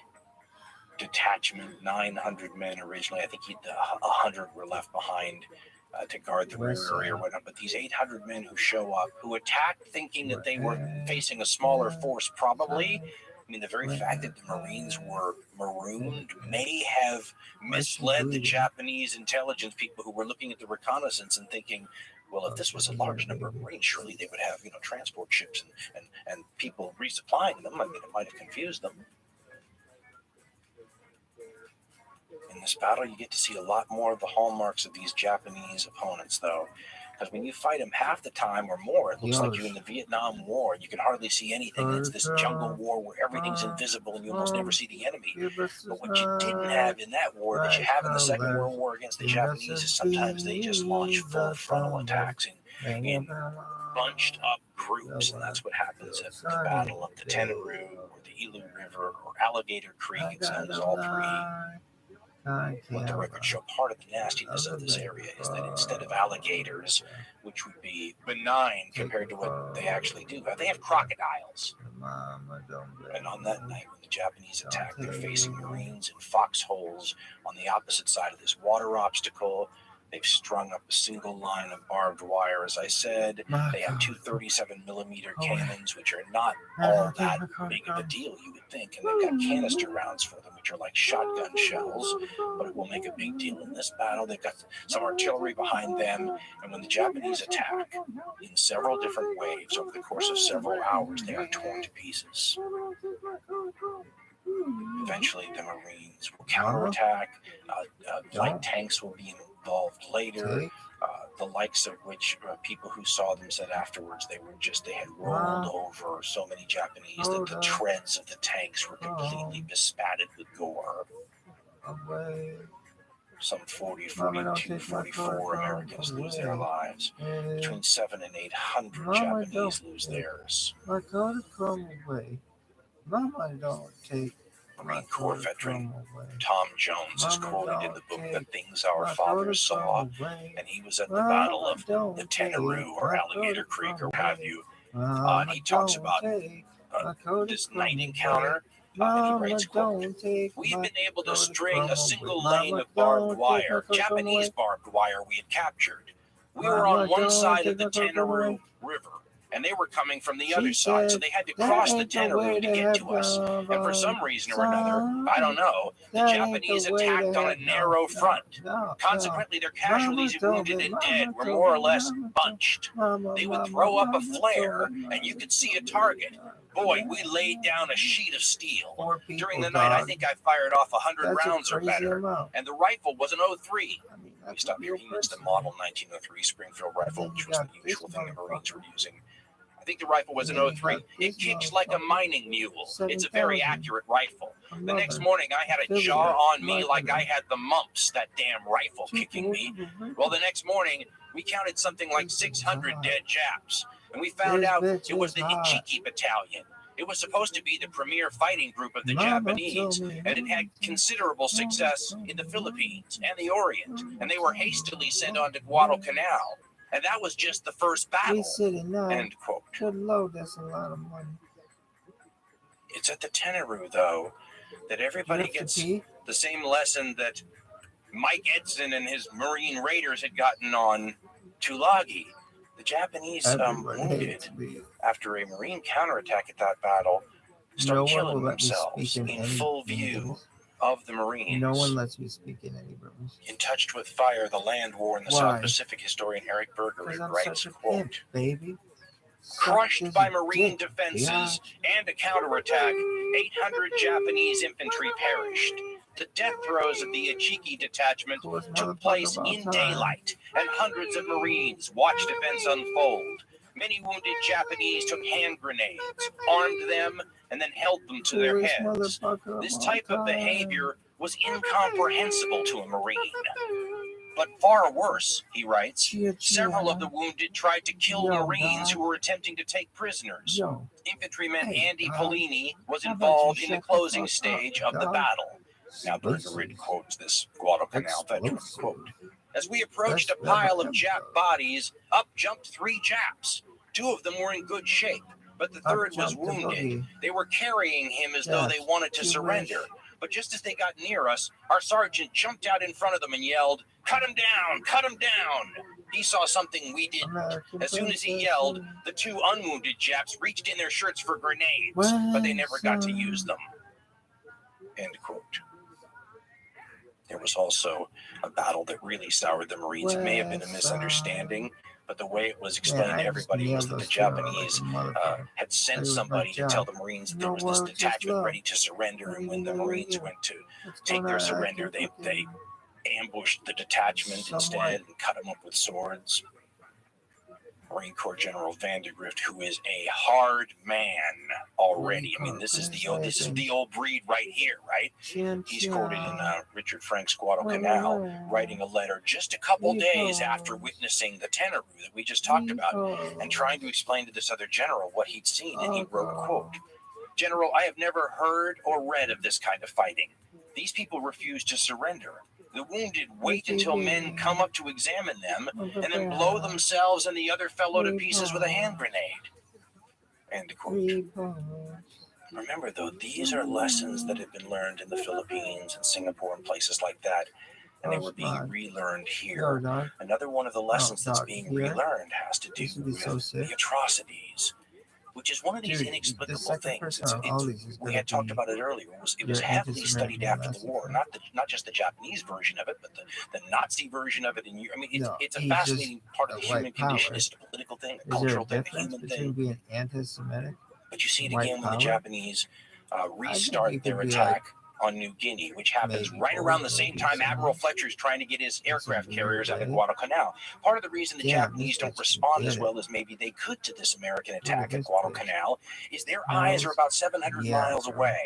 detachment, 900 men originally. I think 100 were left behind to guard the rear area or whatnot. But these 800 men who show up, who attack thinking that they were facing a smaller force, probably. I mean, the very fact that the Marines were marooned may have misled the Japanese intelligence people who were looking at the reconnaissance and thinking, well, if this was a large number of Marines, surely they would have, transport ships and people resupplying them. I mean, it might have confused them. In this battle, you get to see a lot more of the hallmarks of these Japanese opponents, though. Because when you fight them half the time or more, it looks like you're in the Vietnam War. You can hardly see anything. It's this jungle war where everything's invisible and you almost never see the enemy. But what you didn't have in that war that you have in the Second World War against the Japanese is sometimes they just launch full frontal attacks in bunched up groups. And that's what happens at the Battle of the Tenaru or the Ilu River or Alligator Creek. It's known as all three. What the records show, part of the nastiness of this area is that instead of alligators, which would be benign compared to what they actually do, they have crocodiles. And on that night, when the Japanese attack, they're facing Marines in foxholes on the opposite side of this water obstacle. They've strung up a single line of barbed wire, as I said. They have two 37mm cannons, which are not all that big of a deal, you would think. And they've got canister rounds for them, which are like shotgun shells, but it will make a big deal in this battle. They've got some artillery behind them. And when the Japanese attack in several different waves over the course of several hours, they are torn to pieces. Eventually, the Marines will counterattack. Light tanks will be involved later, the likes of which people who saw them said afterwards they had rolled over so many Japanese that the treads of the tanks were completely bespattered with gore. Some 40, 42, 44 Americans lose their lives. Between 700 and 800 Japanese lose theirs. Marine Corps veteran Tom Jones is quoted in the book The Things Our Fathers Saw, and he was at the Battle of the Tenaru or Alligator Creek or what have you. And he talks about this night encounter, and he writes, quote, "We had been able to string a single lane of barbed wire, Japanese barbed wire we had captured. We were on one side of the Tenaru River, and they were coming from the other side, so they had to cross the Tenaru to get to us. And for some reason or another, I don't know, the Japanese attacked on a narrow front. Consequently, their casualties, wounded and dead, were more or less bunched. They would throw up a flare, and you could see a target. Boy, we laid down a sheet of steel. During the night, I think I fired off 100 rounds or better, and the rifle was an 03. We stopped here. He means the model 1903 Springfield rifle, which was the usual thing the Marines were using. I think the rifle was an 03. It kicks like a mining mule. It's a very accurate rifle. The next morning, I had a jaw on me like I had the mumps, that damn rifle kicking me. Well, the next morning, we counted something like 600 dead Japs. And we found out it was the Ichiki Battalion. It was supposed to be the premier fighting group of the Japanese, and it had considerable success in the Philippines and the Orient. And they were hastily sent on to Guadalcanal. And that was just the first battle. End quote. That's a lot of money. It's at the Tenaru, though, that everybody gets the same lesson that Mike Edson and his Marine Raiders had gotten on Tulagi. The Japanese, wounded after a Marine counterattack at that battle, start killing themselves in full view of the Marines. No one lets me speak in any rooms. In Touched with Fire, the Land War in the South Pacific historian Eric Berger writes, quote, "Crushed by Marine defenses and a counterattack, 800 Japanese infantry perished. The death throes of the Ichiki detachment took place in daylight, and hundreds of Marines watched events unfold. Many wounded Japanese took hand grenades, armed them, and then held them to their heads. This type of behavior was incomprehensible to a Marine. But far worse, he writes, several of the wounded tried to kill Marines who were attempting to take prisoners. Infantryman Andy Polini was involved in the closing stage of the battle. Now Bergerid quotes this Guadalcanal veteran, quote, as we approached a pile of Jap bodies, up jumped 3 Japs. 2 of them were in good shape, but the third was wounded. They were carrying him as though they wanted to surrender. But just as they got near us, our sergeant jumped out in front of them and yelled, cut him down, cut him down. He saw something we didn't. As soon as he yelled, the 2 unwounded Japs reached in their shirts for grenades, but they never got to use them. End quote. There was also a battle that really soured the Marines. It may have been a misunderstanding, but the way it was explained to everybody was that the Japanese had sent somebody to tell the Marines that there was this detachment ready to surrender, and when the Marines went to take their surrender, they ambushed the detachment instead and cut them up with swords. Marine Corps General Vandergrift, who is a hard man already. I mean, this is the old breed right here, right? He's quoted in Richard Frank's Guadalcanal, writing a letter just a couple days after witnessing the Tenaroo that we just talked about, and trying to explain to this other general what he'd seen. And he wrote, quote, General, I have never heard or read of this kind of fighting. These people refuse to surrender. The wounded wait until men come up to examine them and then blow themselves and the other fellow to pieces with a hand grenade. End quote. Remember, though, these are lessons that have been learned in the Philippines and Singapore and places like that, and they were being relearned here. Another one of the lessons that's being relearned has to do with the atrocities, which is one of these inexplicable things. We had talked about it earlier. It was heavily studied after the war, not just the Japanese version of it, but the Nazi version of it. It's a fascinating part of the human condition. It's a political thing, a cultural thing, a human thing. Being anti-Semitic? But you see it again when the Japanese restart their attack on New Guinea, which happens right around the same time Admiral Fletcher's trying to get his aircraft carriers out of Guadalcanal. Part of the reason the Japanese don't respond as well as maybe they could to this American attack at Guadalcanal is their eyes are about 700 miles away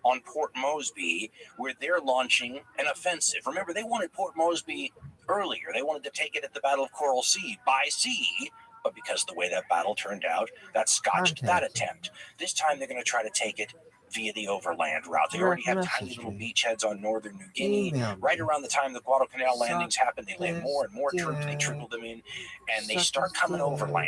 on Port Moresby, where they're launching an offensive. Remember, they wanted Port Moresby earlier. They wanted to take it at the Battle of Coral Sea by sea, but because of the way that battle turned out, that scotched that attempt. This time they're going to try to take it via the overland route. They already have tiny little beachheads on northern New Guinea. Right around the time the Guadalcanal landings happen, they land more and more troops. They trickle them in, and they start coming overland.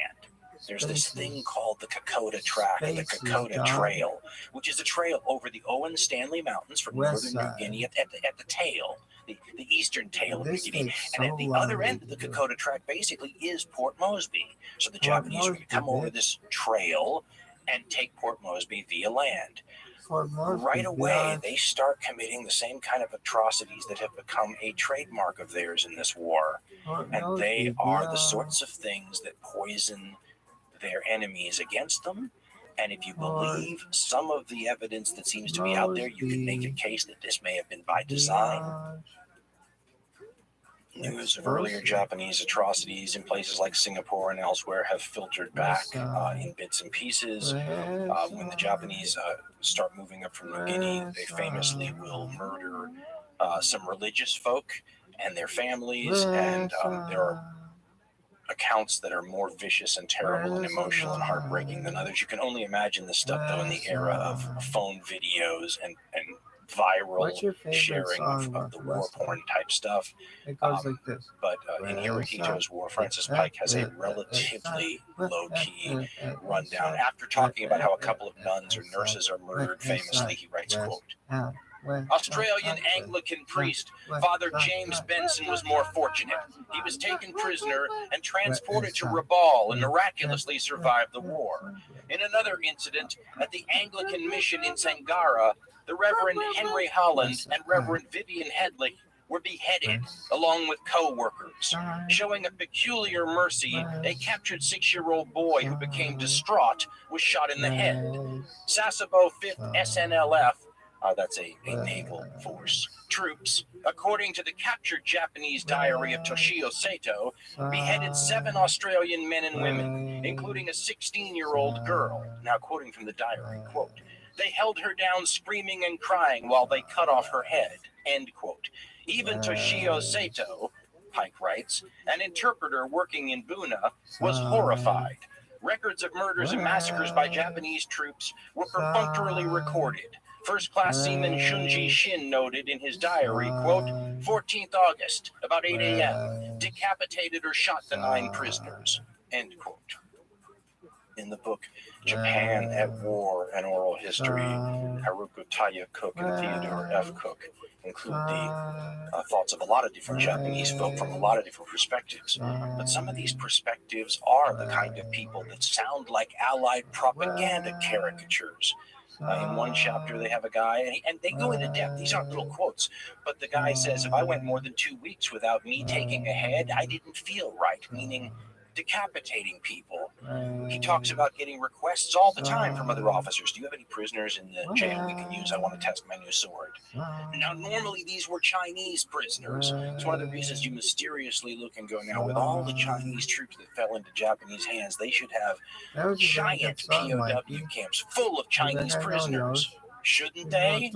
There's this thing called the Kokoda Track, the Kokoda Trail, which is a trail over the Owen Stanley Mountains from northern New Guinea at the tail, the eastern tail of New Guinea. And at the other end of the Kokoda Track basically is Port Moresby. So the Japanese are going to come over this trail and take Port Moresby via land. Right away, they start committing the same kind of atrocities that have become a trademark of theirs in this war. And they are the sorts of things that poison their enemies against them. And if you believe some of the evidence that seems to be out there, you can make a case that this may have been by design. News of earlier Japanese atrocities in places like Singapore and elsewhere have filtered back in bits and pieces. When the Japanese start moving up from New Guinea, they famously will murder some religious folk and their families, and there are accounts that are more vicious and terrible and emotional and heartbreaking than others. You can only imagine this stuff, though, in the era of phone videos and viral sharing of the war porn type stuff. It goes like this. But in Hirohito's War, Francis Pike has a relatively low-key rundown. After talking about how a couple of nuns or nurses are murdered famously, he writes, quote, Australian Anglican priest Father James Benson was more fortunate. He was taken prisoner and transported to Rabaul and miraculously survived the war. In another incident, at the Anglican mission in Sangara, the Reverend Henry Holland and Reverend Vivian Headley were beheaded along with co-workers. Showing a peculiar mercy, a captured 6-year-old boy who became distraught was shot in the head. Sasebo 5th SNLF, that's a naval force, troops, according to the captured Japanese diary of Toshio Sato, beheaded 7 Australian men and women, including a 16-year-old girl. Now, quoting from the diary, quote, they held her down screaming and crying while they cut off her head, end quote. Even Toshio Sato, Pike writes, an interpreter working in Buna was horrified. Records of murders and massacres by Japanese troops were perfunctorily recorded. First-class seaman Shunji Shin noted in his diary, quote, 14th August, about 8 a.m., decapitated or shot the 9 prisoners, end quote. In the book Japan at War, An Oral History, Haruko Taya Cook and Theodore F. Cook include the thoughts of a lot of different Japanese folk from a lot of different perspectives. But some of these perspectives are the kind of people that sound like Allied propaganda caricatures. In one chapter, they have a guy, and they go into depth. These aren't little quotes, but the guy says, if I went more than 2 weeks without me taking a head, I didn't feel right, meaning decapitating people. He talks about getting requests all the time from other officers. Do you have any prisoners in the jail we can use? I want to test my new sword. Now, normally these were Chinese prisoners. It's one of the reasons you mysteriously look and go, now, with all the Chinese troops that fell into Japanese hands, they should have giant POW camps full of Chinese prisoners. Shouldn't they?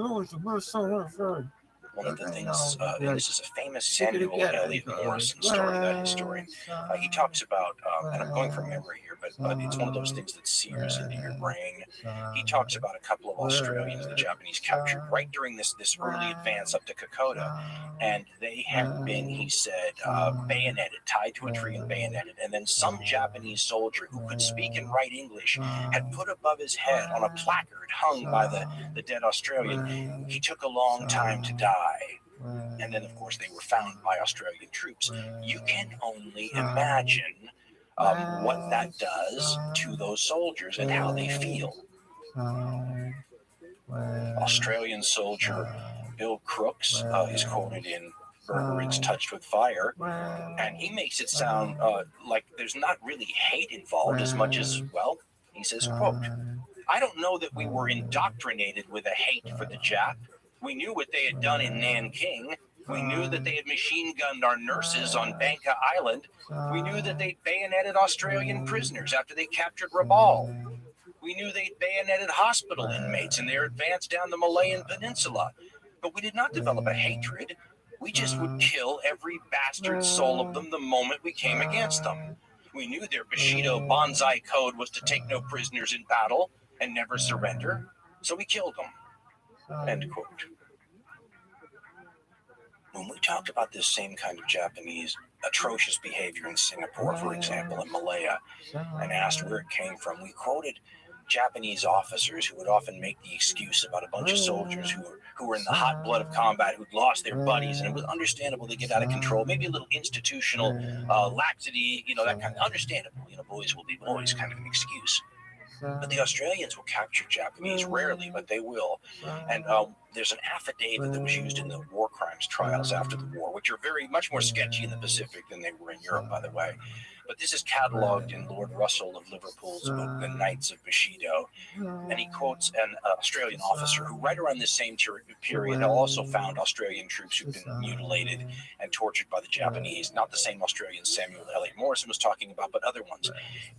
One of the things, and this is a famous Samuel Eliot Morison story, that historian. He talks about, and I'm going from memory here, but it's one of those things that sears into your brain. He talks about a couple of Australians the Japanese captured right during this early advance up to Kokoda, and they had been, he said, bayoneted, tied to a tree and bayoneted. And then some Japanese soldier who could speak and write English had put above his head on a placard hung by the dead Australian, he took a long time to die. And then, of course, they were found by Australian troops. You can only imagine what that does to those soldiers and how they feel. Australian soldier Bill Crooks is quoted in Berberic's Touched with Fire, and he makes it sound like there's not really hate involved as much as, well, he says, quote, I don't know that we were indoctrinated with a hate for the Jap. We knew what they had done in Nanking. We knew that they had machine gunned our nurses on Bangka Island. We knew that they'd bayoneted Australian prisoners after they captured Rabaul. We knew they'd bayoneted hospital inmates in their advance down the Malayan Peninsula. But we did not develop a hatred. We just would kill every bastard soul of them the moment we came against them. We knew their Bushido Banzai code was to take no prisoners in battle and never surrender, so we killed them. End quote. When we talked about this same kind of Japanese atrocious behavior in Singapore, for example, in Malaya, and asked where it came from, we quoted Japanese officers who would often make the excuse about a bunch of soldiers who were in the hot blood of combat, who'd lost their buddies, and it was understandable they get out of control, maybe a little institutional laxity, that kind of understandable, boys will be boys kind of an excuse. But the Australians will capture Japanese, rarely, but they will. And there's an affidavit that was used in the war crimes trials after the war, which are very much more sketchy in the Pacific than they were in Europe, by the way. But this is cataloged in Lord Russell of Liverpool's book, The Knights of Bushido. And he quotes an Australian officer who, right around this same period, also found Australian troops who'd been mutilated and tortured by the Japanese. Not the same Australian Samuel Eliot Morison was talking about, but other ones.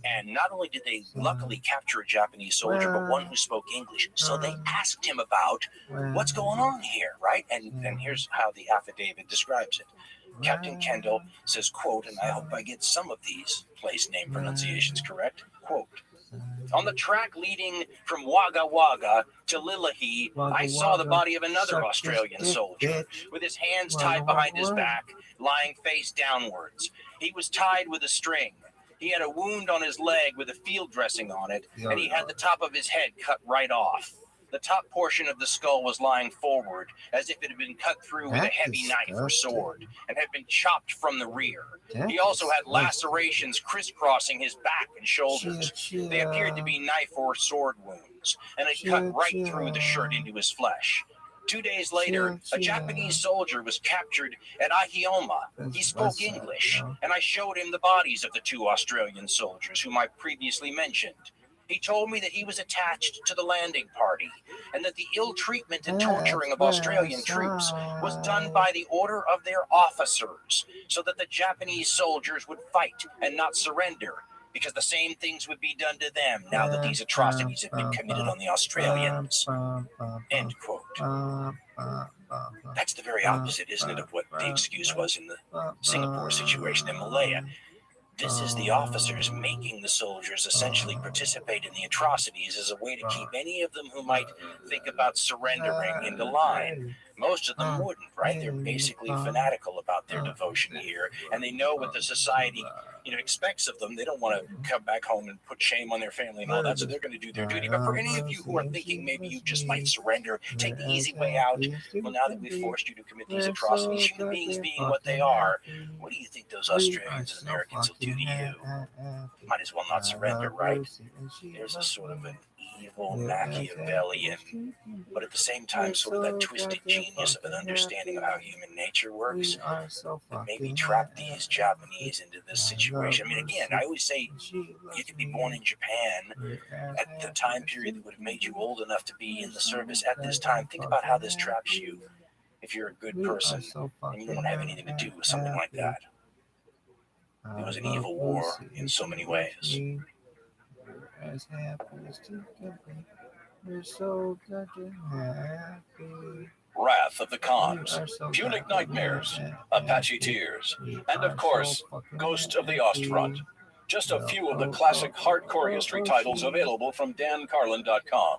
And not only did they luckily capture a Japanese soldier, but one who spoke English. So they asked him about what's going on here, right? And here's how the affidavit describes it. Captain Kendall says, quote, and I hope I get some of these place name pronunciations correct, quote, on the track leading from Wagga Wagga to Lillahi, I saw the body of another Australian soldier with his hands tied behind his back, lying face downwards. He was tied with a string. He had a wound on his leg with a field dressing on it, and he had the top of his head cut right off. The top portion of the skull was lying forward, as if it had been cut through with a heavy knife or sword, and had been chopped from the rear. He also had lacerations crisscrossing his back and shoulders. They appeared to be knife or sword wounds, and had cut right through the shirt into his flesh. 2 days later, a Japanese soldier was captured at Ahioma. He spoke English, and I showed him the bodies of the 2 Australian soldiers whom I previously mentioned. He told me that he was attached to the landing party, and that the ill treatment and torturing of Australian troops was done by the order of their officers, so that the Japanese soldiers would fight and not surrender, because the same things would be done to them now that these atrocities had been committed on the Australians. End quote. That's the very opposite, isn't it, of what the excuse was in the Singapore situation in Malaya. This is the officers making the soldiers essentially participate in the atrocities as a way to keep any of them who might think about surrendering into line. Most of them wouldn't, right? They're basically fanatical about their devotion here, and they know what the society, expects of them. They don't want to come back home and put shame on their family and all that, so they're going to do their duty. But for any of you who are thinking maybe you just might surrender, take the easy way out, well, now that we've forced you to commit these atrocities, human beings being what they are, what do you think those Australians and Americans will do to you? Might as well not surrender, right? There's a sort of an evil Machiavellian, but at the same time, sort of that twisted genius of an understanding of how human nature works that maybe trapped these Japanese into this situation. I mean, again, I always say you could be born in Japan at the time period that would have made you old enough to be in the service at this time. Think about how this traps you if you're a good person and you don't have anything to do with something like that. It was an evil war in so many ways. As happy as you can be. We're so goddamn happy. Wrath of the Khans, Punic Nightmares, Apache Tears, and of course, Ghost of the Ostfront. Just a few of the classic hardcore history titles available from dancarlin.com.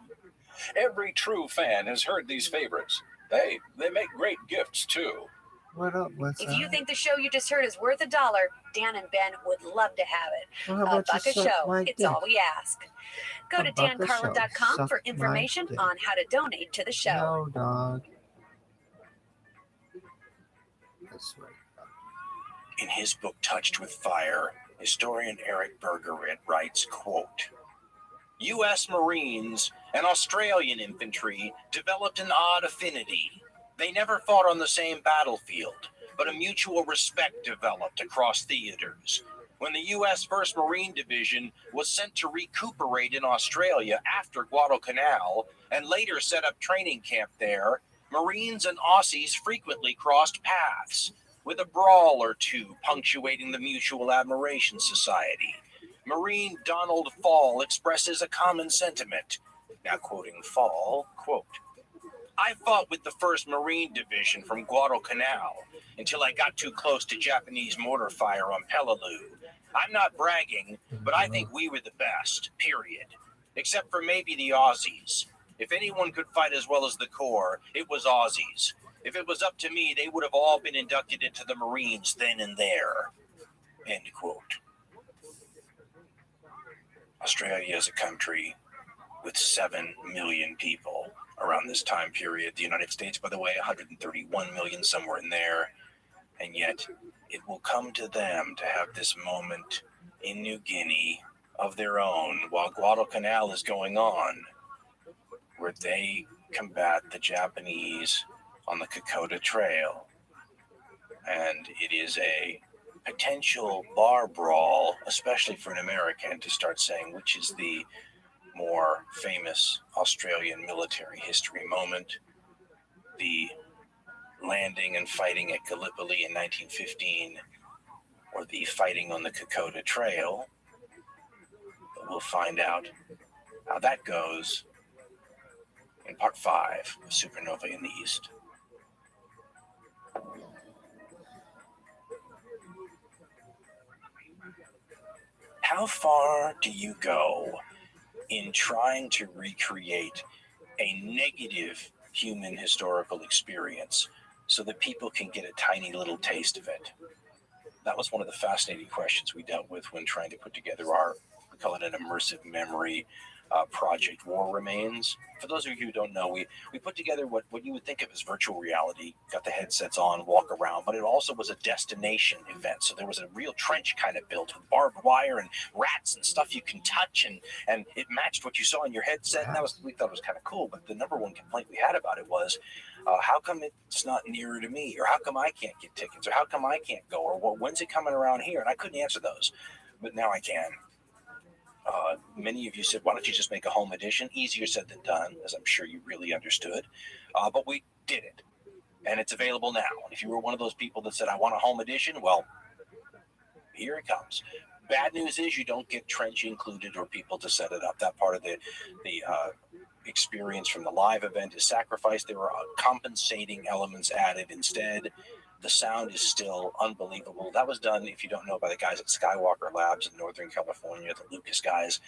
Every true fan has heard these favorites. They make great gifts too. What up? What's If you think the show you just heard is worth $1, Dan and Ben would love to have it. Well, how A about buck you a suck show. my It's dick? all we ask. Go to A buck a show. dancarlin.com Suck for information my dick. on how to donate to the show. No, dog. That's right. In his book, Touched with Fire, historian Eric Berger writes, quote, U.S. Marines and Australian infantry developed an odd affinity. They never fought on the same battlefield, but a mutual respect developed across theaters. When the U.S. 1st Marine Division was sent to recuperate in Australia after Guadalcanal and later set up training camp there, Marines and Aussies frequently crossed paths, with a brawl or two punctuating the Mutual Admiration Society. Marine Donald Fall expresses a common sentiment. Now quoting Fall, quote, I fought with the 1st Marine Division from Guadalcanal until I got too close to Japanese mortar fire on Peleliu. I'm not bragging, but I think we were the best, period. Except for maybe the Aussies. If anyone could fight as well as the Corps, it was Aussies. If it was up to me, they would have all been inducted into the Marines then and there. End quote. Australia is a country with 7 million people around this time period. The United States, by the way, 131 million, somewhere in there. And yet, it will come to them to have this moment in New Guinea of their own while Guadalcanal is going on, where they combat the Japanese on the Kokoda Trail. And it is a potential bar brawl, especially for an American, to start saying which is the more famous Australian military history moment, the landing and fighting at Gallipoli in 1915, or the fighting on the Kokoda Trail. But we'll find out how that goes in part 5 of Supernova in the East. How far do you go in trying to recreate a negative human historical experience so that people can get a tiny little taste of it? That was one of the fascinating questions we dealt with when trying to put together our, we call it an immersive memory project, War Remains. For those of you who don't know, we put together what you would think of as virtual reality, got the headsets on, walk around, but it also was a destination event. So there was a real trench kind of built with barbed wire and rats and stuff you can touch, and it matched what you saw in your headset. And we thought it was kind of cool, but the number one complaint we had about it was, how come it's not nearer to me? Or how come I can't get tickets? Or how come I can't go? Or when's it coming around here? And I couldn't answer those, but now I can. Many of you said, why don't you just make a home edition? Easier said than done, as I'm sure you really understood. But we did it. And it's available now. And if you were one of those people that said, I want a home edition, well, here it comes. Bad news is you don't get trench included or people to set it up. That part of the experience from the live event is sacrificed. There are compensating elements added instead. The sound is still unbelievable. That was done, if you don't know, by the guys at Skywalker Labs in Northern California, the Lucas guys,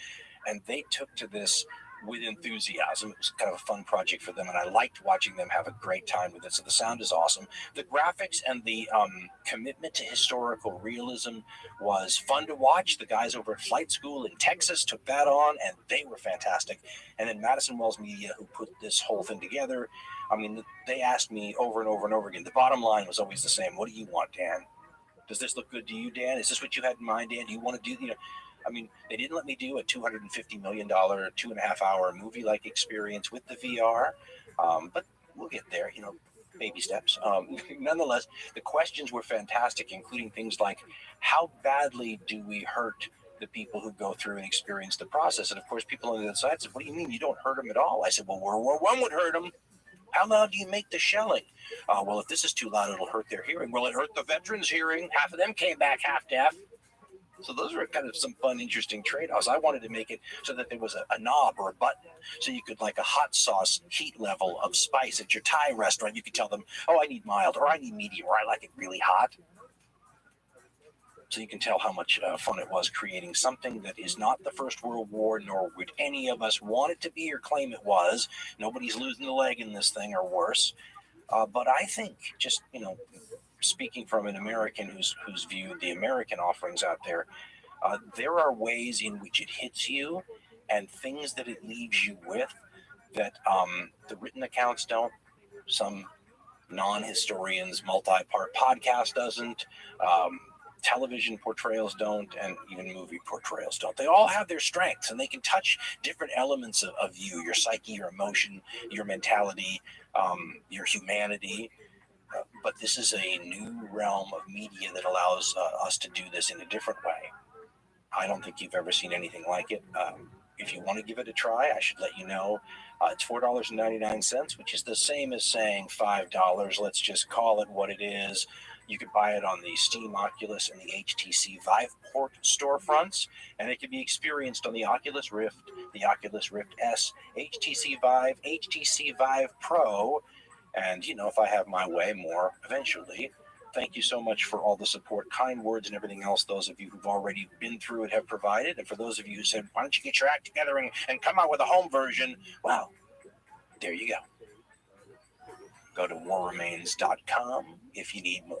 and they took to this with enthusiasm. It was kind of a fun project for them, and I liked watching them have a great time with it. So the sound is awesome. The graphics and the commitment to historical realism was fun to watch. The guys over at Flight School in Texas took that on, and they were fantastic. And then Madison Wells Media, who put this whole thing together, I mean, they asked me over and over and over again. The bottom line was always the same. What do you want, Dan? Does this look good to you, Dan? Is this what you had in mind, Dan? Do you want to do, I mean, they didn't let me do a $250 million, 2.5 hour movie like experience with the VR, but we'll get there, baby steps. Nonetheless, the questions were fantastic, including things like, how badly do we hurt the people who go through and experience the process? And of course, people on the other side said, what do you mean you don't hurt them at all? I said, well, World War I would hurt them. How loud do you make the shelling? Well, if this is too loud, it'll hurt their hearing. Will it hurt the veterans' hearing? Half of them came back half deaf. So those are kind of some fun, interesting trade-offs. I wanted to make it so that there was a knob or a button, so you could, like a hot sauce heat level of spice at your Thai restaurant, you could tell them, oh, I need mild, or I need medium, or I like it really hot. So you can tell how much fun it was creating something that is not the First World War, nor would any of us want it to be or claim it was. Nobody's losing a leg in this thing or worse. But I think just, speaking from an American who's viewed the American offerings out there, there are ways in which it hits you and things that it leaves you with that the written accounts don't. Some non-historians, multi-part podcast doesn't. Television portrayals don't, and even movie portrayals don't. They all have their strengths, and they can touch different elements of you, your psyche, your emotion, your mentality, your humanity. But this is a new realm of media that allows us to do this in a different way. I don't think you've ever seen anything like it. If you want to give it a try, I should let you know. It's $4.99, which is the same as saying $5. Let's just call it what it is. You could buy it on the Steam Oculus and the HTC Vive Port storefronts, and it can be experienced on the Oculus Rift, the Oculus Rift S, HTC Vive, HTC Vive Pro, and, if I have my way, more eventually. Thank you so much for all the support, kind words, and everything else those of you who've already been through it have provided. And for those of you who said, why don't you get your act together and come out with a home version? Well, there you go. Go to warremains.com if you need more.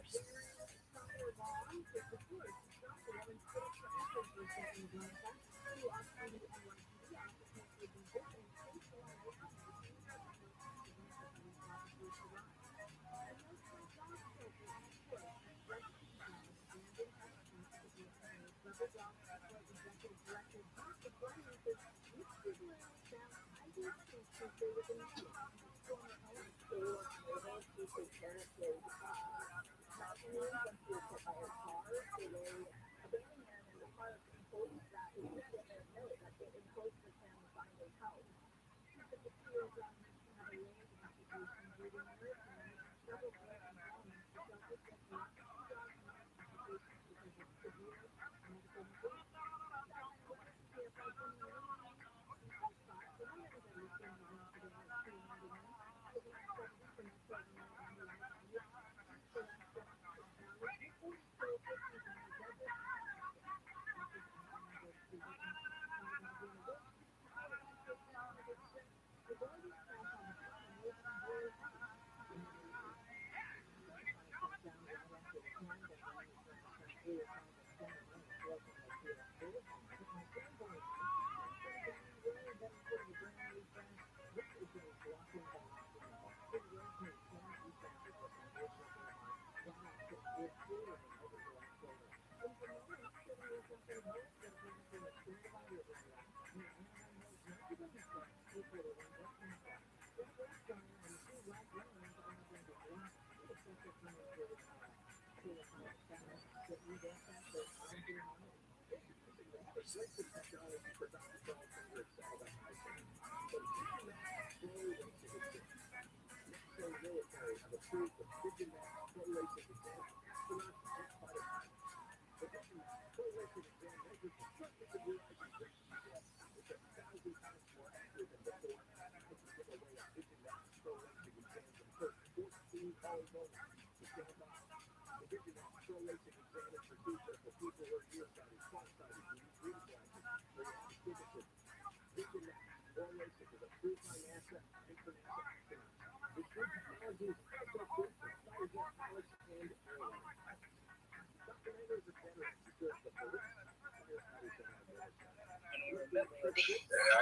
I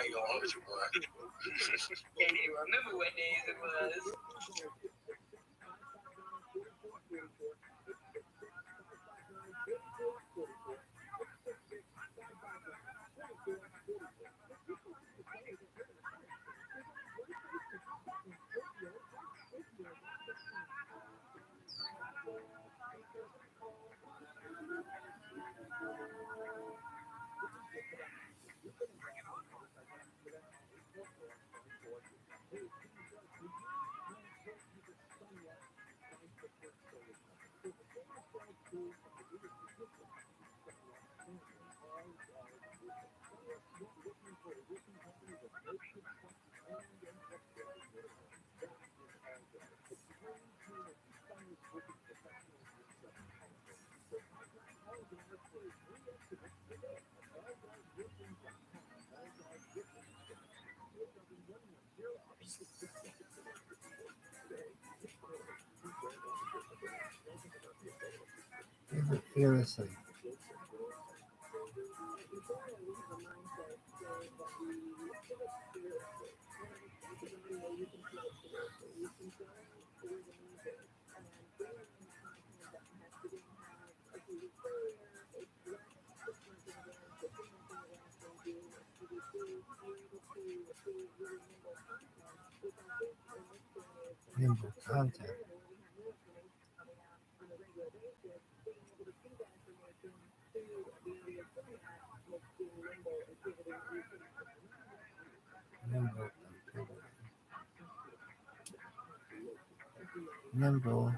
ain't gonna hold you, boy. Can't even remember what days it was. Fearlessly. Nimble content. Nimble. Nimble.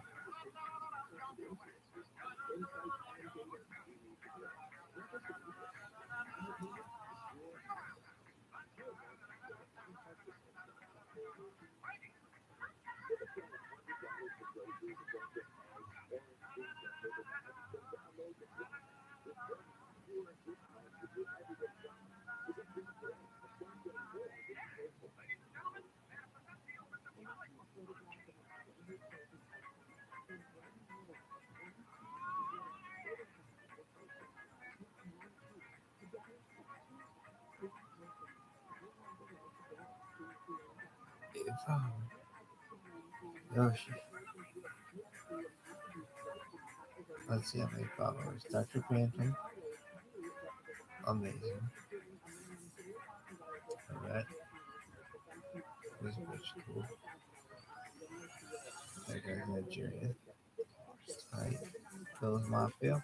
Yoshi. Let's see how many followers. Dr. Phantom. Amazing. Alright. This bitch cool. That guy's Nigerian. Tight. Phil's Mafia.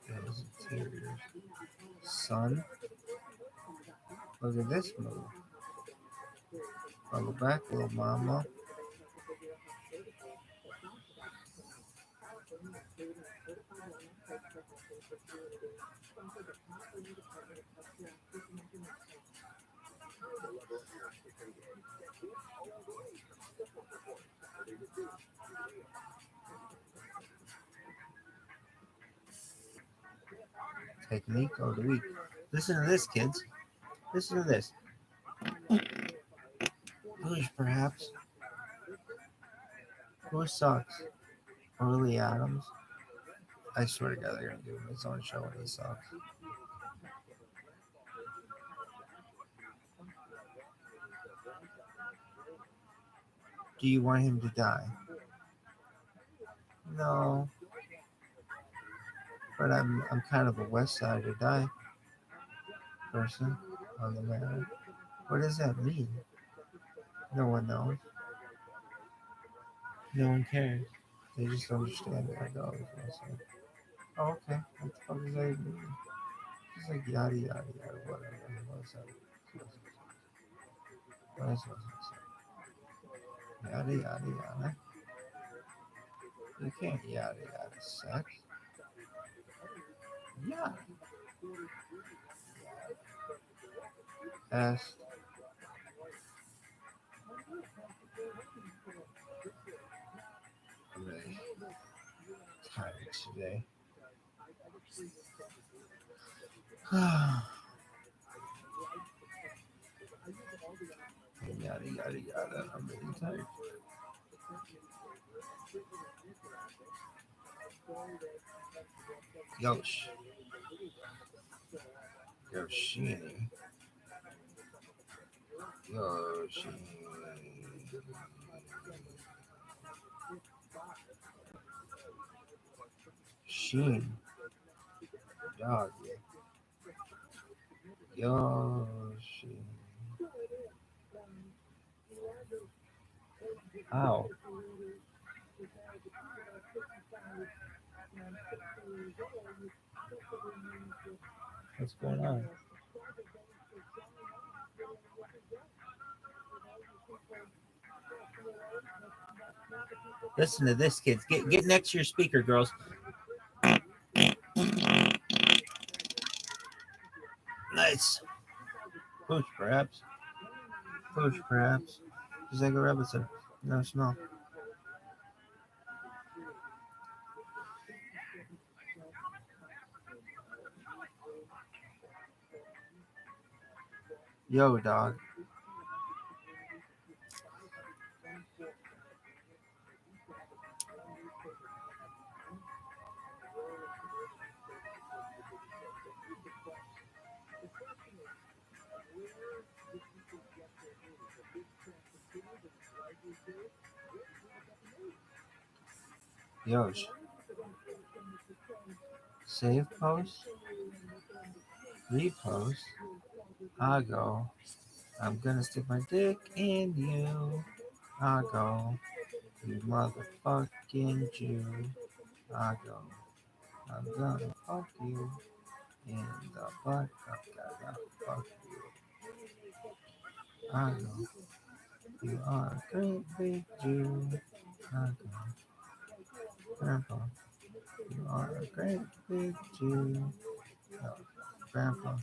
Phil's Interiors. Son. Look at this move. Follow back, little mama. Technique of the week. Listen to this, kids. Listen to this. Bush, perhaps. Who sucks? Early Adams. I swear to God, they're gonna do his own show when he sucks. Do you want him to die? No. But I'm kind of a West Side or Die person on the matter. What does that mean? No one knows. No one cares. They just understand it. Like, oh, oh, okay. What the fuck does that even mean? It's like yada yada yada, whatever. What is that? What is that? Yada yada yada. You can't yada yada sex. Yeah. S. tired today. Yada yada yada. I'm really tired. Yosh. Yoshini. Yoshini. Sheen. Dog. Yoshi. Ow. What's going on? Listen to this, kids. Get next to your speaker, girls. Nice. Push, perhaps. Push, perhaps. Just like a rabbit said. No smell. Yo, dog. Yosh. Save post. Repost. I go. I'm gonna stick my dick in you. I go. You motherfucking Jew. I go. I'm gonna fuck you in the butt. I'm gonna fuck you. I go. You are a great big Jew. I go. Grandpa. You are a great big Jew. No, Grandpa.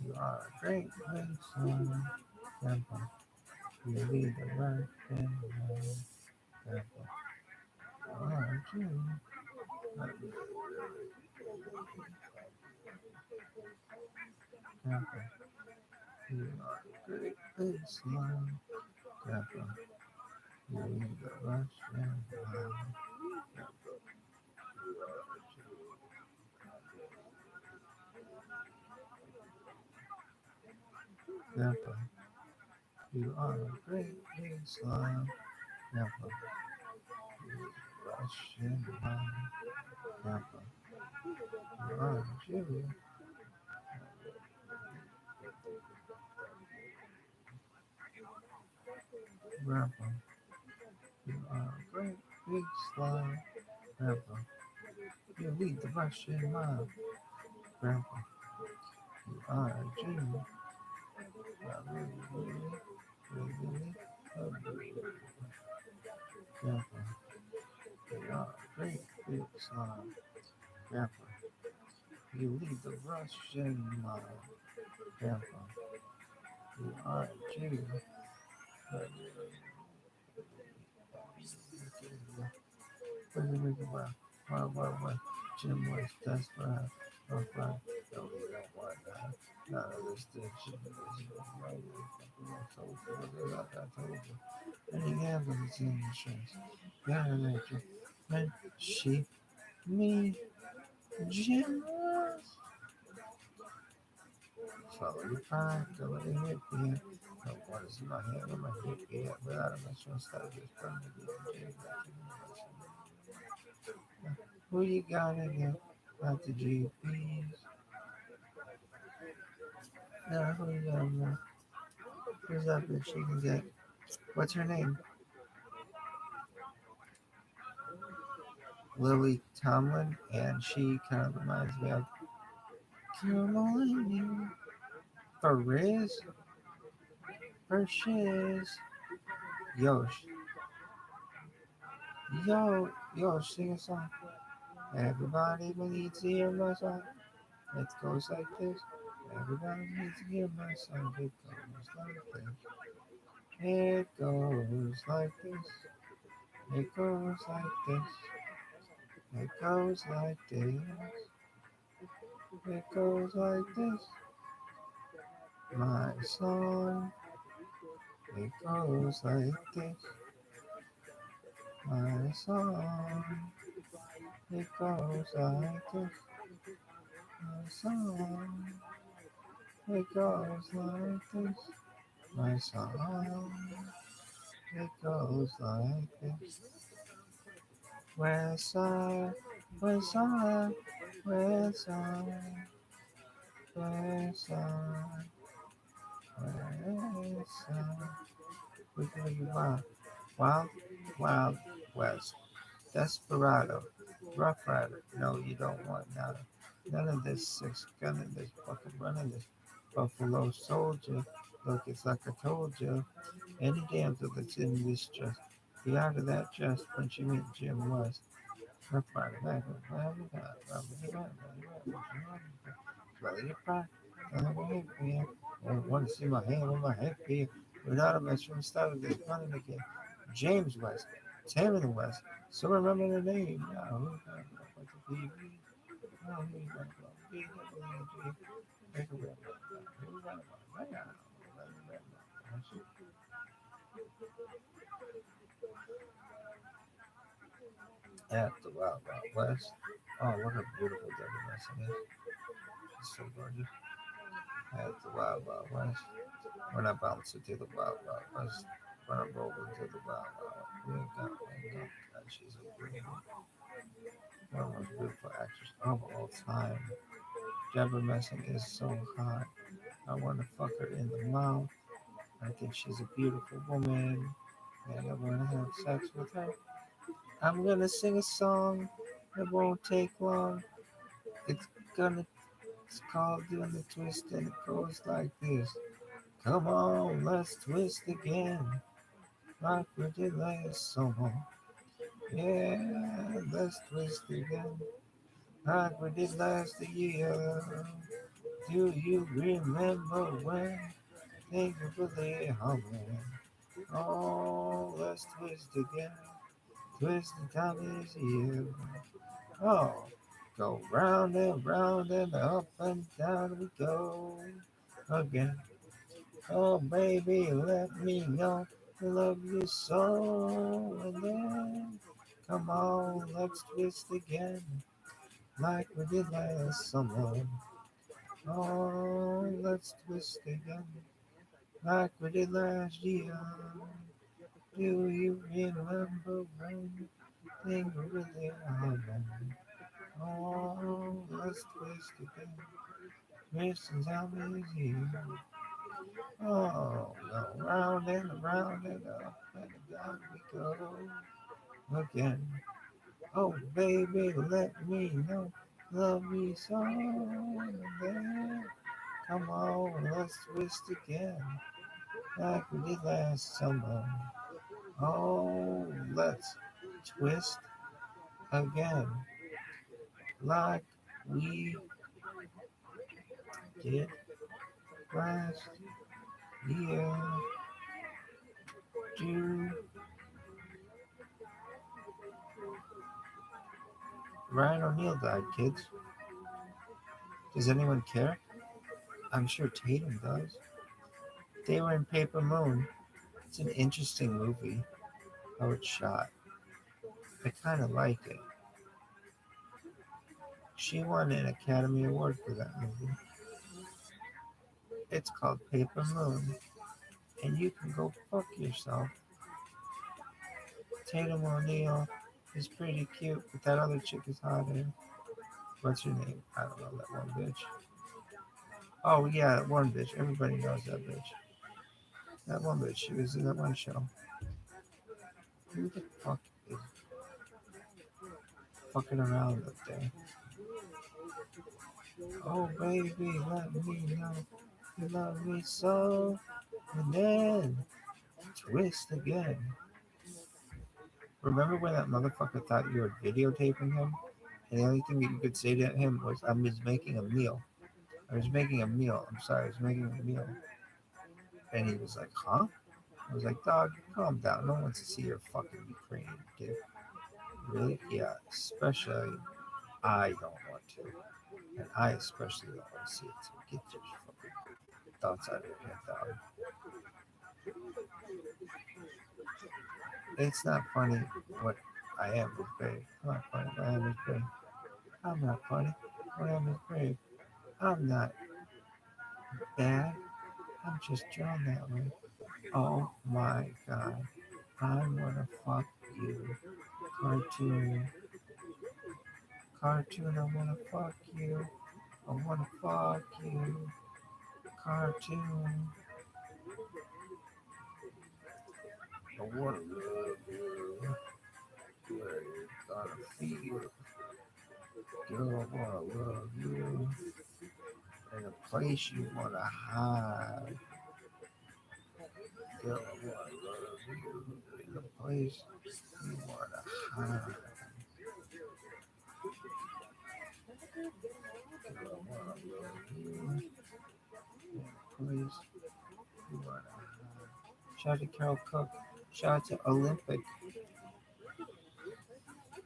You are a great big son. Grandpa. You lead the right and right. Grandpa. You are a Jew. Grandpa. You are a great big son. Grandpa. You lead the right and right. Grandpa. You are a great big slime. Grandpa. You Russian mom. Grandpa. You are a Jew. Grandpa. You are a great big slime. Grandpa. You lead the Russian mom. Grandpa. You are a Jew. Grandpa. You are a great big slime. Grandpa. You lead the Russian mom. Grandpa. You are a Jew. What? Jim was desperate. Oh, fine. No, we don't want that. None of this shit is right. I told you. And he handled his insurance. Yeah, nature. And she, me, Jim was. Follow your pride, go with the hip here. No one is in my head with my hip here. Without a mention, start just burning the who you got in here? Not the GPs. No, who you got in there? Who's that bitch she can get? What's her name? Lily Tomlin, and she kind of reminds me of Caroline for Riz, for Shiz. Yosh. Yo, sing a song. Everybody needs to hear my song. It goes like this. Everybody needs to hear my song. It goes like this. It goes like this. It goes like this. It goes like this. It goes like this. My song. It goes like this. My song. It goes like this. My song. It goes like this. My song. It goes like this. West side, west side, west side, west side, west side. Wild, wild, wild west. Desperado, rough rider. No, you don't want none of this six gun of this fucking run of this buffalo soldier. Look, it's like I told you. Any damsel that's in this dress, be out of that dress when you meet Jim West. Rough rider, back, Brother, you cry. I want to see my hand on my head be without a mess from the start of this running again. James West, Tamron West. So remember the name. At the Wild Wild West. Oh, what a beautiful definition is. It's so gorgeous. At the Wild Wild West. When I bounce into the Wild Wild West. When I roll into the Wild Wild West. God, she's a beautiful, one of the most beautiful actors of all time. Deborah Messing is so hot. I want to fuck her in the mouth. I think she's a beautiful woman. And I want to have sex with her. I'm gonna sing a song. It won't take long. It's gonna. It's called doing the twist, and it goes like this. Come on, let's twist again, like we did last summer. Yeah, let's twist again, like we did last year. Do you remember when things were really humming? Oh, let's twist again. Twist the time is here. Oh, go round and up and down we go again. Oh, baby, let me know I love you so. And then, come on, let's twist again, like we did last summer. Oh, let's twist again, like we did last year. Do you remember when things were really happening? Oh, let's twist again. Mr. Zombie is here. Oh, go round and around and up and down we go again. Oh, baby, let me know. Love me so. And then, come on, let's twist again. Like we did last summer. Oh, let's twist again. Like we did last year. Do Ryan O'Neal died, kids. Does anyone care? I'm sure Tatum does. They were in Paper Moon. It's an interesting movie. How it's shot. I kind of like it. She won an Academy Award for that movie. It's called Paper Moon. And you can go fuck yourself. Tatum O'Neal is pretty cute, but that other chick is hotter. What's her name? I don't know, that one bitch. Oh, yeah, that one bitch. Everybody knows that bitch. That one bitch. She was in that one show. Who the fuck is fucking around up there? Oh, baby, let me know you love me so. And then twist again. Remember when that motherfucker thought you were videotaping him? And the only thing that you could say to him was, I was making a meal. I was making a meal. I'm sorry, I was making a meal. And he was like, huh? I was like, dog, calm down. No one wants to see your fucking Ukrainian dick. Really? Yeah, especially I don't want to. And I especially don't want to see it. So get your fucking thoughts out of your head, dog. It's not funny what I am is brave. I'm not funny what I am is brave. I'm not funny what I am is brave. I'm not bad. I'm just drawn that way. Oh my god. I wanna fuck you. Cartoon. Cartoon, I wanna fuck you. I wanna fuck you. Cartoon. I wanna love you. Where you gonna feel? Girl, I wanna love you. In a place you wanna hide. Girl, I wanna love you. In a place you wanna hide. Girl, I wanna love you. In a place you wanna hide. Shout out to Carol Cook. Shout out to Olympic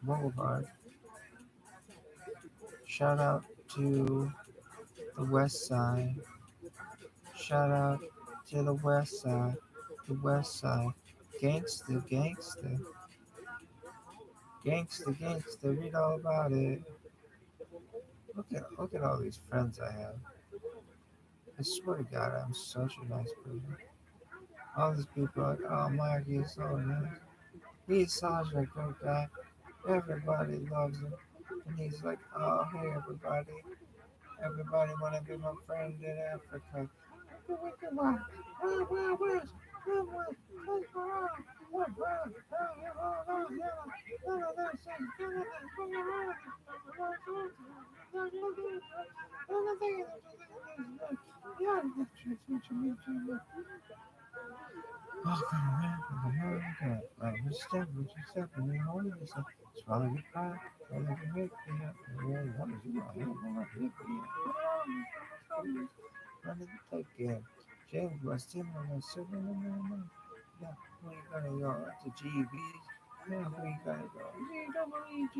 Boulevard. Shout out to the West Side. Shout out to the West Side. The West Side. Gangsta, gangsta. Gangsta, gangsta. Read all about it. Look at all these friends I have. I swear to God, I'm such a nice person. All these people are like, oh, Mikey is so nice. He's such a good guy. Everybody loves him. And he's like, oh, hey, everybody. Everybody want to be my friend in Africa. Oh, man. Like, which step? And then hold it. Swallow your pride. Swallow your head. What is you? I don't know what to do. Running the take care. James was still on the seven. Yeah, where you gonna go? To GBs. Yeah, where you gonna go? GWG.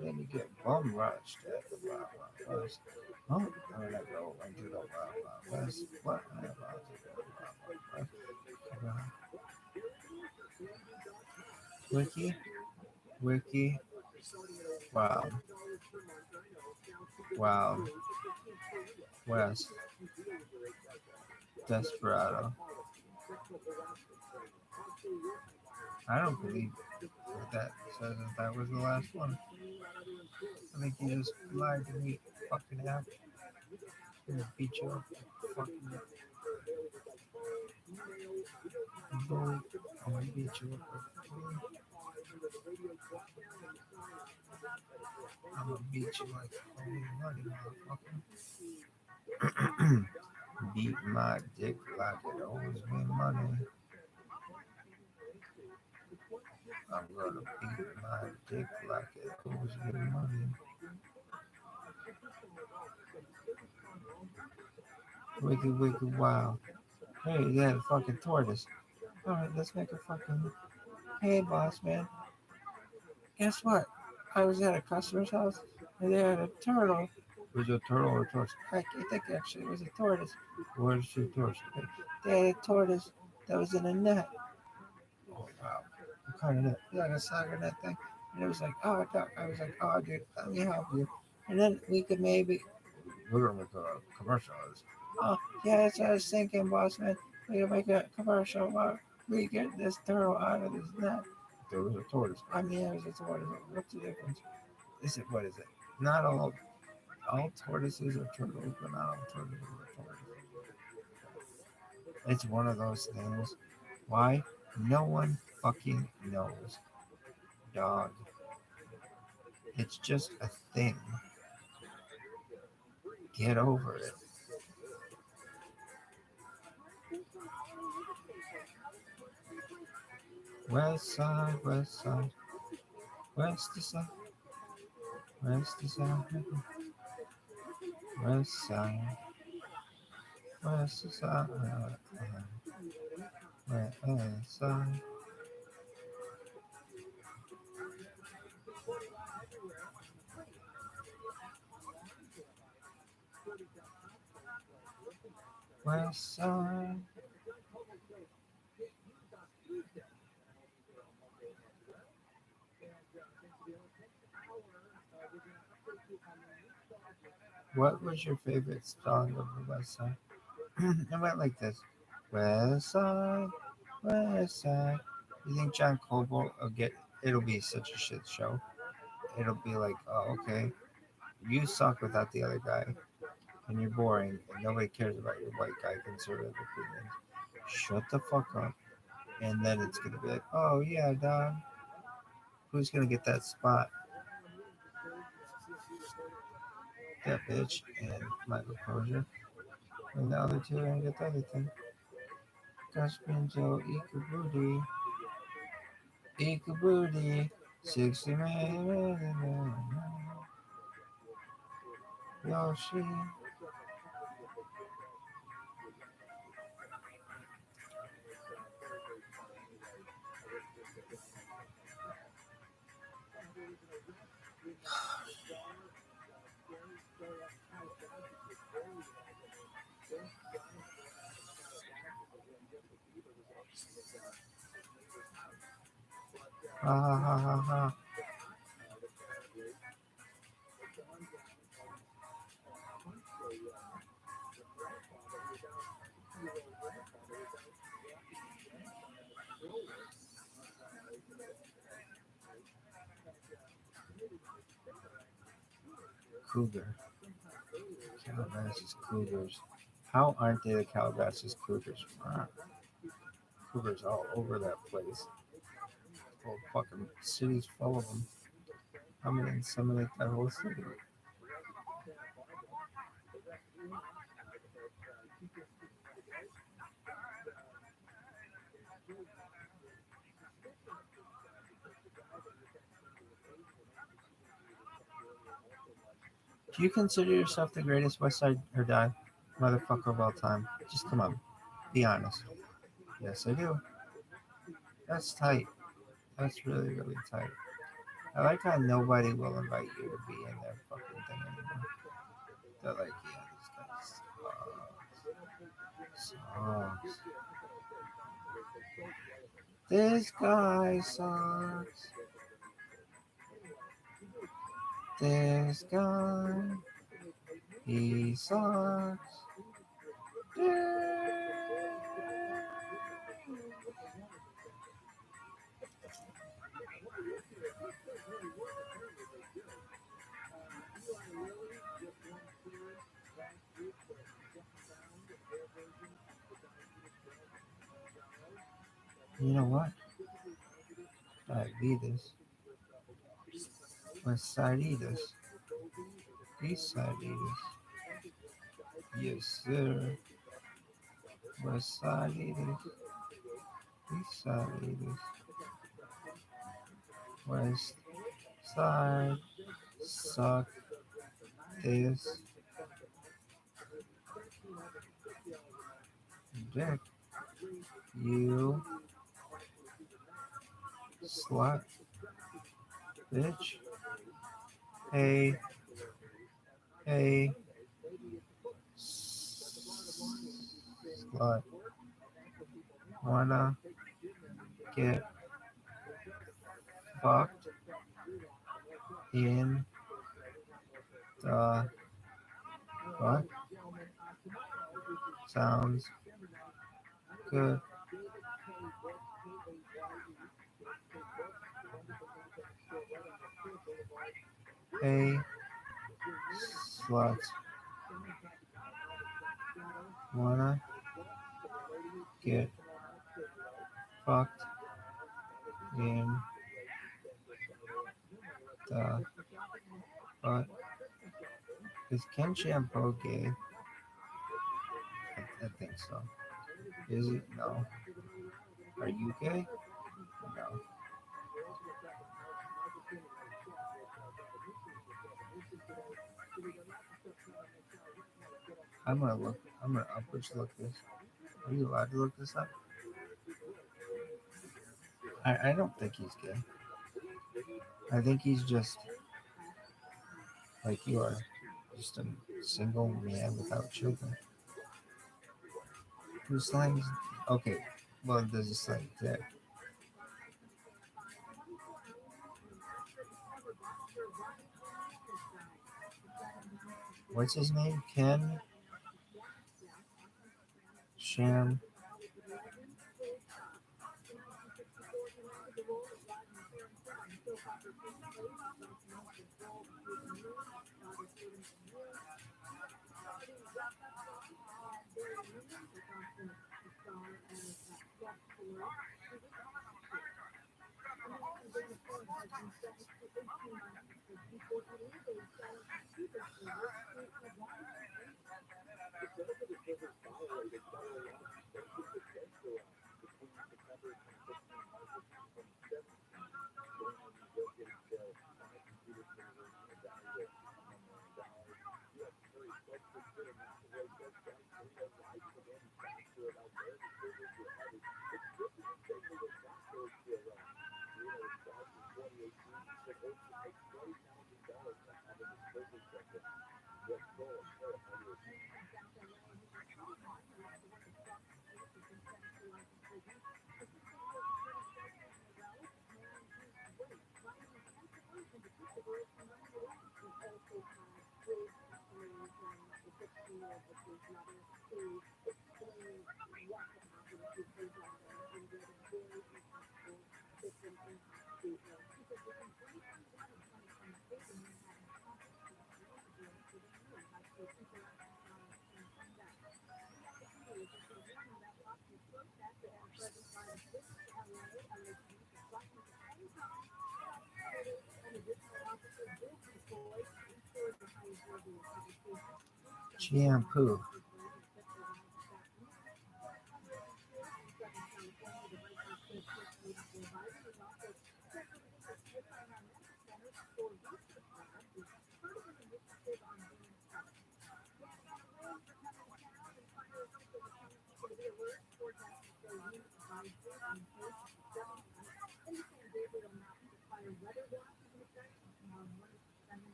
Then you get bum rushed at the Wild Wild West. Oh, I'm gonna go into the Wild Wild West. What am I about to go Wild Wild West? Wiki. Wow. Wow. West. Desperado. I don't believe that says that was the last one. I think you just lied to me. Fucking app. I'm gonna beat you up. Fucking bully. I'm gonna beat you up. I'm gonna beat you like holy money, motherfucker. Beat my dick like it owes me money. I'm gonna beat my dick like it owes me money. Wiggy wiggy wow. Hey, yeah, fucking tortoise. Alright, let's make a fucking. Hey, boss man. Guess what? I was at a customer's house and they had a turtle. Was it a turtle or a tortoise? I think actually it was a tortoise. What is a tortoise? They had a tortoise that was in a net. Oh, wow. What kind of net? Like a soccer net thing. And it was like, oh, doc. I was like, oh, dude, let me help you. And then we could maybe. We're going to make a commercial of this. Oh, yeah, that's what I was thinking, boss man. We can make a commercial about we get this turtle out of this net. There was a tortoise. I mean, there was a tortoise. What's the difference? Is it, what is it? Not all tortoises are turtles, but not all turtles are tortoises. It's one of those things. Why? No one fucking knows. Dog. It's just a thing. Get over it. West side, west side, west to side, west to side, west side, west to side, west side. West Side. What was your favorite song of the West Side? It went like this. West Side, West Side. You think John Coble will get, it'll be such a shit show. It'll be like, oh, okay, you suck without the other guy, and you're boring, and nobody cares about your white guy conservative opinions. Shut the fuck up. And then it's gonna be like, oh yeah, dog. Who's gonna get that spot? That bitch and Michael Crozier. And the other two are gonna get the other thing. Gus Pinto, Ika Booty, 60 man, Yoshi. Ha ha ha ha ha. Cougar. Calabasas Cougars. How aren't they the Calabasas Cougars? Cougars all over that place. Whole fucking city's full of them. I'm gonna inseminate that whole city. Do you consider yourself the greatest West Side or Die motherfucker of all time? Just come on, be honest. Yes, I do. That's tight. That's really, really tight. I like how nobody will invite you to be in their fucking thing anymore. They're like, yeah, this guy sucks. This guy, he sucks. You know what? Diabetes. West Side Eaters. East Side Eaters. Yes, sir. West Side Eaters. East Side Eaters. West Side. Suck this dick. You slut. Bitch. Hey. Hey. Slut. Wanna get fucked in the butt? Sounds good. Hey, sluts. Wanna get fucked in the butt? Is Ken Shampoo gay? I think so. Is it? No. Are you gay? No. I'm gonna upwards look this. Are you allowed to look this up? I don't think he's gay. I think he's just like you are, just a single man without children. Who slams? Okay. Well, there's a slight there. What's his name? Ken Sham. Shampoo.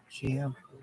Shampoo.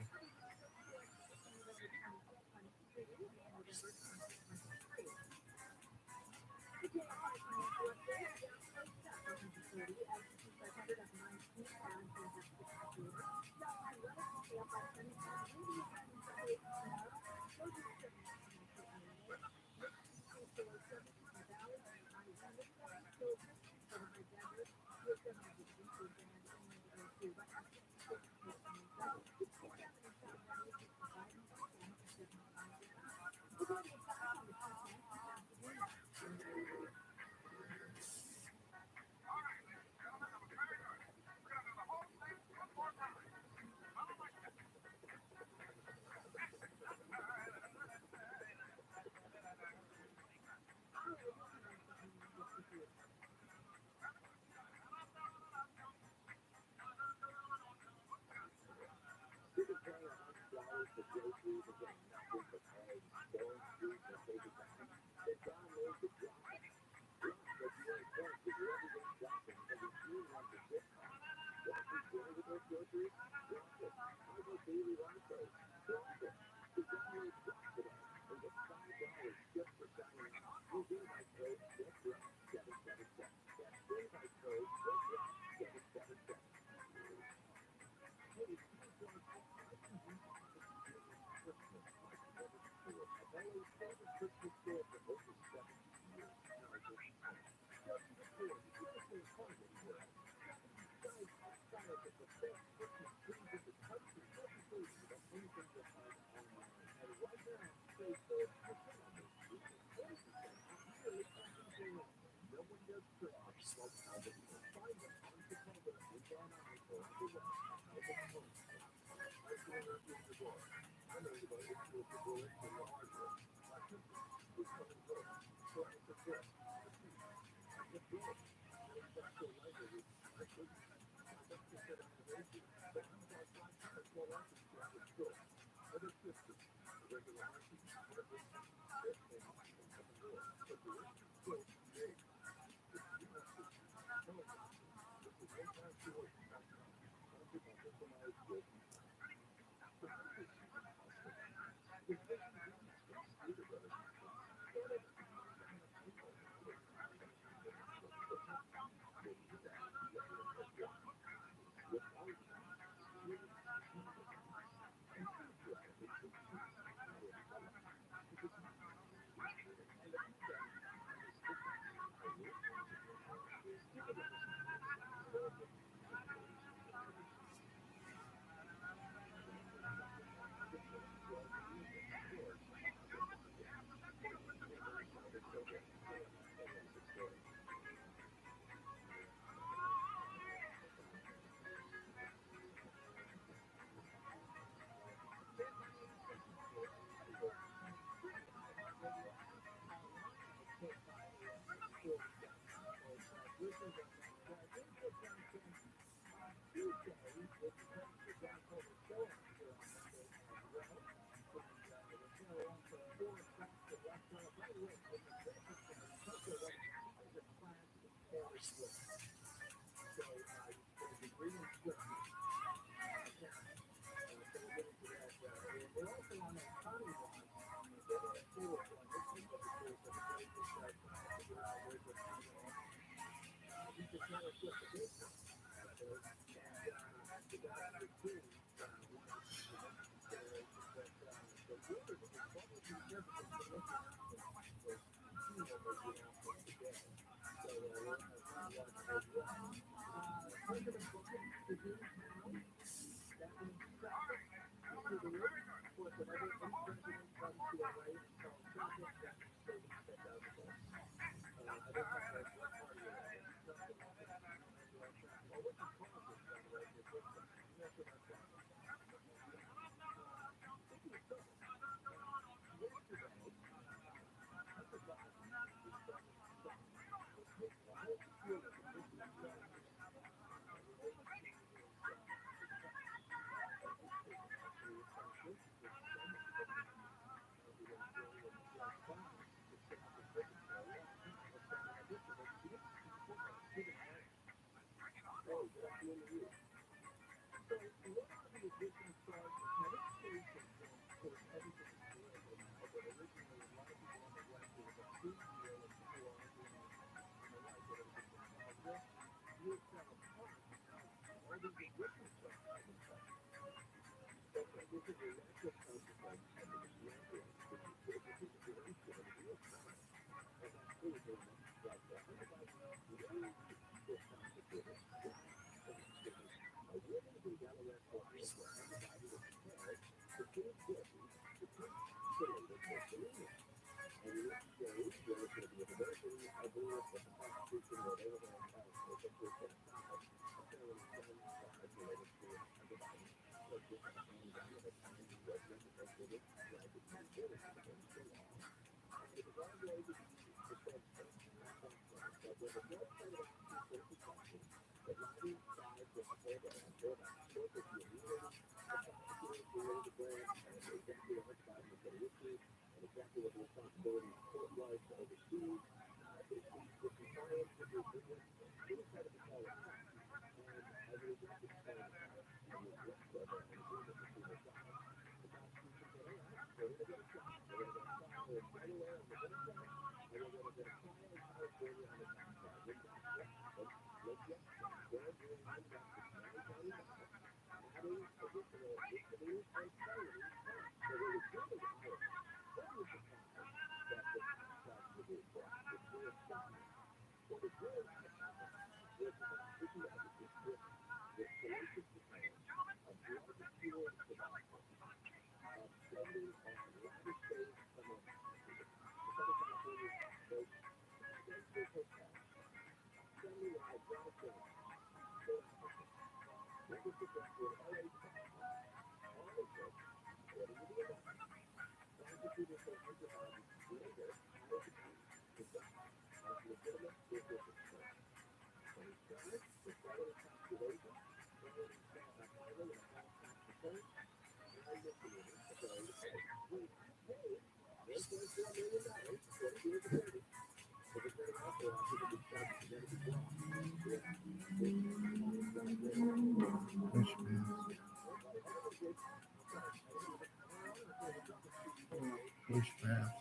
Witchcraft.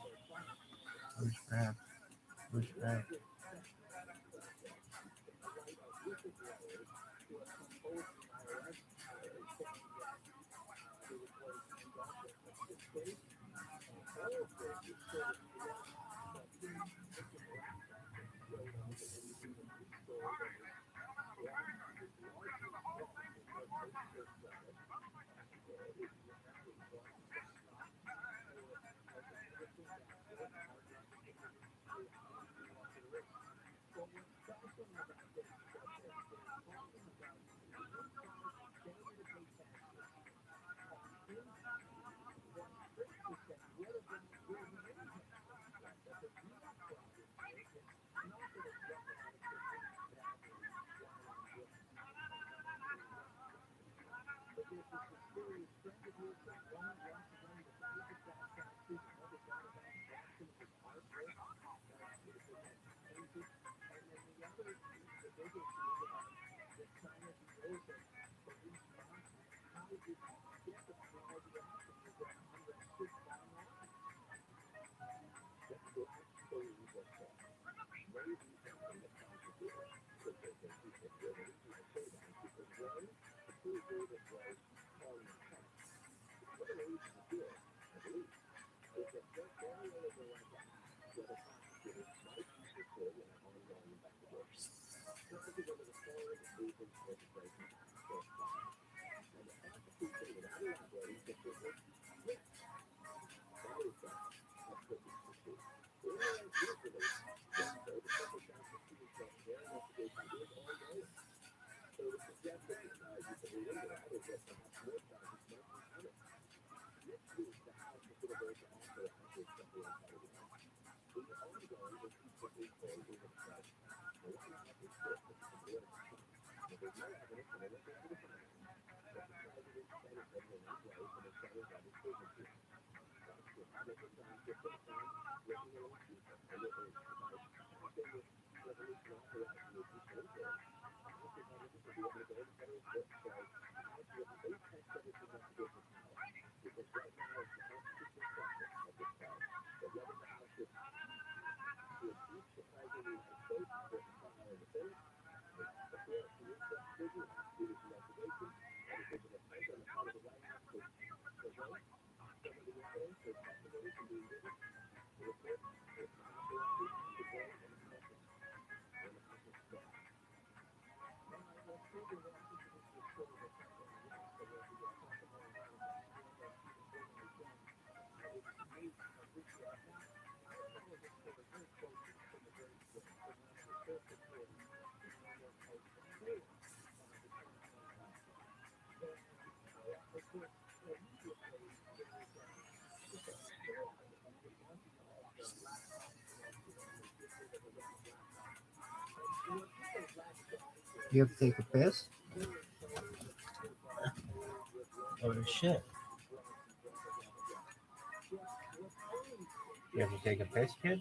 Witchcraft. Witchcraft. You have to take a piss? Oh shit. You have to take a piss, kid?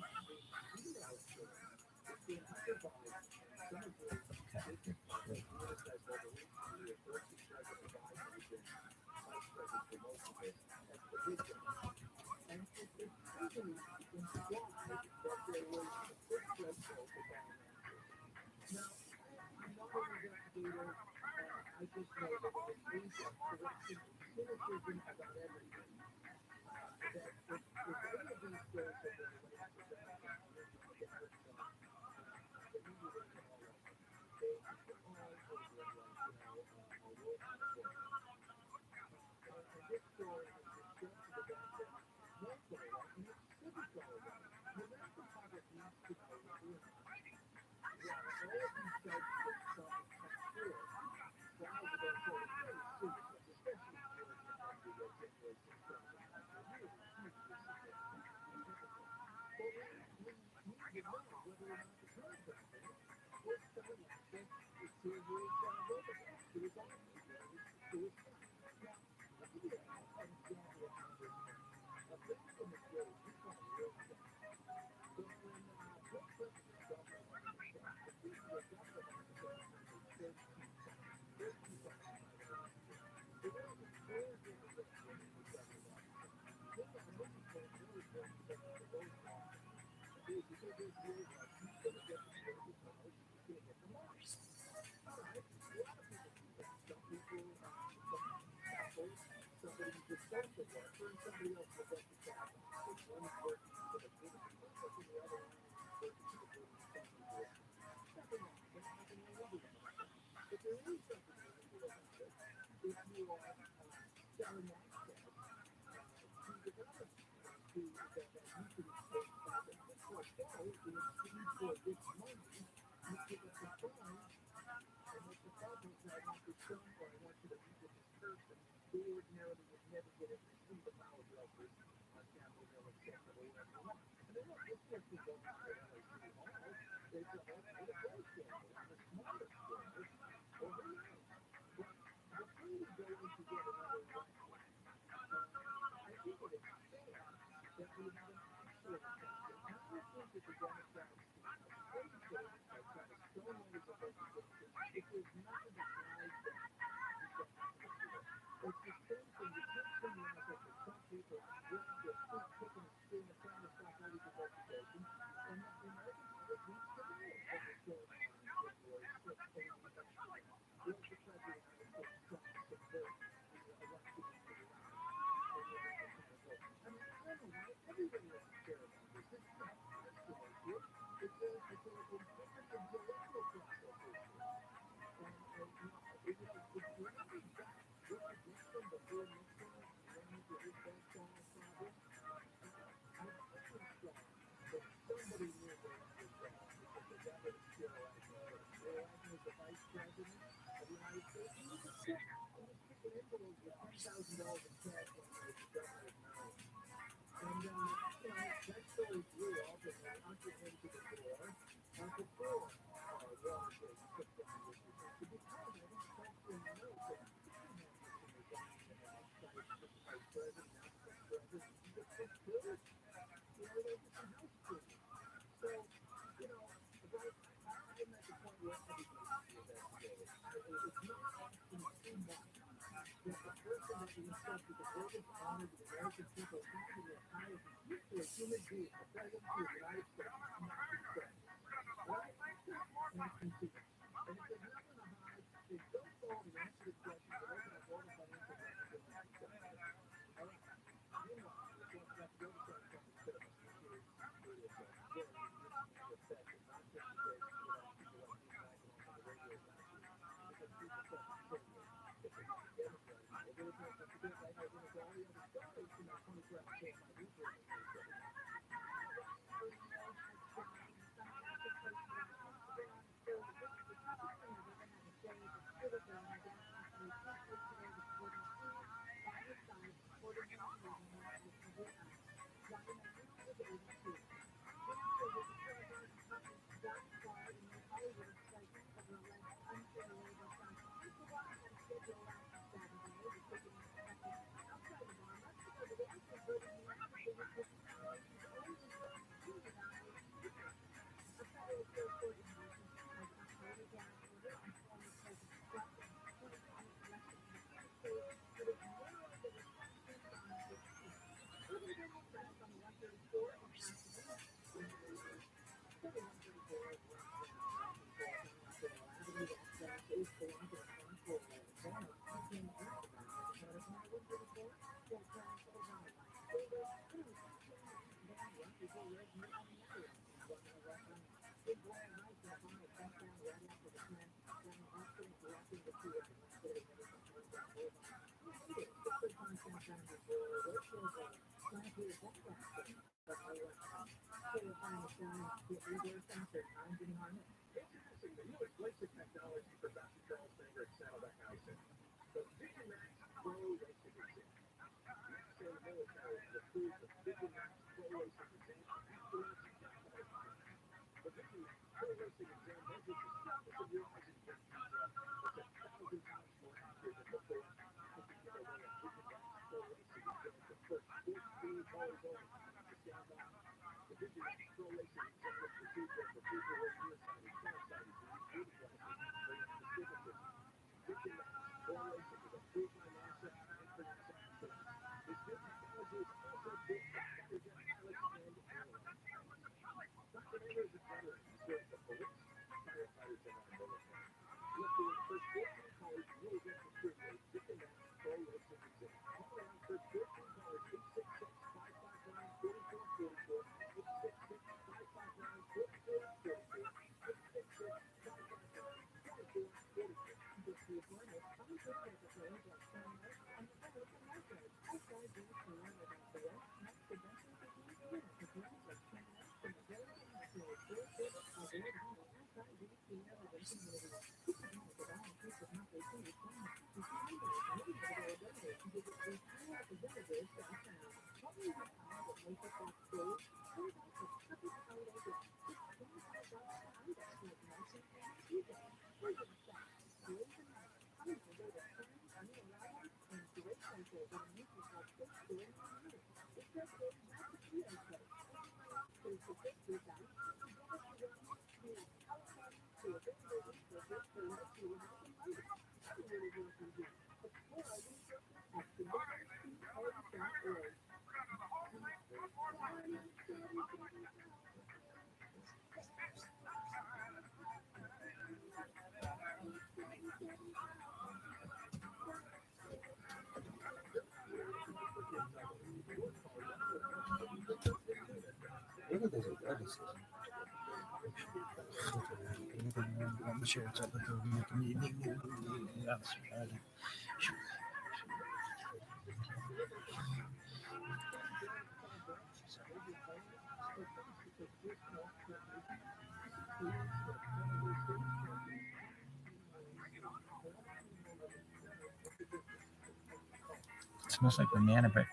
It smells like banana bread.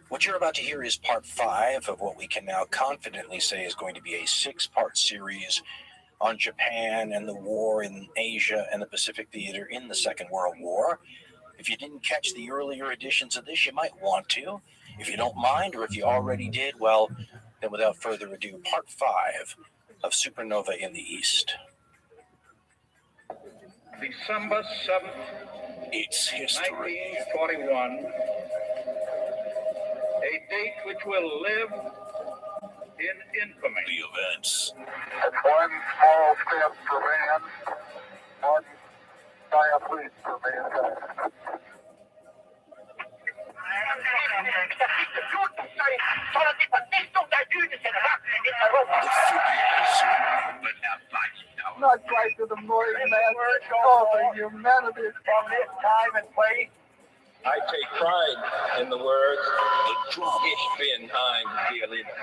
What you're about to hear is part 5 of what we can now confidently say is going to be a 6-part series on Japan and the war in Asia and the Pacific Theater in the Second World War. If you didn't catch the earlier editions of this, you might want to. If you don't mind, or if you already did, well, then without further ado, part 5 of Supernova in the East. December 7th, It's history. 1941, a date which will live in infamy. The events. It's one small step for man, one giant leap for mankind. Not quite to the morning man, all the humanity from this time and place. I take pride in the words, The drama. Ich bin ein Berliner.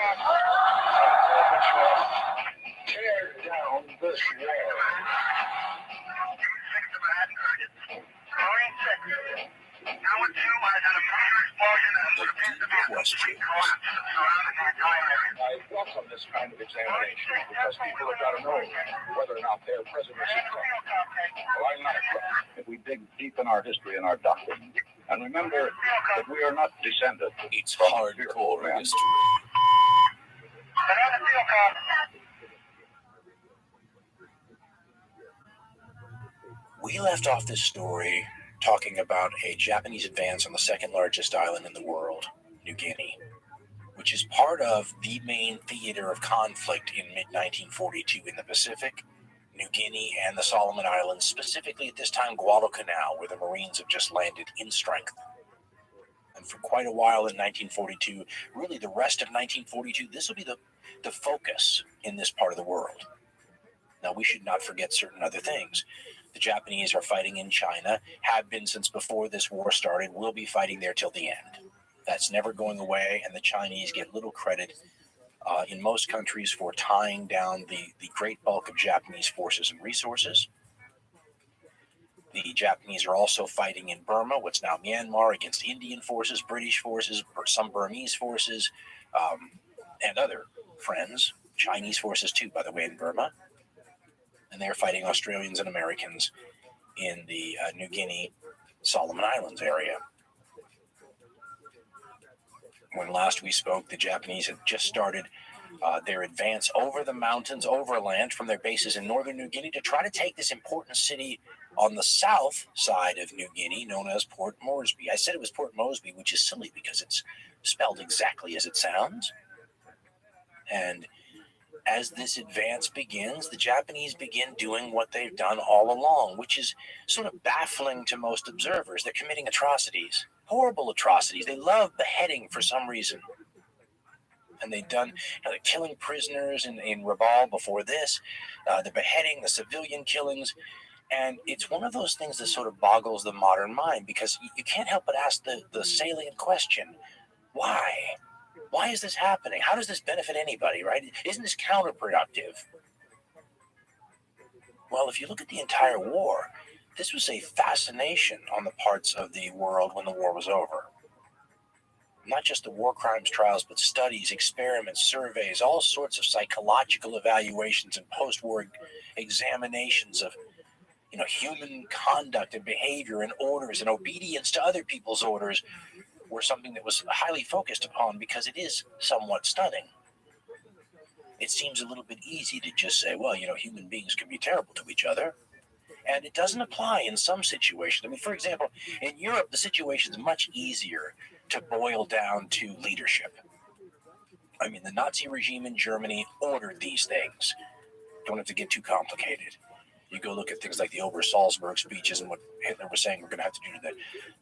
Tear down this wall. The questions. I welcome this kind of examination because people have got to know whether or not their president is corrupt. Well, I'm not corrupt. If we dig deep in our history and our doctrine, and remember that we are not descended It's from hardcore men. history. We left off this story talking about a Japanese advance on the second largest island in the world, New Guinea, which is part of the main theater of conflict in mid-1942 in the Pacific, New Guinea, and the Solomon Islands, specifically at this time Guadalcanal, where the Marines have just landed in strength. And for quite a while in 1942, really the rest of 1942, this will be the focus in this part of the world. Now, we should not forget certain other things. The Japanese are fighting in China, have been since before this war started, will be fighting there till the end. That's never going away, and the Chinese get little credit in most countries for tying down the great bulk of Japanese forces and resources. The Japanese are also fighting in Burma, what's now Myanmar, against Indian forces, British forces, some Burmese forces, and other friends. Chinese forces too, by the way, in Burma. And they're fighting Australians and Americans in the New Guinea, Solomon Islands area. When last we spoke, the Japanese had just started their advance over the mountains, overland from their bases in northern New Guinea to try to take this important city on the south side of New Guinea, known as Port Moresby. I said it was Port Moresby, which is silly because it's spelled exactly as it sounds. And as this advance begins, the Japanese begin doing what they've done all along, which is sort of baffling to most observers. They're committing atrocities, horrible atrocities. They love beheading for some reason. And they've done, they're killing prisoners in Rabbi before this, the beheading, the civilian killings. And it's one of those things that sort of boggles the modern mind, because you can't help but ask the salient question, why? Why is this happening? How does this benefit anybody, right? Isn't this counterproductive? Well, if you look at the entire war, this was a fascination on the parts of the world when the war was over. Not just the war crimes trials, but studies, experiments, surveys, all sorts of psychological evaluations and post-war examinations of human conduct and behavior and orders and obedience to other people's orders were something that was highly focused upon, because it is somewhat stunning. It seems a little bit easy to just say, well, human beings can be terrible to each other. And it doesn't apply in some situations. I mean, for example, in Europe, the situation is much easier to boil down to leadership. I mean, the Nazi regime in Germany ordered these things. Don't have to get too complicated. You go look at things like the Ober-Salzburg speeches and what Hitler was saying we're going to have to do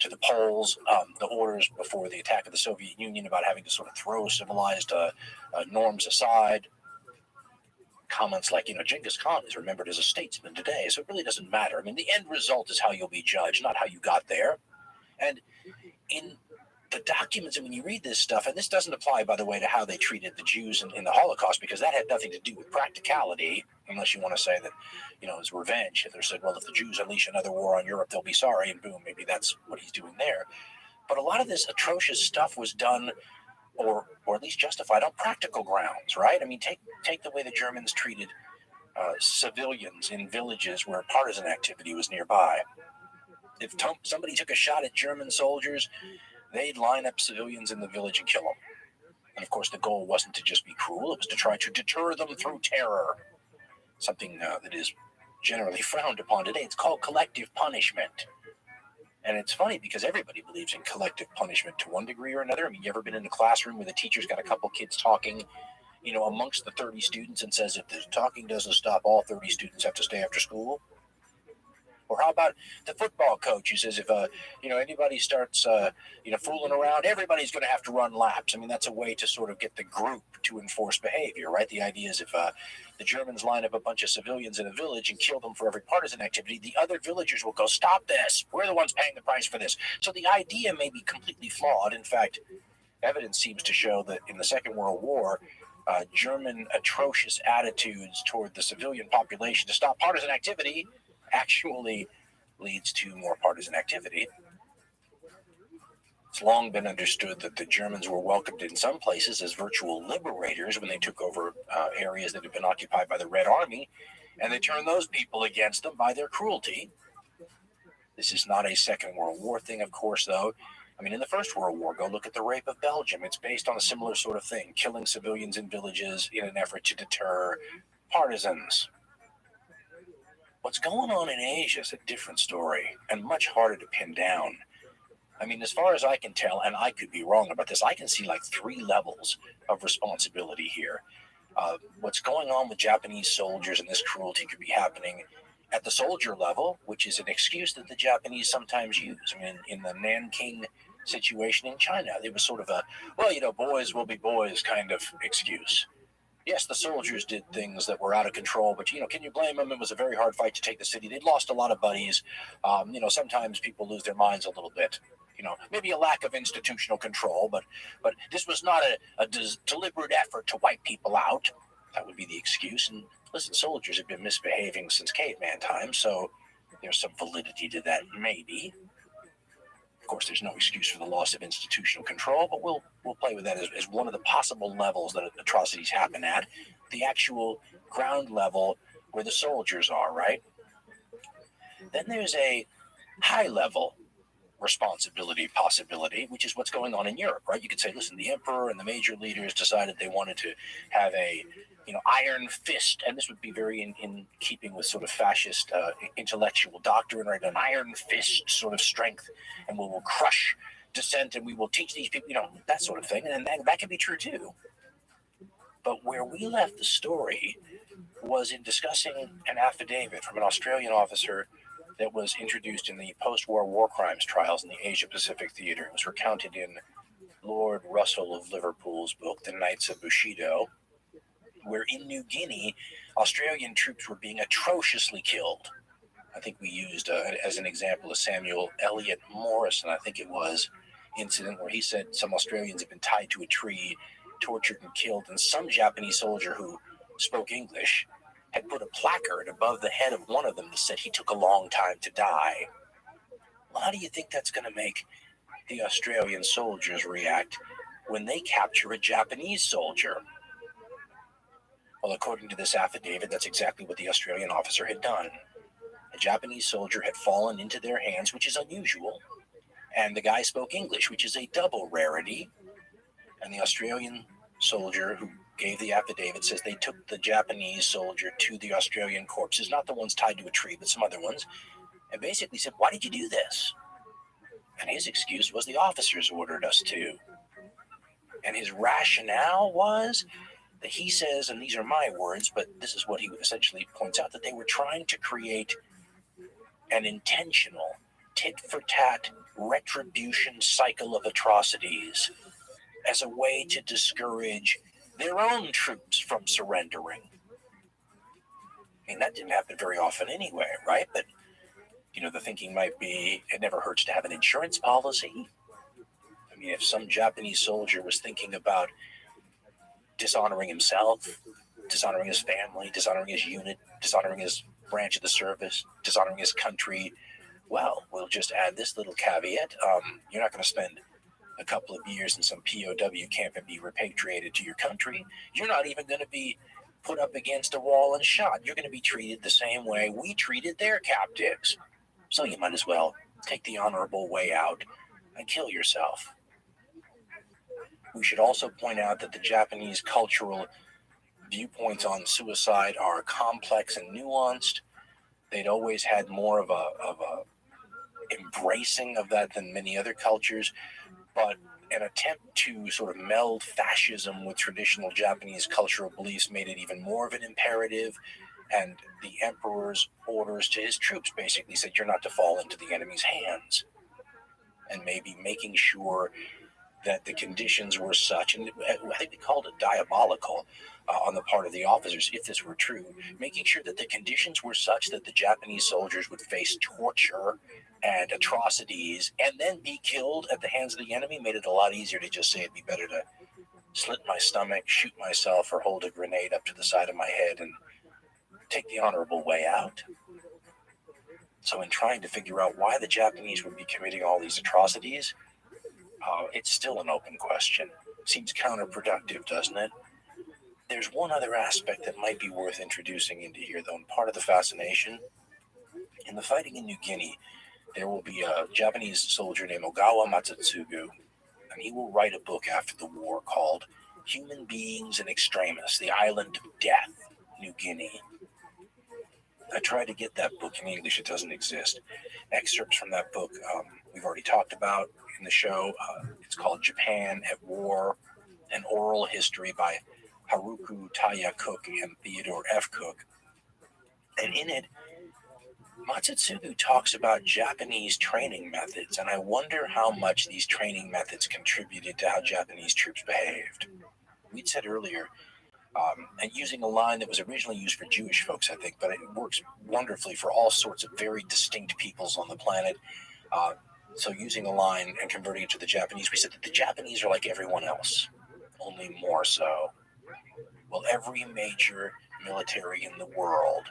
to the Poles, the orders before the attack of the Soviet Union about having to sort of throw civilized norms aside. Comments like, Genghis Khan is remembered as a statesman today, so it really doesn't matter. I mean, the end result is how you'll be judged, not how you got there. And in the documents, and when you read this stuff, and this doesn't apply, by the way, to how they treated the Jews in the Holocaust, because that had nothing to do with practicality, unless you want to say that, it was revenge. Hitler said, well, if the Jews unleash another war on Europe, they'll be sorry, and boom, maybe that's what he's doing there. But a lot of this atrocious stuff was done, or at least justified, on practical grounds, right? I mean, take the way the Germans treated civilians in villages where partisan activity was nearby. If somebody took a shot at German soldiers, they'd line up civilians in the village and kill them. And of course, the goal wasn't to just be cruel, it was to try to deter them through terror. Something that is generally frowned upon today. It's called collective punishment. And it's funny because everybody believes in collective punishment to one degree or another. I mean, you ever been in a classroom where the teacher's got a couple kids talking, amongst the 30 students, and says if the talking doesn't stop, all 30 students have to stay after school? Or how about the football coach who says if anybody starts fooling around, everybody's going to have to run laps? I mean, that's a way to sort of get the group to enforce behavior, right? The idea is if the Germans line up a bunch of civilians in a village and kill them for every partisan activity, the other villagers will go, stop this. We're the ones paying the price for this. So the idea may be completely flawed. In fact, evidence seems to show that in the Second World War, German atrocious attitudes toward the civilian population to stop partisan activity actually leads to more partisan activity. It's long been understood that the Germans were welcomed in some places as virtual liberators when they took over areas that had been occupied by the Red Army, and they turned those people against them by their cruelty. This is not a Second World War thing, of course, though. I mean, in the First World War, go look at the rape of Belgium. It's based on a similar sort of thing, killing civilians in villages in an effort to deter partisans. What's going on in Asia is a different story and much harder to pin down. I mean, as far as I can tell, and I could be wrong about this, I can see like 3 levels of responsibility here. What's going on with Japanese soldiers and this cruelty could be happening at the soldier level, which is an excuse that the Japanese sometimes use. I mean, in the Nanking situation in China, it was sort of a, boys will be boys kind of excuse. Yes, the soldiers did things that were out of control, but, can you blame them? It was a very hard fight to take the city. They'd lost a lot of buddies. Sometimes people lose their minds a little bit. Maybe a lack of institutional control, but this was not a deliberate effort to wipe people out. That would be the excuse. And listen, soldiers have been misbehaving since caveman times, so there's some validity to that, maybe. Of course, there's no excuse for the loss of institutional control, but we'll play with that as one of the possible levels that atrocities happen at, the actual ground level where the soldiers are, right? Then there's a high level responsibility possibility, which is what's going on in Europe, right? You could say, listen, the emperor and the major leaders decided they wanted to have a, iron fist, and this would be very in keeping with sort of fascist intellectual doctrine, right? An iron fist sort of strength, and we will crush dissent, and we will teach these people, that sort of thing, and that can be true too. But where we left the story was in discussing an affidavit from an Australian officer that was introduced in the post-war war crimes trials in the Asia-Pacific theater. It was recounted in Lord Russell of Liverpool's book, The Knights of Bushido, where in New Guinea, Australian troops were being atrociously killed. I think we used, as an example, a Samuel Eliot Morrison, I think it was, incident where he said some Australians had been tied to a tree, tortured and killed, and some Japanese soldier who spoke English had put a placard above the head of one of them that said he took a long time to die. Well, how do you think that's going to make the Australian soldiers react when they capture a Japanese soldier? Well, according to this affidavit, that's exactly what the Australian officer had done. A Japanese soldier had fallen into their hands, which is unusual, and the guy spoke English, which is a double rarity, and the Australian soldier who gave the affidavit says they took the Japanese soldier to the Australian corpses, not the ones tied to a tree, but some other ones, and basically said, why did you do this? And his excuse was the officers ordered us to. And his rationale was that he says, and these are my words, but this is what he essentially points out, that they were trying to create an intentional tit-for-tat retribution cycle of atrocities as a way to discourage their own troops from surrendering. I mean, that didn't happen very often anyway, right? But, the thinking might be, it never hurts to have an insurance policy. I mean, if some Japanese soldier was thinking about dishonoring himself, dishonoring his family, dishonoring his unit, dishonoring his branch of the service, dishonoring his country, well, we'll just add this little caveat. You're not going to spend a couple of years in some POW camp and be repatriated to your country. You're not even going to be put up against a wall and shot. You're going to be treated the same way we treated their captives. So you might as well take the honorable way out and kill yourself. We should also point out that the Japanese cultural viewpoints on suicide are complex and nuanced. They'd always had more of a embracing of that than many other cultures, but an attempt to sort of meld fascism with traditional Japanese cultural beliefs made it even more of an imperative, and the emperor's orders to his troops basically said you're not to fall into the enemy's hands, and maybe making sure that the conditions were such, and I think they called it diabolical on the part of the officers, if this were true, making sure that the conditions were such that the Japanese soldiers would face torture and atrocities and then be killed at the hands of the enemy made it a lot easier to just say it'd be better to slit my stomach, shoot myself, or hold a grenade up to the side of my head and take the honorable way out. So in trying to figure out why the Japanese would be committing all these atrocities, it's still an open question. Seems counterproductive, doesn't it? There's one other aspect that might be worth introducing into here, though, and part of the fascination. In the fighting in New Guinea, there will be a Japanese soldier named Ogawa Matsutsugu, and he will write a book after the war called Human Beings in Extremis, The Island of Death, New Guinea. I tried to get that book in English. It doesn't exist. Excerpts from that book we've already talked about in the show. It's called Japan at War, an Oral History by Haruku Taya Cook and Theodore F. Cook. And in it, Matsutsugu talks about Japanese training methods, and I wonder how much these training methods contributed to how Japanese troops behaved. We'd said earlier, and using a line that was originally used for Jewish folks, I think, but it works wonderfully for all sorts of very distinct peoples on the planet. So using a line and converting it to the Japanese, we said that the Japanese are like everyone else, only more so. Well, every major military in the world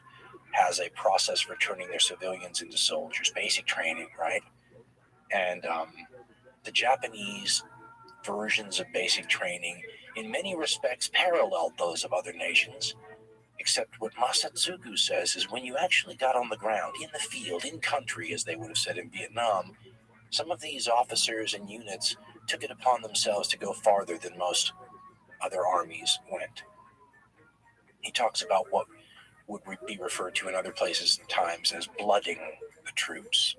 has a process for turning their civilians into soldiers, basic training, right? And the Japanese versions of basic training in many respects paralleled those of other nations, except what Matsutsugu says is when you actually got on the ground, in the field, in country, as they would have said in Vietnam, Some of these officers and units took it upon themselves to go farther than most other armies went. He talks about what would be referred to in other places and times as blooding the troops.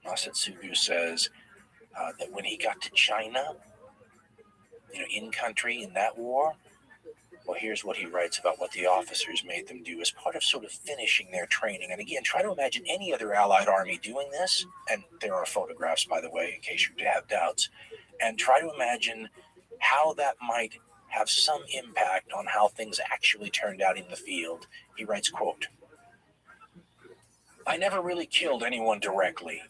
Masetsugu says that when he got to China, in country in that war, well, here's what he writes about what the officers made them do as part of sort of finishing their training. And again, try to imagine any other Allied army doing this. And there are photographs, by the way, in case you have doubts. And try to imagine how that might have some impact on how things actually turned out in the field. He writes, quote, "I never really killed anyone directly.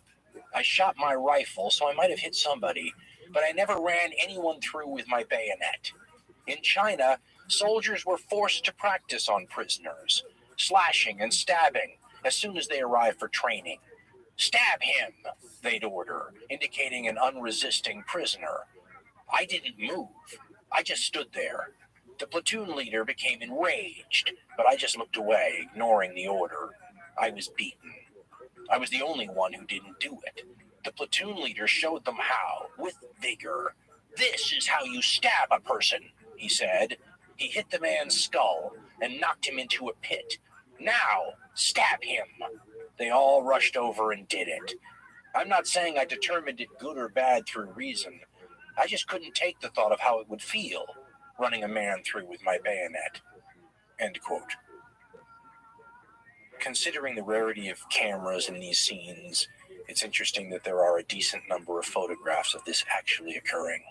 I shot my rifle, so I might have hit somebody, but I never ran anyone through with my bayonet. In China, soldiers were forced to practice on prisoners, slashing and stabbing as soon as they arrived for training. Stab him, they'd order, indicating an unresisting prisoner. I didn't move. I just stood there. The platoon leader became enraged, but I just looked away, ignoring the order. I was beaten. I was the only one who didn't do it. The platoon leader showed them how, with vigor. This is how you stab a person, he said. He hit the man's skull and knocked him into a pit. Now, stab him. They all rushed over and did it. I'm not saying I determined it good or bad through reason. I just couldn't take the thought of how it would feel, running a man through with my bayonet." End quote. Considering the rarity of cameras in these scenes, it's interesting that there are a decent number of photographs of this actually occurring.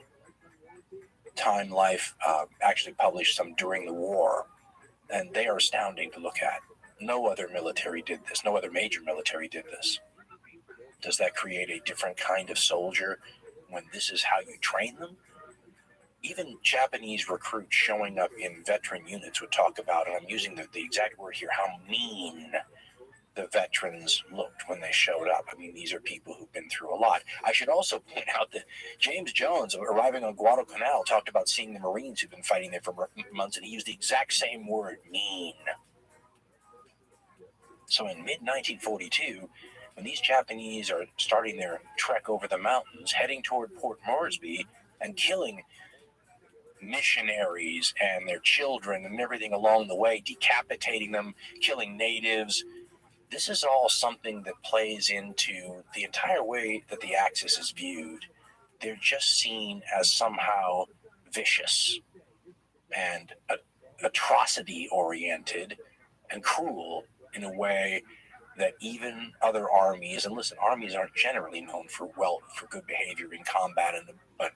Time Life actually published some during the war, and they are astounding to look at. No other military did this. No other major military did this. Does that create a different kind of soldier when this is how you train them? Even Japanese recruits showing up in veteran units would talk about, and I'm using the exact word here, how mean the veterans looked when they showed up. I mean, these are people who've been through a lot. I should also point out that James Jones, arriving on Guadalcanal, talked about seeing the Marines who've been fighting there for months, and he used the exact same word, mean. So in mid-1942, when these Japanese are starting their trek over the mountains, heading toward Port Moresby and killing missionaries and their children and everything along the way, decapitating them, killing natives, this is all something that plays into the entire way that the Axis is viewed. They're just seen as somehow vicious and atrocity-oriented and cruel in a way that even other armies, and listen, armies aren't generally known for good behavior in combat, but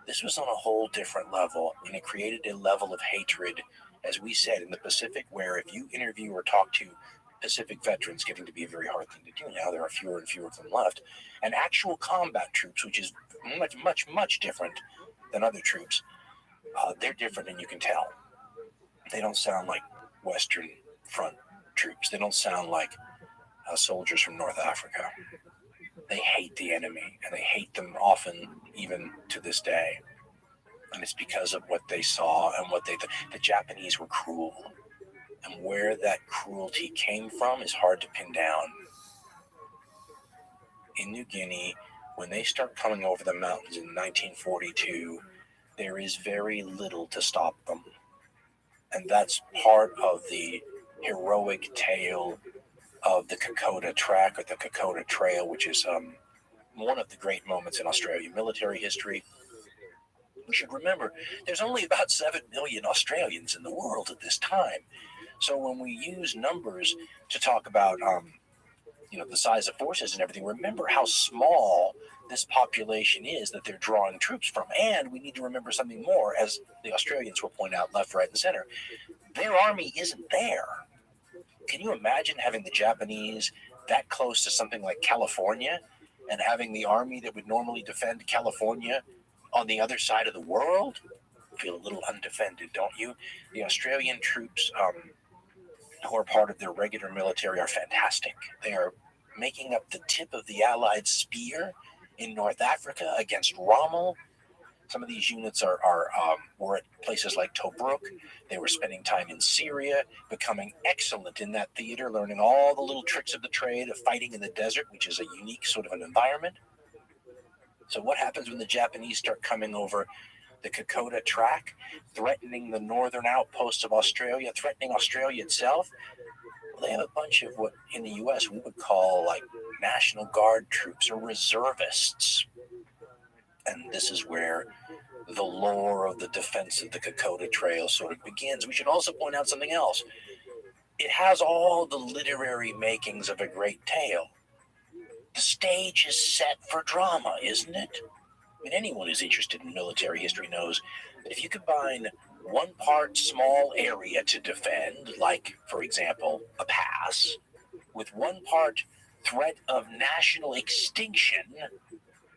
this was on a whole different level, and it created a level of hatred, as we said, in the Pacific, where if you interview or talk to Pacific veterans, getting to be a very hard thing to do now, there are fewer and fewer of them left, and actual combat troops, which is much, much, much different than other troops, they're different, and you can tell. They don't sound like Western Front troops. They don't sound like soldiers from North Africa. They hate the enemy, and they hate them often, even to this day. And it's because of what they saw and what the Japanese were cruel. And where that cruelty came from is hard to pin down. In New Guinea, when they start coming over the mountains in 1942, there is very little to stop them. And that's part of the heroic tale of the Kokoda Track, or the Kokoda Trail, which is one of the great moments in Australian military history. We should remember, there's only about 7 million Australians in the world at this time. So when we use numbers to talk about, the size of forces and everything, remember how small this population is that they're drawing troops from. And we need to remember something more, as the Australians will point out left, right, and center. Their army isn't there. Can you imagine having the Japanese that close to something like California and having the army that would normally defend California on the other side of the world? Feel a little undefended, don't you? The Australian troops who are part of their regular military are fantastic. They are making up the tip of the Allied spear in North Africa against Rommel. Some of these units were at places like Tobruk. They were spending time in Syria, becoming excellent in that theater, learning all the little tricks of the trade of fighting in the desert, which is a unique sort of an environment. So what happens when the Japanese start coming over the Kokoda track, threatening the northern outposts of Australia, threatening Australia itself? Well, they have a bunch of what in the U.S. we would call like National Guard troops or reservists. And this is where the lore of the defense of the Kokoda Trail sort of begins. We should also point out something else. It has all the literary makings of a great tale. The stage is set for drama, isn't it? I mean, anyone who's interested in military history knows that if you combine one part small area to defend, like, for example, a pass, with one part threat of national extinction,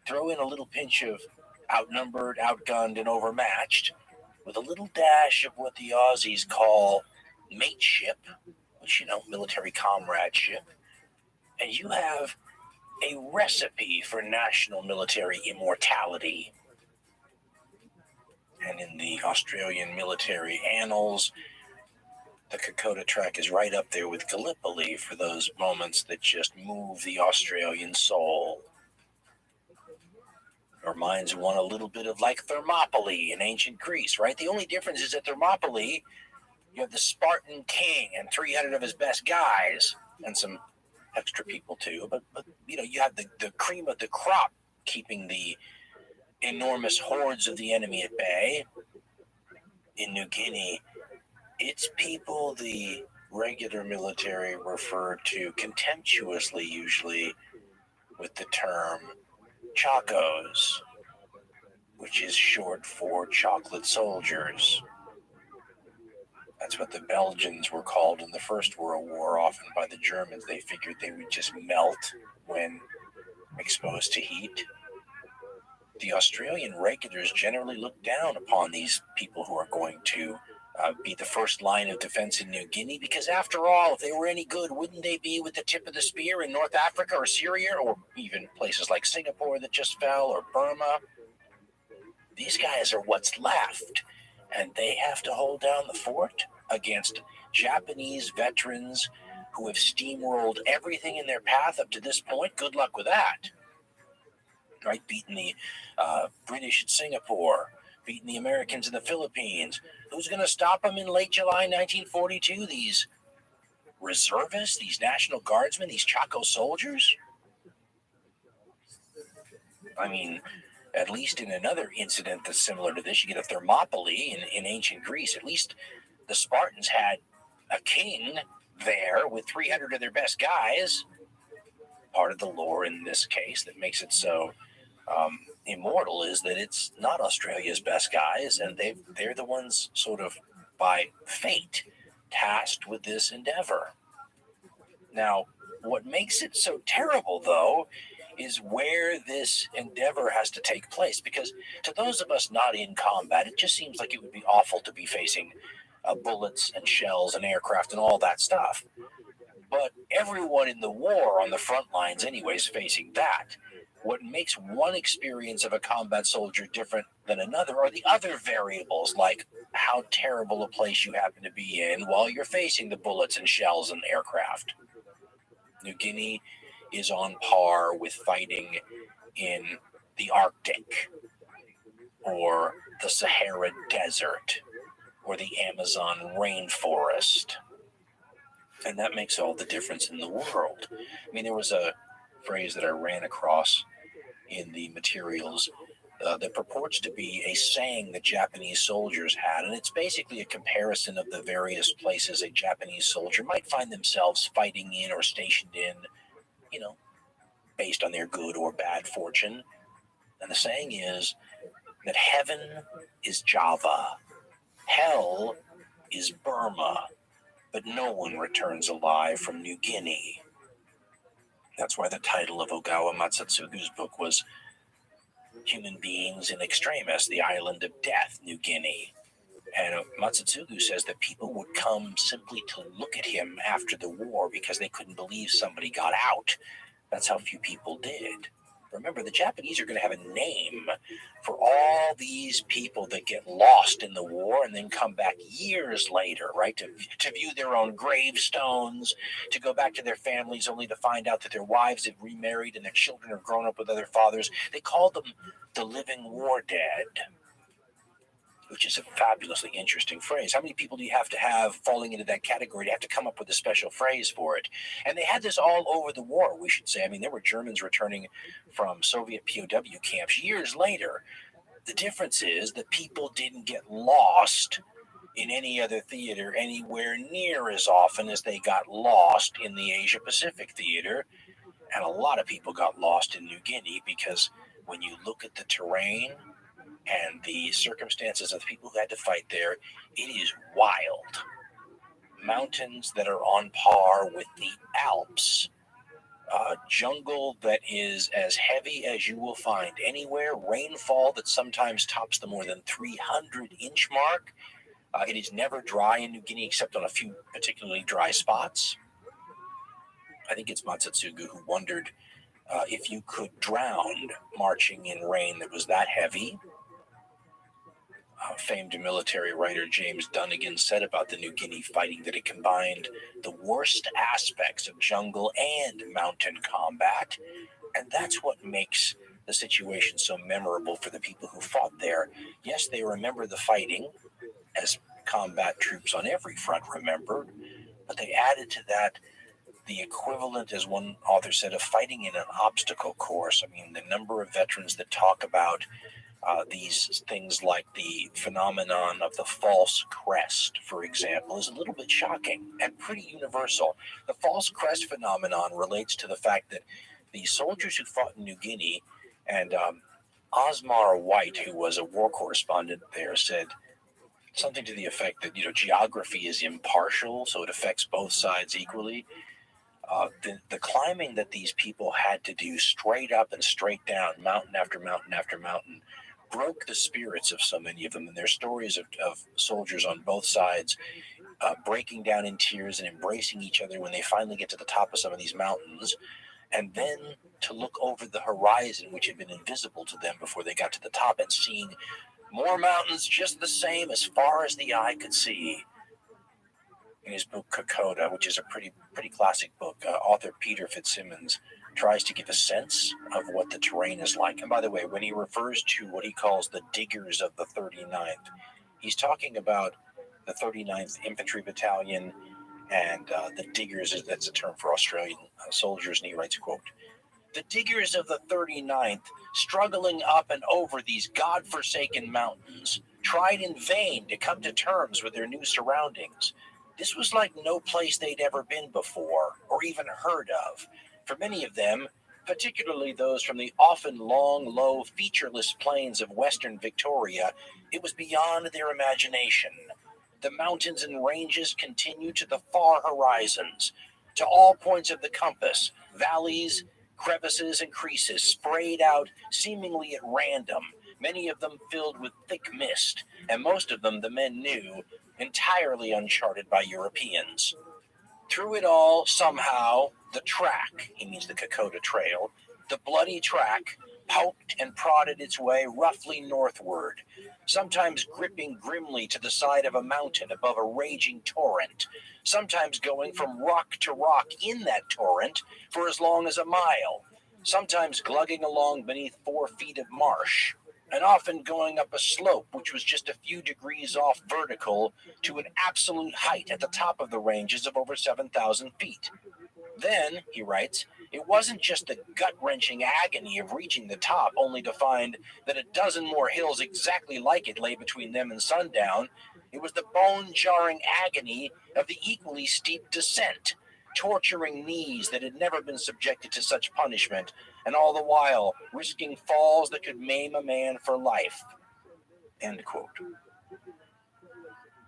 throw in a little pinch of outnumbered, outgunned, and overmatched, with a little dash of what the Aussies call mateship, which, military comradeship, and you have a recipe for national military immortality. And in the Australian military annals, the Kokoda track is right up there with Gallipoli for those moments that just move the Australian soul. It reminds one a little bit of like Thermopylae in ancient Greece, right? The only difference is at Thermopylae, you have the Spartan king and 300 of his best guys and some extra people too. But you have the cream of the crop keeping the enormous hordes of the enemy at bay. In New Guinea, it's people the regular military refer to contemptuously, usually, with the term Chacos, which is short for chocolate soldiers. That's what the Belgians were called in the First World War, often by the Germans. They figured they would just melt when exposed to heat. The Australian regulars generally look down upon these people who are going to be the first line of defense in New Guinea, because after all, if they were any good, wouldn't they be with the tip of the spear in North Africa or Syria or even places like Singapore that just fell or Burma? These guys are what's left, and they have to hold down the fort against Japanese veterans who have steamrolled everything in their path up to this point. Good luck with that. Right, beating the British in Singapore, beating the Americans in the Philippines. Who's going to stop them in late July 1942? These reservists, these National Guardsmen, these Chaco soldiers? I mean, at least in another incident that's similar to this, you get a Thermopylae in ancient Greece. At least the Spartans had a king there with 300 of their best guys. Part of the lore in this case that makes it so immortal is that it's not Australia's best guys, and they're the ones sort of by fate tasked with this endeavor. Now, what makes it so terrible, though, is where this endeavor has to take place, because to those of us not in combat, it just seems like it would be awful to be facing bullets and shells and aircraft and all that stuff. But everyone in the war on the front lines anyways facing that. What makes one experience of a combat soldier different than another are the other variables, like how terrible a place you happen to be in while you're facing the bullets and shells and aircraft. New Guinea is on par with fighting in the Arctic or the Sahara Desert or the Amazon rainforest. And that makes all the difference in the world. I mean, there was a phrase that I ran across in the materials that purports to be a saying that Japanese soldiers had, and it's basically a comparison of the various places a Japanese soldier might find themselves fighting in or stationed in, based on their good or bad fortune. And the saying is that heaven is Java, hell is Burma, but no one returns alive from New Guinea. That's why the title of Ogawa Matsutsugu's book was Human Beings in Extremis, the Island of Death, New Guinea. And Matsutsugu says that people would come simply to look at him after the war because they couldn't believe somebody got out. That's how few people did. Remember, the Japanese are going to have a name for all these people that get lost in the war and then come back years later, right, to view their own gravestones, to go back to their families only to find out that their wives have remarried and their children have grown up with other fathers. They call them the living war dead, which is a fabulously interesting phrase. How many people do you have to have falling into that category to have to come up with a special phrase for it? And they had this all over the war, we should say. I mean, there were Germans returning from Soviet POW camps years later. The difference is that people didn't get lost in any other theater anywhere near as often as they got lost in the Asia Pacific theater. And a lot of people got lost in New Guinea because when you look at the terrain and the circumstances of the people who had to fight there, it is wild. Mountains that are on par with the Alps, jungle that is as heavy as you will find anywhere, rainfall that sometimes tops the more than 300-inch mark. It is never dry in New Guinea except on a few particularly dry spots. I think it's Matsatsugu who wondered if you could drown marching in rain that was that heavy. Famed military writer James Dunnigan said about the New Guinea fighting that it combined the worst aspects of jungle and mountain combat, and that's what makes the situation so memorable for the people who fought there. Yes, they remember the fighting, as combat troops on every front remembered, but they added to that the equivalent, as one author said, of fighting in an obstacle course. I mean, the number of veterans that talk about these things like the phenomenon of the false crest, for example, is a little bit shocking and pretty universal. The false crest phenomenon relates to the fact that the soldiers who fought in New Guinea, and Osmar White, who was a war correspondent there, said something to the effect that, geography is impartial, so it affects both sides equally. The climbing that these people had to do straight up and straight down, mountain after mountain after mountain, broke the spirits of so many of them. And there's stories of soldiers on both sides breaking down in tears and embracing each other when they finally get to the top of some of these mountains. And then to look over the horizon, which had been invisible to them before they got to the top, and seeing more mountains just the same as far as the eye could see. In his book Kokoda, which is a pretty classic book, author Peter Fitzsimmons tries to give a sense of what the terrain is like. And by the way, when he refers to what he calls the diggers of the 39th, he's talking about the 39th Infantry Battalion, and the diggers, that's a term for Australian soldiers, and he writes, quote, "The diggers of the 39th, struggling up and over these godforsaken mountains, tried in vain to come to terms with their new surroundings. This was like no place they'd ever been before or even heard of. For many of them, particularly those from the often long, low, featureless plains of western Victoria, it was beyond their imagination. The mountains and ranges continued to the far horizons, to all points of the compass, valleys, crevices, and creases sprayed out seemingly at random, many of them filled with thick mist, and most of them, the men knew, entirely uncharted by Europeans. Through it all, somehow, the track," he means the Kokoda Trail, "the bloody track, poked and prodded its way roughly northward, sometimes gripping grimly to the side of a mountain above a raging torrent, sometimes going from rock to rock in that torrent for as long as a mile, sometimes glugging along beneath 4 feet of marsh, and often going up a slope which was just a few degrees off vertical to an absolute height at the top of the ranges of over 7,000 feet. Then," he writes, "it wasn't just the gut-wrenching agony of reaching the top only to find that a dozen more hills exactly like it lay between them and sundown. It was the bone-jarring agony of the equally steep descent, torturing knees that had never been subjected to such punishment, and all the while risking falls that could maim a man for life." End quote.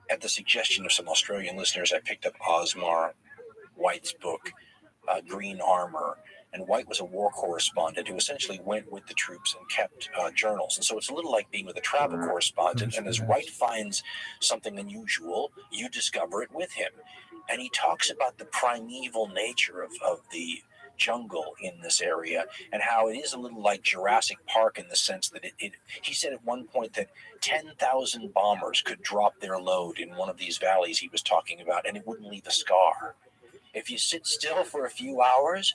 At the suggestion of some Australian listeners, I picked up Osmar White's book, Green Armor. And White was a war correspondent who essentially went with the troops and kept journals. And so it's a little like being with a travel correspondent. And as White finds something unusual, you discover it with him. And he talks about the primeval nature of the jungle in this area, and how it is a little like Jurassic Park in the sense that he said at one point that 10,000 bombers could drop their load in one of these valleys he was talking about, and it wouldn't leave a scar. If you sit still for a few hours,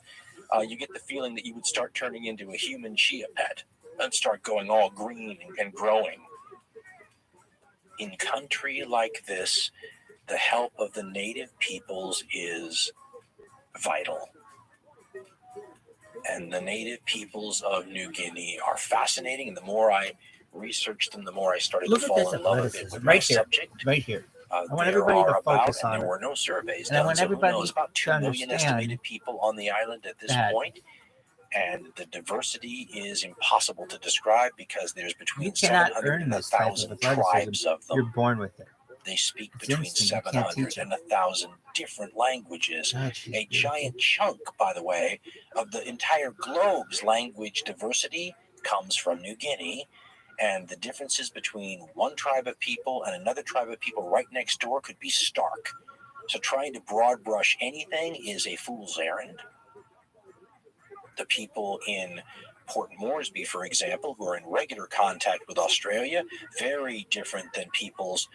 you get the feeling that you would start turning into a human chia pet and start going all green and growing. In country like this, the help of the native peoples is vital. And the native peoples of New Guinea are fascinating, and the more I researched them, the more I started to fall in love with it with my subject. Right here. I want There everybody to are focus about, on and there it. were no surveys And I done, want so who everybody knows, about 2 to million understand estimated people on the island at this that point. And the diversity is impossible to describe because there's you between cannot 700 earn and this type of 1,000 athleticism. tribes of them. You're born with it. They speak It's between instinct. You can't 700 teach it. and 1,000 different languages. God, she's A beautiful. giant chunk, by the way, of the entire globe's language diversity comes from New Guinea, and the differences between one tribe of people and another tribe of people right next door could be stark. So trying to broad brush anything is a fool's errand. The people in Port Moresby, for example, who are in regular contact with Australia, very different than people's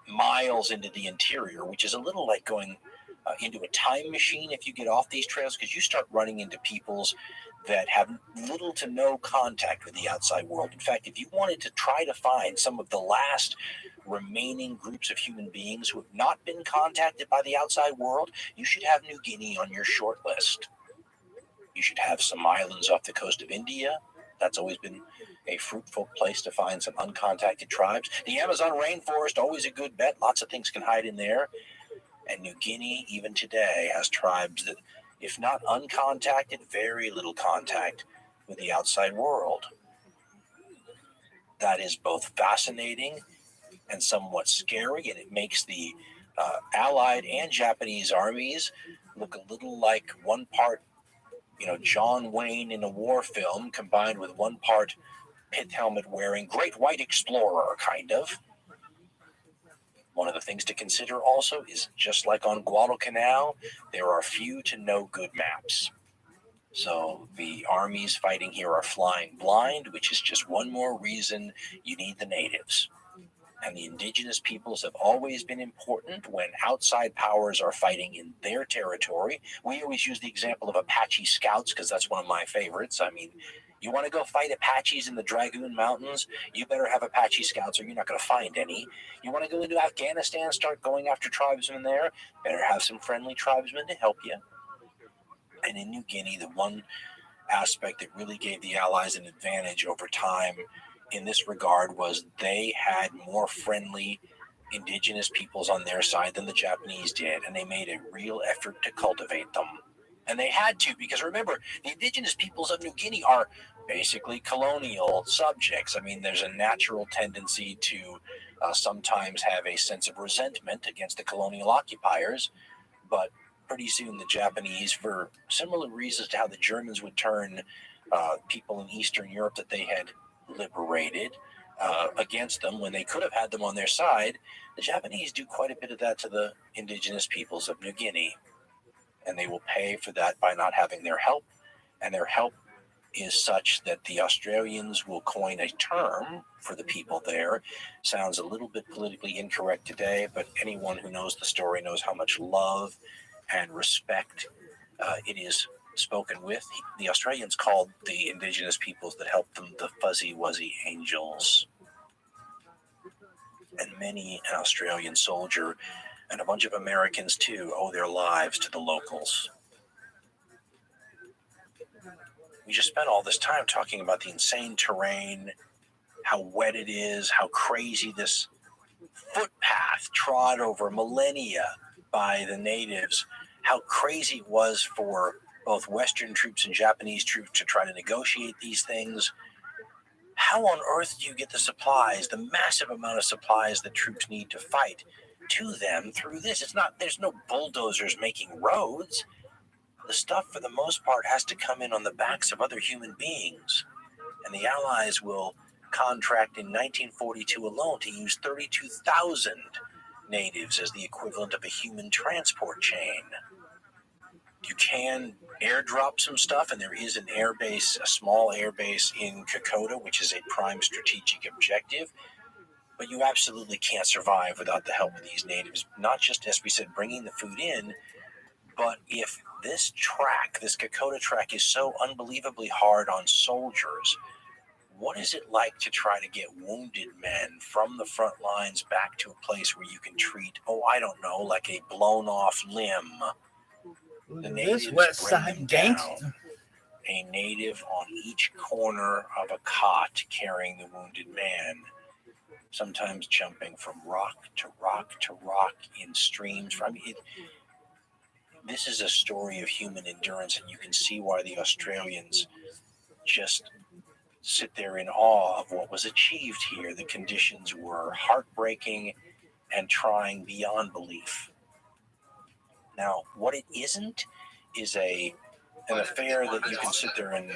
miles into the interior, which is a little like going into a time machine if you get off these trails, because you start running into peoples that have little to no contact with the outside world. In fact, if you wanted to try to find some of the last remaining groups of human beings who have not been contacted by the outside world, you should have New Guinea on your short list. You should have some islands off the coast of India. That's always been a fruitful place to find some uncontacted tribes. The Amazon rainforest, always a good bet. Lots of things can hide in there. And New Guinea, even today, has tribes that, if not uncontacted, very little contact with the outside world. That is both fascinating and somewhat scary, and it makes the Allied and Japanese armies look a little like one part, John Wayne in a war film combined with one part pith helmet wearing great white explorer, kind of. One of the things to consider also is, just like on Guadalcanal, there are few to no good maps. So the armies fighting here are flying blind, which is just one more reason you need the natives. And the indigenous peoples have always been important when outside powers are fighting in their territory. We always use the example of Apache scouts because that's one of my favorites. I mean, you want to go fight Apaches in the Dragoon Mountains, you better have Apache scouts or you're not going to find any. You want to go into Afghanistan, start going after tribesmen there, better have some friendly tribesmen to help you. And in New Guinea, the one aspect that really gave the Allies an advantage over time in this regard was they had more friendly indigenous peoples on their side than the Japanese did, and they made a real effort to cultivate them. And they had to, because remember, the indigenous peoples of New Guinea are basically colonial subjects. I mean, there's a natural tendency to sometimes have a sense of resentment against the colonial occupiers, but pretty soon the Japanese, for similar reasons to how the Germans would turn people in Eastern Europe that they had liberated against them when they could have had them on their side, the Japanese do quite a bit of that to the indigenous peoples of New Guinea. And they will pay for that by not having their help. And their help is such that the Australians will coin a term for the people there. Sounds a little bit politically incorrect today, but anyone who knows the story knows how much love and respect it is spoken with. The Australians called the indigenous peoples that helped them the fuzzy wuzzy angels. And many an Australian soldier and a bunch of Americans too owe their lives to the locals. We just spent all this time talking about the insane terrain, how wet it is, how crazy this footpath trod over millennia by the natives, how crazy it was for both Western troops and Japanese troops to try to negotiate these things. How on earth do you get the supplies, the massive amount of supplies that troops need to fight, to them through this? There's no bulldozers making roads. The stuff, for the most part, has to come in on the backs of other human beings. And the Allies will contract in 1942 alone to use 32,000 natives as the equivalent of a human transport chain. You can airdrop some stuff, and there is an airbase, a small airbase in Kokoda, which is a prime strategic objective. But you absolutely can't survive without the help of these natives. Not just, as we said, bringing the food in, but if this track, this Kokoda track, is so unbelievably hard on soldiers, what is it like to try to get wounded men from the front lines back to a place where you can treat, I don't know, like a blown off limb? The natives This West bring Side them gangster. down, a native on each corner of a cot carrying the wounded man, sometimes jumping from rock to rock to rock in streams. This is a story of human endurance, and you can see why the Australians just sit there in awe of what was achieved here. The conditions were heartbreaking and trying beyond belief. Now, what it isn't is an affair that you can sit there and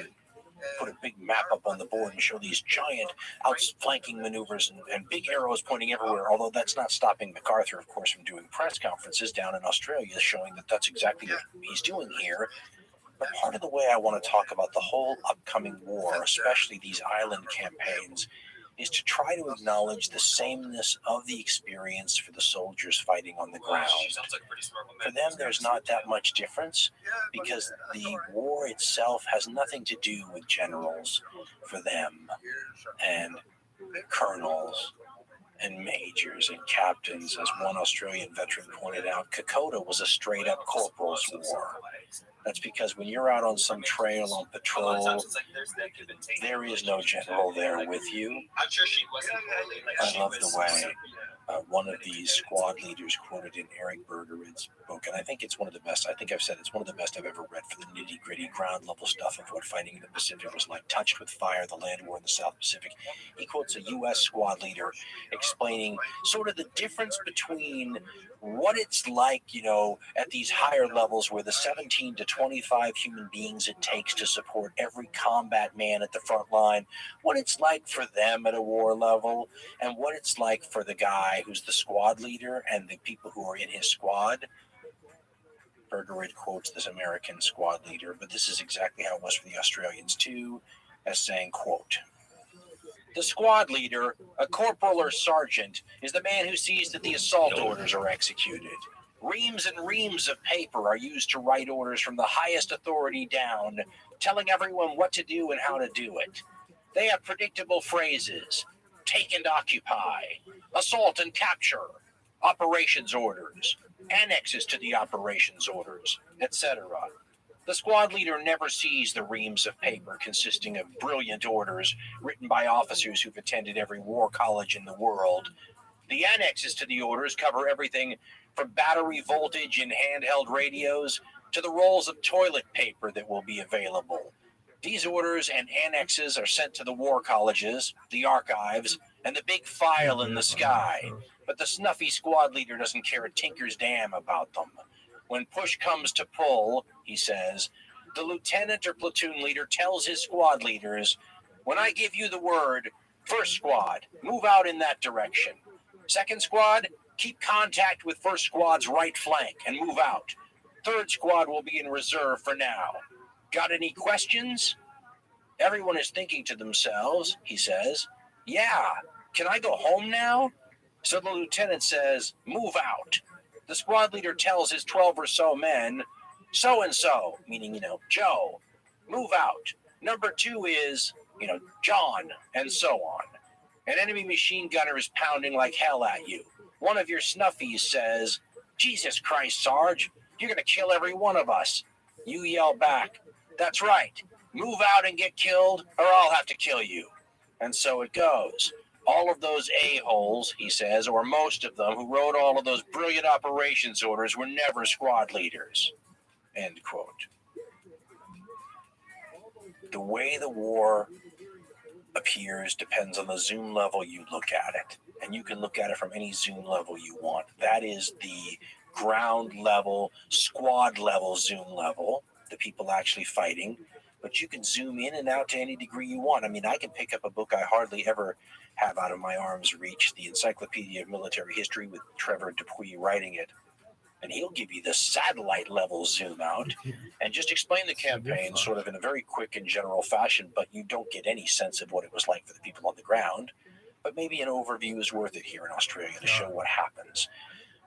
put a big map up on the board and show these giant outflanking maneuvers and big arrows pointing everywhere, although that's not stopping MacArthur, of course, from doing press conferences down in Australia showing that that's exactly what he's doing here. But part of the way I want to talk about the whole upcoming war, especially these island campaigns, is to try to acknowledge the sameness of the experience for the soldiers fighting on the ground. For them, there's not that much difference because the war itself has nothing to do with generals for them and colonels and majors and captains. As one Australian veteran pointed out, Kokoda was a straight-up corporal's war. That's because when you're out on some trail on patrol, there is no general there with you. I love the way one of these squad leaders quoted in Eric Bergeron's book, and I think it's one of the best. I think I've said it's one of the best I've ever read for the nitty-gritty ground-level stuff of what fighting in the Pacific was like. Touched with Fire, the land war in the South Pacific. He quotes a U.S. squad leader explaining sort of the difference between what it's like, at these higher levels where the 17 to 25 human beings it takes to support every combat man at the front line, what it's like for them at a war level, and what it's like for the guy who's the squad leader and the people who are in his squad. Bergeron quotes this American squad leader, but this is exactly how it was for the Australians too, as saying, quote, "The squad leader, a corporal or sergeant, is the man who sees that the assault orders are executed. Reams and reams of paper are used to write orders from the highest authority down, telling everyone what to do and how to do it. They have predictable phrases: take and occupy, assault and capture, operations orders, annexes to the operations orders, etc. The squad leader never sees the reams of paper consisting of brilliant orders written by officers who've attended every war college in the world. The annexes to the orders cover everything from battery voltage in handheld radios to the rolls of toilet paper that will be available. These orders and annexes are sent to the war colleges, the archives, and the big file in the sky. But the snuffy squad leader doesn't care a tinker's damn about them. When push comes to pull," he says, "the lieutenant or platoon leader tells his squad leaders, when I give you the word, first squad, move out in that direction. Second squad, keep contact with first squad's right flank and move out. Third squad will be in reserve for now. Got any questions?" Everyone is thinking to themselves, he says, "Yeah, can I go home now?" So the lieutenant says, "Move out." The squad leader tells his 12 or so men, "So-and-so," meaning, Joe, "move out. Number 2 is, John," and so on. An enemy machine gunner is pounding like hell at you. One of your snuffies says, "Jesus Christ, Sarge, you're going to kill every one of us." You yell back, "That's right. Move out and get killed, or I'll have to kill you." And so it goes. All of those a-holes, he says, or most of them, who wrote all of those brilliant operations orders were never squad leaders. End quote. The way the war appears depends on the zoom level you look at it. And you can look at it from any zoom level you want. That is the ground level, squad level zoom level, the people actually fighting. But you can zoom in and out to any degree you want. I mean, I can pick up a book I hardly ever have out of my arm's reach, the Encyclopedia of Military History with Trevor Dupuy writing it, and he'll give you the satellite level zoom out and just explain the campaign sort of in a very quick and general fashion, but you don't get any sense of what it was like for the people on the ground. But maybe an overview is worth it here in Australia to show what happens.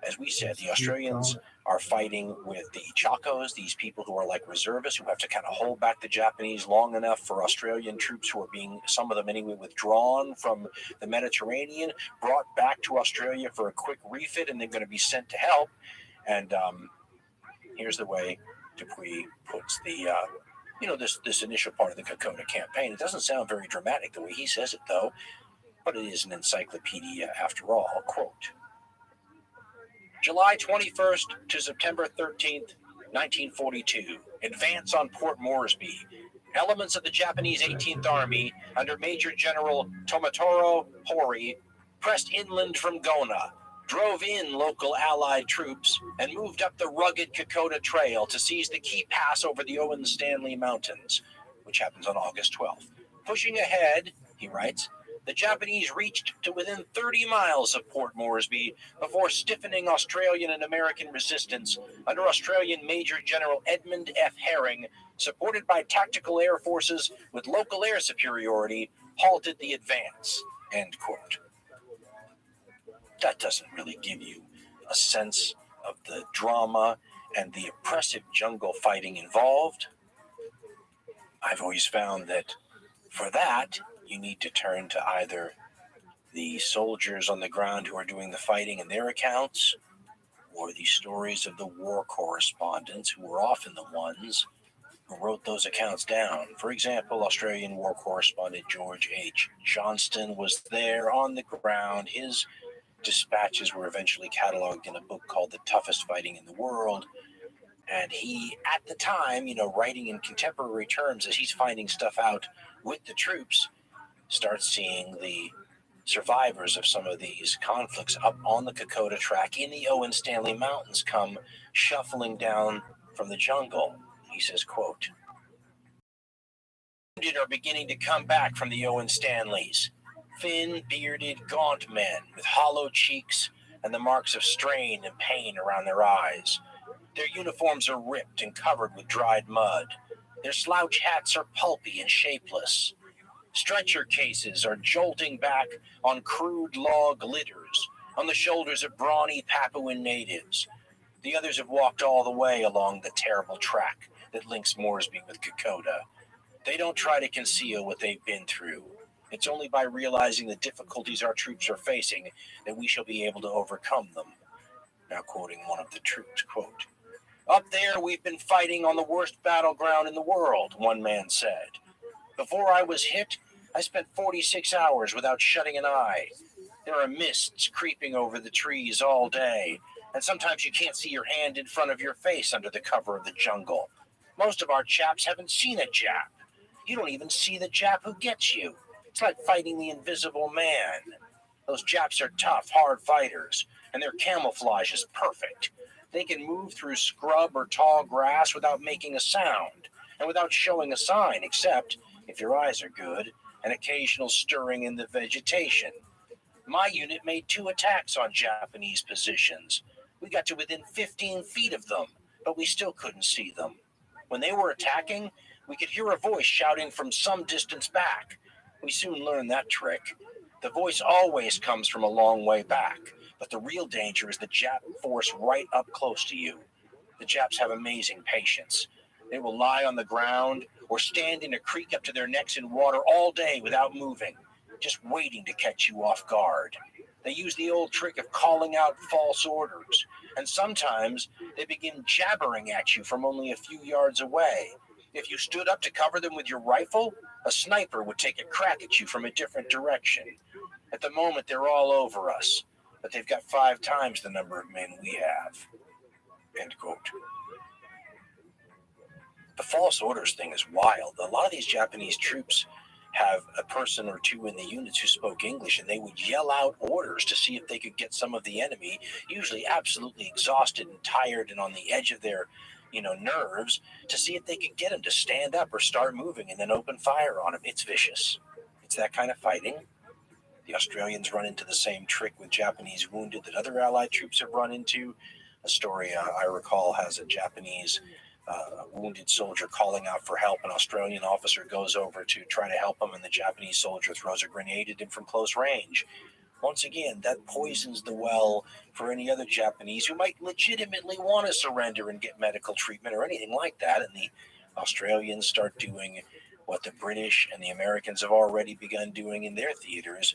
As we said, the Australians are fighting with the Chacos, these people who are like reservists who have to kind of hold back the Japanese long enough for Australian troops who are being, some of them anyway, withdrawn from the Mediterranean, brought back to Australia for a quick refit, and they're going to be sent to help. And here's the way Dupuy puts the, this initial part of the Kokoda campaign. It doesn't sound very dramatic the way he says it, though, but it is an encyclopedia after all. Quote, July 21st to September 13th, 1942. Advance on Port Moresby. Elements of the Japanese 18th Army under Major General Tomatoro Hori pressed inland from Gona, drove in local Allied troops, and moved up the rugged Kokoda Trail to seize the key pass over the Owen Stanley Mountains, which happens on August 12th. Pushing ahead, he writes, the Japanese reached to within 30 miles of Port Moresby before stiffening Australian and American resistance under Australian Major General Edmund F. Herring, supported by tactical air forces with local air superiority, halted the advance. End quote. That doesn't really give you a sense of the drama and the oppressive jungle fighting involved. I've always found that for that, you need to turn to either the soldiers on the ground who are doing the fighting and their accounts, or the stories of the war correspondents who were often the ones who wrote those accounts down. For example, Australian war correspondent George H. Johnston was there on the ground. His dispatches were eventually cataloged in a book called The Toughest Fighting in the World. And he, at the time, writing in contemporary terms as he's finding stuff out with the troops, starts seeing the survivors of some of these conflicts up on the Kokoda track in the Owen Stanley Mountains come shuffling down from the jungle. He says, quote, wounded are beginning to come back from the Owen Stanleys. Thin, bearded, gaunt men with hollow cheeks and the marks of strain and pain around their eyes. Their uniforms are ripped and covered with dried mud. Their slouch hats are pulpy and shapeless. Stretcher cases are jolting back on crude log litters on the shoulders of brawny Papuan natives. The others have walked all the way along the terrible track that links Moresby with Kokoda. They don't try to conceal what they've been through. It's only by realizing the difficulties our troops are facing that we shall be able to overcome them. Now quoting one of the troops, quote, up there we've been fighting on the worst battleground in the world, one man said. Before I was hit, I spent 46 hours without shutting an eye. There are mists creeping over the trees all day, and sometimes you can't see your hand in front of your face under the cover of the jungle. Most of our chaps haven't seen a Jap. You don't even see the Jap who gets you. It's like fighting the invisible man. Those Japs are tough, hard fighters, and their camouflage is perfect. They can move through scrub or tall grass without making a sound, and without showing a sign, except, if your eyes are good, an occasional stirring in the vegetation. My unit made 2 attacks on Japanese positions. We got to within 15 feet of them, but we still couldn't see them. When they were attacking, we could hear a voice shouting from some distance back. We soon learned that trick. The voice always comes from a long way back, but the real danger is the Jap force right up close to you. The Japs have amazing patience. They will lie on the ground or stand in a creek up to their necks in water all day without moving, just waiting to catch you off guard. They use the old trick of calling out false orders, and sometimes they begin jabbering at you from only a few yards away. If you stood up to cover them with your rifle, a sniper would take a crack at you from a different direction. At the moment, they're all over us, but they've got 5 times the number of men we have. End quote. The false orders thing is wild. A lot of these Japanese troops have a person or two in the units who spoke English, and they would yell out orders to see if they could get some of the enemy, usually absolutely exhausted and tired and on the edge of their nerves, to see if they could get them to stand up or start moving and then open fire on them. It's vicious. It's that kind of fighting. The Australians run into the same trick with Japanese wounded that other Allied troops have run into. The story I recall has a Japanese wounded soldier calling out for help. An Australian officer goes over to try to help him, and the Japanese soldier throws a grenade at him from close range. Once again, that poisons the well for any other Japanese who might legitimately want to surrender and get medical treatment or anything like that. And the Australians start doing what the British and the Americans have already begun doing in their theaters,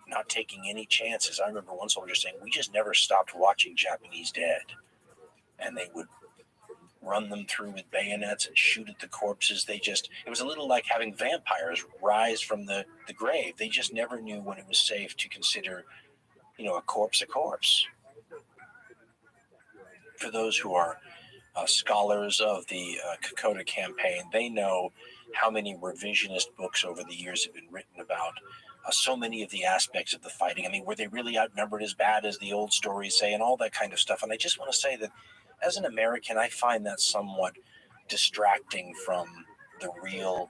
not taking any chances. I remember one soldier saying, "We just never stopped watching Japanese dead." And they would run them through with bayonets and shoot at the corpses. It was a little like having vampires rise from the grave. They just never knew when it was safe to consider, a corpse a corpse. For those who are scholars of the Kokoda campaign, they know how many revisionist books over the years have been written about so many of the aspects of the fighting. I mean, were they really outnumbered as bad as the old stories say, and all that kind of stuff? And I just want to say that as an American, I find that somewhat distracting from the real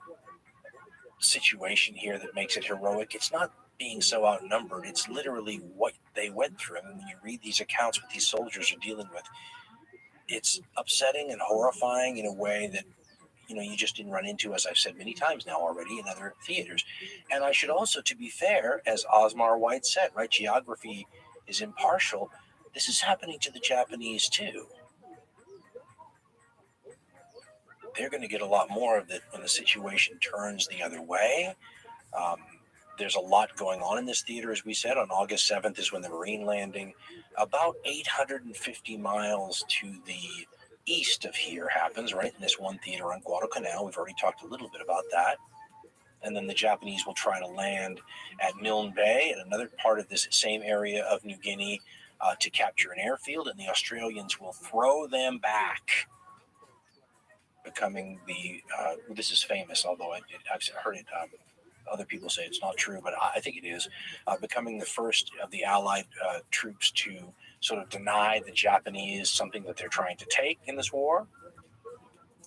situation here that makes it heroic. It's not being so outnumbered. It's literally what they went through. I mean, when you read these accounts, what these soldiers are dealing with, it's upsetting and horrifying in a way that you just didn't run into, as I've said many times now already, in other theaters. And I should also, to be fair, as Osmar White said, right, geography is impartial. This is happening to the Japanese too. They're going to get a lot more of it when the situation turns the other way. There's a lot going on in this theater, as we said. On August 7th is when the Marine landing, about 850 miles to the east of here, happens, right, in this one theater on Guadalcanal. We've already talked a little bit about that. And then the Japanese will try to land at Milne Bay, at another part of this same area of New Guinea, to capture an airfield, and the Australians will throw them back, becoming this is famous, although I've heard it, other people say it's not true, but I think it is, becoming the first of the Allied troops to sort of deny the Japanese something that they're trying to take in this war.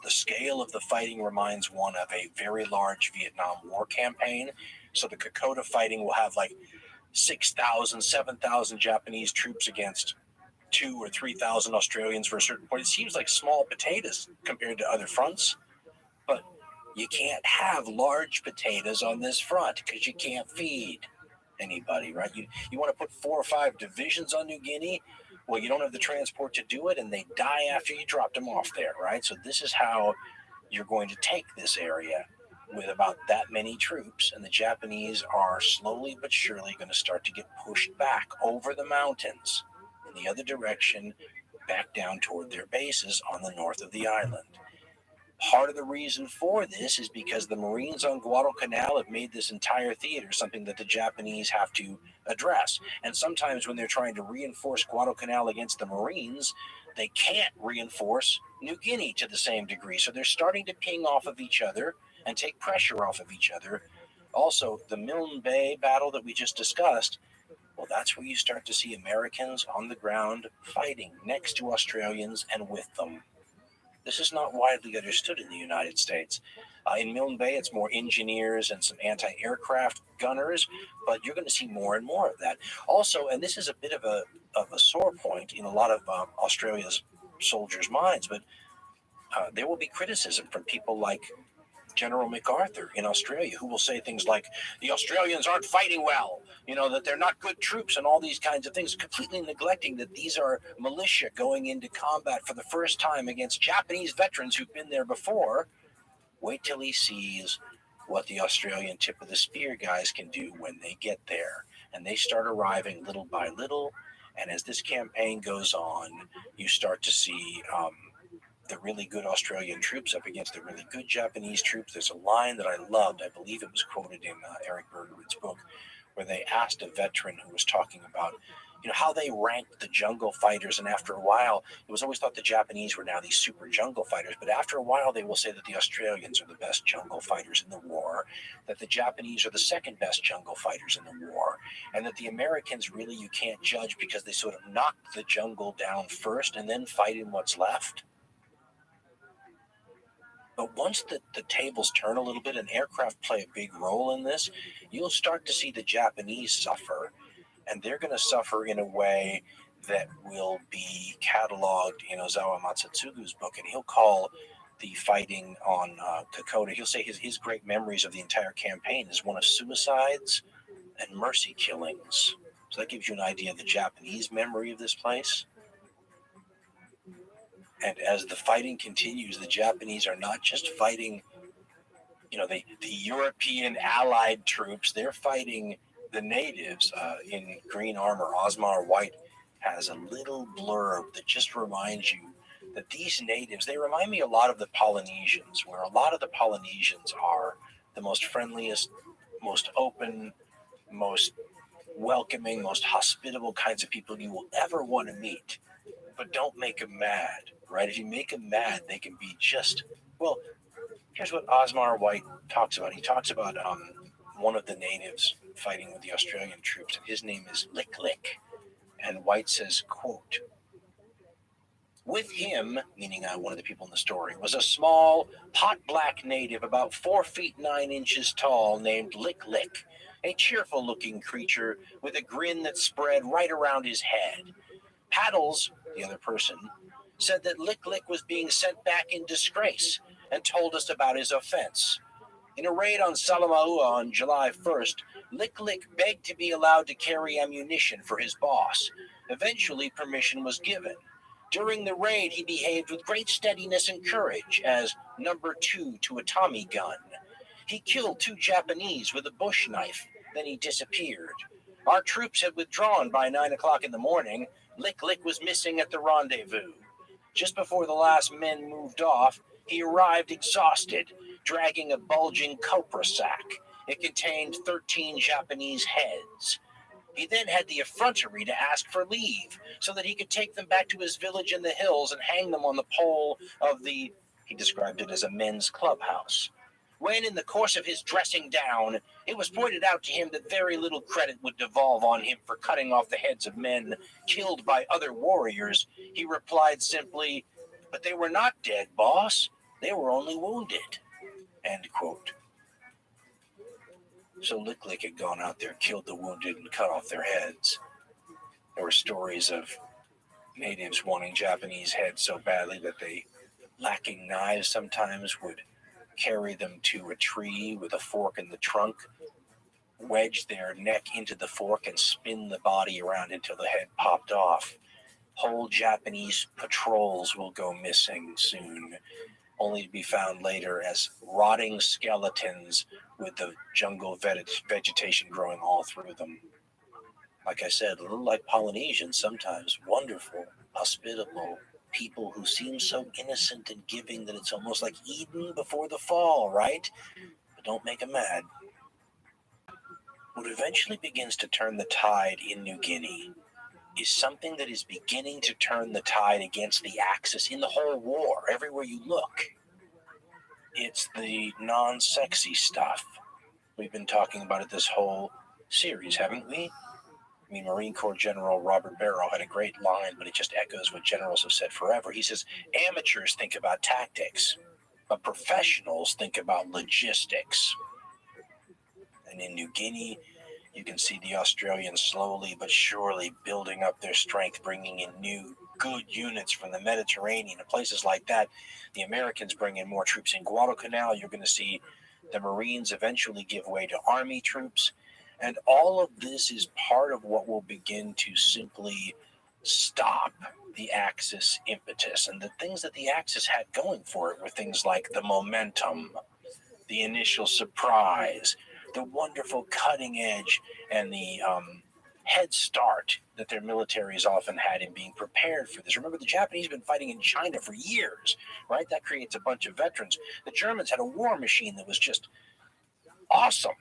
The scale of the fighting reminds one of a very large Vietnam War campaign. So the Kokoda fighting will have like 6,000, 7,000 Japanese troops against 2,000 or 3,000 Australians for a certain point. It seems like small potatoes compared to other fronts, but you can't have large potatoes on this front because you can't feed anybody, right? You want to put 4 or 5 divisions on New Guinea? Well, you don't have the transport to do it, and they die after you drop them off there, right? So this is how you're going to take this area with about that many troops, and the Japanese are slowly but surely going to start to get pushed back over the mountains in the other direction, back down toward their bases on the north of the island. Part of the reason for this is because the Marines on Guadalcanal have made this entire theater something that the Japanese have to address. And sometimes when they're trying to reinforce Guadalcanal against the Marines, they can't reinforce New Guinea to the same degree. So they're starting to ping off of each other and take pressure off of each other. Also, the Milne Bay battle that we just discussed, well, that's where you start to see Americans on the ground fighting next to Australians and with them. This is not widely understood in the United States. In Milne Bay, it's more engineers and some anti-aircraft gunners, but you're going to see more and more of that. Also, and this is a bit of a sore point in a lot of Australia's soldiers' minds, but there will be criticism from people like General MacArthur in Australia, who will say things like, the Australians aren't fighting well, that they're not good troops and all these kinds of things, completely neglecting that these are militia going into combat for the first time against Japanese veterans who've been there before. Wait till he sees what the Australian tip of the spear guys can do when they get there. And they start arriving little by little. And as this campaign goes on, you start to see the really good Australian troops up against the really good Japanese troops. There's a line that I loved. I believe it was quoted in Eric Bergerud's book, where they asked a veteran who was talking about, how they ranked the jungle fighters. And after a while, it was always thought the Japanese were now these super jungle fighters. But after a while, they will say that the Australians are the best jungle fighters in the war, that the Japanese are the second best jungle fighters in the war, and that the Americans really you can't judge because they sort of knocked the jungle down first and then fight in what's left. But once the tables turn a little bit and aircraft play a big role in this, you'll start to see the Japanese suffer, and they're going to suffer in a way that will be cataloged in Ozawa Matsutsugu's book, and he'll call the fighting on Kokoda, he'll say his great memories of the entire campaign is one of suicides and mercy killings. So that gives you an idea of the Japanese memory of this place. And as the fighting continues, the Japanese are not just fighting, the European allied troops, they're fighting the natives in green armor. Osmar White has a little blurb that just reminds you that these natives, they remind me a lot of the Polynesians, where a lot of the Polynesians are the most friendliest, most open, most welcoming, most hospitable kinds of people you will ever want to meet. But don't make them mad, right? If you make them mad, they can be just, well, here's what Osmar White talks about. He talks about one of the natives fighting with the Australian troops, and his name is Lick Lick. And White says, quote, with him, meaning one of the people in the story, was a small, pot-black native about 4 feet 9 inches tall named Lick Lick, a cheerful-looking creature with a grin that spread right around his head. Paddles, the other person, said that Lick Lick was being sent back in disgrace and told us about his offense. In a raid on Salamaua on July 1st, Lick Lick begged to be allowed to carry ammunition for his boss. Eventually, permission was given. During the raid, he behaved with great steadiness and courage as number 2 to a Tommy gun. He killed 2 Japanese with a bush knife, then he disappeared. Our troops had withdrawn by 9 o'clock in the morning. Lick Lick was missing at the rendezvous. Just before the last men moved off, he arrived exhausted, dragging a bulging copra sack. It contained 13 Japanese heads. He then had the effrontery to ask for leave so that he could take them back to his village in the hills and hang them on the pole of he described it as a men's clubhouse. When, in the course of his dressing down, it was pointed out to him that very little credit would devolve on him for cutting off the heads of men killed by other warriors, he replied simply, but they were not dead, boss. They were only wounded. End quote. So Lick Lick had gone out there, killed the wounded, and cut off their heads. There were stories of natives wanting Japanese heads so badly that they, lacking knives sometimes, would carry them to a tree with a fork in the trunk, wedge their neck into the fork, and spin the body around until the head popped off. Whole Japanese patrols will go missing soon, only to be found later as rotting skeletons with the jungle vegetation growing all through them. Like I said, a little like Polynesians sometimes, wonderful, hospitable people who seem so innocent and giving that it's almost like Eden before the fall, right? But don't make them mad. What eventually begins to turn the tide in New Guinea is something that is beginning to turn the tide against the Axis in the whole war, everywhere you look. It's the non-sexy stuff. We've been talking about it this whole series, haven't we? I mean, Marine Corps General Robert Barrow had a great line, but it just echoes what generals have said forever. He says, amateurs think about tactics, but professionals think about logistics. And in New Guinea, you can see the Australians slowly but surely building up their strength, bringing in new good units from the Mediterranean and places like that. The Americans bring in more troops in Guadalcanal. You're going to see the Marines eventually give way to Army troops. And all of this is part of what will begin to simply stop the Axis impetus. And the things that the Axis had going for it were things like the momentum, the initial surprise, the wonderful cutting edge, and the head start that their militaries often had in being prepared for this. Remember, the Japanese have been fighting in China for years, right? That creates a bunch of veterans. The Germans had a war machine that was just awesome.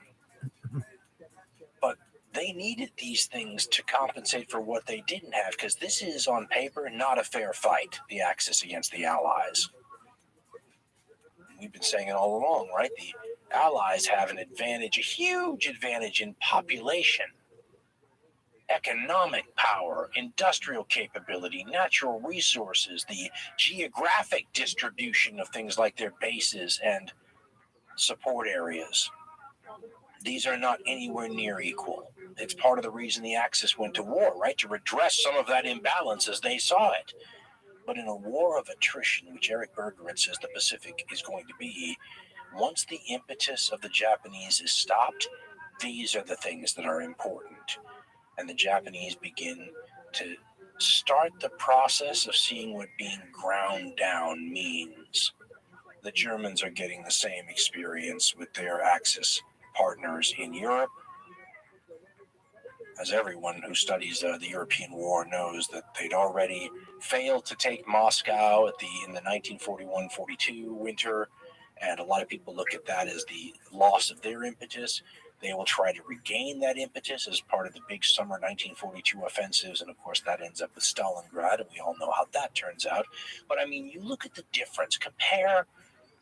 But they needed these things to compensate for what they didn't have, because this is, on paper, not a fair fight, the Axis against the Allies. We've been saying it all along, right? The Allies have an advantage, a huge advantage in population, economic power, industrial capability, natural resources, the geographic distribution of things like their bases and support areas. These are not anywhere near equal. It's part of the reason the Axis went to war, right? To redress some of that imbalance as they saw it. But in a war of attrition, which Eric Bergeron says the Pacific is going to be, once the impetus of the Japanese is stopped, these are the things that are important. And the Japanese begin to start the process of seeing what being ground down means. The Germans are getting the same experience with their Axis partners in Europe. As everyone who studies the European War knows, that they'd already failed to take Moscow in the 1941-42 winter, and a lot of people look at that as the loss of their impetus. They will try to regain that impetus as part of the big summer 1942 offensives, and of course that ends up with Stalingrad, and we all know how that turns out. But I mean, you look at the difference. Compare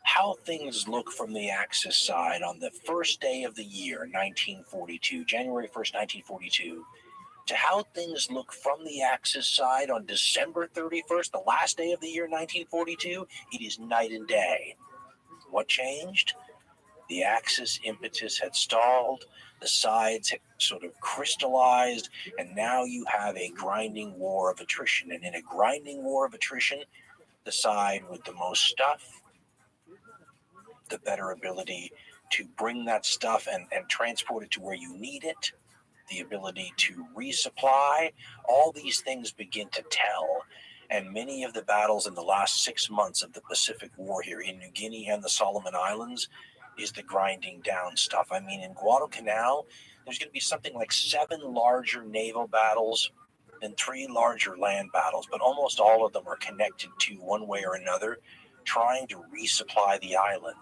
how things look from the Axis side on the first day of the year, 1942, January 1st, 1942, to how things look from the Axis side on December 31st, the last day of the year, 1942. It is night and day. What changed? The Axis impetus had stalled, the sides had sort of crystallized, and now you have a grinding war of attrition. And in a grinding war of attrition, the side with the most stuff, the better ability to bring that stuff and transport it to where you need it, the ability to resupply, all these things begin to tell. And many of the battles in the last 6 months of the Pacific War here in New Guinea and the Solomon Islands is the grinding down stuff. I mean, in Guadalcanal, there's going to be something like 7 larger naval battles and 3 larger land battles, but almost all of them are connected to, one way or another, trying to resupply the island.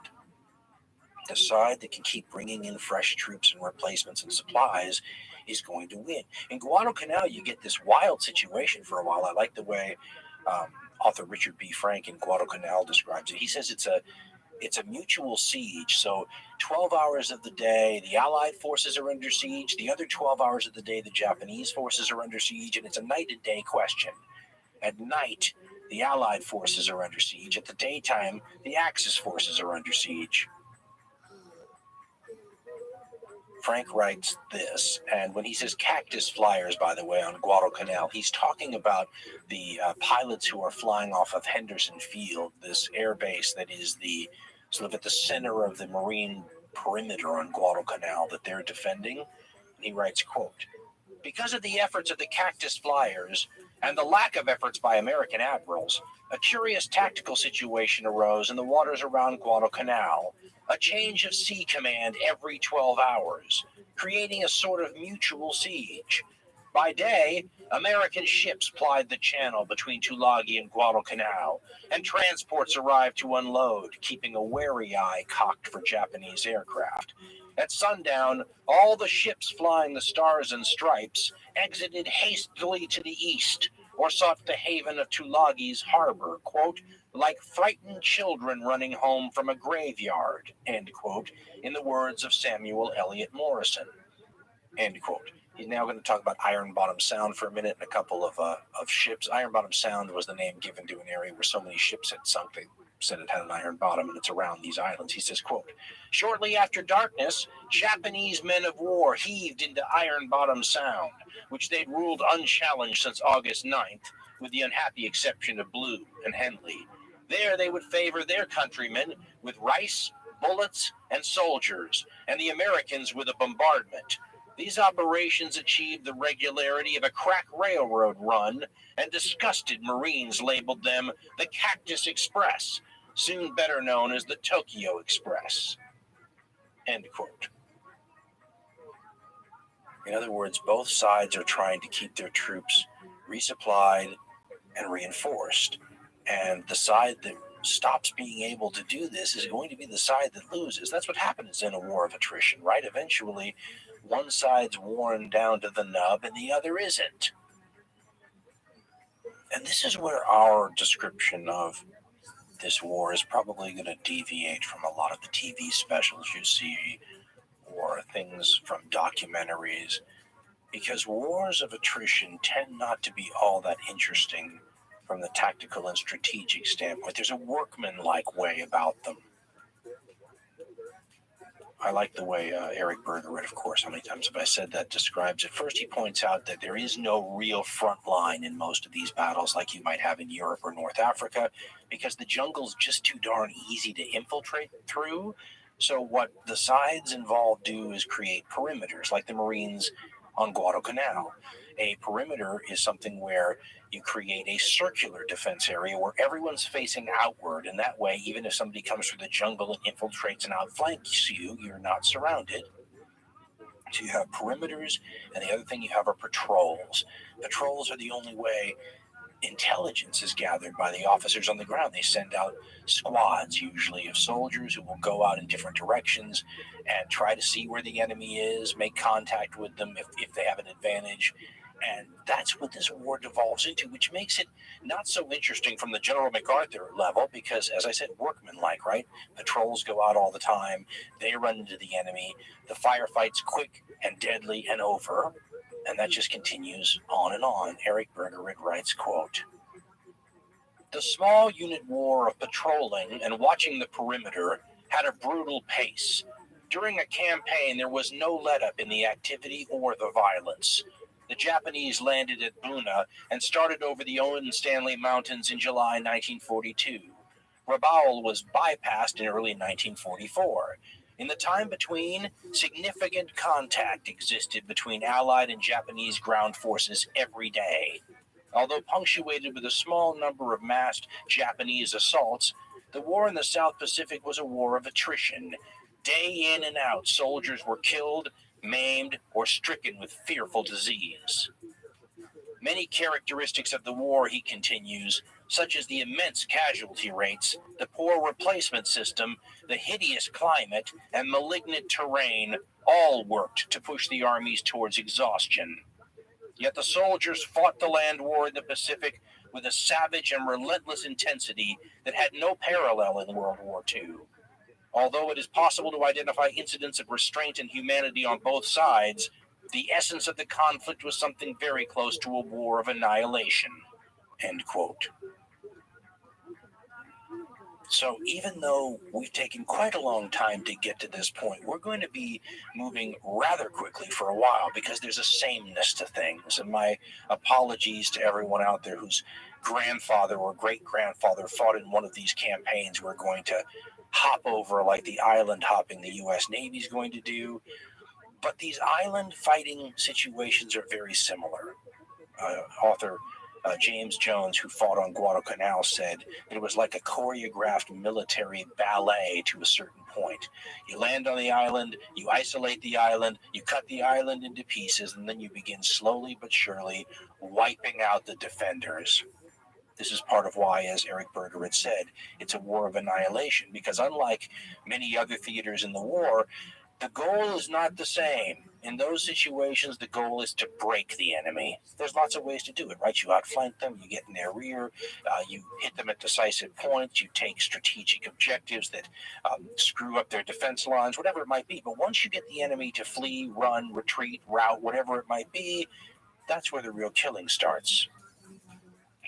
The side that can keep bringing in fresh troops and replacements and supplies is going to win. In Guadalcanal, you get this wild situation for a while. I like the way author Richard B. Frank in Guadalcanal describes it. He says it's a mutual siege. So 12 hours of the day, the Allied forces are under siege. The other 12 hours of the day, the Japanese forces are under siege. And it's a night and day question. At night, the Allied forces are under siege. At the daytime, the Axis forces are under siege. Frank writes this, and when he says cactus flyers, by the way, on Guadalcanal, he's talking about the pilots who are flying off of Henderson Field, this air base that is the sort of at the center of the marine perimeter on Guadalcanal that they're defending. And he writes, quote, "Because of the efforts of the cactus flyers and the lack of efforts by American admirals, a curious tactical situation arose in the waters around Guadalcanal. A change of sea command every 12 hours, creating a sort of mutual siege. By day, American ships plied the channel between Tulagi and Guadalcanal, and transports arrived to unload, keeping a wary eye cocked for Japanese aircraft. At sundown, all the ships flying the Stars and Stripes exited hastily to the east, or sought the haven of Tulagi's harbor, quote, like frightened children running home from a graveyard, end quote, in the words of Samuel Eliot Morison, end quote." He's now going to talk about Iron Bottom Sound for a minute and a couple of ships. Iron Bottom Sound was the name given to an area where so many ships had sunk, they said it had an iron bottom, and it's around these islands. He says, quote, "Shortly after darkness, Japanese men of war heaved into Iron Bottom Sound, which they'd ruled unchallenged since August 9th, with the unhappy exception of Blue and Henley. There they would favor their countrymen with rice, bullets, and soldiers, and the Americans with a bombardment. These operations achieved the regularity of a crack railroad run, and disgusted Marines labeled them the Cactus Express, soon better known as the Tokyo Express," end quote. In other words, both sides are trying to keep their troops resupplied and reinforced. And the side that stops being able to do this is going to be the side that loses. That's what happens in a war of attrition, right? Eventually, one side's worn down to the nub and the other isn't. And this is where our description of this war is probably going to deviate from a lot of the TV specials you see or things from documentaries, because wars of attrition tend not to be all that interesting from the tactical and strategic standpoint. There's a workmanlike way about them. I like the way Eric Berger, of course, how many times have I said that, describes it. First, he points out that there is no real front line in most of these battles like you might have in Europe or North Africa, because the jungle's just too darn easy to infiltrate through. So what the sides involved do is create perimeters, like the Marines on Guadalcanal. A perimeter is something where you create a circular defense area where everyone's facing outward, and that way, even if somebody comes through the jungle and infiltrates and outflanks you, you're not surrounded. So you have perimeters, and the other thing you have are patrols. Patrols are the only way intelligence is gathered by the officers on the ground. They send out squads, usually of soldiers, who will go out in different directions and try to see where the enemy is, make contact with them if they have an advantage. And that's what this war devolves into, which makes it not so interesting from the General MacArthur level, because, as I said, workmanlike, right? Patrols go out all the time. They run into the enemy. The firefight's quick and deadly and over. And that just continues on and on. Eric Berger writes, quote, "The small unit war of patrolling and watching the perimeter had a brutal pace. During a campaign, there was no let-up in the activity or the violence. The Japanese landed at Buna and started over the Owen Stanley Mountains in July 1942. Rabaul was bypassed in early 1944. In the time between, significant contact existed between Allied and Japanese ground forces every day. Although punctuated with a small number of massed Japanese assaults, the war in the South Pacific was a war of attrition. Day in and out, soldiers were killed, maimed, or stricken with fearful disease. Many characteristics of the war," he continues, "such as the immense casualty rates, the poor replacement system, the hideous climate, and malignant terrain, all worked to push the armies towards exhaustion. Yet the soldiers fought the land war in the Pacific with a savage and relentless intensity that had no parallel in World War II. Although it is possible to identify incidents of restraint and humanity on both sides, the essence of the conflict was something very close to a war of annihilation." End quote. So even though we've taken quite a long time to get to this point, we're going to be moving rather quickly for a while because there's a sameness to things. And my apologies to everyone out there whose grandfather or great-grandfather fought in one of these campaigns. We're going to hop over like the island hopping the U.S. Navy is going to do. But these island fighting situations are very similar. Author James Jones, who fought on Guadalcanal, said that it was like a choreographed military ballet to a certain point. You land on the island, you isolate the island, you cut the island into pieces, and then you begin slowly but surely wiping out the defenders. This is part of why, as Eric Berger had said, it's a war of annihilation, because unlike many other theaters in the war, the goal is not the same. In those situations, the goal is to break the enemy. There's lots of ways to do it, right? You outflank them, you get in their rear, you hit them at decisive points, you take strategic objectives that screw up their defense lines, whatever it might be. But once you get the enemy to flee, run, retreat, rout, whatever it might be, that's where the real killing starts.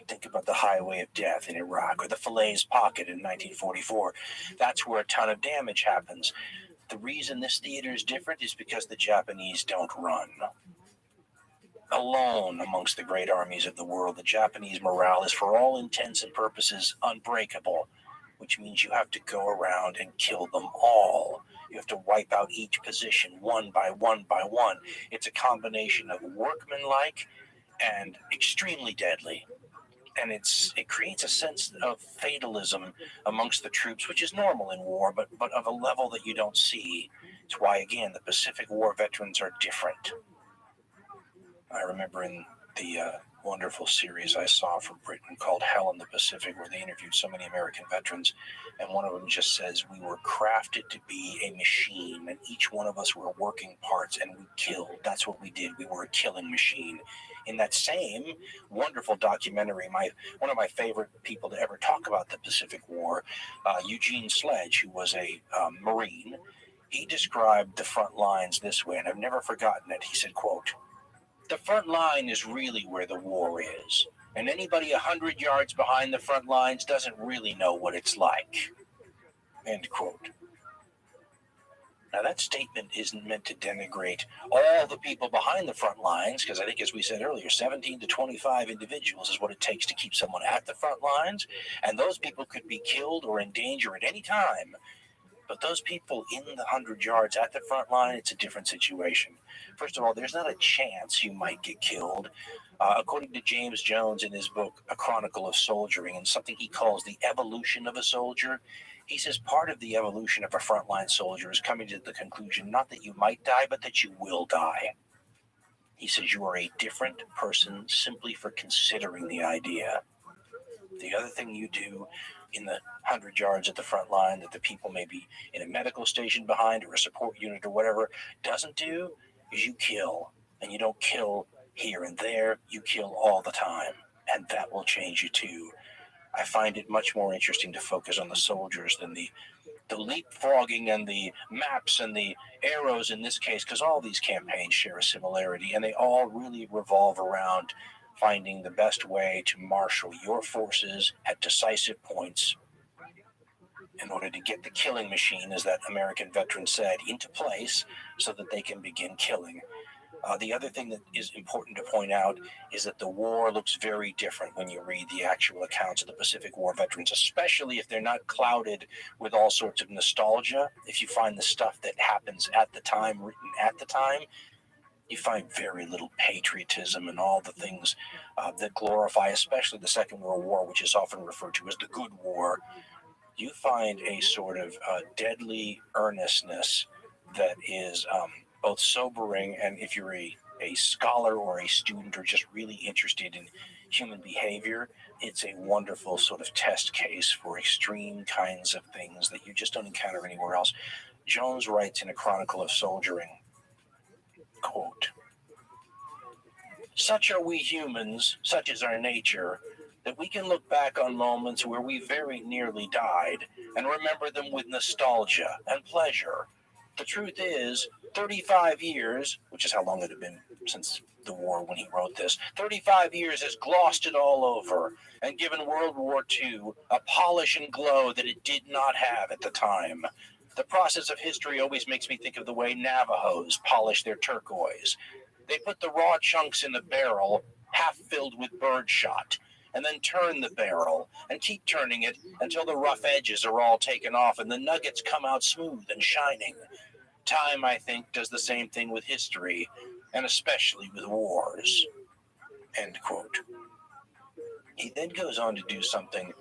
Think about the Highway of Death in Iraq or the Falaise Pocket in 1944. That's where a ton of damage happens. The reason this theater is different is because the Japanese don't run. Alone amongst the great armies of the world, the Japanese morale is for all intents and purposes unbreakable, which means you have to go around and kill them all. You have to wipe out each position one by one by one. It's a combination of workmanlike and extremely deadly. And it creates a sense of fatalism amongst the troops, which is normal in war, but of a level that you don't see. It's why, again, the Pacific War veterans are different. I remember in the wonderful series I saw from Britain called Hell in the Pacific, where they interviewed so many American veterans, and one of them just says, "We were crafted to be a machine, and each one of us were working parts, and we killed. That's what we did. We were a killing machine." In that same wonderful documentary, one of my favorite people to ever talk about the Pacific War, Eugene Sledge, who was a Marine, he described the front lines this way, and I've never forgotten it. He said, quote, "The front line is really where the war is, and anybody 100 yards behind the front lines doesn't really know what it's like." End quote. Now, that statement isn't meant to denigrate all the people behind the front lines, because I think, as we said earlier, 17 to 25 individuals is what it takes to keep someone at the front lines, and those people could be killed or in danger at any time. But those people in the 100 yards at the front line, it's a different situation. First of all, there's not a chance you might get killed. According to James Jones in his book, A Chronicle of Soldiering, and something he calls the evolution of a soldier, he says part of the evolution of a frontline soldier is coming to the conclusion not that you might die, but that you will die. He says you are a different person simply for considering the idea. The other thing you do in the 100 yards at the front line that the people maybe in a medical station behind or a support unit or whatever doesn't do is you kill. And you don't kill here and there, you kill all the time. And that will change you too. I find it much more interesting to focus on the soldiers than the leapfrogging and the maps and the arrows in this case, because all these campaigns share a similarity, and they all really revolve around finding the best way to marshal your forces at decisive points in order to get the killing machine, as that American veteran said, into place so that they can begin killing. The other thing that is important to point out is that the war looks very different when you read the actual accounts of the Pacific War veterans, especially if they're not clouded with all sorts of nostalgia. If you find the stuff that happens at the time, written at the time, you find very little patriotism and all the things that glorify, especially the Second World War, which is often referred to as the Good War. You find a sort of deadly earnestness that is both sobering, and if you're a scholar or a student or just really interested in human behavior, it's a wonderful sort of test case for extreme kinds of things that you just don't encounter anywhere else. Jones writes in A Chronicle of Soldiering, quote, "Such are we humans, such is our nature, that we can look back on moments where we very nearly died and remember them with nostalgia and pleasure. The truth is, 35 years, which is how long it had been since the war when he wrote this, 35 years has glossed it all over and given World War II a polish and glow that it did not have at the time. The process of history always makes me think of the way Navajos polish their turquoise. They put the raw chunks in the barrel, half filled with birdshot, and then turn the barrel and keep turning it until the rough edges are all taken off and the nuggets come out smooth and shining. Time, I think, does the same thing with history, and especially with wars." End quote. He then goes on to do something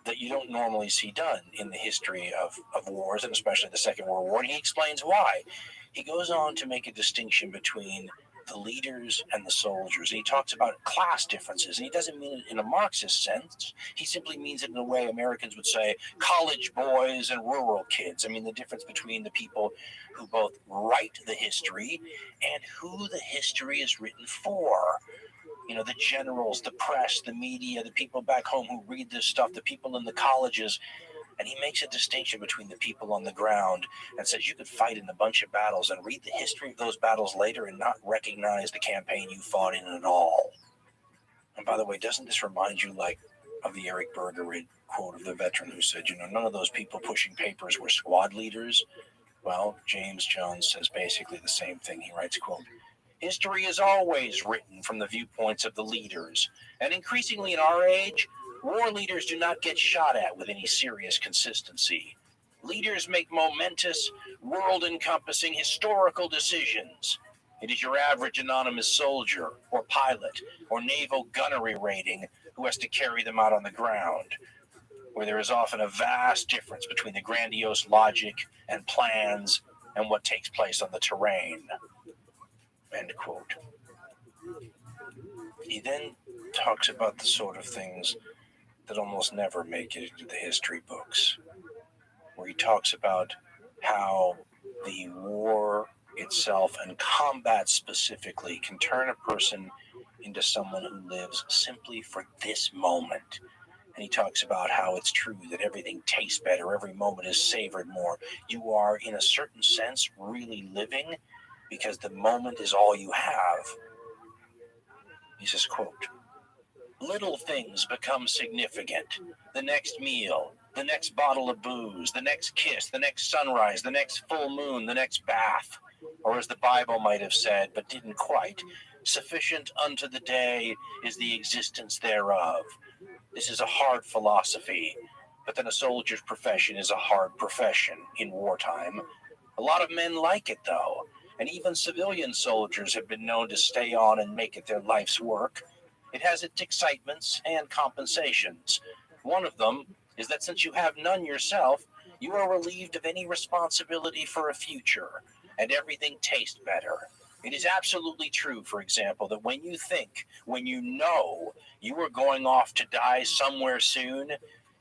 that you don't normally see done in the history of wars, and especially the Second World War, and he explains why. He goes on to make a distinction between the leaders and the soldiers. And he talks about class differences, and he doesn't mean it in a Marxist sense. He simply means it in a way Americans would say college boys and rural kids. I mean, the difference between the people who both write the history and who the history is written for. You know, the generals, the press, the media, the people back home who read this stuff, the people in the colleges. And he makes a distinction between the people on the ground and says you could fight in a bunch of battles and read the history of those battles later and not recognize the campaign you fought in at all. And by the way, doesn't this remind you like of the Eric Berger quote of the veteran who said, you know, none of those people pushing papers were squad leaders? Well, James Jones says basically the same thing. He writes, quote, "History is always written from the viewpoints of the leaders, and increasingly in our age, war leaders do not get shot at with any serious consistency. Leaders make momentous, world-encompassing historical decisions. It is your average anonymous soldier or pilot or naval gunnery rating who has to carry them out on the ground, where there is often a vast difference between the grandiose logic and plans and what takes place on the terrain." End quote. He then talks about the sort of things that almost never make it into the history books, where he talks about how the war itself and combat specifically can turn a person into someone who lives simply for this moment. And he talks about how it's true that everything tastes better, every moment is savored more. You are, in a certain sense, really living because the moment is all you have. He says, quote, "Little things become significant. The next meal, The next bottle of booze, the next kiss, the next sunrise, the next full moon, the next bath. Or as the Bible might have said, but didn't quite, sufficient unto the day is the existence thereof. This is a hard philosophy, but then a soldier's profession is a hard profession in wartime. A lot of men like it, though, and even civilian soldiers have been known to stay on and make it their life's work. It has its excitements and compensations. One of them is that since you have none yourself, you are relieved of any responsibility for a future, and everything tastes better. It is absolutely true, for example, that when you know you are going off to die somewhere soon,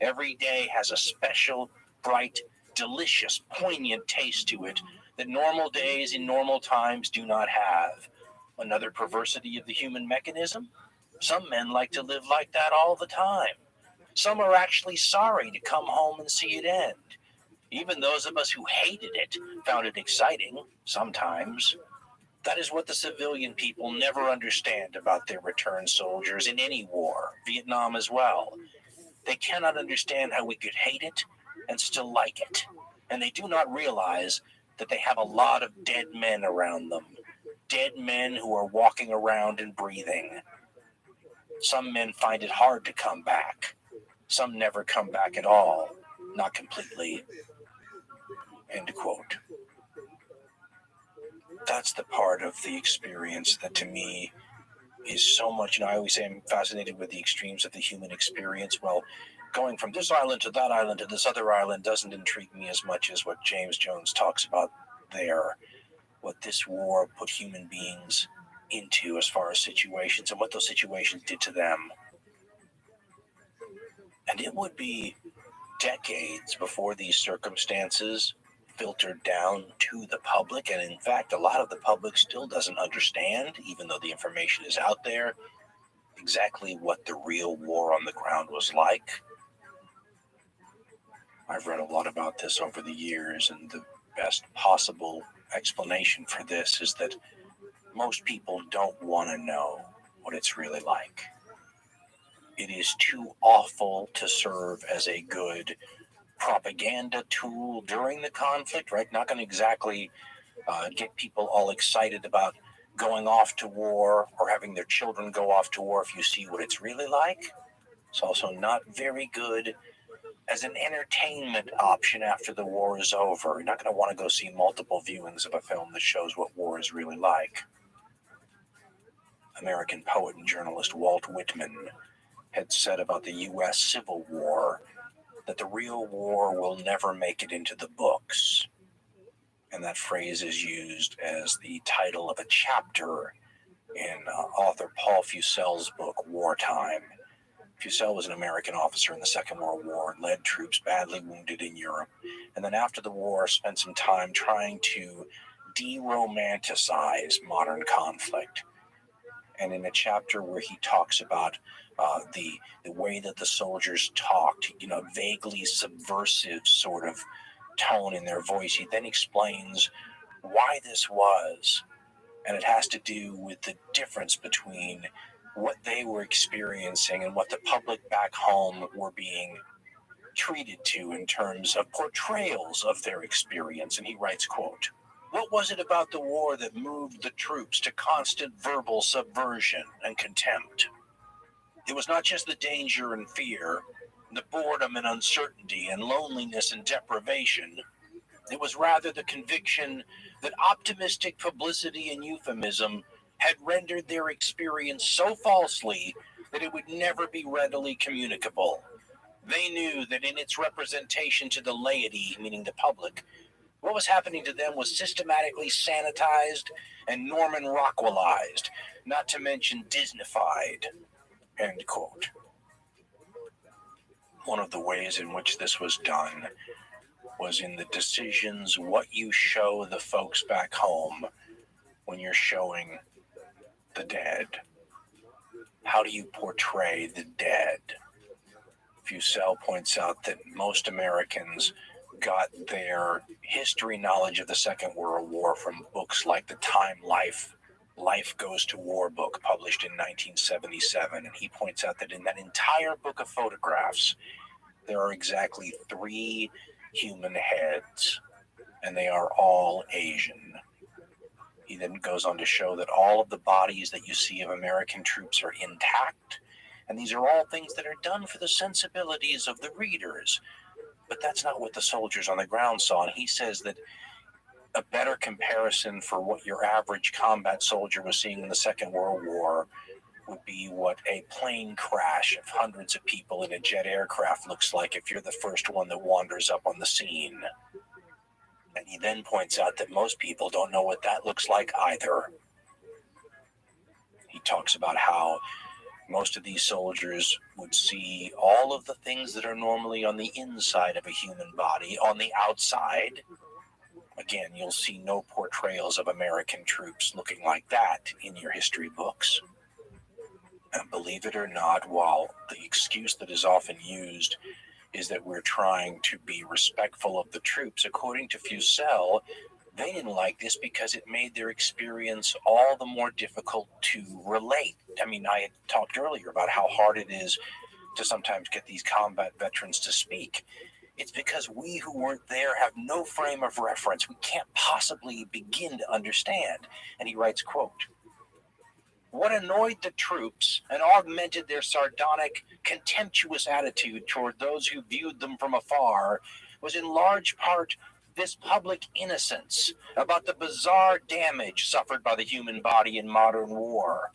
every day has a special, bright, delicious, poignant taste to it that normal days in normal times do not have. Another perversity of the human mechanism? Some men like to live like that all the time. Some are actually sorry to come home and see it end. Even those of us who hated it found it exciting, sometimes. That is what the civilian people never understand about their returned soldiers in any war, Vietnam as well. They cannot understand how we could hate it and still like it. And they do not realize that they have a lot of dead men around them. Dead men who are walking around and breathing. Some men find it hard to come back. Some never come back at all. Not completely. End quote. That's the part of the experience that to me is so much, I always say I'm fascinated with the extremes of the human experience. Well, going from this island to that island to this other island doesn't intrigue me as much as what James Jones talks about there, what this war put human beings into as far as situations and what those situations did to them. And it would be decades before these circumstances filtered down to the public, and in fact a lot of the public still doesn't understand, even though the information is out there, exactly what the real war on the ground was like. I've read a lot about this over the years, and the best possible explanation for this is that most people don't want to know what it's really like. It is too awful to serve as a good propaganda tool during the conflict, right? Not going to exactly get people all excited about going off to war or having their children go off to war if you see what it's really like. It's also not very good as an entertainment option after the war is over. You're not going to want to go see multiple viewings of a film that shows what war is really like. American poet and journalist Walt Whitman had said about the U.S. Civil War that the real war will never make it into the books. And that phrase is used as the title of a chapter in author Paul Fusel's book, Wartime. Fusel was an American officer in the Second World War, led troops badly wounded in Europe, and then after the war spent some time trying to de-romanticize modern conflict. And in a chapter where he talks about the way that the soldiers talked, vaguely subversive sort of tone in their voice, he then explains why this was. And it has to do with the difference between what they were experiencing and what the public back home were being treated to in terms of portrayals of their experience. And he writes, quote, "What was it about the war that moved the troops to constant verbal subversion and contempt? It was not just the danger and fear, the boredom and uncertainty and loneliness and deprivation. It was rather the conviction that optimistic publicity and euphemism had rendered their experience so falsely that it would never be readily communicable. They knew that in its representation to the laity, meaning the public, what was happening to them was systematically sanitized and Norman Rockwellized, not to mention Disneyfied." End quote. One of the ways in which this was done was in the decisions what you show the folks back home when you're showing the dead. How do you portray the dead? Fusel points out that most Americans got their history knowledge of the Second World War from books like the Time Life Goes to War book, published in 1977. And he points out that in that entire book of photographs, There are exactly 3 human heads, and they are all Asian. He then goes on to show that all of the bodies that you see of American troops are intact, and these are all things that are done for the sensibilities of the readers. But that's not what the soldiers on the ground saw, and he says that a better comparison for what your average combat soldier was seeing in the Second World War would be what a plane crash of hundreds of people in a jet aircraft looks like if you're the first one that wanders up on the scene. And he then points out that most people don't know what that looks like either. He talks about how most of these soldiers would see all of the things that are normally on the inside of a human body on the outside. Again, you'll see no portrayals of American troops looking like that in your history books. And believe it or not, while the excuse that is often used is that we're trying to be respectful of the troops, according to Fusel, they didn't like this because it made their experience all the more difficult to relate. I mean, I had talked earlier about how hard it is to sometimes get these combat veterans to speak. It's because we who weren't there have no frame of reference. We can't possibly begin to understand. And he writes, quote, "What annoyed the troops and augmented their sardonic, contemptuous attitude toward those who viewed them from afar was in large part this public innocence about the bizarre damage suffered by the human body in modern war.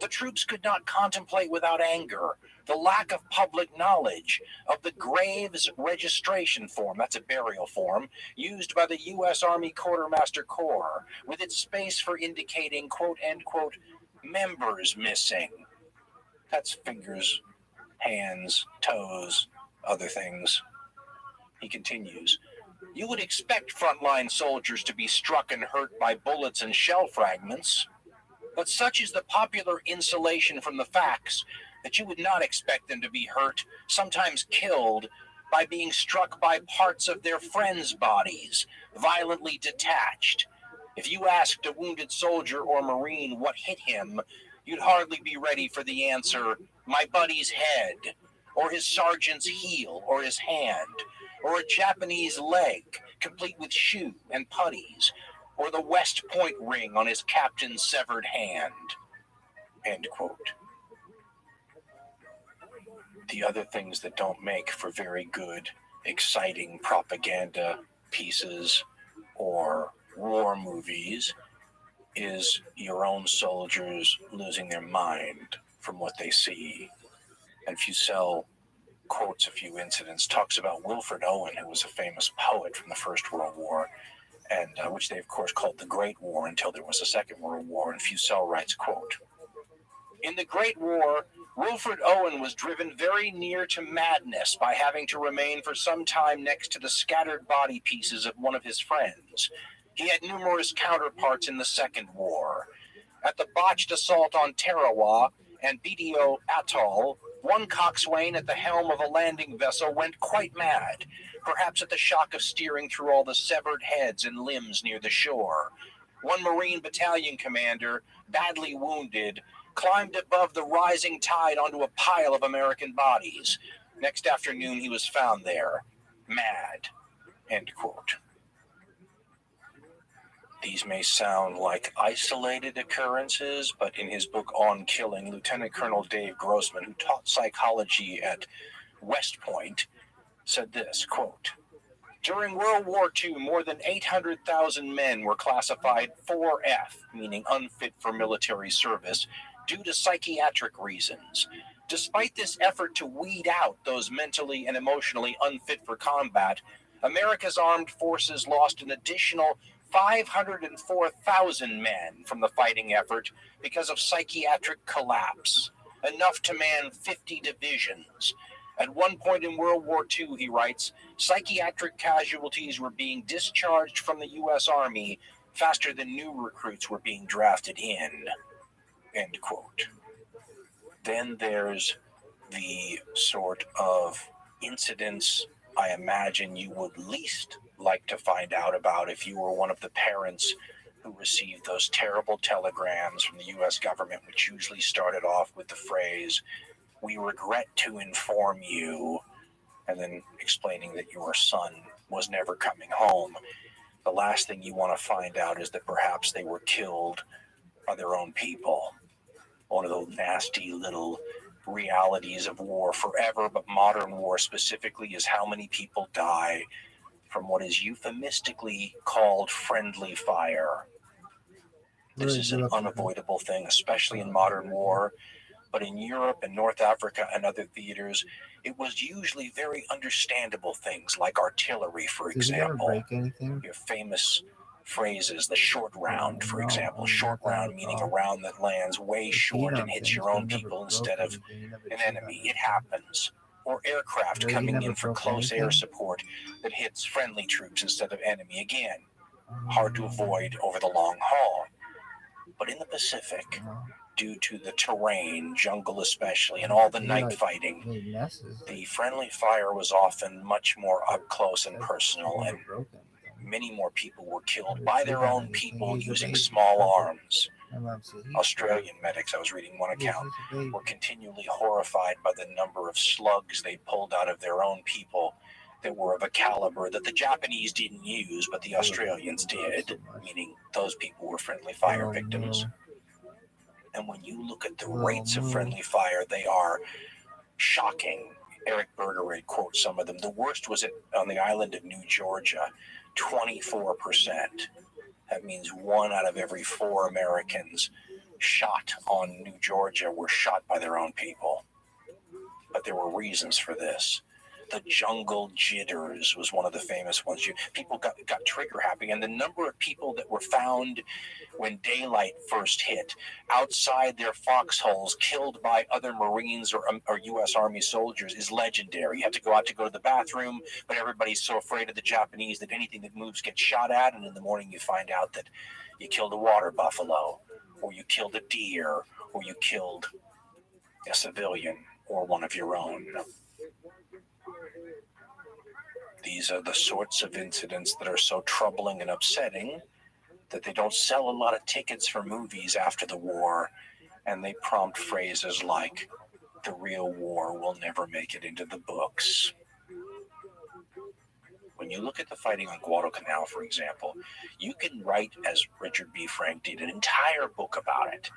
The troops could not contemplate without anger the lack of public knowledge of the graves registration form," that's a burial form, "used by the U.S. Army Quartermaster Corps, with its space for indicating, quote, end quote, members missing." That's fingers, hands, toes, other things. He continues, "You would expect frontline soldiers to be struck and hurt by bullets and shell fragments, but such is the popular insulation from the facts that you would not expect them to be hurt, sometimes killed, by being struck by parts of their friends' bodies, violently detached. If you asked a wounded soldier or Marine what hit him, you'd hardly be ready for the answer, 'My buddy's head,' or his sergeant's heel or his hand, or a Japanese leg, complete with shoe and puttees, or the West Point ring on his captain's severed hand." End quote. The other things that don't make for very good, exciting propaganda pieces or war movies is your own soldiers losing their mind from what they see. And Fusel quotes a few incidents, talks about Wilfred Owen, who was a famous poet from the First World War, and which they, of course, called the Great War until there was a Second World War. And Fusel writes, quote, "In the Great War, Wilfred Owen was driven very near to madness by having to remain for some time next to the scattered body pieces of one of his friends. He had numerous counterparts in the Second War. At the botched assault on Tarawa and BDO Atoll, one coxswain at the helm of a landing vessel went quite mad, perhaps at the shock of steering through all the severed heads and limbs near the shore. One Marine battalion commander, badly wounded, climbed above the rising tide onto a pile of American bodies. Next afternoon he was found there, mad." End quote. These may sound like isolated occurrences, but in his book On Killing, Lieutenant Colonel Dave Grossman, who taught psychology at West Point, said this, quote, "During World War II, more than 800,000 men were classified 4F, meaning unfit for military service, due to psychiatric reasons. Despite this effort to weed out those mentally and emotionally unfit for combat, America's armed forces lost an additional 504,000 men from the fighting effort because of psychiatric collapse, enough to man 50 divisions. At one point in World War II," he writes, "psychiatric casualties were being discharged from the U.S. Army faster than new recruits were being drafted in." End quote. Then there's the sort of incidents I imagine you would least like to find out about if you were one of the parents who received those terrible telegrams from the U.S. government, which usually started off with the phrase, "We regret to inform you and then explaining that your son was never coming home. The last thing you want to find out is that perhaps they were killed by their own people. One of those nasty little realities of war forever, but modern war specifically, is how many people die from what is euphemistically called friendly fire. This is an unavoidable thing, especially in modern war. But in Europe and North Africa and other theaters, it was usually very understandable things like artillery, for example. Break anything? Your famous phrases, the short round, for example. Short round meaning a round that lands way short and hits your own people instead of an enemy. It happens. Or aircraft coming in for close air support that hits friendly troops instead of enemy. Again, hard to avoid over the long haul. But in the Pacific, due to the terrain, jungle especially, and all the night fighting, the friendly fire was often much more up close and personal, and many more people were killed by their own people using small arms. Australian medics, I was reading one account, were continually horrified by the number of slugs they pulled out of their own people that were of a caliber that the Japanese didn't use, but the Australians did, meaning those people were friendly fire victims. And when you look at the rates of friendly fire, they are shocking. Eric Bergerade quotes some of them. The worst was on the island of New Georgia, 24%. That means 1 out of every 4 Americans shot on New Georgia were shot by their own people. But there were reasons for this. The jungle jitters was one of the famous ones. People got trigger happy, and the number of people that were found when daylight first hit outside their foxholes, killed by other Marines or U.S. Army soldiers, is legendary. You have to go out to go to the bathroom, but everybody's so afraid of the Japanese that anything that moves gets shot at, and in the morning you find out that you killed a water buffalo, or you killed a deer, or you killed a civilian or one of your own. These are the sorts of incidents that are so troubling and upsetting that they don't sell a lot of tickets for movies after the war, and they prompt phrases like, "The real war will never make it into the books." When you look at the fighting on Guadalcanal, for example, you can write, as Richard B. Frank did, an entire book about it,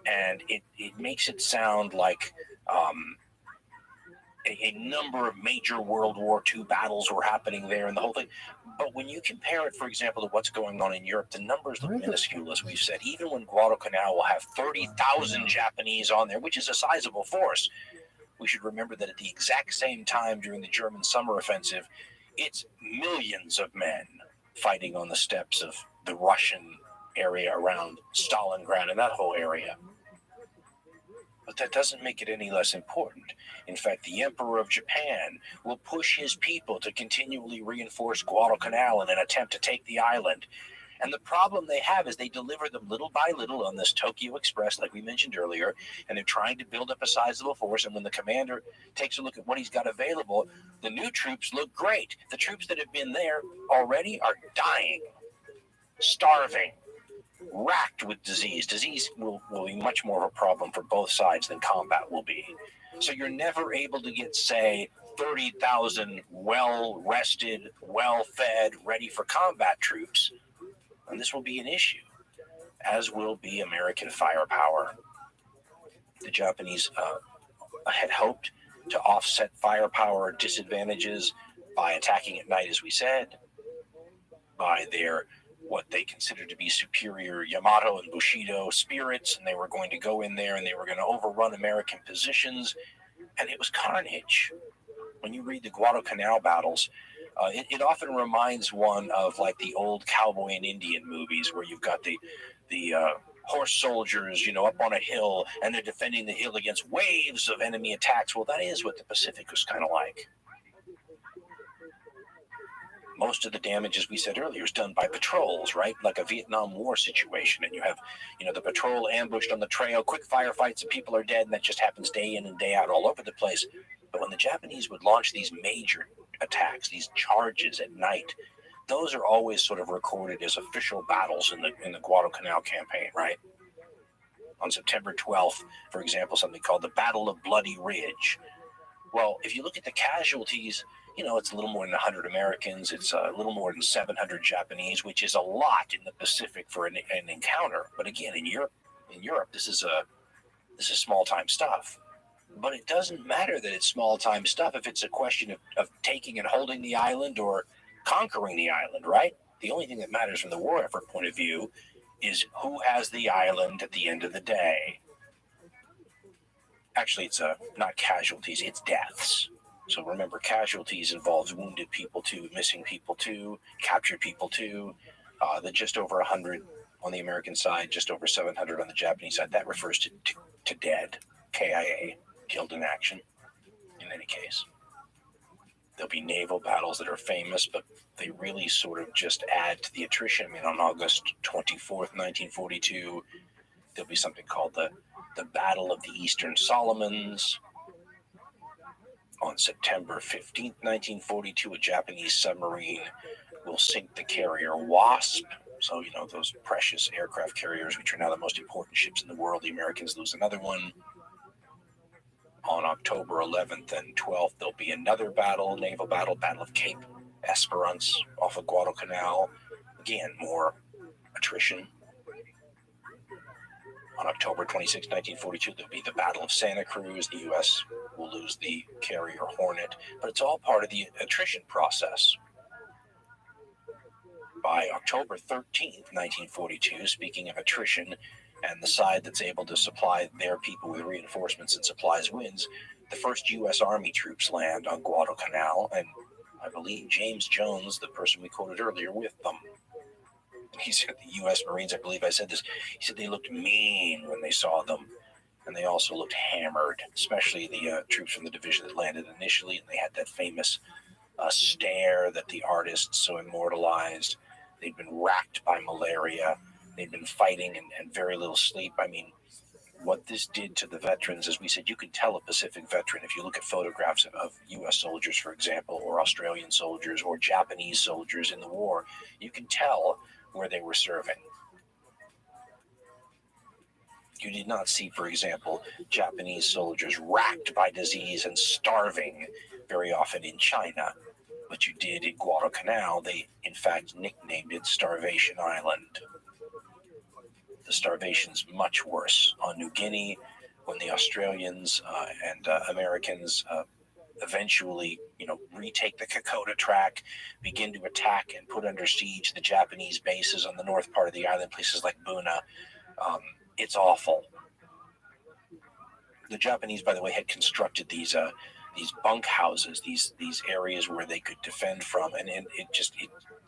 and it makes it sound like a number of major World War II battles were happening there and the whole thing. But when you compare it, for example, to what's going on in Europe, the numbers look minuscule, as we've said. Even when Guadalcanal will have 30,000 Japanese on there, which is a sizable force, we should remember that at the exact same time during the German summer offensive, it's millions of men fighting on the steppes of the Russian area around Stalingrad and that whole area. But that doesn't make it any less important. In fact, the Emperor of Japan will push his people to continually reinforce Guadalcanal in an attempt to take the island. And the problem they have is they deliver them little by little on this Tokyo Express, like we mentioned earlier, and they're trying to build up a sizable force. And when the commander takes a look at what he's got available, the new troops look great. The troops that have been there already are dying, starving, racked with disease. Disease will be much more of a problem for both sides than combat will be. So you're never able to get, say, 30,000 well-rested, well-fed, ready for combat troops. And this will be an issue, as will be American firepower. The Japanese had hoped to offset firepower disadvantages by attacking at night, as we said, by their what they considered to be superior Yamato and Bushido spirits, and they were going to go in there and they were going to overrun American positions, and it was carnage. When you read the Guadalcanal battles, it often reminds one of like the old cowboy and Indian movies where you've got the horse soldiers, up on a hill, and they're defending the hill against waves of enemy attacks. Well, that is what the Pacific was kind of like. Most of the damage, as we said earlier, is done by patrols, right? Like a Vietnam War situation. And you have, the patrol ambushed on the trail, quick firefights, and people are dead, and that just happens day in and day out all over the place. But when the Japanese would launch these major attacks, these charges at night, those are always sort of recorded as official battles in the Guadalcanal campaign, right? On September 12th, for example, something called the Battle of Bloody Ridge Well, if you look at the casualties, it's a little more than 100 Americans. It's a little more than 700 Japanese, which is a lot in the Pacific for an encounter. But again, in Europe, this is small time stuff. But it doesn't matter that it's small time stuff if it's a question of taking and holding the island or conquering the island, right? The only thing that matters from the war effort point of view is who has the island at the end of the day. Actually, it's not casualties, it's deaths. So remember, casualties involves wounded people too, missing people too, captured people too. The just over 100 on the American side, just over 700 on the Japanese side. That refers to dead, KIA, killed in action. In any case, there'll be naval battles that are famous, but they really sort of just add to the attrition. I mean, on August 24th, 1942, there'll be something called the Battle of the Eastern Solomons. On September 15th, 1942, a Japanese submarine will sink the carrier Wasp. So, those precious aircraft carriers, which are now the most important ships in the world, the Americans lose another one. On October 11th and 12th, there'll be another battle, naval battle, Battle of Cape Esperance off of Guadalcanal. Again, more attrition. On October 26, 1942, there'll be the Battle of Santa Cruz. The U.S. will lose the carrier Hornet, but it's all part of the attrition process. By October 13th, 1942, speaking of attrition, and the side that's able to supply their people with reinforcements and supplies wins, the first U.S. Army troops land on Guadalcanal, and I believe James Jones, the person we quoted earlier, with them. He said the U.S. Marines, I believe I said this, he said they looked mean when they saw them, and they also looked hammered, especially the troops from the division that landed initially, and they had that famous stare that the artists so immortalized. They'd been racked by malaria. They'd been fighting and very little sleep. I mean, what this did to the veterans, as we said, you can tell a Pacific veteran if you look at photographs of U.S. soldiers, for example, or Australian soldiers or Japanese soldiers in the war. You can tell where they were serving. You did not see, for example, Japanese soldiers racked by disease and starving very often in China, but you did in Guadalcanal. They, in fact, nicknamed it Starvation Island. The starvation's much worse on New Guinea when the Australians and Americans eventually, retake the Kokoda track, begin to attack and put under siege the Japanese bases on the north part of the island, places like Buna. It's awful. The Japanese, by the way, had constructed these bunk houses, these areas where they could defend from, and it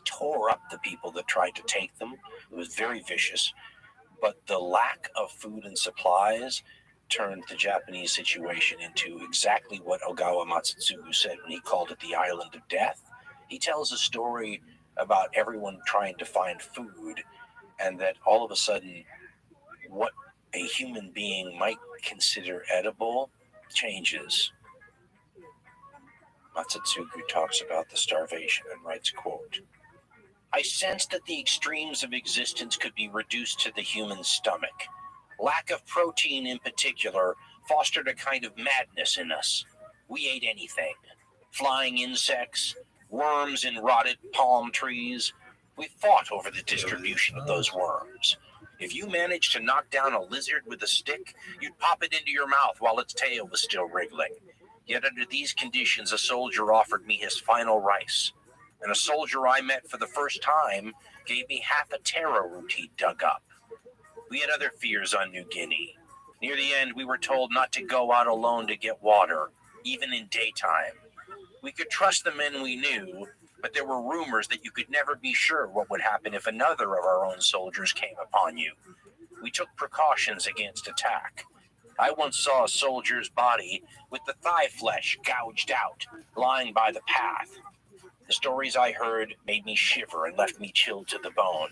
tore up the people that tried to take them. It was very vicious. But the lack of food and supplies turned the Japanese situation into exactly what Ogawa Matsutsugu said when he called it the island of death. He tells a story about everyone trying to find food, and that all of a sudden what a human being might consider edible changes. Matsutsugu talks about the starvation and writes, quote, "I sensed that the extremes of existence could be reduced to the human stomach. Lack of protein in particular fostered a kind of madness in us. We ate anything. Flying insects, worms in rotted palm trees. We fought over the distribution of those worms. If you managed to knock down a lizard with a stick, you'd pop it into your mouth while its tail was still wriggling. Yet under these conditions, a soldier offered me his final rice. And a soldier I met for the first time gave me half a taro root he'd dug up. We had other fears on New Guinea. Near the end, we were told not to go out alone to get water, even in daytime. We could trust the men we knew, but there were rumors that you could never be sure what would happen if another of our own soldiers came upon you. We took precautions against attack. I once saw a soldier's body with the thigh flesh gouged out, lying by the path. The stories I heard made me shiver and left me chilled to the bone.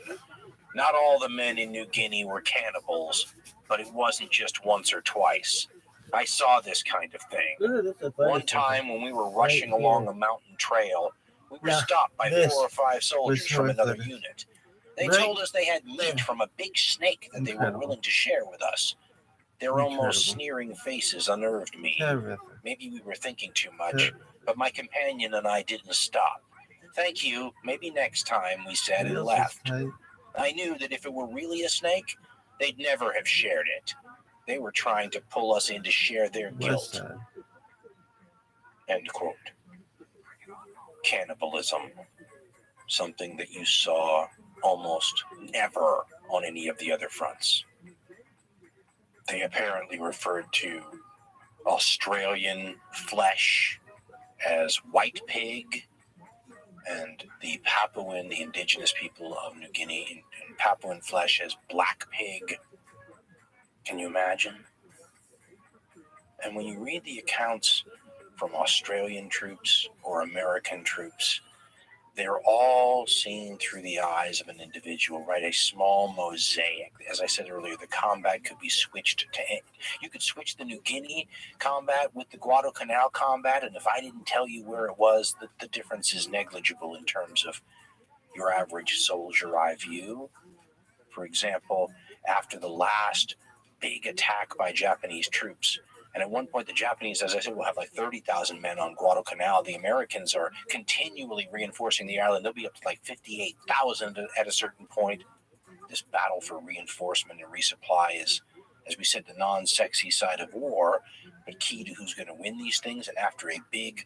Not all the men in New Guinea were cannibals, but it wasn't just once or twice. I saw this kind of thing. One time when we were rushing along a mountain trail, we were stopped by 4 or 5 soldiers from another unit. They told us they had meat from a big snake that they were willing to share with us. Their almost Incredible. sneering faces unnerved me. Terrific. Maybe we were thinking too much, but my companion and I didn't stop. Thank you, maybe next time, we said and left. I knew that if it were really a snake, they'd never have shared it. They were trying to pull us in to share their guilt. End quote. Cannibalism. Something that you saw almost never on any of the other fronts. They apparently referred to Australian flesh as white pig, and the Papuan, the indigenous people of New Guinea, and Papuan flesh as black pig. Can you imagine? And when you read the accounts from Australian troops or American troops, they're all seen through the eyes of an individual, right? A small mosaic. As I said earlier, the combat could be switched to. You could switch the New Guinea combat with the Guadalcanal combat, and if I didn't tell you where it was, the difference is negligible in terms of your average soldier eye view. For example, after the last big attack by Japanese troops, and at one point, the Japanese, as I said, will have like 30,000 men on Guadalcanal. The Americans are continually reinforcing the island. They'll be up to like 58,000 at a certain point. This battle for reinforcement and resupply is, as we said, the non-sexy side of war, but key to who's going to win these things. And after a big,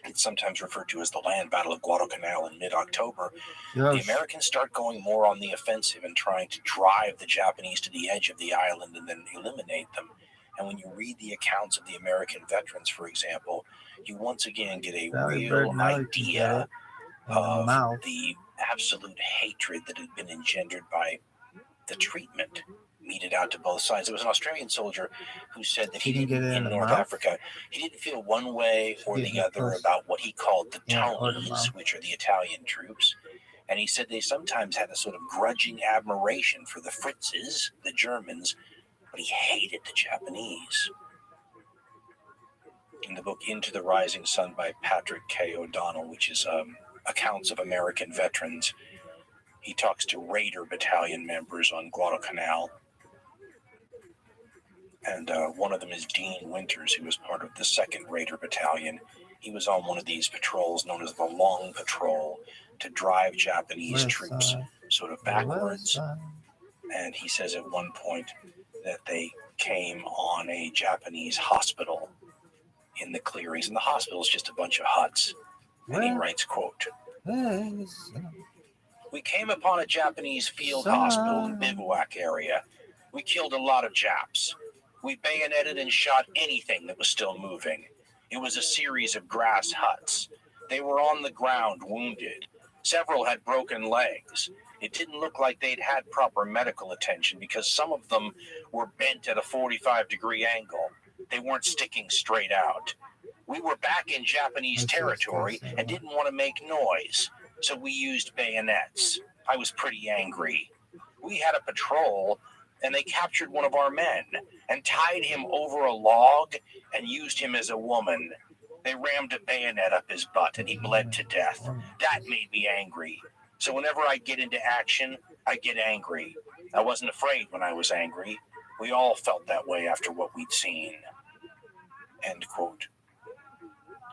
it's sometimes referred to as the land battle of Guadalcanal in mid-October, the Americans start going more on the offensive and trying to drive the Japanese to the edge of the island and then eliminate them. And when you read the accounts of the American veterans, for example, you once again get a real idea of the absolute hatred that had been engendered by the treatment meted out to both sides. There was an Australian soldier who said that he didn't, in North Africa, he didn't feel one way or the other about what he called the Tonys, which are the Italian troops. And he said they sometimes had a sort of grudging admiration for the Fritzes, the Germans, but he hated the Japanese. In the book Into the Rising Sun by Patrick K. O'Donnell, which is accounts of American veterans, he talks to Raider Battalion members on Guadalcanal. And one of them is Dean Winters, who was part of the 2nd Raider Battalion. He was on one of these patrols known as the Long Patrol to drive Japanese troops sort of backwards. And he says at one point that they came on a Japanese hospital in the clearings, and the hospital is just a bunch of huts. And he writes, quote, "We came upon a Japanese field hospital and bivouac area. We killed a lot of Japs. We bayoneted and shot anything that was still moving. It was a series of grass huts. They were on the ground, wounded. Several had broken legs. It didn't look like they'd had proper medical attention because some of them were bent at a 45-degree angle. They weren't sticking straight out. We were back in Japanese territory and didn't want to make noise, so we used bayonets. I was pretty angry. We had a patrol, and they captured one of our men and tied him over a log and used him as a woman. They rammed a bayonet up his butt, and he bled to death. That made me angry. So whenever I get into action, I get angry. I wasn't afraid when I was angry. We all felt that way after what we'd seen." End quote.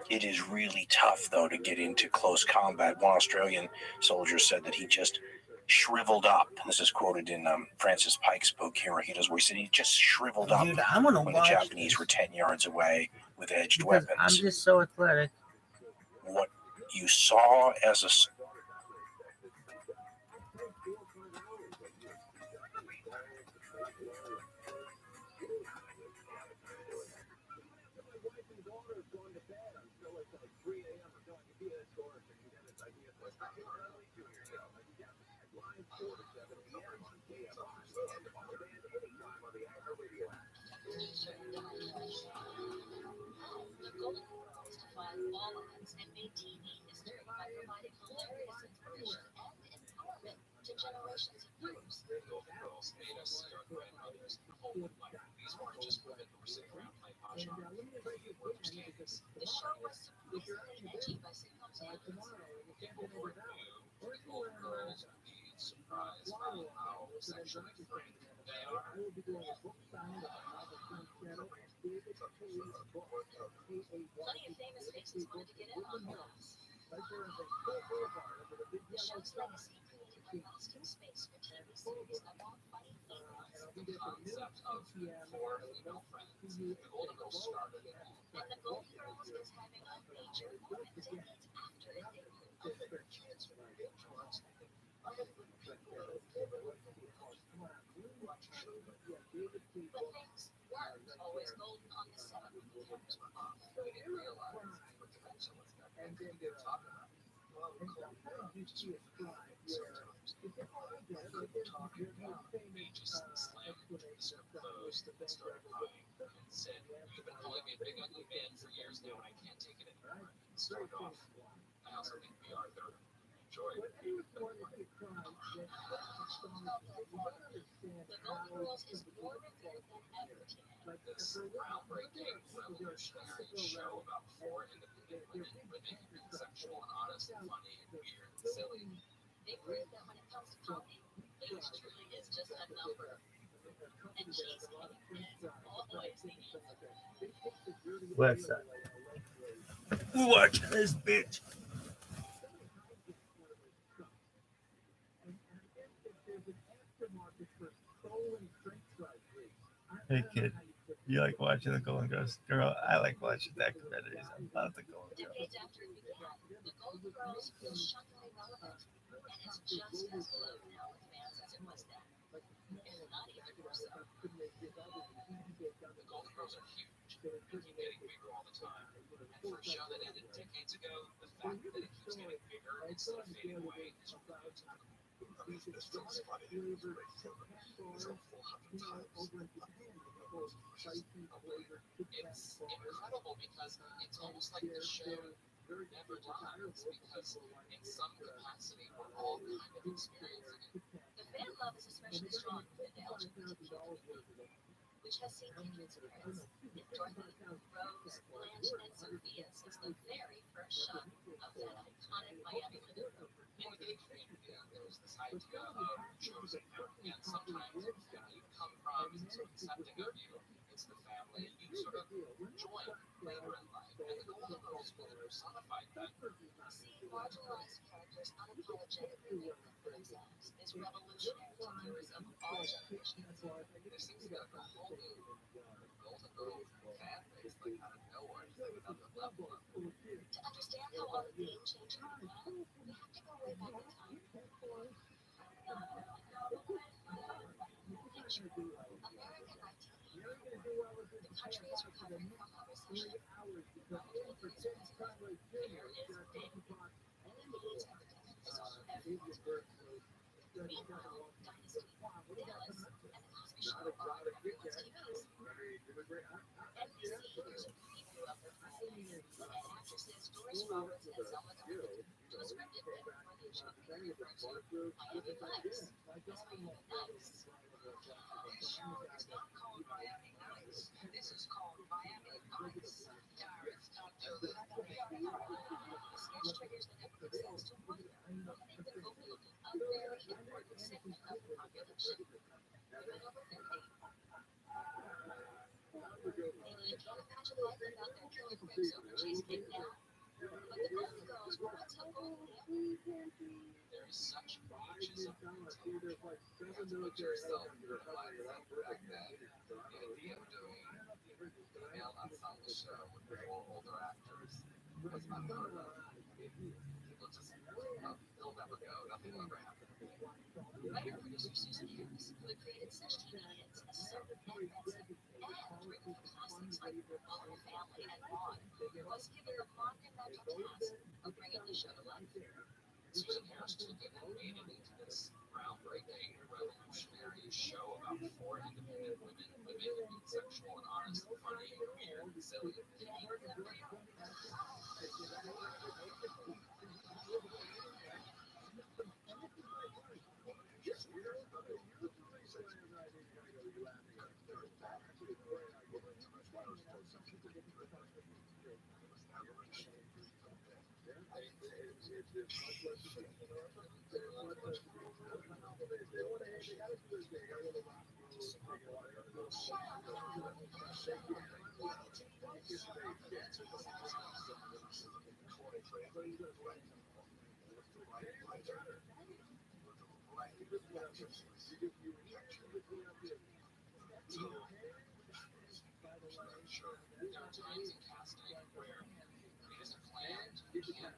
It is really tough, though, to get into close combat. One Australian soldier said that he just shriveled up. This is quoted in Francis Pike's book, Hirohito's, where he said he just shriveled up when the Japanese were 10 yards away with edged weapons. I'm just so athletic. What you saw as a Plenty of famous faces wanted to get in on this. The show's legacy created a lasting space for TV series about funny females. The concept of 4 female friends. The Golden Girls started it all. And the Golden Girls is having a major moment decades after it debuted. But things weren't always golden on the set when the cameras were off. We didn't realize what dimension was that big. We didn't talk about it. Just sometimes. We're talking about me just slammed the script closed and started crying and said, "You've been calling me a big ugly man for years now, and I can't take it anymore." And started off. I also think we are third. Enjoy it. The Golden Girls is more revered than ever today. This groundbreaking, revolutionary show about 4 independent women living sexual and honest and funny and weird and silly. They prove that when it comes to comedy, age truly is just a number. And she's always the answer. What's that? Watch this bitch. Hey kid, you like watching the Golden Girls? Girl, I like watching documentaries about the Golden Girls. Decades after it began, the Golden Girls feels shockingly relevant, and it's just as beloved now with fans as it was then, if not even more so. The Golden Girls are huge. They keep getting bigger all the time. And for a show that ended decades ago, the fact that it keeps getting bigger instead of fading away is really tough. This thing's funny. It's great. It's a full 100 times. It's incredible because it's almost like the show never dies because in some capacity we're all kind of experiencing it. The fan love is especially strong within the LGBTQ community, which has seen kindred spirits. Dorothy, Rose, Blanche, and Sophia since the very first shot of that iconic Miami maneuver. In the gay community, there's this idea of chosen family, and sometimes the family you come from isn't so accepting of you. It's the family you sort of join later in life, and the Golden Girls really personified that. Seeing marginalized characters unapologetically make them for themselves is revolutionary to viewers of all generations. There seems to be like a whole new Golden Girl fan base, like out of nowhere, it's like another level of To understand how all the game changed began, we have to go way back in time. Picture American 1980. The country is recovering from a recession. Ronald Reagan is president. Fear is big. And then the AIDS epidemic is on everyone's mind. Meanwhile, Dynasty, Dallas, and the Cosby Show are on everyone's TVs. NBC here's a preview of the finale, and actresses Doris Roberts and Selma Darlington do a scripted bit before the show can be referred to Miami Vice as Miami Nice. This show is not called Miami Nice. This is called Miami Nice. Darren's not doing that. The sketch triggers the Netflix fans to wonder if they're overlooking a very important segment of the population. Women over 50. They can't imagine life without their killer flips over cheesecake now. But the Golden Girls were once a whole family. There is such ageism in television. You have to put yourself in the life back then. The idea of doing female ensemble show with 4 older actors was unheard of. People just, they'll never go. Nothing will ever happen. Writer producer Susan Harris, who had created such TV hits as Soap and Benson, and written classics like Modern Family and Maude, was given the monumental task of bringing the show to life. Susan Harris took it and made it into this groundbreaking, revolutionary show about 4 independent women living sexual and honest, funny, weird, and silly. There are times in casting where it isn't planned, you can't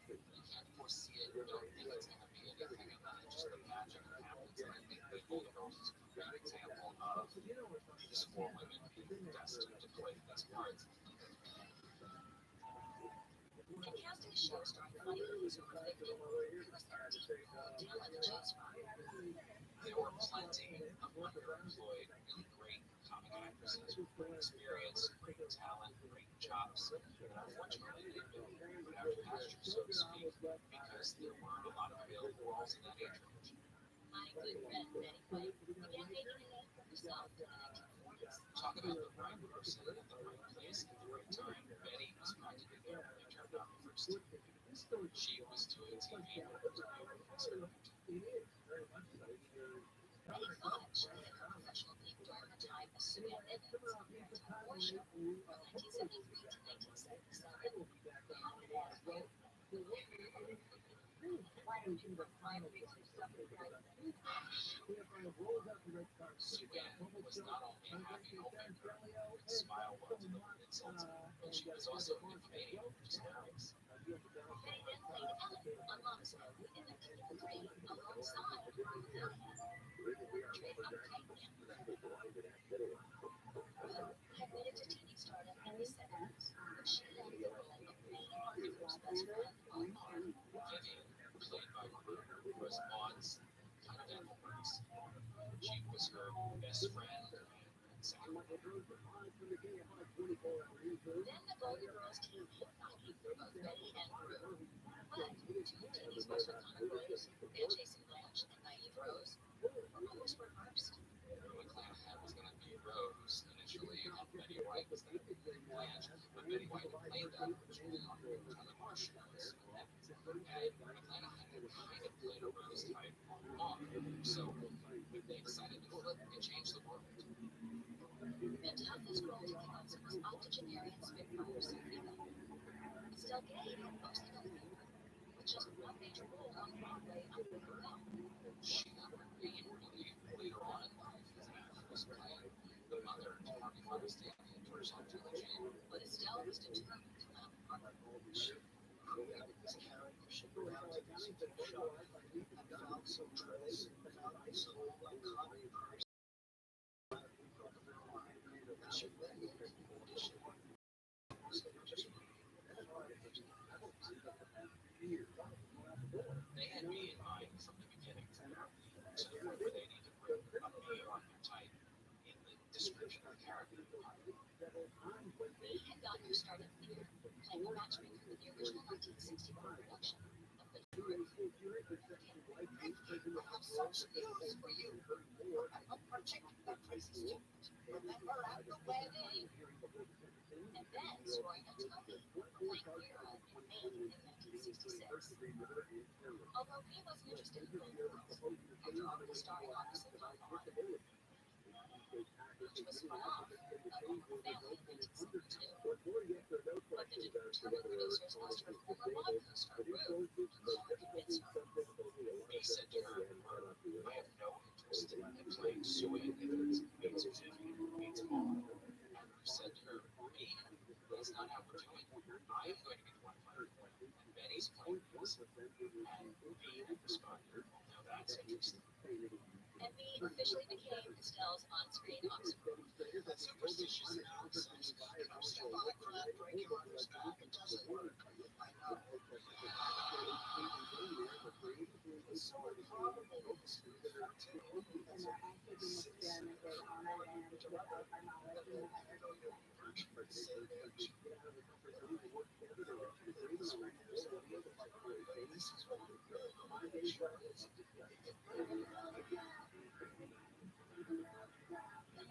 foresee it, you don't think it's going to be anything, and then it just the magic happens. And I think the Golden Girls is a great example of these four women being destined to play these parts. In casting a show starring funny movies over 50, there was a deep pool of talent to choose from. There were plenty of underemployed, really great comic actresses with great experience, great talent, great chops. And unfortunately, they really put out pasture, so to speak, because there weren't a lot of available roles in that age range. My good friend Betty White began making a name for herself in the 1940s. Talk about the right person at the right place at the right time. Betty was practically there when they turned on the first TV. She was doing TV when it was new and conservative. Betty thought she would get her professional peak during her time as Sue Ann Nivens on the Time War Show from 1973 to 1977. Sue Ann was not only a happy homemaker with smile well delivered insults, but she was also a nymphomaniac, which is hilarious. Betty then played Ellen on Mama's Boy in 1983 alongside Ruth Callahan. Admitted to TV stardom in the 70s, but she landed the role of being Arthur's best friend on Maude. Vivian, played by Ruth, was Maude's kind of Everest. She was her best friend and second. Then the Golden Girls team not keep both Betty and Ruth, but two of TV's most iconic roles, Van Chasing Blanche and Naive Rose, were always reversed. Rue McClanahan was going to be Rose initially, and Betty White was going to be Blanche, but Betty White had played that originally on the Marsh shows, and McClanahan had kind of played a Rose type on Maude, so when they decided to flip, it changed the world. The toughest role to cast was octogenarian Spitfire Sophia. Still gay and mostly unfavored, with just one major role on Broadway under her belt. She got her name really later on in life as an actress playing the mother to Harvey Weinstein in the Torch trilogy, but Estelle was determined to land the part. This character should go out to this show and found some trace and so like common person. She went in an audition. They had me in mind from the beginning. So therefore they need to bring a me on their type in the description of the character. They had gotten her started theater, playing a matchmaker in the original 1964 production of The Truman. I have such news for you. I'm particularly pleased. Remember at the wedding? And then scoring a Tony for playing Vera in Maine in 1966. Although he wasn't interested in playing girls, after already starring opposite Tom Bond, which was spun off of Home of the Family in 1972. But the determined producers asked her former Bond co-star Ruth to convince her. He said to her, I have no interest in playing Sue Ann Nivens meets Vivian meets Maude. And Ruth said to her, me? That's not how we're doing it. I am going to be the one playing her, and Betty's playing this. And B responded, now that's interesting. And B officially became Estelle's on-screen obstacle. That superstitious nonsense. Step on a crab, break your mother's back, it doesn't work. I know. So it probably is 14.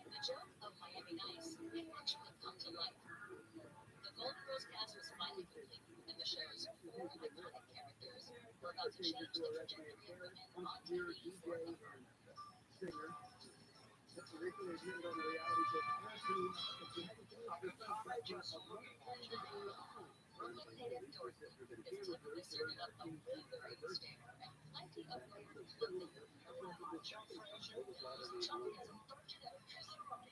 The joke of Miami Nice may actually come to life. The Golden Girls cast was finally complete, and the show's four iconic characters were about to change the trajectory of women on TV forever. Native Dorothy is typically serving up a withering stare and plenty of weird clothing around chunk furniture. Chunk is a virgin actress from the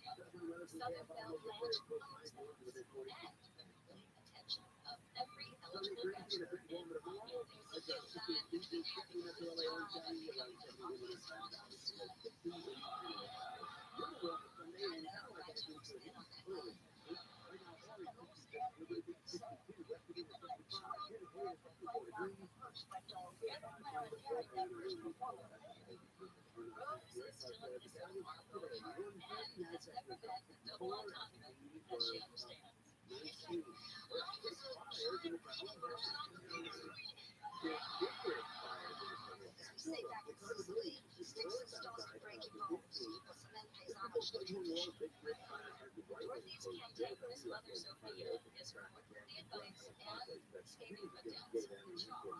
Southern Belle Blanche owns them, and the complete attention of every eligible bachelor in Miami. Sometime between having a good time and becoming the funniest on the street. And how do I just stand on that line? Rose is still in this remarkable heart and has never met a double entendre that she understands. Life is a giant reading version on the Say back in Sicily, sticks and stones can break your bones, but cement pays homage to tradition. Dorothy's cantankerous mother, Sophia, is her quick-witty advice and skating with dad's trauma.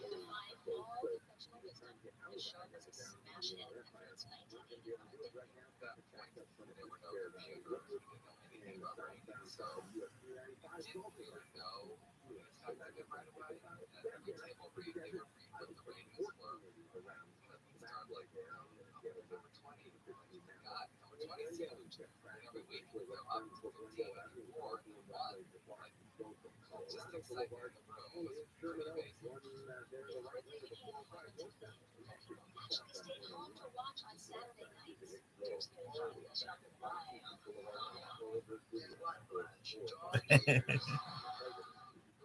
Defying all conventional wisdom, the show was a smash hit after its 1985 debut. That point, there were no computers, we didn't know anything about writing, so we didn't really know how to get right away. At every table read, they would read what the ratings were. But we started like, number 20. God, number 22. And every week we go up to 15, 4, 1. Like, just excitement in the room was pretty amazing. Actually stayed home to watch on Saturday nights. There's no television. Why?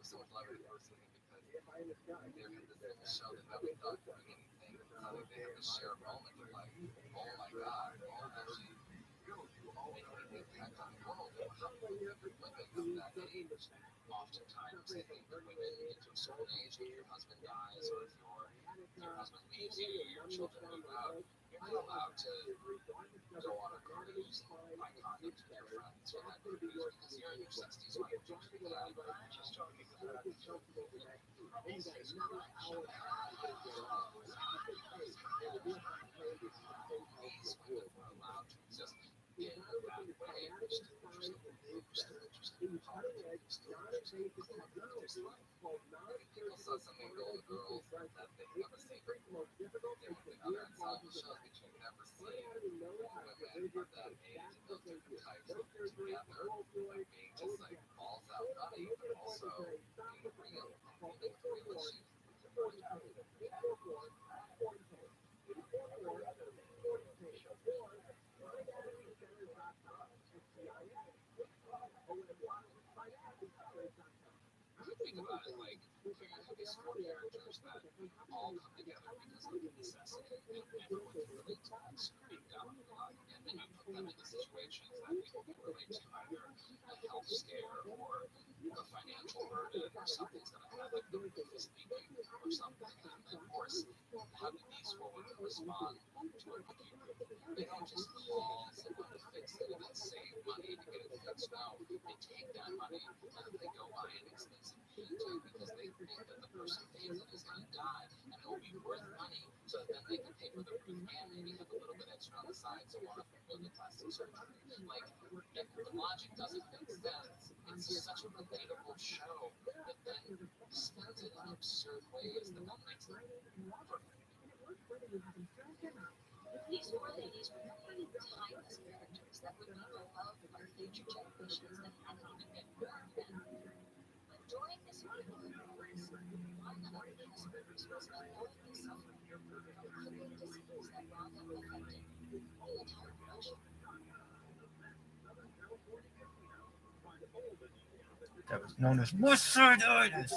So much love it personally because they're in this show that nobody thought could be anything. So they have this shared moment of like, oh my God, we're actually making an impact on the world. Women of that age, oftentimes they think that women get to a certain age, if your husband dies or if your husband leaves you, your children move out, you're not allowed to go on a cruise and buy condoms with your friends or have babies because you're in your 60s or you're just that. I'm just talking about these women were allowed to exist in that way, which is interesting. Still interesting. People saw something Golden Girls that they've never seen. There will be other ensemble shows that you've never seen. Women of that age and those different types of together, like being just like balls out nutty, but also being real and dealing with real issues. Think about it like you have these four characters that all come together because of necessity and everyone can relate to that screamed out a lot, and then you put them into situations that people can relate to, either a health scare or a financial burden or something's going to happen to them speaking or something, and of course how do these four women respond to a computer? They don't just call someone to fix it and then save money to get it fixed. No, they take that money and then they go buy an expensive painting because they think that the person painting is going to die and it will be worth money, so then they can pay for the roof and maybe have a little bit extra on the side so want to go to plastic surgery. Like, the logic doesn't make sense. It's such a relatable show that then spins it in absurd ways that then makes it perfect. These four ladies were creating timeless characters that would be beloved by future generations that hadn't even been born then. But during this period of crisis, one of the cast members was unknowingly suffering from kidney disease that wound up affecting the entire production. That was known as mustarditis.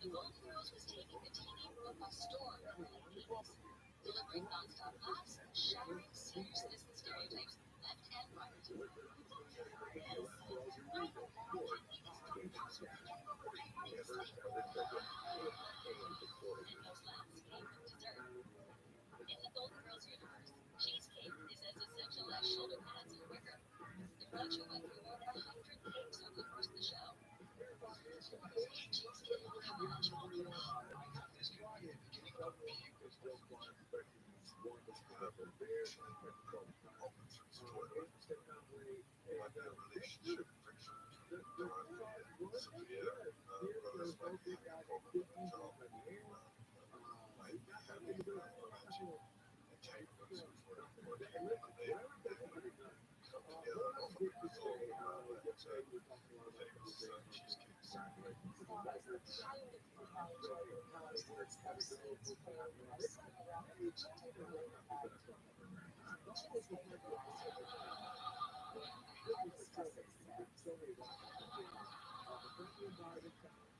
The Golden Girls was taking the TV world by storm in the late 80s, delivering nonstop laughs and shattering senior citizen stereotypes left and right. And those laughs came with dessert. In the Golden Girls universe, cheesecake is as essential as shoulder pads and rigor. much of went through over 100 things over the course of the show. Jeez, kid, come on, Joel.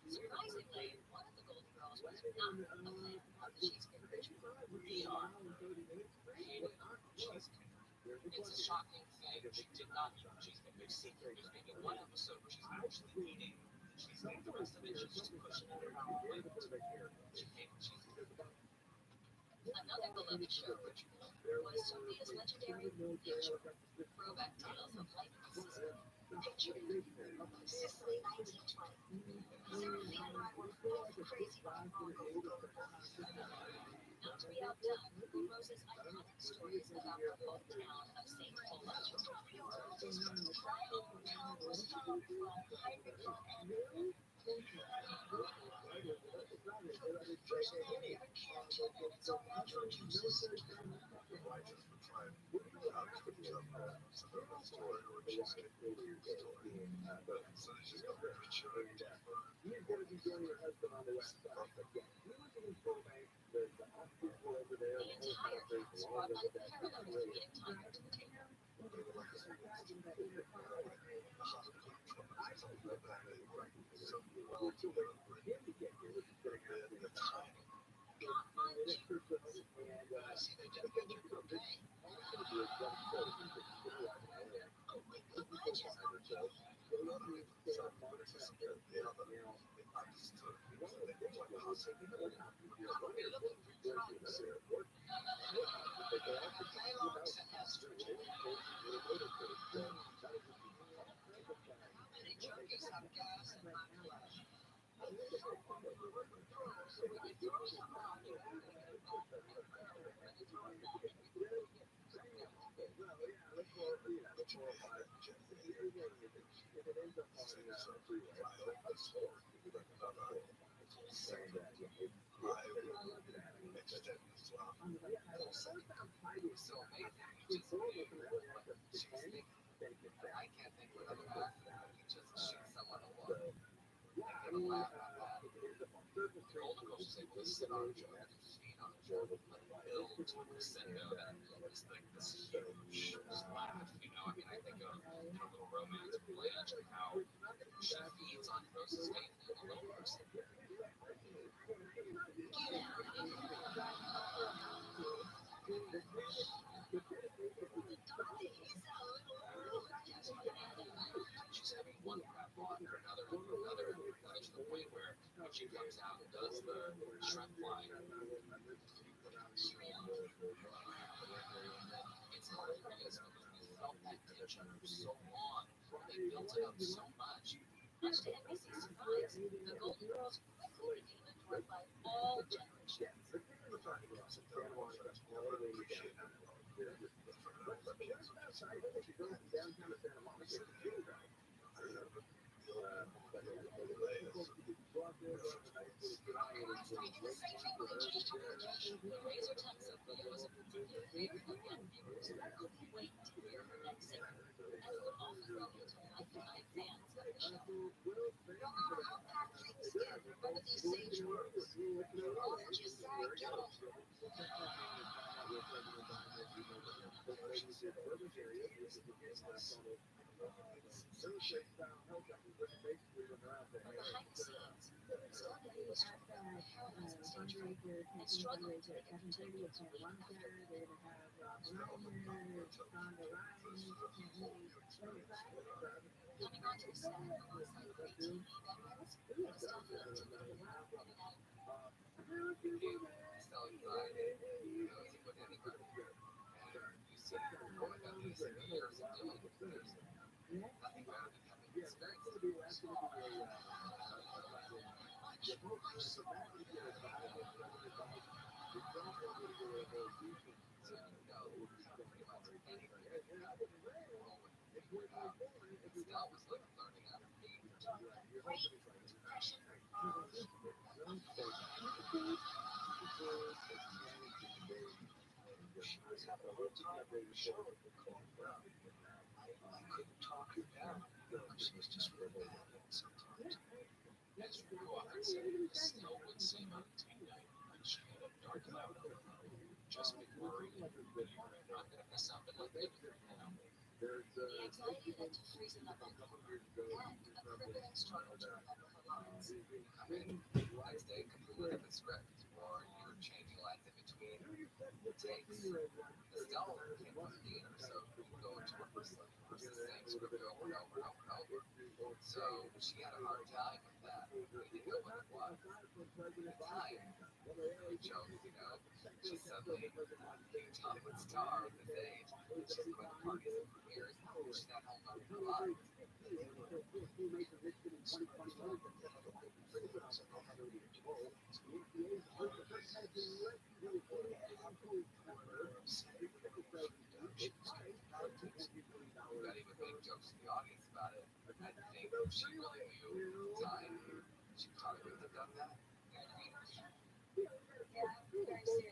Surprisingly, one of the Golden Girls was not a fan of the cheesecake ritual. We are hated cheesecake. It's a shocking thing. She did not eat the cheesecake. We've seen there's maybe one episode where she's actually eating the cheesecake. The rest of it, she's just pushing it in her plate. She hated cheesecake. Another beloved show ritual was Sophia's legendary picture. Throwback tales of life in Sicily. Picture Sicily 1920. Sophia and I were both crazy about Not to be outdone, Rose's iconic stories about her hometown of St. Paula. My hometown was far from Heinrich and First of all, never cared 2 minutes on natural juices. The entire cast brought unparalleled comedic timing to the table. She comes out and does the shrimp fly. It's hilarious because we felt that tension for so long. They built it up so much. Much to NBC's surprise, the Golden Girls quickly became adored by all generations. The razor tongue Sophia was a particular favorite of young viewers who couldn't wait to hear her next single, and would often grow into lifetime fans of the show. No matter how packed things get, remember these sage words. All that you say, get it. Behind the scenes, Sophia was struggling with paralyzed stage fright and struggling to make a continuity to week after week. Coming onto the set alongside great TV veterans, it was tough for them to get in and out. Nothing better than having experience. Still was like learning how to read for 2 Great depression. She was having a hard time with the show. I couldn't talk her down, because she was just really having it sometimes. As her co-author said, the snow would seem on date night, and she had a dark cloud over her. Just be worried. You're not going to miss out on anything now. The anxiety led to freezing up on paper and a crippling struggle to remember her lines. I mean, next day, completely different script, or you're changing lines in between takes. Estelle came from the theater, so you go to rehearse the same script over and over and over and over. So she had a hard time with that. We didn't know what it was. At the time, we chose, she's suddenly the top star of this age. She's going to parties and premieres. She's at home learning her lines. We got even make jokes to the audience about it. I think she really knew time. She probably would have done that. Yeah, very serious.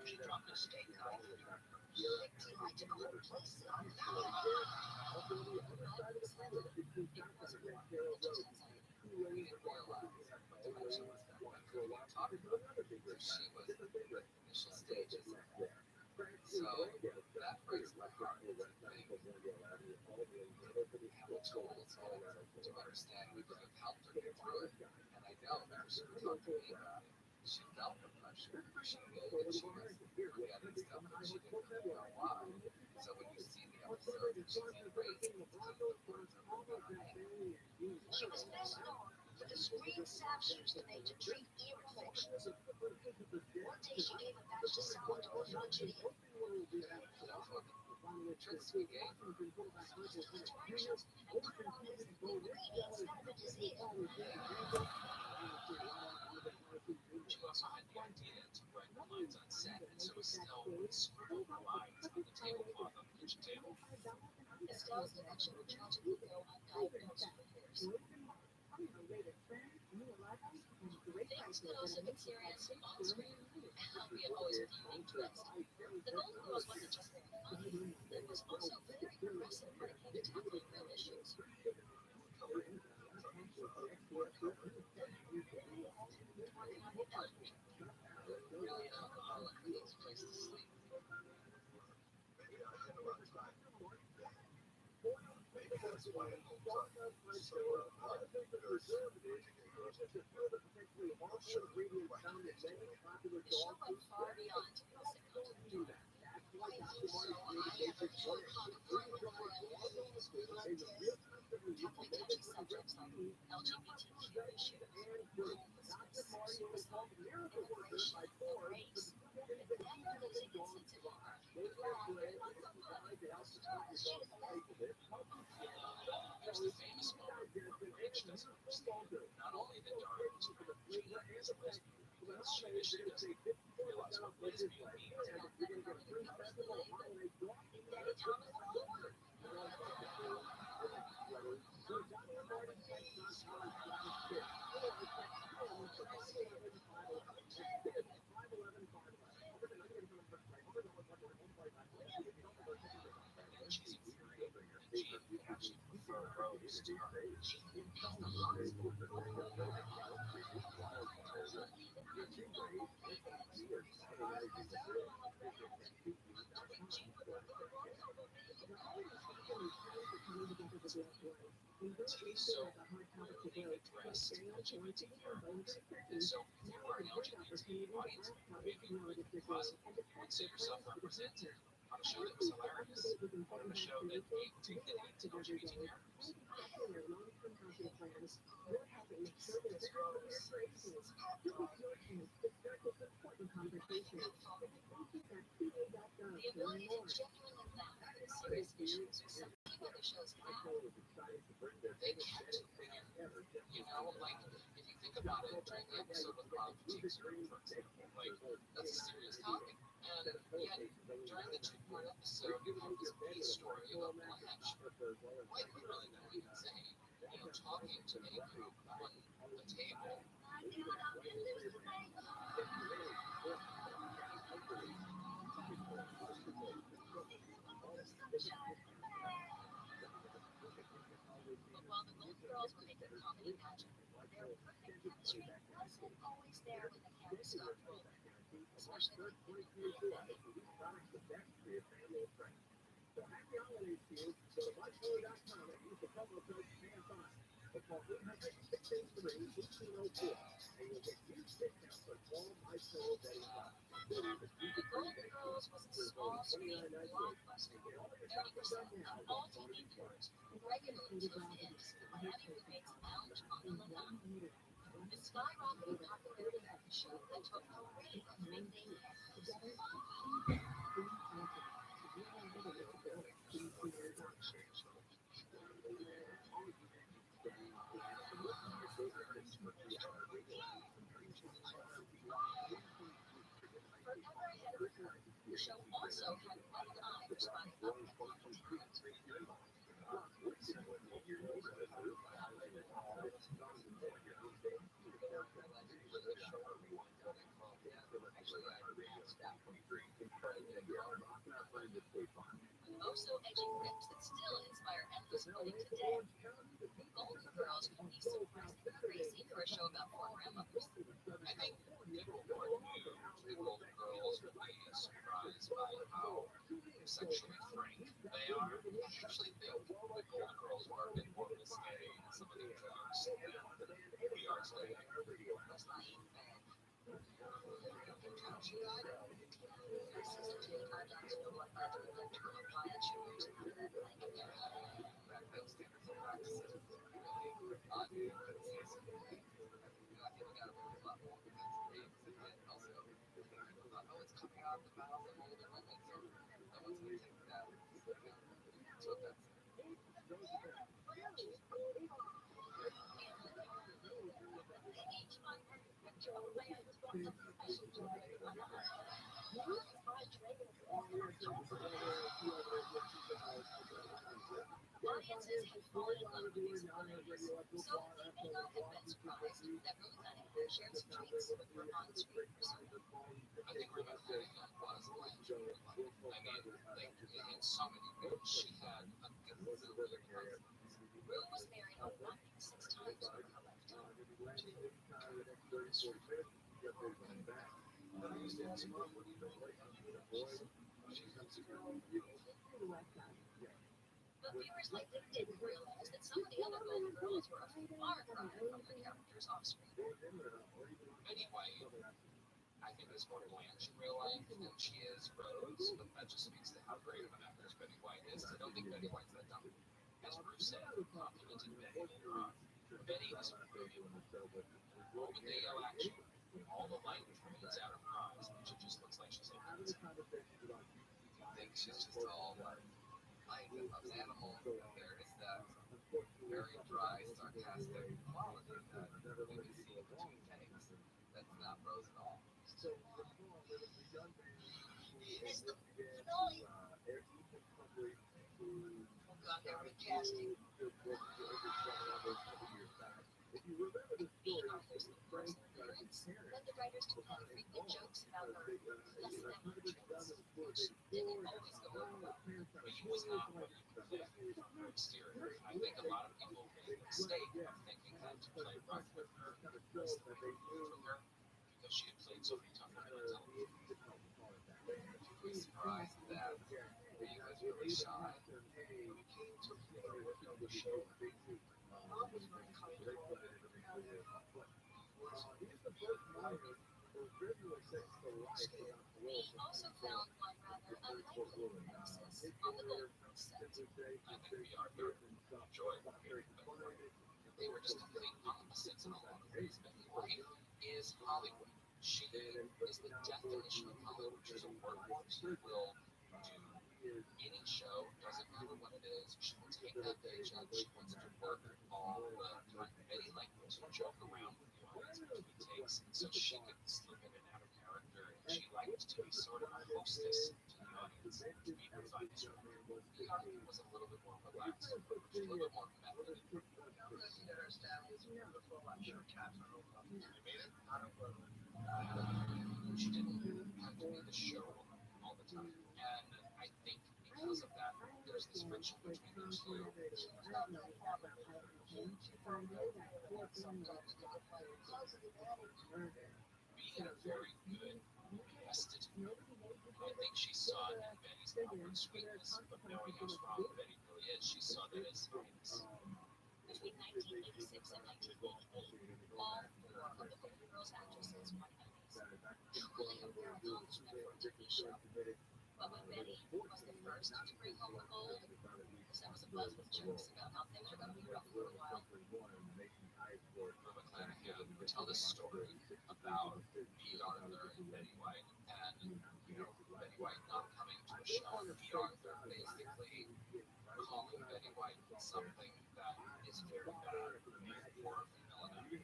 She dropped a steak knife. Big T might took a whole place on that. We didn't realize dementia was that when we were talking about her. She was in the initial stages. So that breaks my heart to think how tools to understand we could have helped her get through it. And I know that she would talk to me about it. She felt the pressure. She knew that she was forgetting stuff that she didn't really know why. So when you see the episode that she's in race, it's just the words of her name. She was best known for the screen salve she used to make to treat ear infections. One day she gave a batch to someone to a functioning. Those were the tricks we gave her. Directions and put it on as ingredients out of a disease. She also had the idea to write the lines on set, and so Estelle would scribble the lines on the tablecloth on the kitchen table. Estelle's dementia would tragically go undiagnosed for years. Things could also get serious on screen, albeit always with a unique twist. The Golden Girls wasn't just very funny, it was also very progressive when it came to tackling real issues. Really, an alcoholic needs a place to sleep. The show went far beyond typical sitcom territory. Tackling touchy subjects like LGBTQ issues, homelessness, suicide, immigration, and race, but never losing its sense of humor. There's the famous moment where Rich does her stand. Not only the dark Gina is a lesbian, because she initiated this, realized what lesbian means. And she's infuriated that Gene would actually prefer Rose to her. So being addressed LGBT characters. And so if you are an LGBT audience, maybe you would closet would see yourself represented on a show that was hilarious, on a show that gave dignity to LGBT characters. The ability to genuinely laugh at serious issues with some few other shows have. They kept winning. You know, like, if you think about it, during the episode with Bob Teaser, for example, like, that's a serious topic. And yet, during the two-part episode, you have this peace story about Blanche. Like, literally going insane. You know, talking to a group on the table. But while the Golden Girls were making comedy magic, their perfect chemistry wasn't always there when the camera stopped rolling, especially late in the day. The Golden Girls was a small screen blockbuster. 30% of all TV viewers regularly tuned in to see the Miami roommates lounge on the lanai. The skyrocketing popularity of the show that took 3 of weekday cameras. Forever ahead of the curve, the show also had one eye for spotting up-and-coming talent. Also edgy rips that still inspire endless quoting today. Golden Girls can be surprisingly crazy for a show about 4 grandmothers. I think people who are new to the Golden Girls will be surprised by how sexually frank they are. I actually think the Golden Girls are a bit more risque in some of their jokes than we are today. That's not even fair. Season 2 turned out to know what led to the turn of riot shooters and the blanket era. Those standards and practices really odd new season. I feel like I got a lot more because and also people thought, oh, it's coming out of the mouths of older women, so no one's going to take that. So that's Each month, Joe Rand brought up special joy to one eye. Audiences had fallen in love with these abilities, so they may not have been surprised that Rosanna had shared some tweets with her on-screen persona. I think Rebecca was Blanche in real life. I mean, like, in so many ways, she had a gazillion husbands. Rue was married a whopping 6 times over her lifetime. But viewers likely didn't realize that some of the other Golden Girls were a far cry from their characters off screen. Anyway, I think there's more Blanche in real life than she is Rose, but that just speaks to how great of an actress Betty White is. I don't think Betty White's that dumb. As Bruce said, complimented Betty. Betty is brilliant. Roll the Deo action. All the light drains out of her eyes, and she just looks like she's in it. I think she's just all light and loves animals, and there is that very dry, sarcastic quality that we can see between takes. That's not Rose at all. It's the finale. Got there with casting. Being Arthur's first appearance led the writers to pen frequent jokes about her less than traits, which didn't always go over well. But he was not what he played from her exterior. I think a lot of people made the mistake of thinking that to play rough with her was the way to move with her because she had played so many tough women on television. I was surprised that he was really shy. When it came to working on the show, Bob was very comfortable. We also found one rather unlikely emphasis on the Golden Girls. on set. I think we are very enjoyable here, but they were just complete opposites in a lot of ways. Betty White is Hollywood. She is the definition of Hollywood. She's a workhorse who will do any show, doesn't matter what it is. She will take that paycheck. She wants to work all the time. Betty liked to joke around with the audience between takes, so she could slip in and out of character. And she liked to be sort of a hostess to the audience, to be beside the show. Beyonce was a little bit more relaxed, a little bit more method. She didn't have to be the show all the time. And I think because of that, there's this friction between the two. Being a very good guest, I think she saw it in Betty's outward sweetness, but knowing how strong Betty really is, she saw that as kindness. Between 1986 and 1988, all four of the Golden Girls actresses won Emmys. Truly a rare accomplishment for a TV show. But when Betty was the first to bring home the gold, there was a buzz with jokes about how things are going to be rough for a while. McClanahan would tell this story about B. Arthur and Betty White, and Betty White not coming to a show. B. Arthur basically calling Betty White something that is very bad for a female anatomy.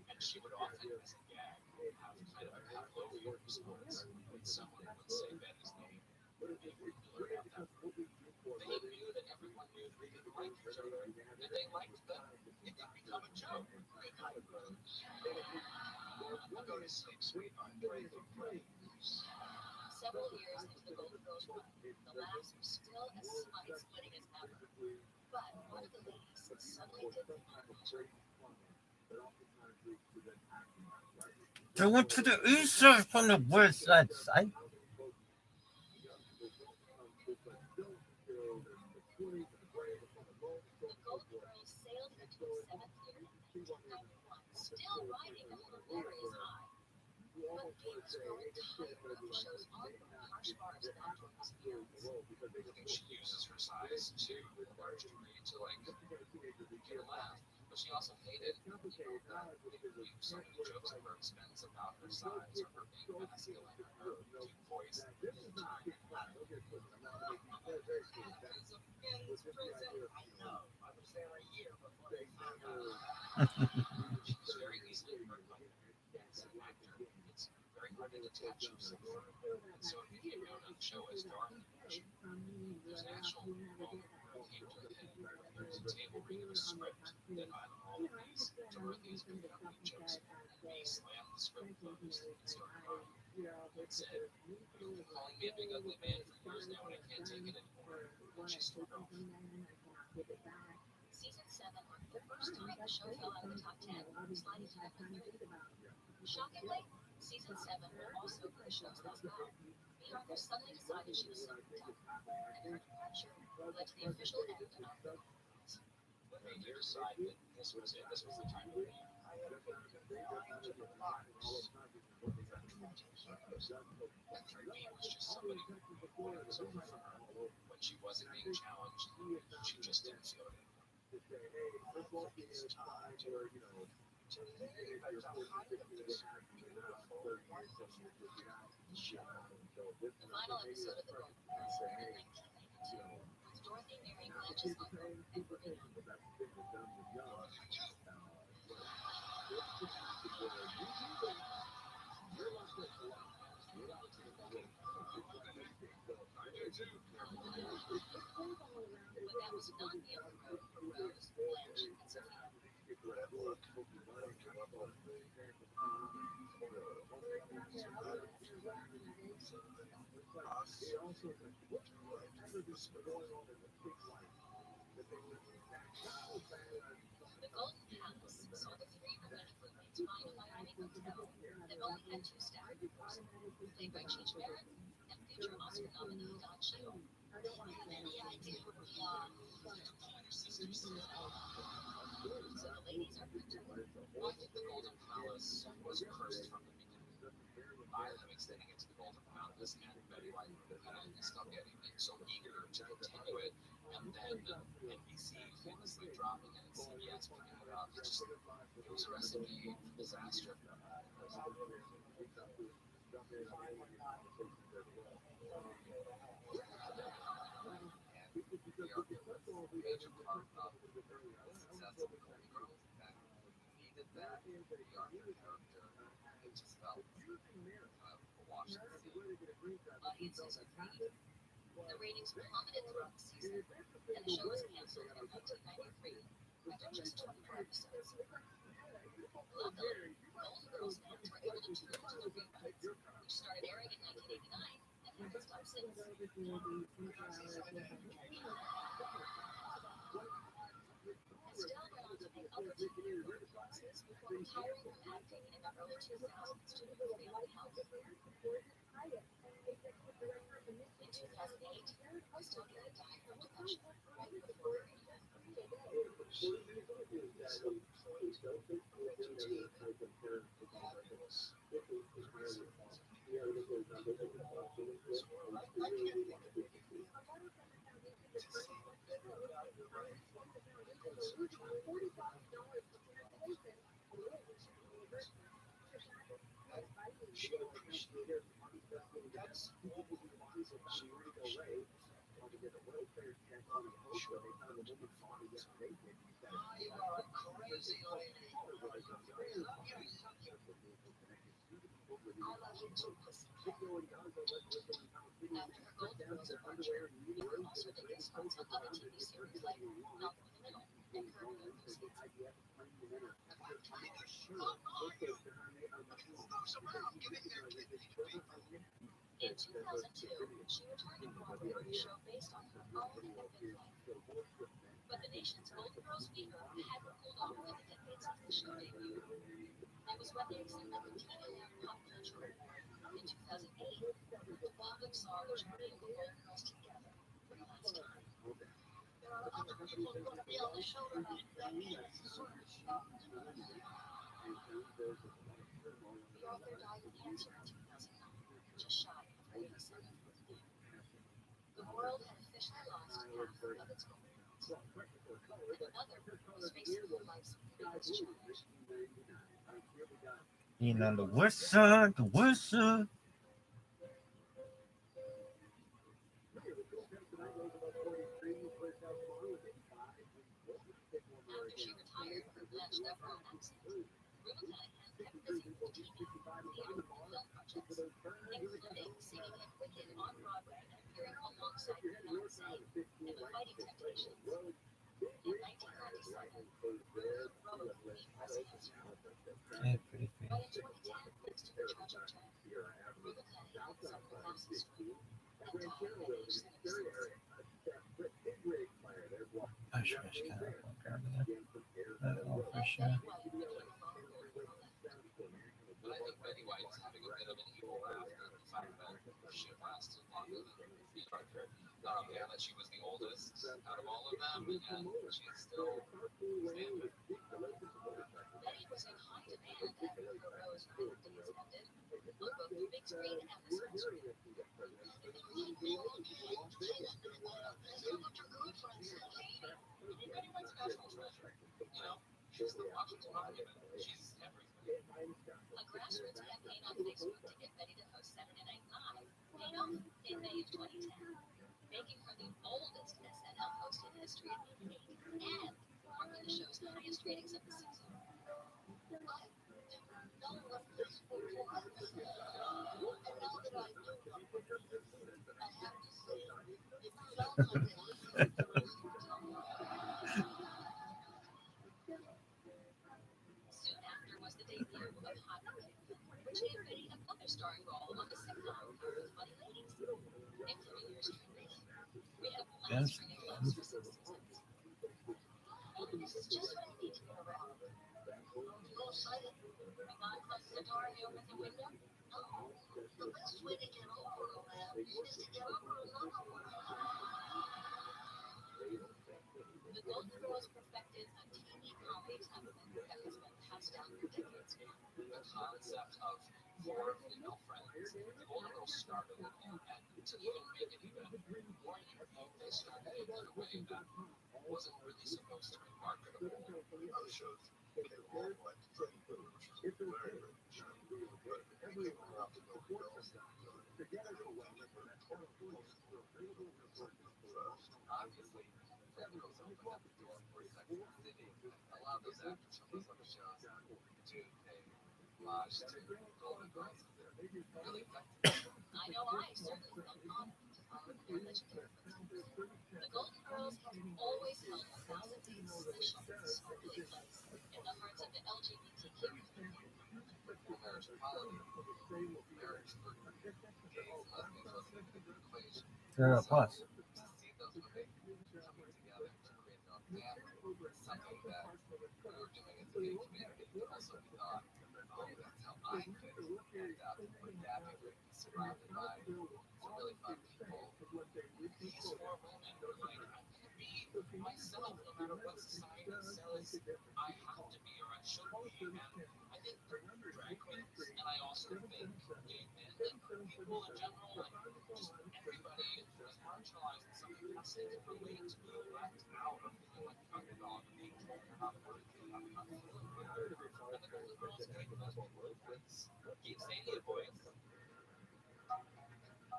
And she would often, as a gag, have kind of a Pavlovian response when someone would say Betty's name. They would blurt out that word. They knew that everyone knew that they didn't like each other, and they liked them. It did become a joke. Good night, brother. I'll go to sleep, sweetheart. Several years into the Golden Girls run, the laughs were still as spine-splitting as ever. But one of the ladies suddenly did the unusual. They went to the research from the website site. The Golden Girls sailed into its seventh year in 1991, still riding a hilarious high. But viewers growing tired of the show's ongoing harsh bars and actress appearance. I think she uses her size to a large degree to get a laugh. But she also hated that we do so many jokes at her expense about her size or her being masculine or her deep voice. She's very easily hurt by it. As an actor, it's very hard to detach yourself from it. And so it became known on the show as dark humor. There's an actual moment where it came to a head where there's a table reading a script that on all of these Dorothy's making up weak jokes, and we slammed the script closed and started crying. It said, "You've been calling me a big ugly man for years now, and I can't take it anymore." And she stormed off. Season 7 marked the first time the show fell out of the top 10, sliding to number 3. Shockingly, Season 7 will also put the show's last down. B. Arthur suddenly decided she was sick and her departure led to the official end of our programs. When they decided that this was it, this was the time of the year. After B was just somebody who was over for her. When she wasn't being challenged, she just didn't feel it. It's time to the final episode of The Golden Girls aired in 1992, with Dorothy marrying Blanche's uncle and moving on. But that was not the end of the road for Rose, Blanche, and Sophia. The Golden Palace saw the 3 remaining roommates find a Miami hotel that only had 2 staff members, played by Cheech Marin and future Oscar nominee Don Cheadle. Any idea where we are? Sisters. So the ladies are good to work. I think the Golden Palace was cursed from the beginning. by them extending it to the Golden Mountains, and Betty White is still getting so eager to continue it, and then NBC famously dropping it and CBS picking it up. It was a recipe for disaster. Major part of the success of Golden Girls that needed that the Arthur character. It just felt washed the sea. Audiences agreed. The ratings plummeted throughout the season, and the show was canceled in 1993 after just 24 episodes. Luckily, Golden Girls fans were able to tune into the reruns, which started airing in 1989 and hasn't stopped since. Estelle went on to make other TV appearances before retiring from acting in the early 2000s due to her failing health. In 2008, Estelle Getty died from depression right before her 80th After her Golden Girls departure, you could also get guest spots on other TV series like Malcolm in the Middle and Curb Your Enthusiasm. In 2002, she returned to Broadway with a show based on her own epic life. But the nation's Golden Girls fever hadn't cooled off in the decade since the show debuted. It was when they extended the TV and pop culture. In 2008, the public saw the journey of the Golden Girls together for the last time. There are other people who want to be on the show about it. The author died of cancer in 2009, just shy of 87. The world had officially lost half of its Golden Girls, and another was facing her life's biggest challenge. The west side, the west side. After she retired from Blanche Devereaux accent, Reba Cunningham kept busy with TV, theater, and film projects, including singing in Wicked on Broadway and appearing alongside Beyoncé in The Fighting Temptations. In 1997, Reba wrote the president. Yeah, pretty But in 2010, thanks to her tragic death, Reba Cunningham suffered massive stroke and died at age 76. I sure as kind of want to grab that. Oh, for sure. I think Betty White's having a bit of an evil laugh at the fact that she lasted longer than the Arthur. Not only that she was the oldest out of all of them, and she's still standing. Betty was in high demand after her Rose Red days ended, on both the big screen and the small screen. Betty White's national treasure. She's the Washington Monument. She's everything. A grassroots campaign on Facebook to get Betty to host Saturday Night Live paid off in May of 2010, making her the oldest SNL host in history at 88 and marking the show's highest ratings of the season. Soon after was the debut of Hot Wicked, which gave Betty another starring role on the sitcom Funny Ladies. In 3 years straight, we have one string of clothes for 6 seasons. This is just what I need to get around. You excited? Not closing the door and open the window? No. The best way to get over a lamb is to get over another one. The Golden Girls perfected a TV comedy template that has been passed down for decades now. The concept of core female friends. The Golden Girls started it, and to even make it even more unique, they started it in a way that wasn't really supposed to be marketable. Other shows, they all like to play, which was very, very shiny. But anything around the Golden Girls, obviously, that girls opened up the door for Sex and the City. A lot of those actors from those other shows do pay homage to Golden Girls. They're really effective. I know I certainly felt honored to follow their legendary footsteps. The Golden Girls have always held a thousand-day special sparkly place in the hearts of the LGBTQ community. Well, marriage equality, marriage for gays, lesbians, equation. Plus. To see those women coming together to create their own family, something that we were doing as a gay community, but also we thought, oh, that's how I fit. And with that, we would be surrounded by some really fun people. These four women were like, I'm gonna be myself no matter what society says I have to be or I should be. And I think drag queens, and I also think gay men and people in general, and just everybody was marginalized in some capacity for a way to act out of feeling like an underdog, being told they're not worthy, not feeling good. And the Golden Girls gave those people a voice, gave Sadie a voice.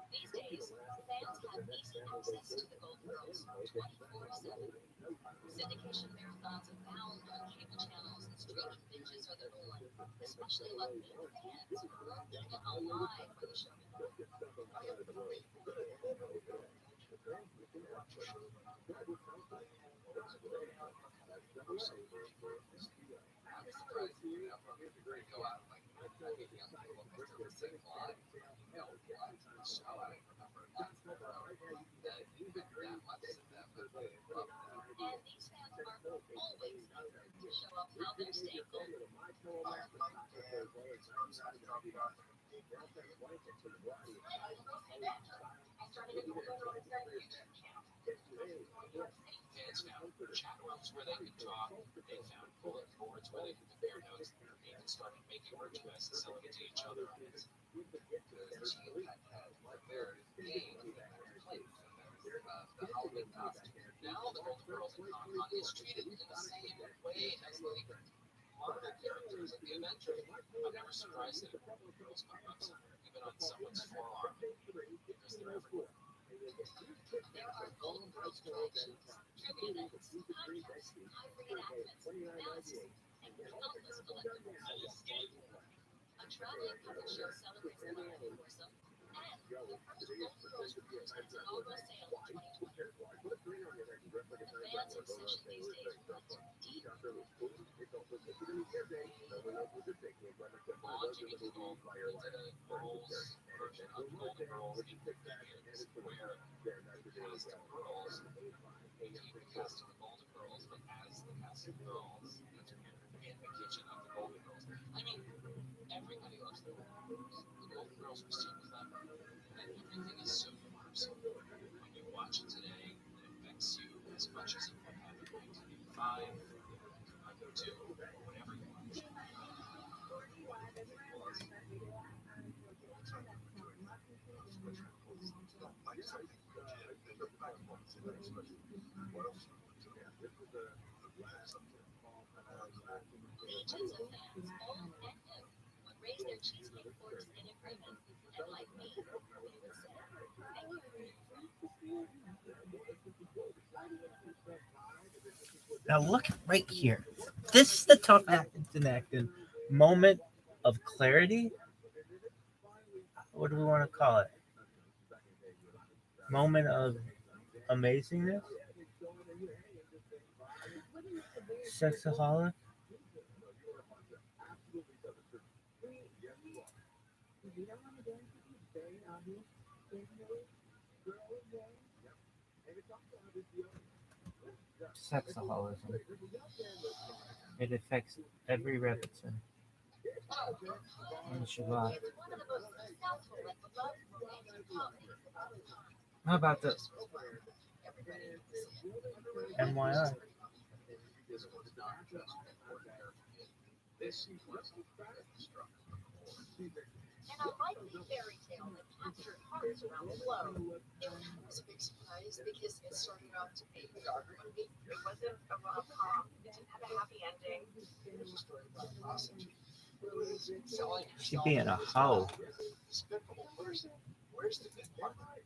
These days, fans have easy access to the Golden Girls 24/7. Syndication marathons abound on cable channels, and streaming binges are the norm, especially among male fans who love getting it live when the show begins. I'm surprised you never go out like I mean, young people must have seen live. You know, live to the show. I don't remember that you had that much of them, but they love that. And these fans are always eager to show off how they're staying golden. Fans found chat rooms where they could talk. They found bullet boards where they could compare notes. They even started making merchandise and selling it to each other. Because Gene had their game and their place, and there's the Halloween costume. Now the Golden Girls in Comic-Con is treated in the same way as like Marvel characters in the Avengers. I'm never surprised that Golden Girls come up even on someone's forearm because they're everywhere. There are Golden Girls attractions, trivia nights, podcasts, high-rated admins, analysis, and countless collectibles. A traveling puppet show celebrates the life of Orson, and the first Golden Girls cruise its inaugural sail in 2020. The fans' obsession these days runs deep. On Jimmy Kimmel, he did a girls version of Golden Girls in Millions, where the cast of girls became the cast of the Golden Girls, but as the cast of girls in the kitchen of the Golden Girls. I mean, everybody loves the Golden Girls. The Golden Girls were so clever, and everything is so universal. When you watch it today, it affects you as much as it would have in 1985, 1992, whatever you watch. Legions of fans, old and new, would raise their cheesecake forks in agreement, and like me, they would say, thank you. Now look right here. This is the Tough Acton moment of clarity. What do we want to call it? Moment of amazingness? Sexaholic? Sexaholism. It affects every Rebbitzin. And Shabbat. It's one of the most successful and beloved romantic comedies. How about the Everybody MYR? This was not just an ordinary film. This was destructive. and a likely fairy tale that captured hearts around the globe. It was a big surprise because it started off to be a dark movie. It wasn't a rom-com. It didn't have a happy ending. It was a story about a prostitute who was selling She herself being a hoe. despicable person. Where's the good part?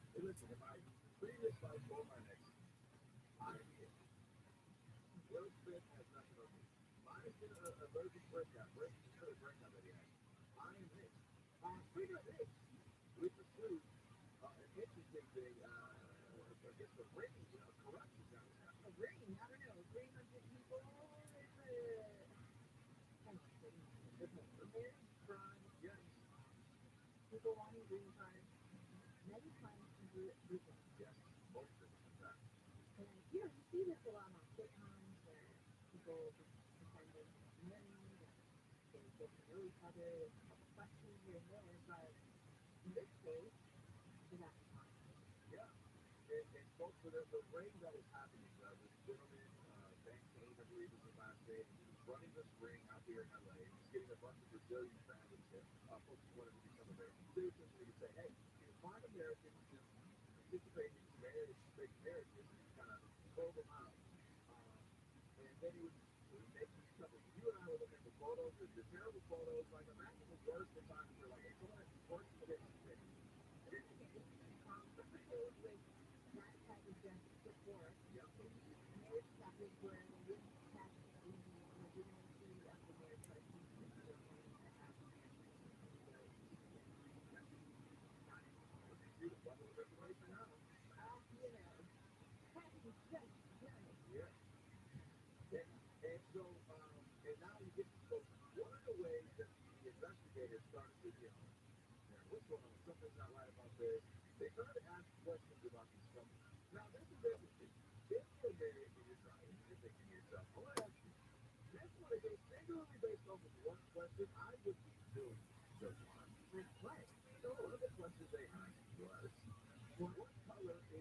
People wanting green cards, many times convert legal. And you see this a lot on sitcoms where people just pretend they're married and they get to know each other. There's a couple questions here and there, but in this case, it's actually fine.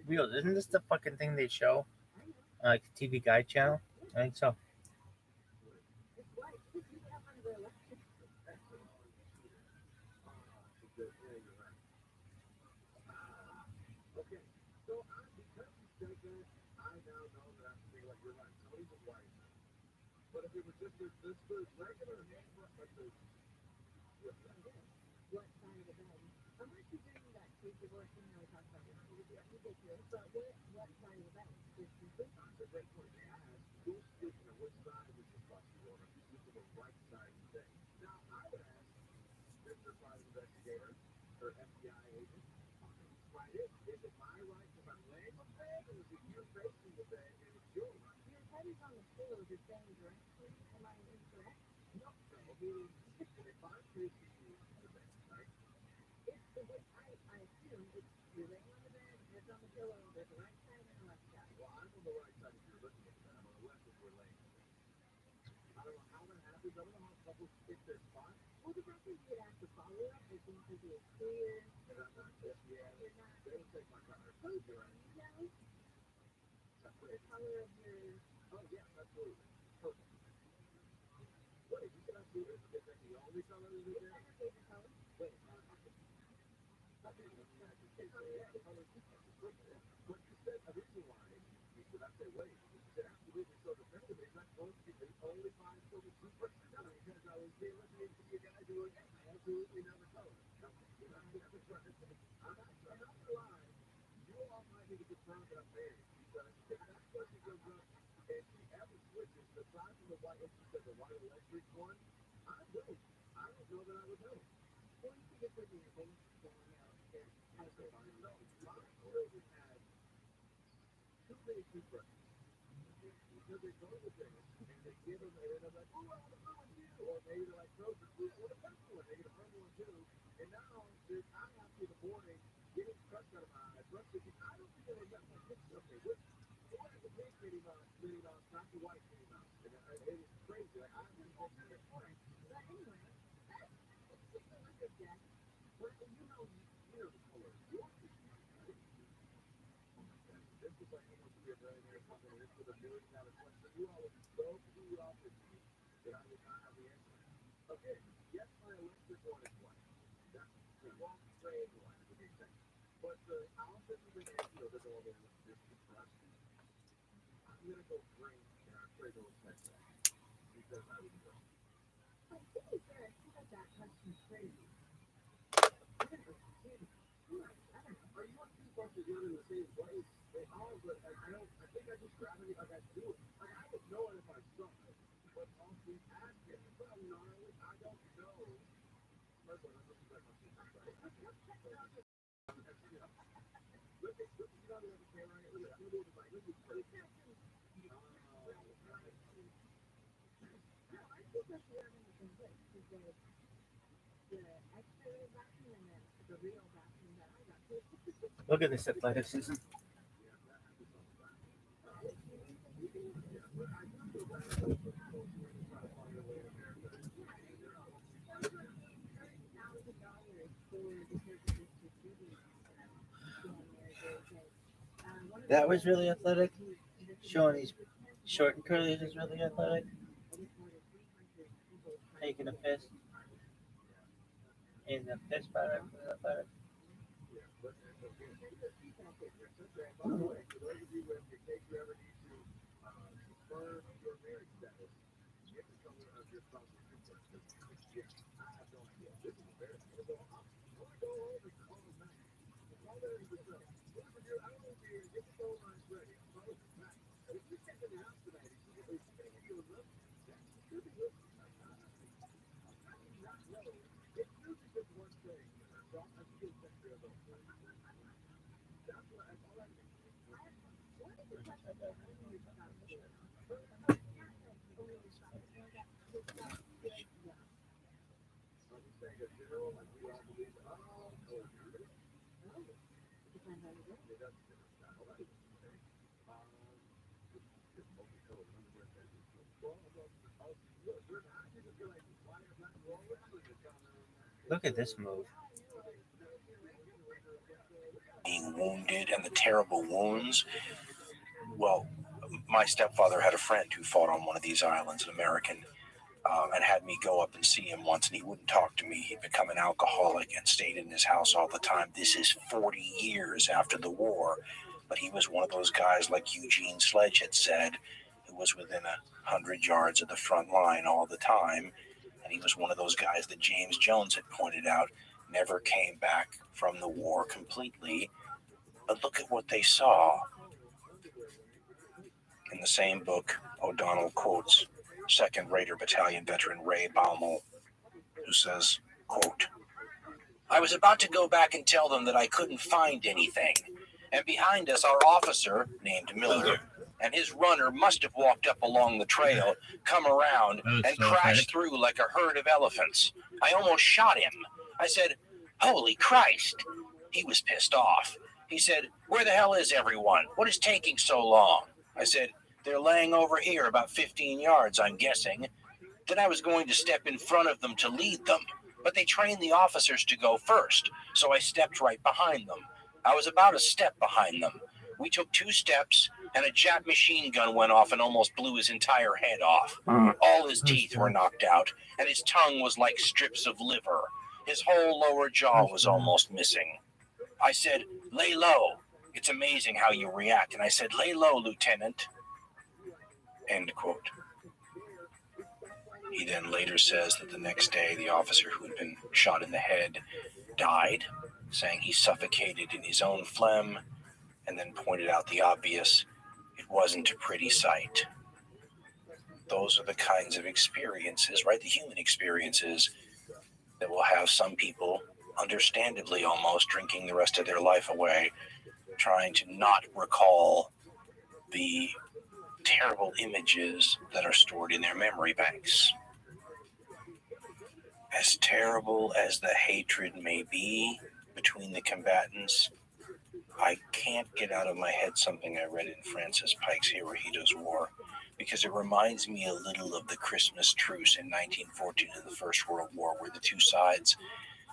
Real, isn't this the fucking thing they show? Like the TV Guide channel? I think so. What side of the bed? I'm actually doing that case divorce thing that we talked about yesterday. It's ridiculous, but what side of the bed? Is the sleep on? Your head is on the pillow, you're saying directly. Am I incorrect? It's the way I assume it's you're laying on the bed, head's on the pillow, there's a right side and a left side. Well, the fact is you could ask the follow-up, I think would be a clear you're not supposed to, you know? The color of your what's not your favorite color? The color of the well, you could just look at your base going out there. How's it? But anyway, it's just a record, Jack. Look at this athleticism. That was really athletic. Showing these short and curlies is really athletic. Taking a piss. In the piss powder was athletic. Look at this move. Being wounded and the terrible wounds. Well, my stepfather had a friend who fought on one of these islands, an American, and had me go up and see him once, and he wouldn't talk to me. He'd become an alcoholic and stayed in his house all the time. This is 40 years after the war, but he was one of those guys, like Eugene Sledge had said, who was within 100 yards of the front line all the time, and he was one of those guys that James Jones had pointed out never came back from the war completely. But look at what they saw. In the same book, O'Donnell quotes 2nd Raider Battalion veteran Ray Baumel, who says, quote, "I was about to go back and tell them that I couldn't find anything, and behind us our officer, named Miller, and his runner must have walked up along the trail, come around, and crashed through like a herd of elephants. I almost shot him. I said, 'Holy Christ!' He was pissed off. He said, 'Where the hell is everyone? What is taking so long?' I said, 'They're laying over here about 15 yards, I'm guessing.' Then I was going to step in front of them to lead them, but they trained the officers to go first, so I stepped right behind them. I was about a step behind them. We took 2 steps, and a Jap machine gun went off and almost blew his entire head off. All his teeth were knocked out, and his tongue was like strips of liver. His whole lower jaw was almost missing. I said, 'Lay low. It's amazing how you react.' And I said, 'Lay low, Lieutenant.'" End quote. He then later says that the next day, the officer who had been shot in the head died, saying he suffocated in his own phlegm, and then pointed out the obvious: it wasn't a pretty sight. Those are the kinds of experiences, right? The human experiences that will have some people, understandably almost, drinking the rest of their life away, trying to not recall the terrible images that are stored in their memory banks. As terrible as the hatred may be between the combatants, I can't get out of my head something I read in Francis Pike's Hirohito's War, because it reminds me a little of the Christmas truce in 1914 in the First World War, where the two sides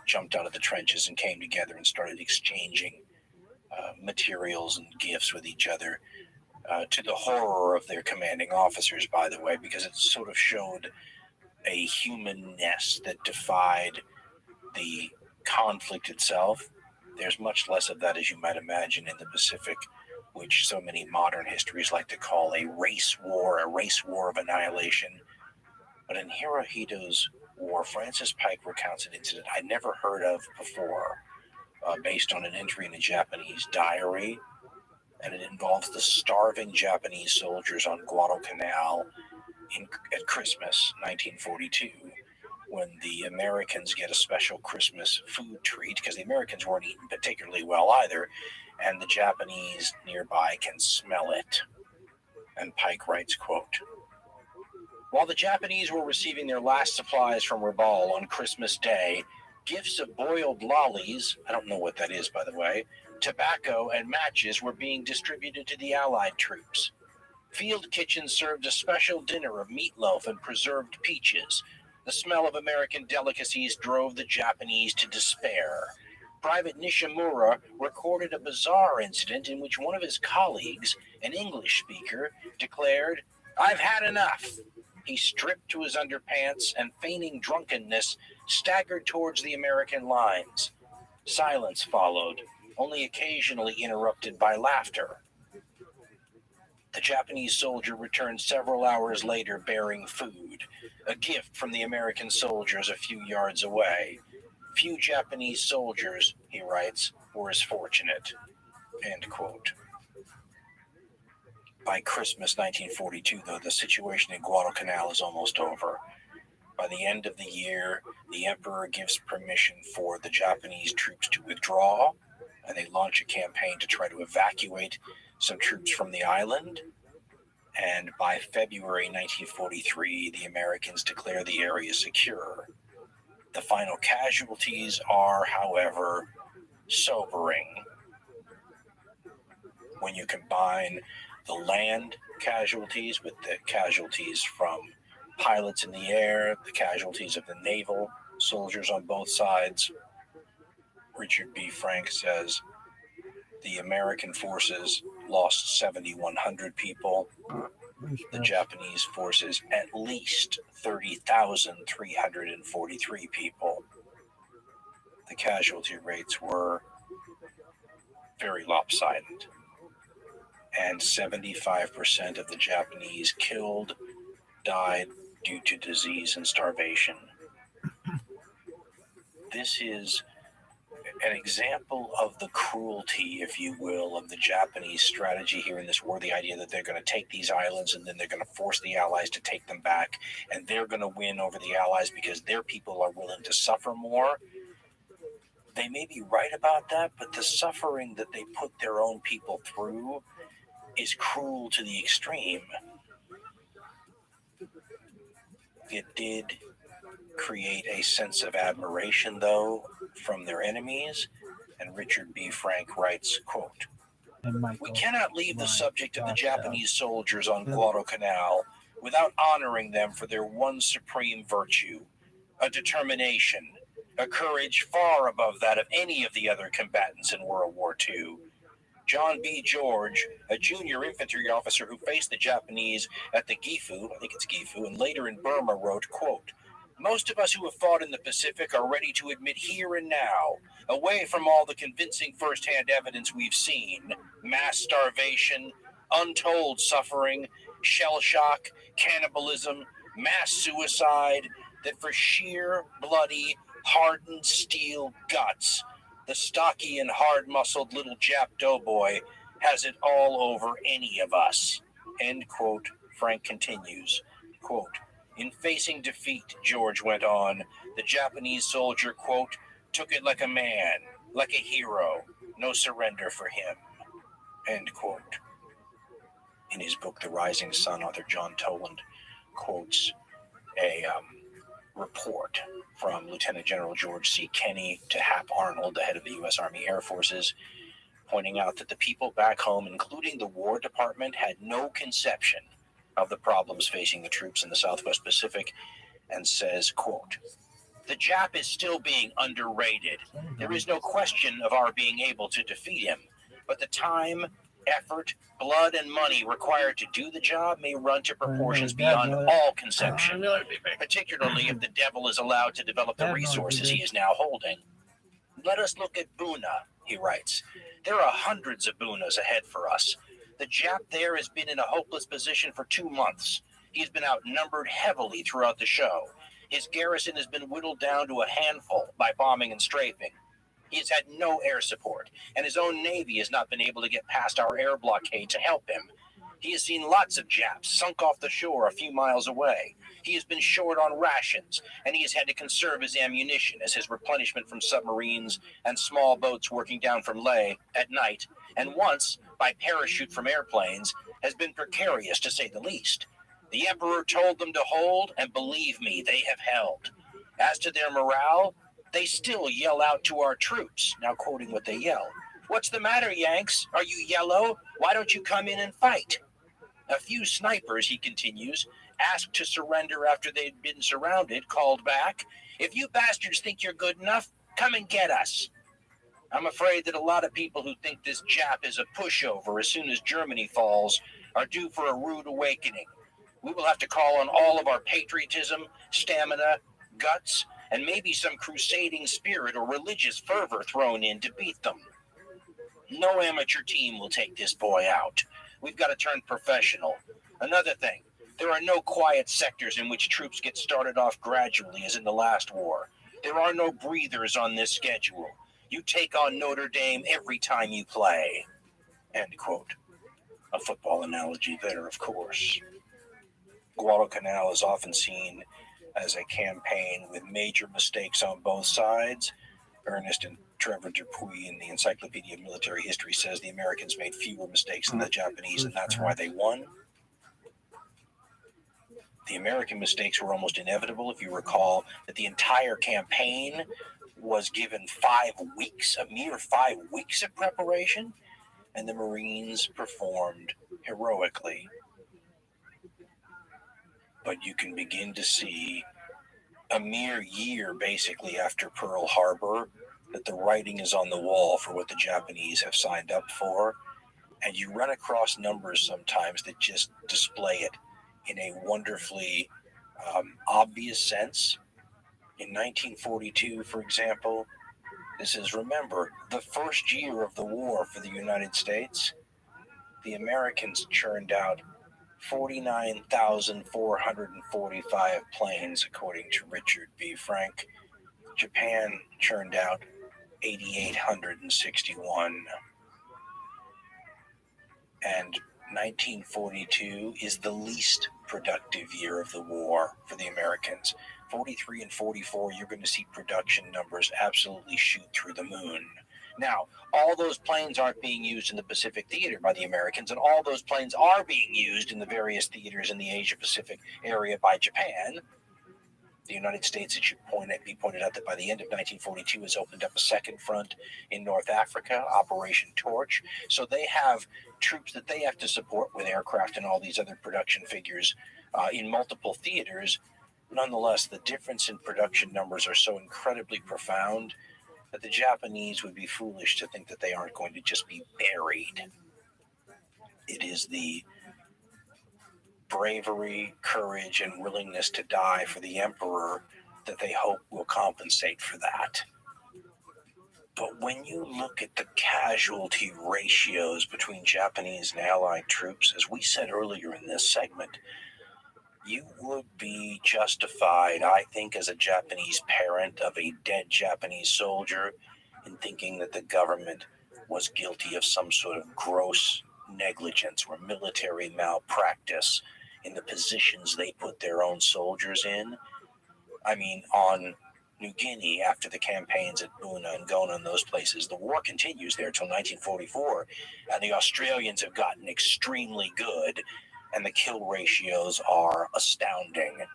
jumped out of the trenches and came together and started exchanging materials and gifts with each other, to the horror of their commanding officers, by the way, because it sort of showed a humanness that defied the conflict itself, there's much less of that, as you might imagine, in the Pacific, which so many modern histories like to call a race war of annihilation. But in Hirohito's war, Francis Pike recounts an incident I'd never heard of before, based on an entry in a Japanese diary, and it involves the starving Japanese soldiers on Guadalcanal at Christmas, 1942, when the Americans get a special Christmas food treat, because the Americans weren't eating particularly well either, and the Japanese nearby can smell it. And Pike writes, quote, "While the Japanese were receiving their last supplies from Rabaul on Christmas Day, gifts of boiled lollies," I don't know what that is, by the way, "tobacco and matches were being distributed to the Allied troops. Field kitchens served a special dinner of meatloaf and preserved peaches. The smell of American delicacies drove the Japanese to despair. Private Nishimura recorded a bizarre incident in which one of his colleagues, an English speaker, declared, 'I've had enough.' He stripped to his underpants and, feigning drunkenness, staggered towards the American lines. Silence followed, only occasionally interrupted by laughter. The Japanese soldier returned several hours later bearing food, a gift from the American soldiers a few yards away. Few Japanese soldiers," he writes, "were as fortunate." End quote. By Christmas 1942, though, the situation in Guadalcanal is almost over. By the end of the year, the emperor gives permission for the Japanese troops to withdraw, and they launch a campaign to try to evacuate some troops from the island. And by February 1943, the Americans declare the area secure. The final casualties are, however, sobering. When you combine the land casualties with the casualties from pilots in the air, the casualties of the naval soldiers on both sides, Richard B. Frank says the American forces lost 7,100 people, the Japanese forces at least 30,343 people. The casualty rates were very lopsided, and 75% of the Japanese killed died due to disease and starvation. This is an example of the cruelty, if you will, of the Japanese strategy here in this war, the idea that they're going to take these islands and then they're going to force the Allies to take them back, and they're going to win over the Allies because their people are willing to suffer more. They may be right about that, but the suffering that they put their own people through is cruel to the extreme. It did create a sense of admiration, though, from their enemies, and Richard B. Frank writes, quote, "We cannot leave the subject of the Japanese soldiers on Guadalcanal without honoring them for their one supreme virtue, a determination, a courage far above that of any of the other combatants in World War II. John B. George, a junior infantry officer who faced the Japanese at the Gifu, I think it's Gifu, and later in Burma, wrote, quote, 'Most of us who have fought in the Pacific are ready to admit here and now, away from all the convincing first-hand evidence we've seen, mass starvation, untold suffering, shell shock, cannibalism, mass suicide, that for sheer, bloody, hardened steel guts, the stocky and hard-muscled little Jap doughboy has it all over any of us.' End quote. Frank continues, quote, 'In facing defeat,' George went on, 'the Japanese soldier, quote, took it like a man, like a hero, no surrender for him.' End quote. In his book, The Rising Sun, author John Toland quotes a report from Lieutenant General George C. Kenney to Hap Arnold, the head of the U.S. Army Air Forces, pointing out that the people back home, including the War Department, had no conception of the problems facing the troops in the Southwest Pacific, and says, quote, 'The Jap is still being underrated. There is no question of our being able to defeat him, but the time, effort, blood, and money required to do the job may run to proportions beyond all conception, particularly if the devil is allowed to develop the resources he is now holding.' Let us look at Buna, he writes. There are hundreds of Bunas ahead for us. The Jap there has been in a hopeless position for 2 months. He has been outnumbered heavily throughout the show. His garrison has been whittled down to a handful by bombing and strafing. He has had no air support, and his own navy has not been able to get past our air blockade to help him. He has seen lots of Japs sunk off the shore a few miles away. He has been short on rations, and he has had to conserve his ammunition as his replenishment from submarines and small boats working down from Leh at night, and once by parachute from airplanes, has been precarious to say the least. The Emperor told them to hold, and believe me, they have held. As to their morale, they still yell out to our troops, now quoting what they yell. What's the matter, Yanks? Are you yellow? Why don't you come in and fight? A few snipers, he continues, asked to surrender after they'd been surrounded, called back, if you bastards think you're good enough, come and get us. I'm afraid that a lot of people who think this Jap is a pushover as soon as Germany falls are due for a rude awakening. We will have to call on all of our patriotism, stamina, guts, and maybe some crusading spirit or religious fervor thrown in to beat them. No amateur team will take this boy out. We've got to turn professional. Another thing, there are no quiet sectors in which troops get started off gradually as in the last war. There are no breathers on this schedule. You take on Notre Dame every time you play. End quote. A football analogy there, of course. Guadalcanal is often seen as a campaign with major mistakes on both sides. Ernest and Trevor Dupuy in the Encyclopedia of Military History says the Americans made fewer mistakes than the Japanese, and that's why they won. The American mistakes were almost inevitable. If you recall that the entire campaign was given 5 weeks, a mere 5 weeks of preparation, and the Marines performed heroically. But you can begin to see a mere year basically after Pearl Harbor that the writing is on the wall for what the Japanese have signed up for, and you run across numbers sometimes that just display it in a wonderfully obvious sense. In 1942, for example, this is, remember, the first year of the war for the United States. The Americans churned out 49,445 planes, according to Richard B. Frank. Japan churned out 8,861. And 1942 is the least productive year of the war for the Americans. 43 and 44, you're going to see production numbers absolutely shoot through the moon. Now, all those planes aren't being used in the Pacific Theater by the Americans, and all those planes are being used in the various theaters in the Asia-Pacific area by Japan. The United States, it should be pointed out that by the end of 1942 has opened up a second front in North Africa, Operation Torch. So they have troops that they have to support with aircraft and all these other production figures in multiple theaters. Nonetheless, the difference in production numbers are so incredibly profound that the Japanese would be foolish to think that they aren't going to just be buried. It is the bravery, courage, and willingness to die for the emperor that they hope will compensate for that. But when you look at the casualty ratios between Japanese and Allied troops, as we said earlier in this segment, you would be justified, I think, as a Japanese parent of a dead Japanese soldier in thinking that the government was guilty of some sort of gross negligence or military malpractice in the positions they put their own soldiers in. I mean, on New Guinea, after the campaigns at Buna and Gona and those places, the war continues there till 1944, and the Australians have gotten extremely good, and the kill ratios are astounding.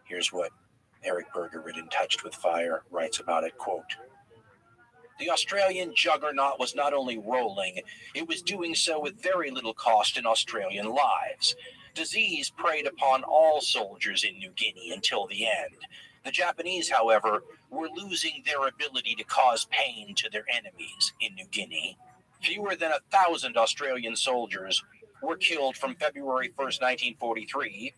Here's what Eric Berger in Touched with Fire writes about it, quote, "The Australian juggernaut was not only rolling, it was doing so with very little cost in Australian lives. Disease preyed upon all soldiers in New Guinea until the end. The Japanese, however, were losing their ability to cause pain to their enemies in New Guinea. Fewer than 1,000 Australian soldiers were killed from February 1st, 1943,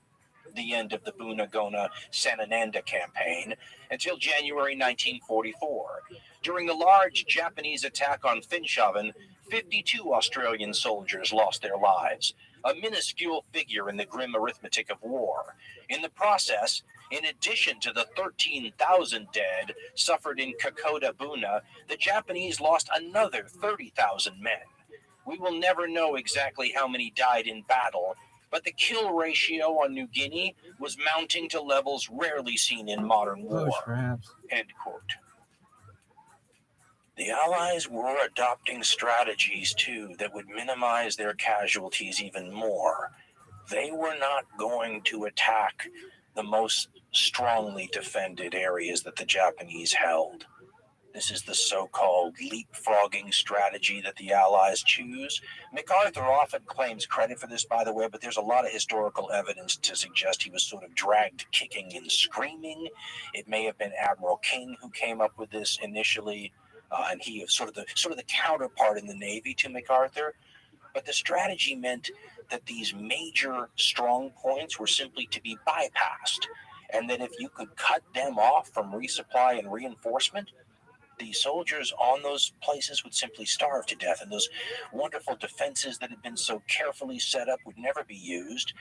the end of the Bunagona-Sanananda campaign until January 1944. During the large Japanese attack on Finschhaven, 52 Australian soldiers lost their lives, a minuscule figure in the grim arithmetic of war. In the process, in addition to the 13,000 dead suffered in Kokoda Buna, the Japanese lost another 30,000 men. We will never know exactly how many died in battle, but the kill ratio on New Guinea was mounting to levels rarely seen in modern war. End quote. The Allies were adopting strategies, too, that would minimize their casualties even more. They were not going to attack the most strongly defended areas that the Japanese held. This is the so-called leapfrogging strategy that the Allies choose. MacArthur often claims credit for this, by the way, but there's a lot of historical evidence to suggest he was sort of dragged kicking and screaming. It may have been Admiral King who came up with this initially, and he was sort of the counterpart in the Navy to MacArthur. But the strategy meant that these major strong points were simply to be bypassed, and that if you could cut them off from resupply and reinforcement, the soldiers on those places would simply starve to death, and those wonderful defenses that had been so carefully set up would never be used.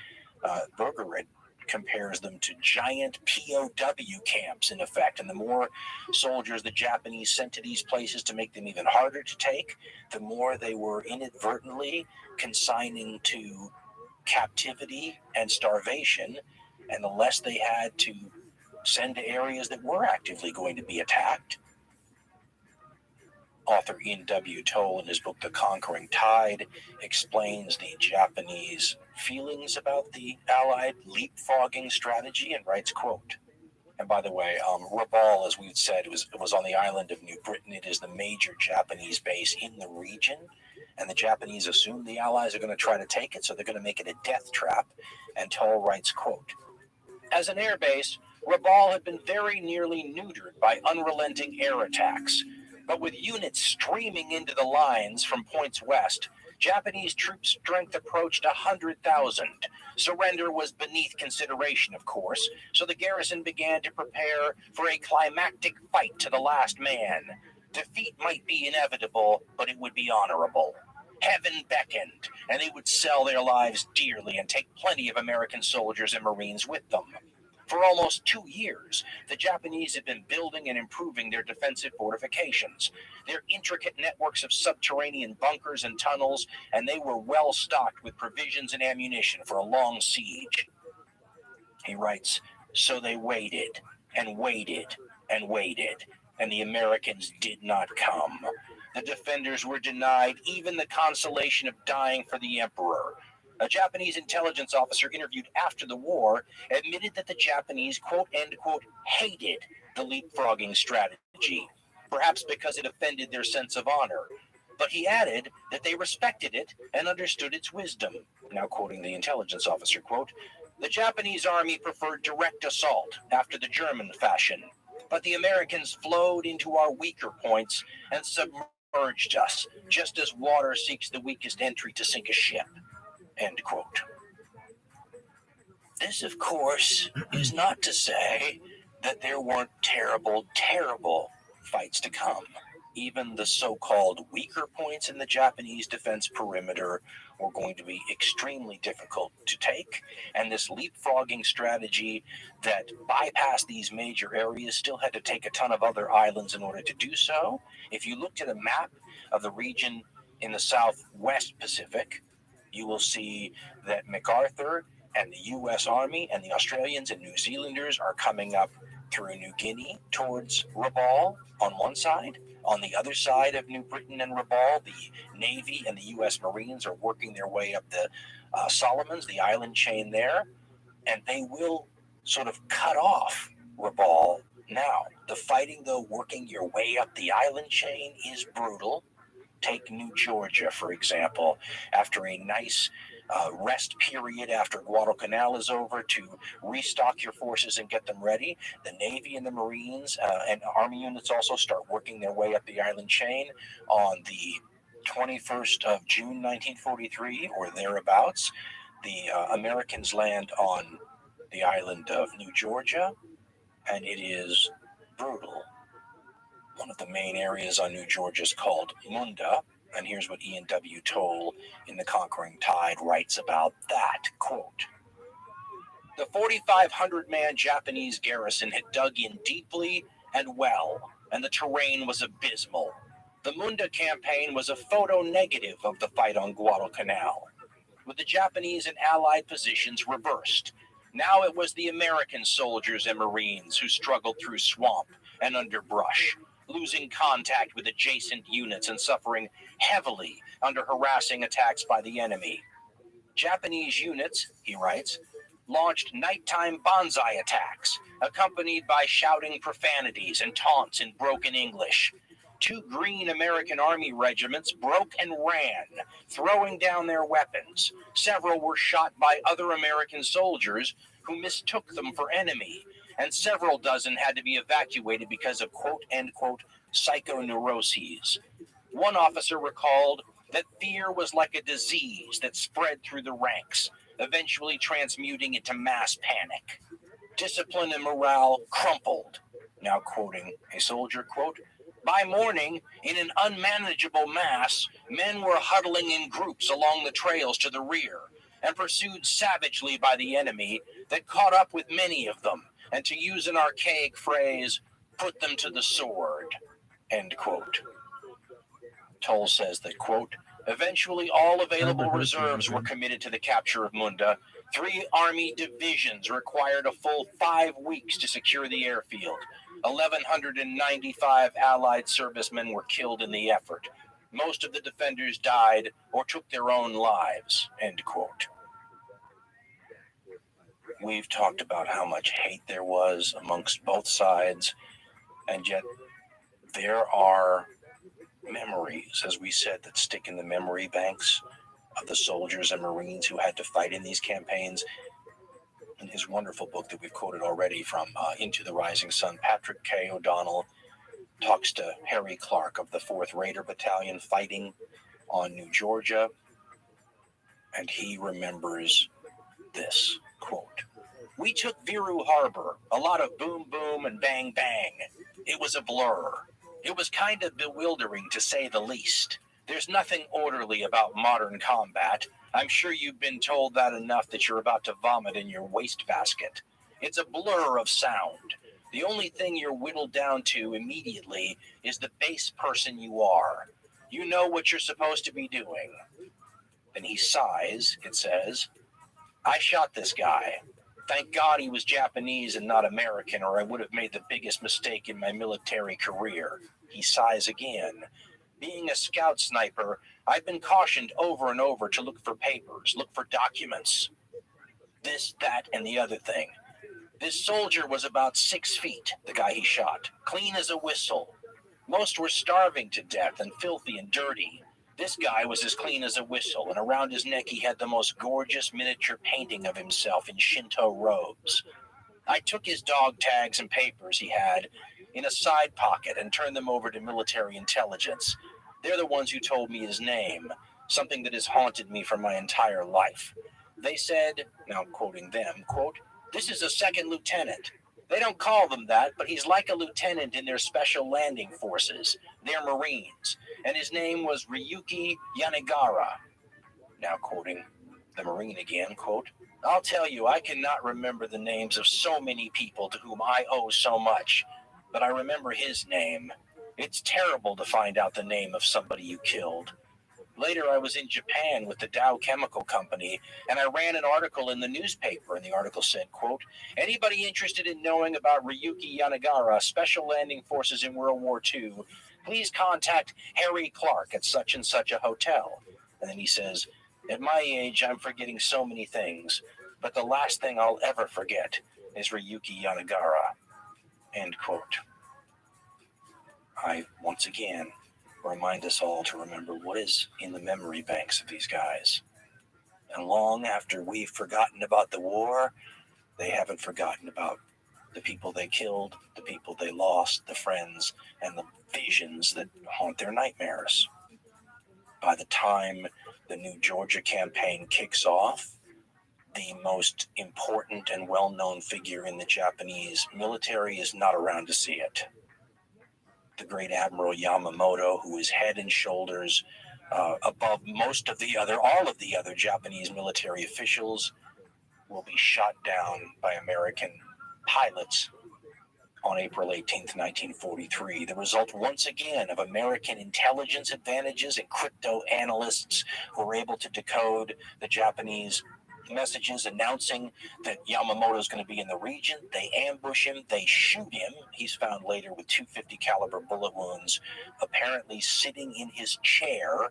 Bergered compares them to giant POW camps, in effect, and the more soldiers the Japanese sent to these places to make them even harder to take, the more they were inadvertently consigning to captivity and starvation, and the less they had to send to areas that were actively going to be attacked. Author Ian W. Toll, in his book The Conquering Tide, explains the Japanese feelings about the Allied leapfrogging strategy and writes, quote, and by the way, Rabaul, as we've said, was on the island of New Britain. It is the major Japanese base in the region, and the Japanese assume the Allies are going to try to take it, so they're going to make it a death trap. And Toll writes, quote, as an air base, Rabaul had been very nearly neutered by unrelenting air attacks. But with units streaming into the lines from points west, Japanese troop strength approached 100,000. Surrender was beneath consideration, of course, so the garrison began to prepare for a climactic fight to the last man. Defeat might be inevitable, but it would be honorable. Heaven beckoned, and they would sell their lives dearly and take plenty of American soldiers and Marines with them. For almost 2 years, the Japanese had been building and improving their defensive fortifications, their intricate networks of subterranean bunkers and tunnels, and they were well stocked with provisions and ammunition for a long siege. He writes, so they waited and waited and waited, and the Americans did not come. The defenders were denied even the consolation of dying for the emperor. A Japanese intelligence officer interviewed after the war admitted that the Japanese, quote, end quote, hated the leapfrogging strategy, perhaps because it offended their sense of honor. But he added that they respected it and understood its wisdom. Now quoting the intelligence officer, quote, the Japanese army preferred direct assault after the German fashion, but the Americans flowed into our weaker points and submerged us, just as water seeks the weakest entry to sink a ship. End quote. This, of course, is not to say that there weren't terrible, terrible fights to come. Even the so-called weaker points in the Japanese defense perimeter were going to be extremely difficult to take, and this leapfrogging strategy that bypassed these major areas still had to take a ton of other islands in order to do so. If you looked at a map of the region in the Southwest Pacific, you will see that MacArthur and the U.S. Army and the Australians and New Zealanders are coming up through New Guinea towards Rabaul on one side. On the other side of New Britain and Rabaul, the Navy and the U.S. Marines are working their way up the Solomons, the island chain there, and they will sort of cut off Rabaul. Now, the fighting, though, working your way up the island chain is brutal. Take New Georgia, for example. After a nice rest period after Guadalcanal is over to restock your forces and get them ready, the Navy and the Marines and Army units also start working their way up the island chain. On the 21st of June 1943, or thereabouts, the Americans land on the island of New Georgia, and it is brutal. One of the main areas on New Georgia is called Munda, and here's what Ian W. Toll in The Conquering Tide writes about that, quote, "The 4,500-man Japanese garrison had dug in deeply and well, and the terrain was abysmal. The Munda campaign was a photo negative of the fight on Guadalcanal, with the Japanese and Allied positions reversed. Now it was the American soldiers and Marines who struggled through swamp and underbrush, losing contact with adjacent units and suffering heavily under harassing attacks by the enemy. Japanese units," he writes, "launched nighttime banzai attacks, accompanied by shouting profanities and taunts in broken English. 2 Green American Army regiments broke and ran, throwing down their weapons. Several were shot by other American soldiers who mistook them for enemy, and several dozen had to be evacuated because of quote, end quote, psychoneuroses. One officer recalled that fear was like a disease that spread through the ranks, eventually transmuting into mass panic. Discipline and morale crumpled." Now quoting a soldier, quote, "By morning, in an unmanageable mass, men were huddling in groups along the trails to the rear and pursued savagely by the enemy that caught up with many of them, and to use an archaic phrase, put them to the sword," end quote. Toll says that, quote, "Eventually all available reserves were committed to the capture of Munda. 3 Army divisions required a full 5 weeks to secure the airfield. 1,195 Allied servicemen were killed in the effort. Most of the defenders died or took their own lives," end quote. We've talked about how much hate there was amongst both sides, and yet there are memories, as we said, that stick in the memory banks of the soldiers and Marines who had to fight in these campaigns. In his wonderful book that we've quoted already from Into the Rising Sun, Patrick K. O'Donnell talks to Harry Clark of the 4th Raider Battalion fighting on New Georgia, and he remembers this, quote, "We took Viru Harbor, a lot of boom boom and bang bang. It was a blur. It was kind of bewildering to say the least. There's nothing orderly about modern combat. I'm sure you've been told that enough that you're about to vomit in your wastebasket. It's a blur of sound. The only thing you're whittled down to immediately is the base person you are. You know what you're supposed to be doing." Then he sighs, it says, "I shot this guy. Thank God he was Japanese and not American, or I would have made the biggest mistake in my military career." He sighs again. "Being a scout sniper, I've been cautioned over and over to look for papers, look for documents. This, that, and the other thing. This soldier was about 6 feet, the guy he shot, clean as a whistle. Most were starving to death and filthy and dirty. This guy was as clean as a whistle, and around his neck he had the most gorgeous miniature painting of himself in Shinto robes. I took his dog tags and papers he had in a side pocket and turned them over to military intelligence. They're the ones who told me his name, something that has haunted me for my entire life. They said," now quoting them, quote, "This is a second lieutenant. They don't call them that, but he's like a lieutenant in their special landing forces. They're Marines. And his name was Ryuki Yanagara." Now quoting the Marine again, quote, "I'll tell you, I cannot remember the names of so many people to whom I owe so much, but I remember his name. It's terrible to find out the name of somebody you killed. Later, I was in Japan with the Dow Chemical Company, and I ran an article in the newspaper, and the article said, quote, anybody interested in knowing about Ryuki Yanagara, Special Landing Forces in World War II, please contact Harry Clark at such and such a hotel. And then he says, at my age, I'm forgetting so many things, but the last thing I'll ever forget is Ryuki Yanagara, end quote. I, once again, remind us all to remember what is in the memory banks of these guys. And long after we've forgotten about the war, they haven't forgotten about the people they killed, the people they lost, the friends, and the visions that haunt their nightmares. By the time the New Georgia campaign kicks off, the most important and well-known figure in the Japanese military is not around to see it. The great Admiral Yamamoto, who is head and shoulders above all of the other Japanese military officials, will be shot down by American pilots on April 18th, 1943. The result, once again, of American intelligence advantages and crypto analysts who were able to decode the Japanese messages announcing that Yamamoto is going to be in the region. They ambush him. They shoot him. He's found later with 250 caliber bullet wounds, apparently sitting in his chair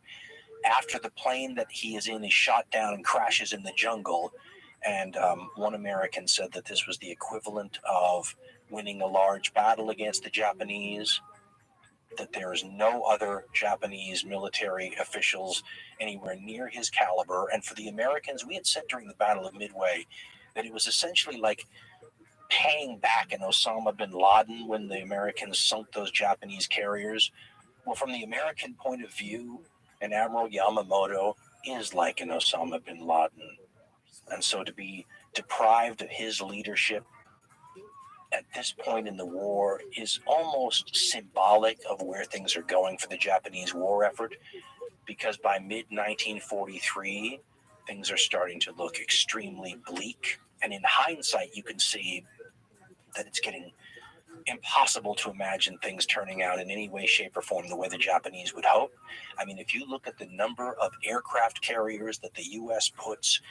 after the plane that he is in is shot down and crashes in the jungle. And one American said that this was the equivalent of winning a large battle against the Japanese, that there is no other Japanese military officials anywhere near his caliber. And for the Americans, we had said during the Battle of Midway that it was essentially like paying back an Osama bin Laden when the Americans sunk those Japanese carriers. Well, from the American point of view, an Admiral Yamamoto is like an Osama bin Laden. And so to be deprived of his leadership at this point in the war is almost symbolic of where things are going for the Japanese war effort, because by mid-1943, things are starting to look extremely bleak. And in hindsight, you can see that it's getting impossible to imagine things turning out in any way, shape, or form the way the Japanese would hope. I mean, if you look at the number of aircraft carriers that the U.S. puts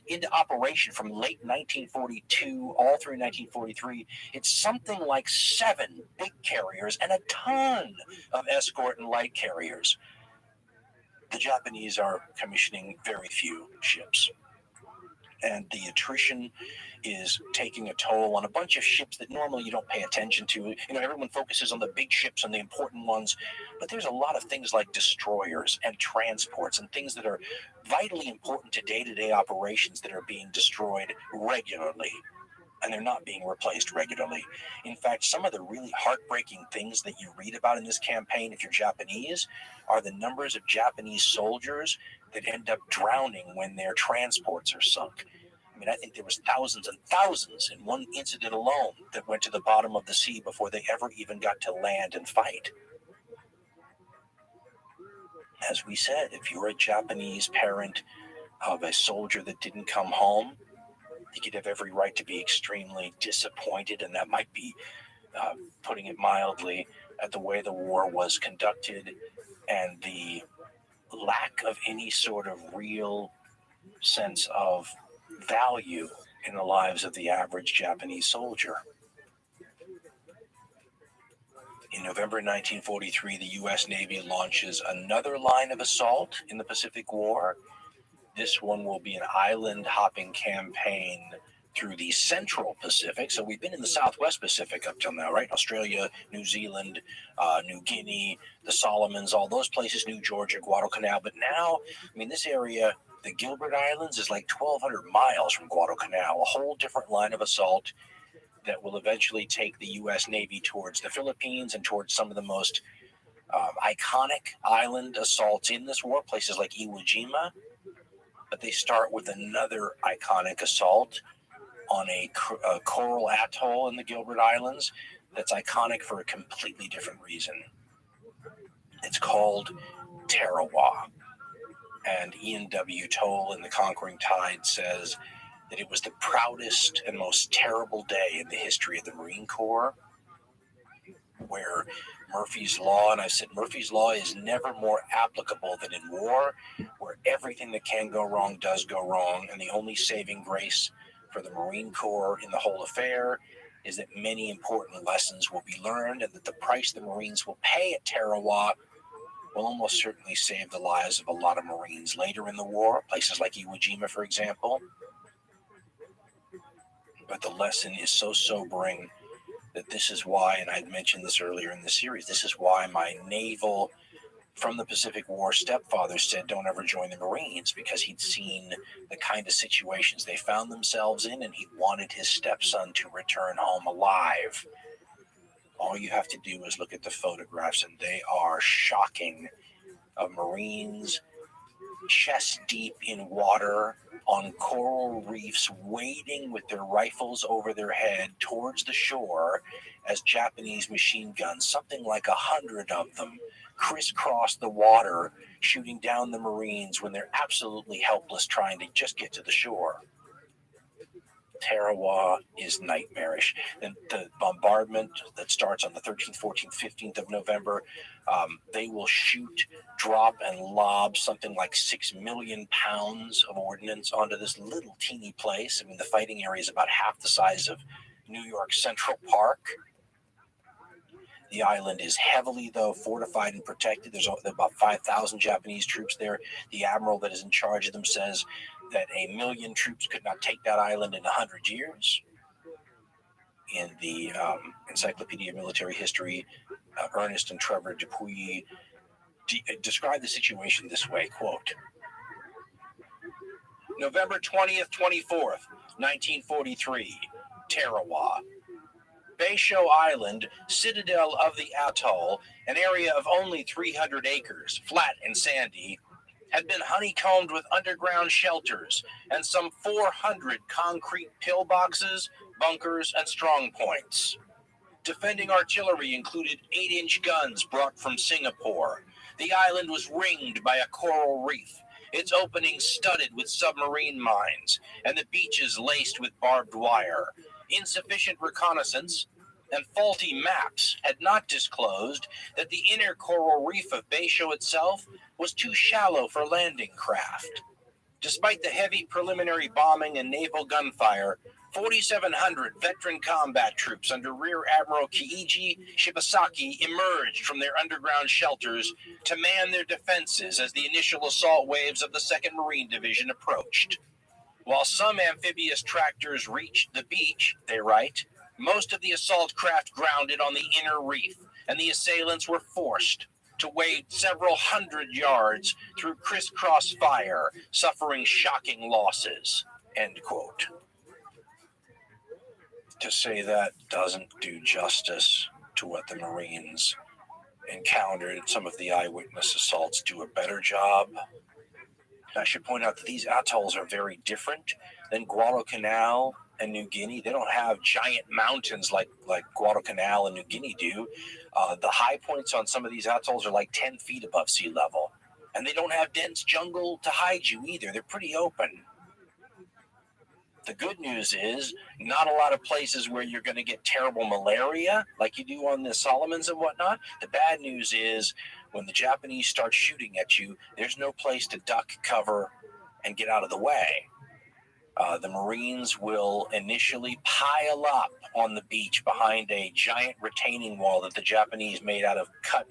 into operation from late 1942 all through 1943, it's something like 7 big carriers and a ton of escort and light carriers. The Japanese are commissioning very few ships, and the attrition is taking a toll on a bunch of ships that normally you don't pay attention to. Everyone focuses on the big ships and the important ones, but there's a lot of things like destroyers and transports and things that are vitally important to day-to-day operations that are being destroyed regularly, and they're not being replaced regularly. In fact, some of the really heartbreaking things that you read about in this campaign, if you're Japanese, are the numbers of Japanese soldiers that end up drowning when their transports are sunk. I mean, I think there was thousands and thousands in one incident alone that went to the bottom of the sea before they ever even got to land and fight. As we said, if you're a Japanese parent of a soldier that didn't come home, you could have every right to be extremely disappointed, and that might be, putting it mildly, at the way the war was conducted and the lack of any sort of real sense of value in the lives of the average Japanese soldier. In November 1943, the U.S. Navy launches another line of assault in the Pacific War. This one will be an island-hopping campaign through the Central Pacific. So we've been in the Southwest Pacific up till now, right? Australia, New Zealand, New Guinea, the Solomons, all those places, New Georgia, Guadalcanal. But now, this area, the Gilbert Islands, is like 1,200 miles from Guadalcanal, a whole different line of assault that will eventually take the U.S. Navy towards the Philippines and towards some of the most iconic island assaults in this war, places like Iwo Jima. But they start with another iconic assault on a coral atoll in the Gilbert Islands that's iconic for a completely different reason. It's called Tarawa. And Ian W. Toll in The Conquering Tide says that it was the proudest and most terrible day in the history of the Marine Corps, where Murphy's Law, and I've said Murphy's Law is never more applicable than in war, where everything that can go wrong does go wrong, and the only saving grace for the Marine Corps in the whole affair is that many important lessons will be learned, and that the price the Marines will pay at Tarawa will almost certainly save the lives of a lot of Marines later in the war, places like Iwo Jima, for example. But the lesson is so sobering that this is why, and I'd mentioned this earlier in the series, this is why my naval from the Pacific War stepfather said don't ever join the Marines, because he'd seen the kind of situations they found themselves in, and he wanted his stepson to return home alive. All you have to do is look at the photographs, and they are shocking, of Marines chest deep in water on coral reefs, wading with their rifles over their head towards the shore as Japanese machine guns, something like 100 of them, crisscross the water, shooting down the Marines when they're absolutely helpless trying to just get to the shore. Tarawa is nightmarish. And the bombardment that starts on the 13th, 14th, 15th of November, they will shoot, drop, and lob something like 6 million pounds of ordnance onto this little teeny place. I mean, the fighting area is about half the size of New York Central Park. The island is heavily, though, fortified and protected. There's about 5,000 Japanese troops there. The admiral that is in charge of them says that 1 million troops could not take that island in 100 years. In the Encyclopedia of Military History, Ernest and Trevor Dupuy describe the situation this way, quote, November 20th, 24th, 1943, Tarawa. Beisho Island, citadel of the atoll, an area of only 300 acres, flat and sandy, had been honeycombed with underground shelters and some 400 concrete pillboxes, bunkers, and strong points. Defending artillery included 8-inch guns brought from Singapore. The island was ringed by a coral reef, its openings studded with submarine mines, and the beaches laced with barbed wire. Insufficient reconnaissance and faulty maps had not disclosed that the inner coral reef of Beisho itself was too shallow for landing craft. Despite the heavy preliminary bombing and naval gunfire, 4,700 veteran combat troops under Rear Admiral Kiichi Shibasaki emerged from their underground shelters to man their defenses as the initial assault waves of the 2nd Marine Division approached. While some amphibious tractors reached the beach, they write, most of the assault craft grounded on the inner reef, and the assailants were forced to wade several hundred yards through crisscross fire, suffering shocking losses. End quote. To say that doesn't do justice to what the Marines encountered. Some of the eyewitness assaults do a better job. I should point out that these atolls are very different than Guadalcanal and New Guinea. They don't have giant mountains like Guadalcanal and New Guinea do. The high points on some of these atolls are like 10 feet above sea level. And they don't have dense jungle to hide you either. They're pretty open. The good news is not a lot of places where you're going to get terrible malaria like you do on the Solomons and whatnot. The bad news is when the Japanese start shooting at you, there's no place to duck, cover, and get out of the way. The Marines will initially pile up on the beach behind a giant retaining wall that the Japanese made out of cut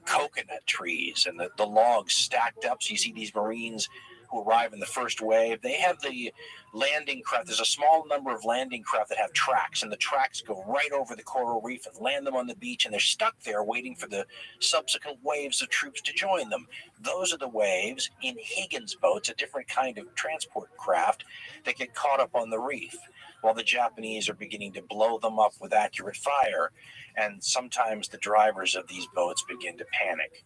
coconut trees, and the logs stacked up. So you see these Marines who arrive in the first wave. They have the landing craft. There's a small number of landing craft that have tracks, and the tracks go right over the coral reef and land them on the beach, and they're stuck there waiting for the subsequent waves of troops to join them. Those are the waves in Higgins boats, a different kind of transport craft that get caught up on the reef, while the Japanese are beginning to blow them up with accurate fire, and sometimes the drivers of these boats begin to panic.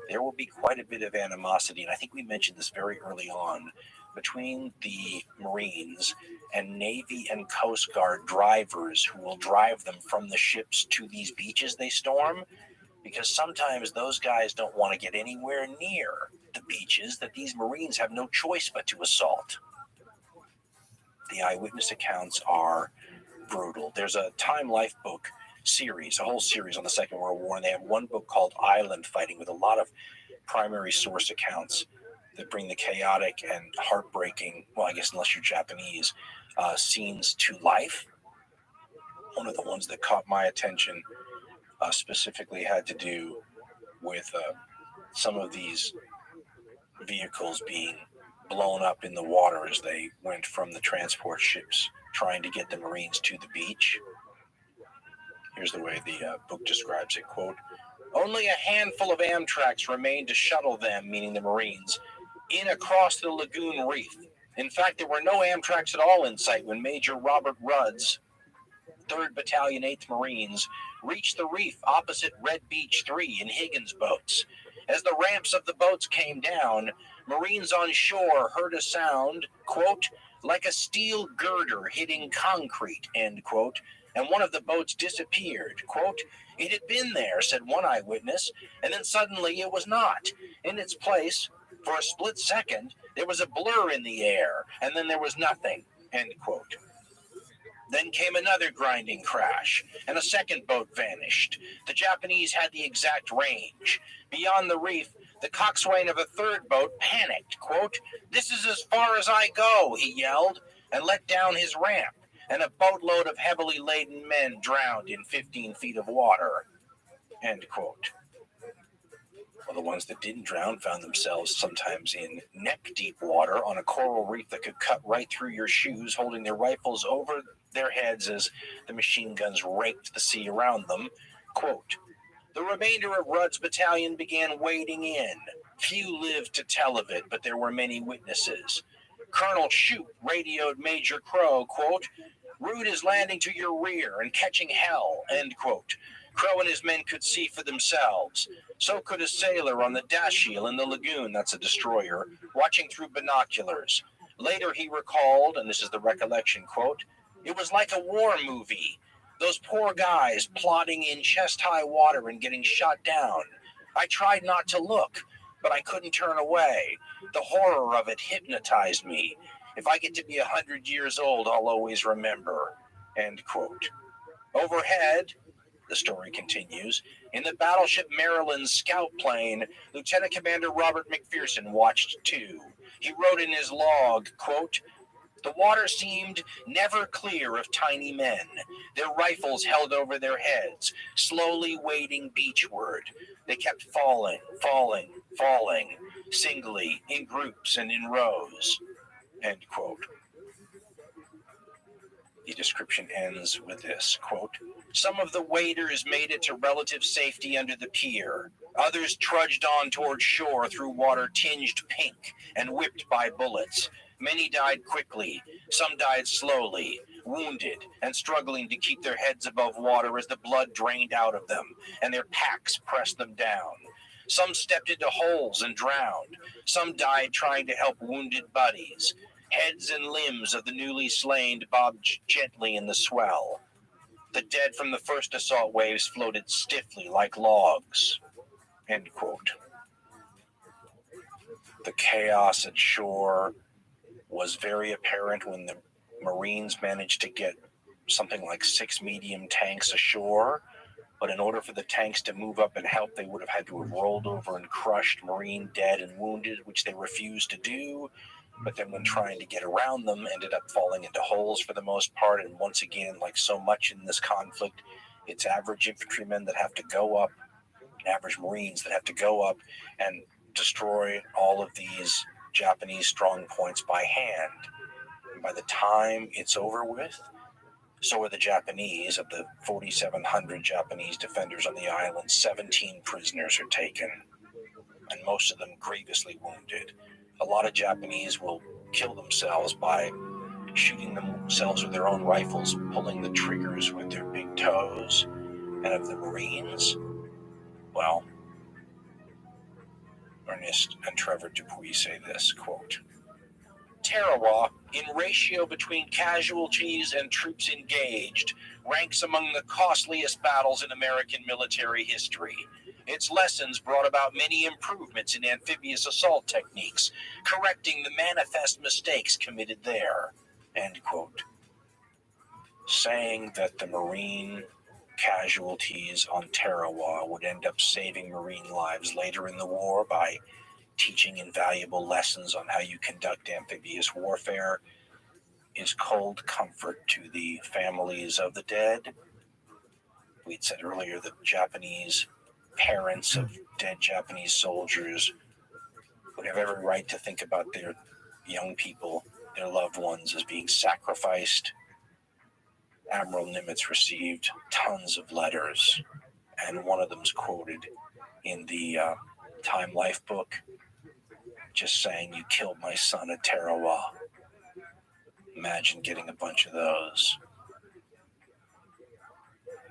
There will be quite a bit of animosity, and I think we mentioned this very early on, between the Marines and Navy and Coast Guard drivers who will drive them from the ships to these beaches they storm, because sometimes those guys don't want to get anywhere near the beaches that these Marines have no choice but to assault. The eyewitness accounts are brutal. There's a Time Life book series, a whole series on the Second World War, and they have one book called Island Fighting with a lot of primary source accounts that bring the chaotic and heartbreaking, well, I guess unless you're Japanese, scenes to life. One of the ones that caught my attention specifically had to do with some of these vehicles being blown up in the water as they went from the transport ships trying to get the Marines to the beach. Here's the way the book describes it, quote, only a handful of Amtraks remained to shuttle them, meaning the Marines, in across the lagoon reef. In fact, there were no Amtraks at all in sight when Major Robert Rudd's 3rd Battalion 8th Marines reached the reef opposite Red Beach 3 in Higgins boats. As the ramps of the boats came down, Marines on shore heard a sound, quote, like a steel girder hitting concrete, end quote, and one of the boats disappeared. Quote, it had been there, said one eyewitness, and then suddenly it was not. In its place, for a split second, there was a blur in the air, and then there was nothing, end quote. Then came another grinding crash, and a second boat vanished. The Japanese had the exact range. Beyond the reef, the coxswain of a third boat panicked. Quote, this is as far as I go, he yelled, and let down his ramp, and a boatload of heavily laden men drowned in 15 feet of water, end quote. Well, the ones that didn't drown found themselves sometimes in neck-deep water on a coral reef that could cut right through your shoes, holding their rifles over their heads as the machine guns raked the sea around them. Quote, the remainder of Rudd's battalion began wading in. Few lived to tell of it, but there were many witnesses. Colonel Shoup radioed Major Crow, quote, Rudd is landing to your rear and catching hell, end quote. Crow and his men could see for themselves. So could a sailor on the Dashiell in the lagoon, that's a destroyer, watching through binoculars. Later he recalled, and this is the recollection quote, it was like a war movie. Those poor guys plodding in chest-high water and getting shot down. I tried not to look, but I couldn't turn away. The horror of it hypnotized me. If I get to be 100 years old, I'll always remember, end quote. Overhead, the story continues, in the battleship Maryland's scout plane, Lieutenant Commander Robert McPherson watched too. He wrote in his log, quote, the water seemed never clear of tiny men, their rifles held over their heads, slowly wading beachward. They kept falling, singly, in groups and in rows, end quote. The description ends with this, quote, some of the waders made it to relative safety under the pier. Others trudged on toward shore through water tinged pink and whipped by bullets. Many died quickly. Some died slowly, wounded, and struggling to keep their heads above water as the blood drained out of them, and their packs pressed them down. Some stepped into holes and drowned. Some died trying to help wounded buddies. Heads and limbs of the newly slain bobbed gently in the swell. The dead from the first assault waves floated stiffly like logs, end quote. The chaos at shore was very apparent when the Marines managed to get something like 6 medium tanks ashore. But in order for the tanks to move up and help, they would have had to have rolled over and crushed Marine dead and wounded, which they refused to do. But then when trying to get around them, ended up falling into holes for the most part. And once again, like so much in this conflict, it's average infantrymen that have to go up, average Marines that have to go up and destroy all of these Japanese strong points by hand. And by the time it's over with, so are the Japanese. Of the 4,700 Japanese defenders on the island, 17 prisoners are taken, and most of them grievously wounded. A lot of Japanese will kill themselves by shooting themselves with their own rifles, pulling the triggers with their big toes. And of the Marines, well, Ernest and Trevor Dupuis say this, quote, Tarawa, in ratio between casualties and troops engaged, ranks among the costliest battles in American military history. Its lessons brought about many improvements in amphibious assault techniques, correcting the manifest mistakes committed there, end quote. Saying that the Marine casualties on Tarawa would end up saving Marine lives later in the war by teaching invaluable lessons on how you conduct amphibious warfare is cold comfort to the families of the dead. We'd said earlier that Japanese parents of dead Japanese soldiers would have every right to think about their young people, their loved ones, as being sacrificed. Admiral Nimitz received tons of letters, and one of them's quoted in the Time Life book, just saying, you killed my son at Tarawa. Imagine getting a bunch of those.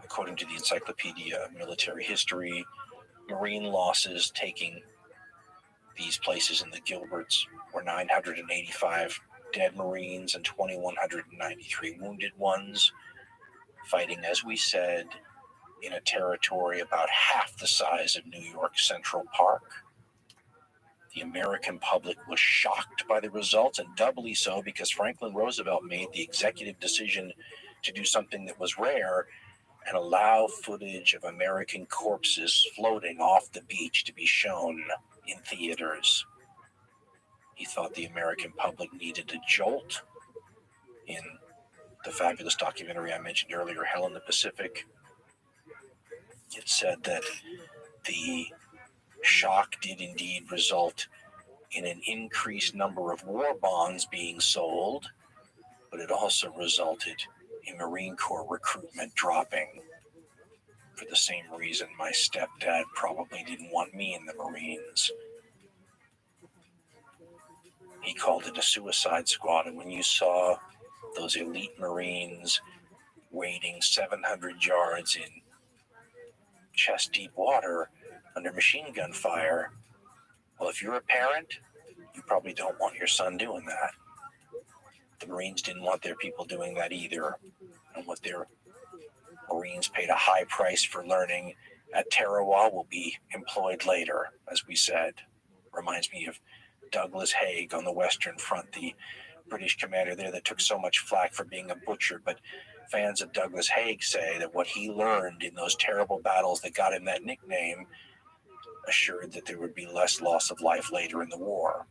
According to the Encyclopedia of Military History, Marine losses taking these places in the Gilberts were 985 dead Marines and 2,193 wounded ones, fighting, as we said, in a territory about half the size of New York Central Park. The American public was shocked by the results, and doubly so because Franklin Roosevelt made the executive decision to do something that was rare and allow footage of American corpses floating off the beach to be shown in theaters. He thought the American public needed a jolt. In the fabulous documentary I mentioned earlier, Hell in the Pacific, it said that the shock did indeed result in an increased number of war bonds being sold, but it also resulted in Marine Corps recruitment dropping. For the same reason my stepdad probably didn't want me in the Marines. He called it a suicide squad, and when you saw those elite Marines wading 700 yards in chest-deep water under machine gun fire, well, if you're a parent, you probably don't want your son doing that. The Marines didn't want their people doing that either, and what their Marines paid a high price for learning at Tarawa will be employed later, as we said. Reminds me of Douglas Haig on the Western Front, the British commander there that took so much flack for being a butcher, but fans of Douglas Haig say that what he learned in those terrible battles that got him that nickname assured that there would be less loss of life later in the war.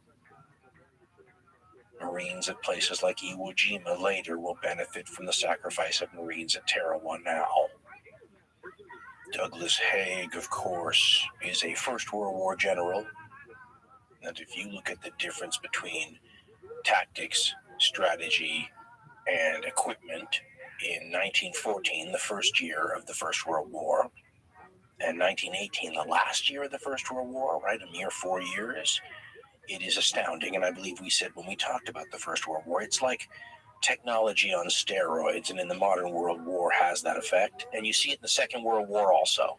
Marines at places like Iwo Jima later will benefit from the sacrifice of Marines at Tarawa now. Douglas Haig, of course, is a First World War general, and if you look at the difference between tactics, strategy, and equipment in 1914, the first year of the First World War, and 1918, the last year of the First World War, right, a mere 4 years, it is astounding. And I believe we said when we talked about the First World War, it's like technology on steroids, and in the modern world, war has that effect. And you see it in the Second World War also.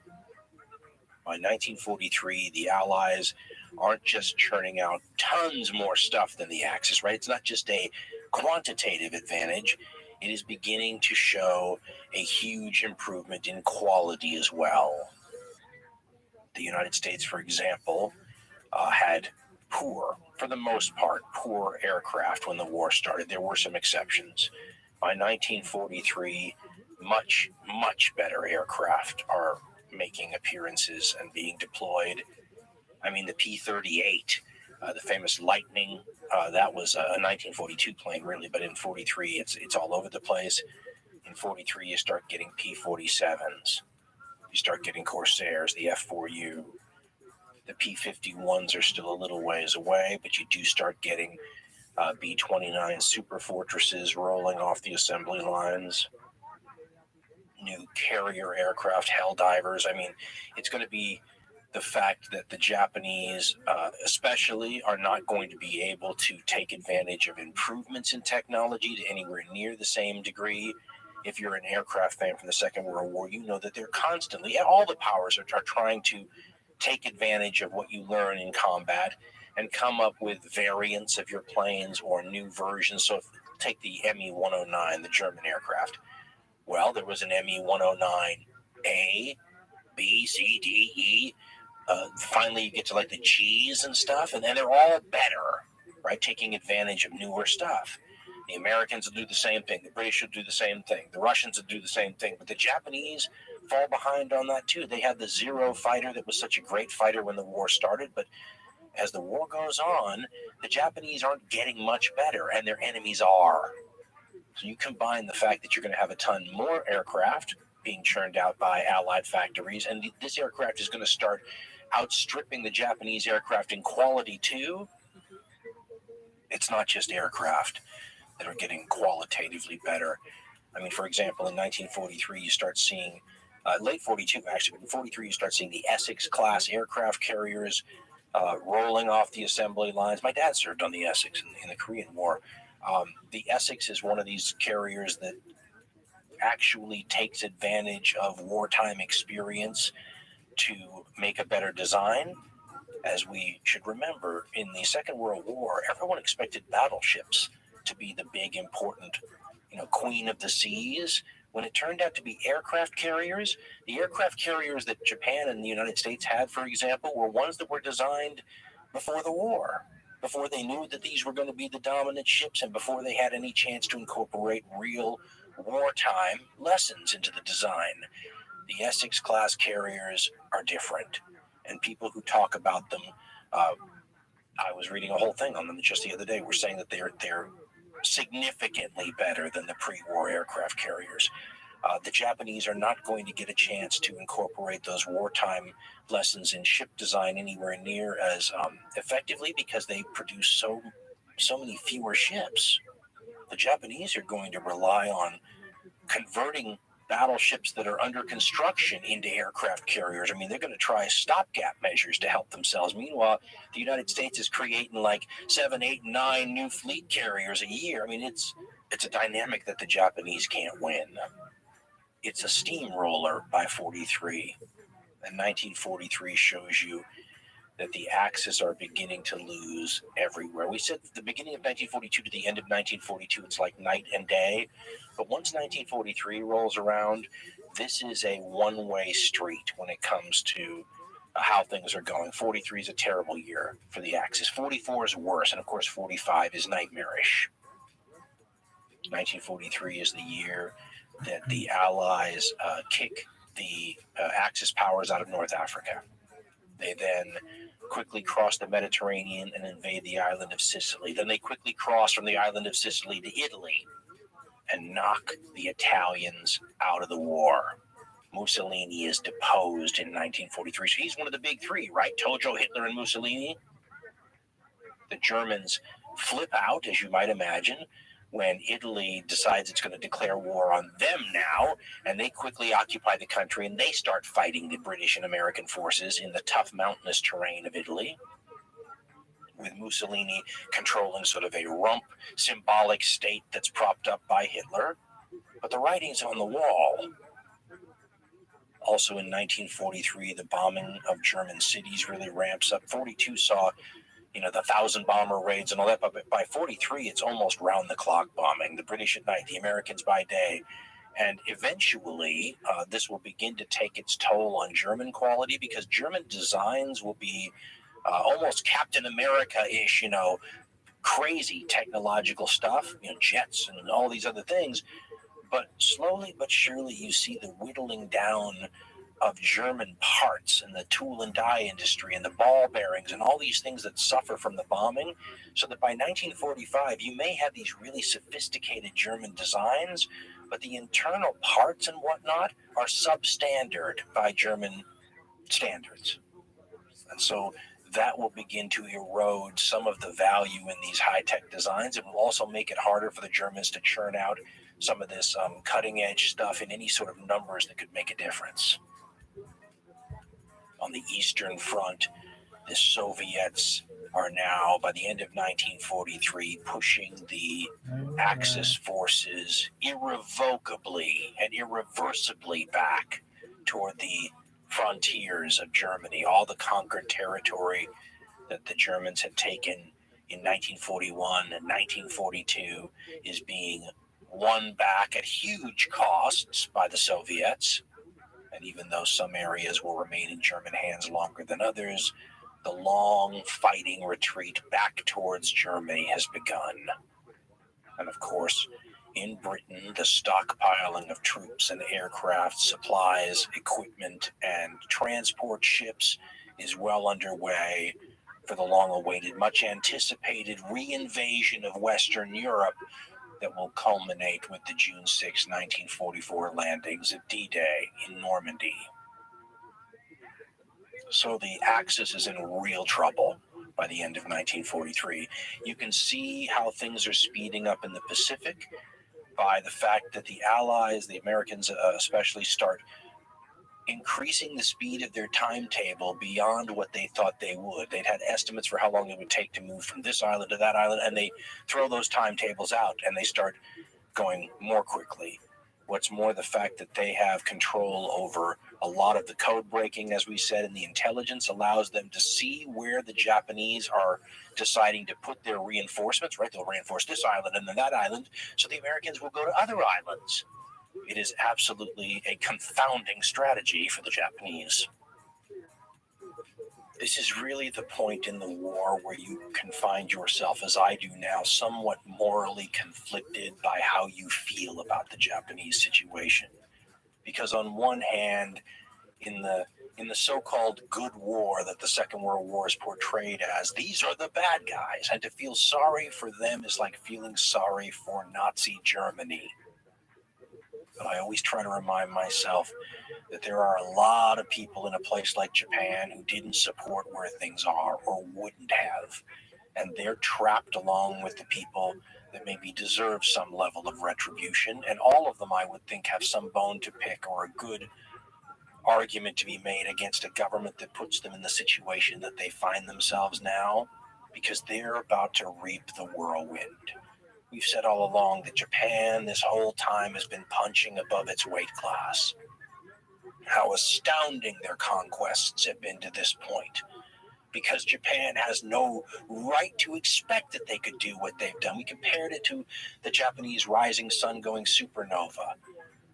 By 1943, the Allies aren't just churning out tons more stuff than the Axis, right? It's not just a quantitative advantage. It is beginning to show a huge improvement in quality as well. The United States, for example, had for the most part, poor aircraft when the war started. There were some exceptions. By 1943, much, much better aircraft are making appearances and being deployed. I mean, the P-38, the famous Lightning, that was a 1942 plane, really, but in 43, it's all over the place. In 43, you start getting P-47s. You start getting Corsairs, the F-4U. The P-51s are still a little ways away, but you do start getting B-29 Super Fortresses rolling off the assembly lines. New carrier aircraft, Helldivers. I mean, it's going to be the fact that the Japanese especially are not going to be able to take advantage of improvements in technology to anywhere near the same degree. If you're an aircraft fan from the Second World War, you know that they're constantly, all the powers are trying to take advantage of what you learn in combat and come up with variants of your planes or new versions. So take the Me-109, the German aircraft. Well, there was an Me-109A, B, C, D, E. Finally, you get to like the G's and stuff, and then they're all better, right? Taking advantage of newer stuff. The Americans will do the same thing. The British will do the same thing. The Russians will do the same thing. But the Japanese fall behind on that too. They had the Zero fighter that was such a great fighter when the war started, but as the war goes on, the Japanese aren't getting much better, and their enemies are. So you combine the fact that you're going to have a ton more aircraft being churned out by Allied factories, and this aircraft is going to start outstripping the Japanese aircraft in quality too. It's not just aircraft that are getting qualitatively better. I mean, for example, in 1943, you start seeing, late 42 actually, but in 43, you start seeing the Essex-class aircraft carriers rolling off the assembly lines. My dad served on the Essex in the Korean War. The Essex is one of these carriers that actually takes advantage of wartime experience to make a better design. As we should remember, in the Second World War, everyone expected battleships to be the big, important, queen of the seas. When it turned out to be aircraft carriers, the aircraft carriers that Japan and the United States had, for example, were ones that were designed before the war, before they knew that these were going to be the dominant ships, and before they had any chance to incorporate real wartime lessons into the design. The Essex-class carriers are different, and people who talk about them, I was reading a whole thing on them just the other day, were saying that they're significantly better than the pre-war aircraft carriers. The Japanese are not going to get a chance to incorporate those wartime lessons in ship design anywhere near as effectively because they produce so many fewer ships. The Japanese are going to rely on converting battleships that are under construction into aircraft carriers. I mean, they're going to try stopgap measures to help themselves. Meanwhile, the United States is creating like 7, 8, 9 new fleet carriers a year. I mean, it's a dynamic that the Japanese can't win. It's a steamroller by 43. And 1943 shows you that the Axis are beginning to lose everywhere. We said the beginning of 1942 to the end of 1942, it's like night and day. But once 1943 rolls around, this is a one-way street when it comes to how things are going. 43 is a terrible year for the Axis. 44 is worse, and of course 45 is nightmarish. 1943 is the year that the Allies kick the Axis powers out of North Africa. They then quickly cross the Mediterranean and invade the island of Sicily. Then they quickly cross from the island of Sicily to Italy and knock the Italians out of the war. Mussolini is deposed in 1943. So he's one of the big three, right? Tojo, Hitler, and Mussolini. The Germans flip out, as you might imagine, when Italy decides it's going to declare war on them now, and they quickly occupy the country, and they start fighting the British and American forces in the tough mountainous terrain of Italy, with Mussolini controlling sort of a rump symbolic state that's propped up by Hitler. But the writing's on the wall. Also in 1943, the bombing of German cities really ramps up. 42 saw the 1,000 bomber raids and all that, but by 43, it's almost round-the-clock bombing. The British at night, the Americans by day. And eventually, this will begin to take its toll on German quality because German designs will be almost Captain America-ish, crazy technological stuff, jets and all these other things. But slowly but surely, you see the whittling down of German parts and the tool and die industry and the ball bearings and all these things that suffer from the bombing, so that by 1945 you may have these really sophisticated German designs, but the internal parts and whatnot are substandard by German standards. And so that will begin to erode some of the value in these high-tech designs. It will also make it harder for the Germans to churn out some of this cutting-edge stuff in any sort of numbers that could make a difference. On the Eastern Front, the Soviets are now, by the end of 1943, pushing the Axis forces irrevocably and irreversibly back toward the frontiers of Germany. All the conquered territory that the Germans had taken in 1941 and 1942 is being won back at huge costs by the Soviets. And even though some areas will remain in German hands longer than others, the long fighting retreat back towards Germany has begun. And of course, in Britain, the stockpiling of troops and aircraft, supplies, equipment, and transport ships is well underway for the long-awaited, much-anticipated re-invasion of Western Europe that will culminate with the June 6, 1944 landings at D-Day in Normandy. So the Axis is in real trouble by the end of 1943. You can see how things are speeding up in the Pacific by the fact that the Allies, the Americans especially, start increasing the speed of their timetable beyond what they thought they would. They'd had estimates for how long it would take to move from this island to that island, and they throw those timetables out and they start going more quickly. What's more, the fact that they have control over A lot of the code breaking, as we said, and the intelligence allows them to see where the Japanese are deciding to put their reinforcements, right? They'll reinforce this island and then that island, so the Americans will go to other islands. It is absolutely a confounding strategy for the Japanese. This is really the point in the war where you can find yourself, as I do now, somewhat morally conflicted by how you feel about the Japanese situation. Because on one hand, in the so-called good war that the Second World War is portrayed as, these are the bad guys, and to feel sorry for them is like feeling sorry for Nazi Germany. But I always try to remind myself that there are a lot of people in a place like Japan who didn't support where things are or wouldn't have, and they're trapped along with the people that maybe deserve some level of retribution, and all of them, I would think, have some bone to pick or a good argument to be made against a government that puts them in the situation that they find themselves now, because they're about to reap the whirlwind. We've said all along that Japan this whole time has been punching above its weight class. How astounding their conquests have been to this point, because Japan has no right to expect that they could do what they've done. We compared it to the Japanese rising sun going supernova,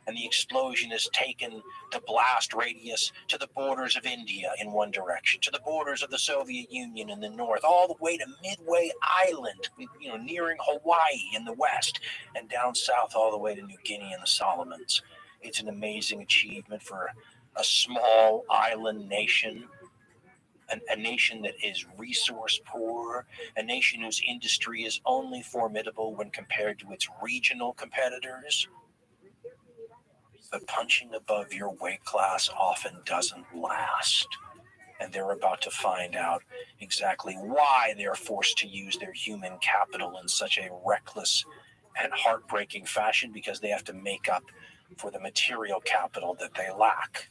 and the explosion has taken the blast radius to the borders of India in one direction, to the borders of the Soviet Union in the north, all the way to Midway Island, nearing Hawaii in the west, and down south all the way to New Guinea and the Solomons. It's an amazing achievement for a small island nation, a nation that is resource poor, a nation whose industry is only formidable when compared to its regional competitors. But punching above your weight class often doesn't last. And they're about to find out exactly why they're forced to use their human capital in such a reckless and heartbreaking fashion, because they have to make up for the material capital that they lack.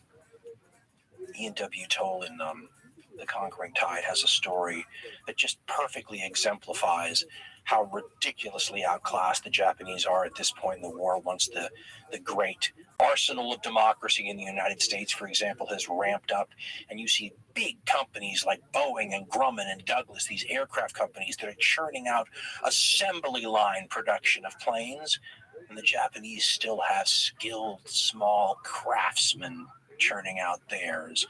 Ian W. Toll in The Conquering Tide has a story that just perfectly exemplifies how ridiculously outclassed the Japanese are at this point in the war, once the great arsenal of democracy in the United States, for example, has ramped up, and you see big companies like Boeing and Grumman and Douglas, these aircraft companies that are churning out assembly line production of planes, and the Japanese still have skilled small craftsmen churning out theirs.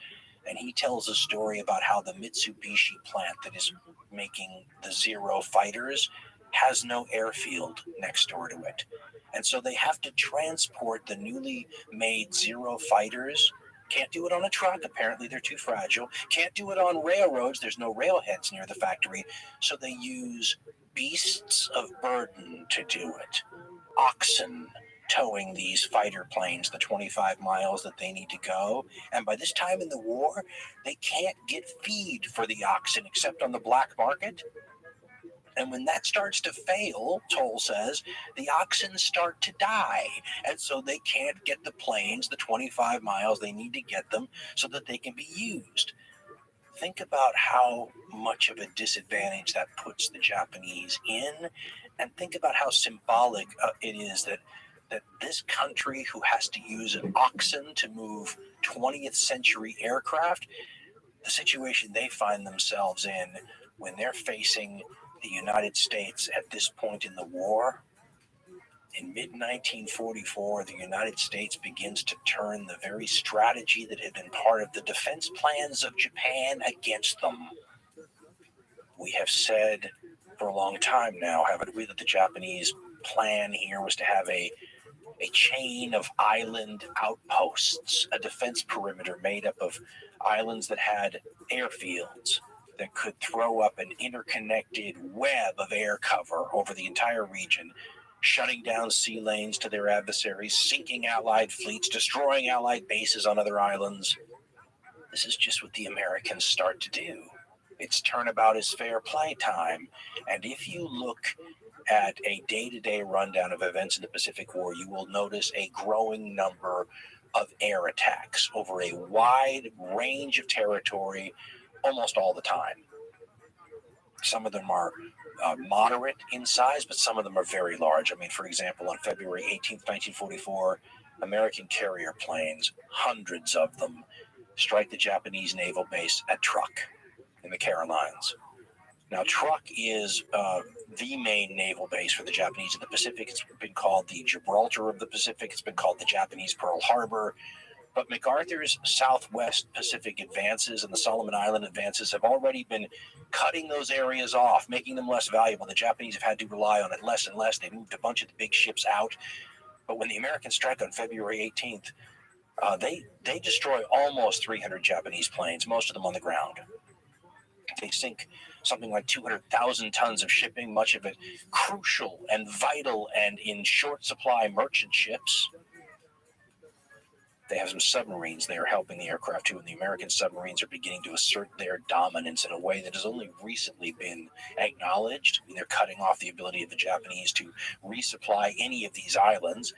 And he tells a story about how the Mitsubishi plant that is making the Zero fighters has no airfield next door to it. And so they have to transport the newly made Zero fighters. Can't do it on a truck. Apparently they're too fragile. Can't do it on railroads. There's no railheads near the factory. So they use beasts of burden to do it. Oxen towing these fighter planes the 25 miles that they need to go. And by this time in the war, they can't get feed for the oxen except on the black market. And when that starts to fail, Toll says, the oxen start to die. And so they can't get the planes the 25 miles they need to get them so that they can be used. Think about how much of a disadvantage that puts the Japanese in, and think about how symbolic it is that this country, who has to use an oxen to move 20th century aircraft, the situation they find themselves in when they're facing the United States at this point in the war. In mid-1944, the United States begins to turn the very strategy that had been part of the defense plans of Japan against them. We have said for a long time now, haven't we, that the Japanese plan here was to have a chain of island outposts, a defense perimeter made up of islands that had airfields that could throw up an interconnected web of air cover over the entire region, shutting down sea lanes to their adversaries, sinking Allied fleets, destroying Allied bases on other islands. This is just what the Americans start to do. It's turnabout is fair play time. And if you look at a day-to-day rundown of events in the Pacific War, you will notice a growing number of air attacks over a wide range of territory almost all the time. Some of them are moderate in size, but some of them are very large. I mean, for example, on February 18th, 1944, American carrier planes, hundreds of them, strike the Japanese naval base at Truk in the Carolines. Now, Truk is the main naval base for the Japanese in the Pacific. It's been called the Gibraltar of the Pacific. It's been called the Japanese Pearl Harbor. But MacArthur's Southwest Pacific advances and the Solomon Island advances have already been cutting those areas off, making them less valuable. The Japanese have had to rely on it less and less. They moved a bunch of the big ships out. But when the Americans strike on February 18th, they destroy almost 300 Japanese planes, most of them on the ground. They sink something like 200,000 tons of shipping, much of it crucial and vital and in short supply merchant ships. They have some submarines. They are helping the aircraft too, and the American submarines are beginning to assert their dominance in a way that has only recently been acknowledged. They're cutting off the ability of the Japanese to resupply any of these islands,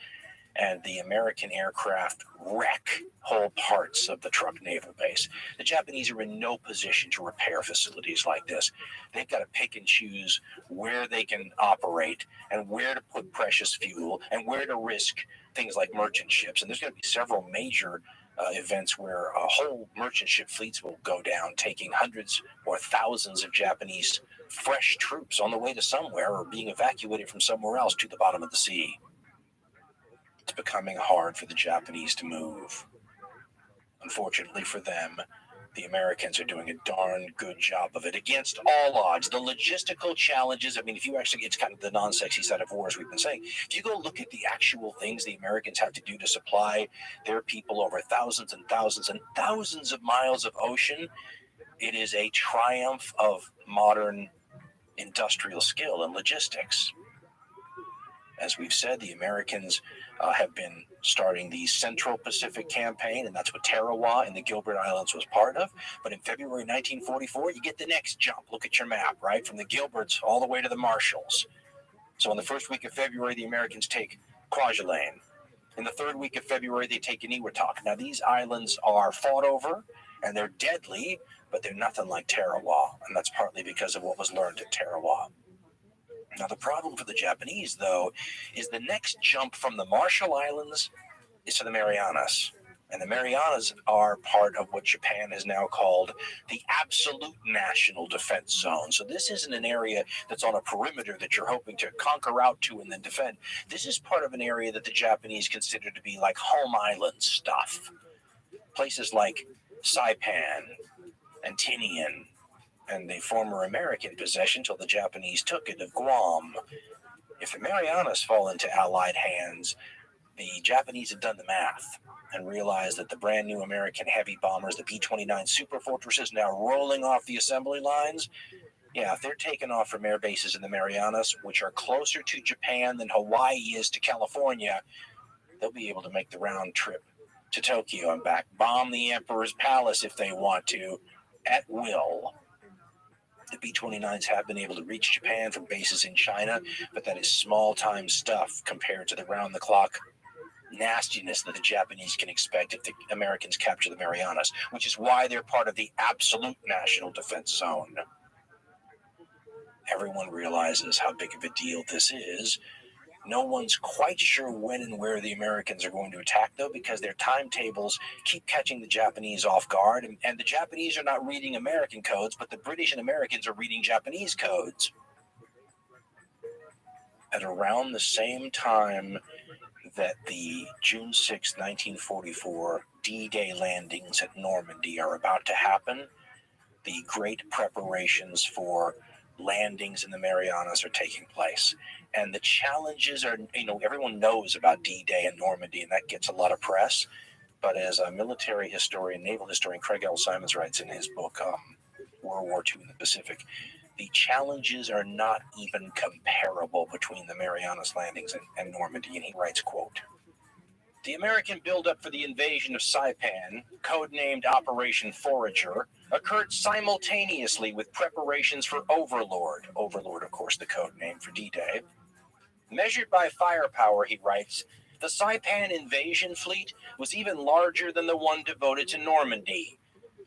and the American aircraft wreck whole parts of the Truk naval base. The Japanese are in no position to repair facilities like this. They've got to pick and choose where they can operate and where to put precious fuel and where to risk things like merchant ships. And there's going to be several major events where whole merchant ship fleets will go down, taking hundreds or thousands of Japanese fresh troops on the way to somewhere or being evacuated from somewhere else to the bottom of the sea. It's becoming hard for the Japanese to move. Unfortunately for them, the Americans are doing a darn good job of it against all odds. The logistical challenges, I mean, if you actually, it's kind of the non-sexy side of war, as we've been saying. If you go look at the actual things the Americans have to do to supply their people over thousands and thousands and thousands of miles of ocean, it is a triumph of modern industrial skill and logistics. As we've said, the Americans have been starting the Central Pacific Campaign, and that's what Tarawa and the Gilbert Islands was part of. But in February 1944, you get the next jump. Look at your map, right? From the Gilberts all the way to the Marshalls. So in the first week of February, the Americans take Kwajalein. In the third week of February, they take Eniwetok. Now, these islands are fought over, and they're deadly, but they're nothing like Tarawa, and that's partly because of what was learned at Tarawa. Now, the problem for the Japanese, though, is the next jump from the Marshall Islands is to the Marianas. And the Marianas are part of what Japan has now called the absolute national defense zone. So this isn't an area that's on a perimeter that you're hoping to conquer out to and then defend. This is part of an area that the Japanese consider to be like home island stuff. Places like Saipan and Tinian, and the former American possession till the Japanese took it of Guam. If the Marianas fall into Allied hands, the Japanese have done the math and realized that the brand new American heavy bombers, the B-29 Super Fortresses, now rolling off the assembly lines, if they're taken off from air bases in the Marianas, which are closer to Japan than Hawaii is to California, they'll be able to make the round trip to Tokyo and back, bomb the Emperor's Palace if they want to, at will. The B-29s have been able to reach Japan from bases in China, but that is small-time stuff compared to the round-the-clock nastiness that the Japanese can expect if the Americans capture the Marianas, which is why they're part of the absolute national defense zone. Everyone realizes how big of a deal this is. No one's quite sure when and where the Americans are going to attack, though, because their timetables keep catching the Japanese off guard, and the Japanese are not reading American codes, but the British and Americans are reading Japanese codes. At around the same time that the June 6, 1944 D-Day landings at Normandy are about to happen, the great preparations for landings in the Marianas are taking place. And the challenges are, everyone knows about D-Day and Normandy, and that gets a lot of press. But as a military historian, naval historian, Craig L. Simons writes in his book, World War II in the Pacific, the challenges are not even comparable between the Marianas landings and Normandy. And he writes, quote, "The American buildup for the invasion of Saipan, codenamed Operation Forager, occurred simultaneously with preparations for Overlord. Overlord, of course, the code name for D-Day. Measured by firepower," he writes, "the Saipan invasion fleet was even larger than the one devoted to Normandy.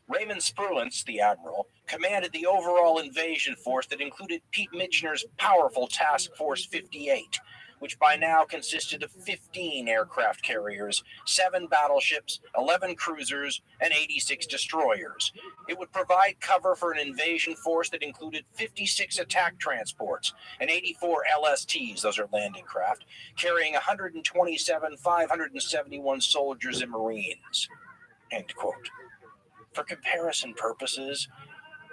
Raymond Spruance, the admiral, commanded the overall invasion force that included Pete Michener's powerful Task Force 58, which by now consisted of 15 aircraft carriers, 7 battleships, 11 cruisers, and 86 destroyers. It would provide cover for an invasion force that included 56 attack transports and 84 LSTs, those are landing craft, carrying 127,571 soldiers and Marines. End quote. For comparison purposes,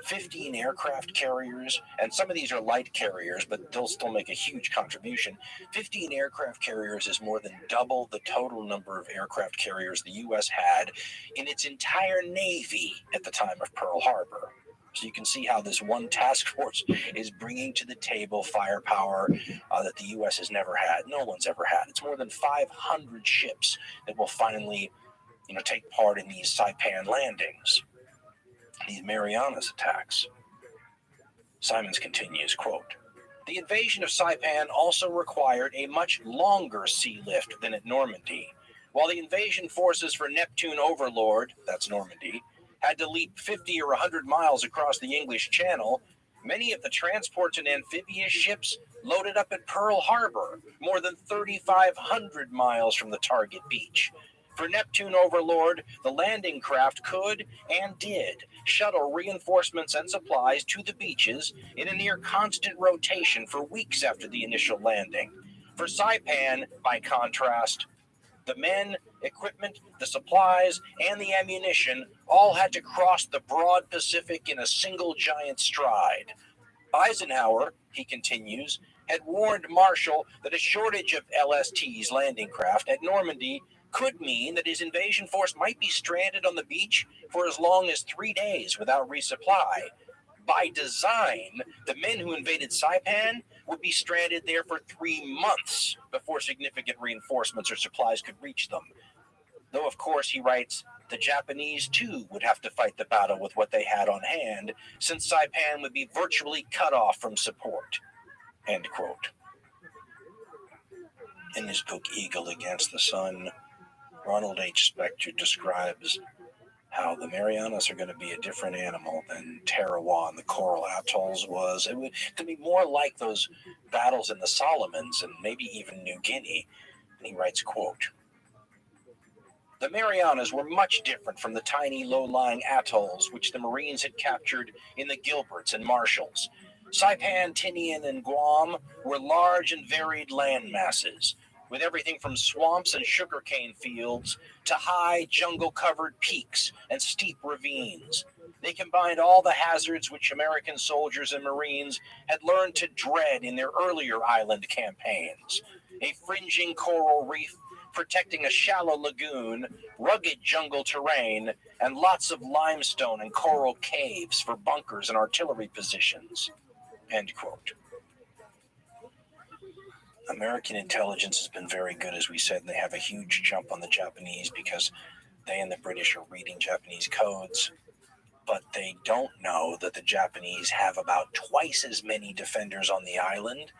15 aircraft carriers, and some of these are light carriers, but they'll still make a huge contribution. 15 aircraft carriers is more than double the total number of aircraft carriers the U.S. had in its entire Navy at the time of Pearl Harbor. So you can see how this one task force is bringing to the table firepower that the U.S. has never had. No one's ever had. It's more than 500 ships that will finally, take part in these Saipan landings, these Marianas attacks. Simons continues, quote, "The invasion of Saipan also required a much longer sea lift than at Normandy. While the invasion forces for Neptune Overlord, that's Normandy, had to leap 50 or 100 miles across the English Channel, many of the transports and amphibious ships loaded up at Pearl Harbor, more than 3,500 miles from the target beach. For Neptune Overlord, the landing craft could and did shuttle reinforcements and supplies to the beaches in a near constant rotation for weeks after the initial landing. For Saipan, by contrast, the men, equipment, the supplies, and the ammunition all had to cross the broad Pacific in a single giant stride. Eisenhower," he continues, "had warned Marshall that a shortage of LST's landing craft at Normandy could mean that his invasion force might be stranded on the beach for as long as 3 days without resupply. By design, the men who invaded Saipan would be stranded there for 3 months before significant reinforcements or supplies could reach them. Though, of course," he writes, "the Japanese, too, would have to fight the battle with what they had on hand, since Saipan would be virtually cut off from support." End quote. In his book Eagle Against the Sun, Ronald H. Spector describes how the Marianas are going to be a different animal than Tarawa and the Coral Atolls was. It would be more like those battles in the Solomons and maybe even New Guinea. And he writes, quote, "The Marianas were much different from the tiny low-lying atolls which the Marines had captured in the Gilberts and Marshalls. Saipan, Tinian, and Guam were large and varied land masses, with everything from swamps and sugarcane fields to high jungle-covered peaks and steep ravines. They combined all the hazards which American soldiers and Marines had learned to dread in their earlier island campaigns. A fringing coral reef protecting a shallow lagoon, rugged jungle terrain, and lots of limestone and coral caves for bunkers and artillery positions." End quote. American intelligence has been very good, as we said, and they have a huge jump on the Japanese because they and the British are reading Japanese codes, but they don't know that the Japanese have about twice as many defenders on the island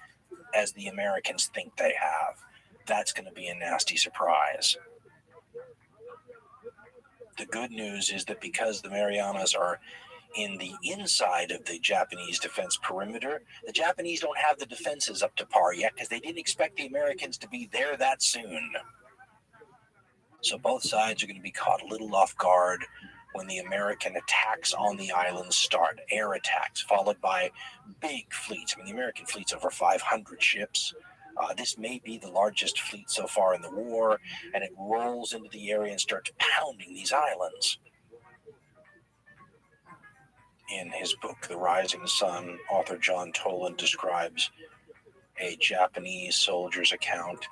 as the Americans think they have. That's going to be a nasty surprise. The good news is that because the Marianas are in the inside of the Japanese defense perimeter, the Japanese don't have the defenses up to par yet because they didn't expect the Americans to be there that soon. So both sides are going to be caught a little off guard when the American attacks on the islands start. Air attacks, followed by big fleets. I mean, the American fleet's over 500 ships. This may be the largest fleet so far in the war, and it rolls into the area and starts pounding these islands. In his book, The Rising Sun, author John Toland describes a Japanese soldier's account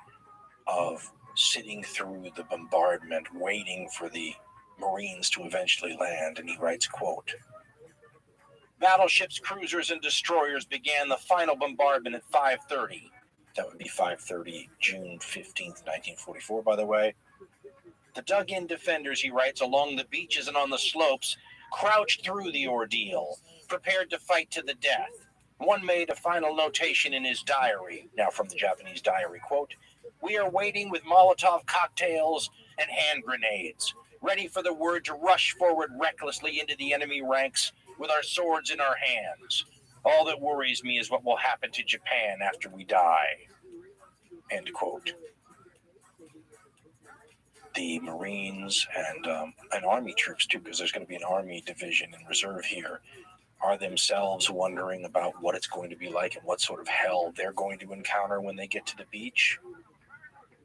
of sitting through the bombardment, waiting for the Marines to eventually land, and he writes, quote, "Battleships, cruisers, and destroyers began the final bombardment at 5:30. That would be 5:30, June 15th, 1944, by the way. The dug-in defenders," he writes, "along the beaches and on the slopes, crouched through the ordeal, prepared to fight to the death. One made a final notation in his diary," now from the Japanese diary, quote, "We are waiting with Molotov cocktails and hand grenades, ready for the word to rush forward recklessly into the enemy ranks with our swords in our hands. All that worries me is what will happen to Japan after we die." End quote. The Marines and Army troops, too, because there's going to be an Army division in reserve here, are themselves wondering about what it's going to be like and what sort of hell they're going to encounter when they get to the beach.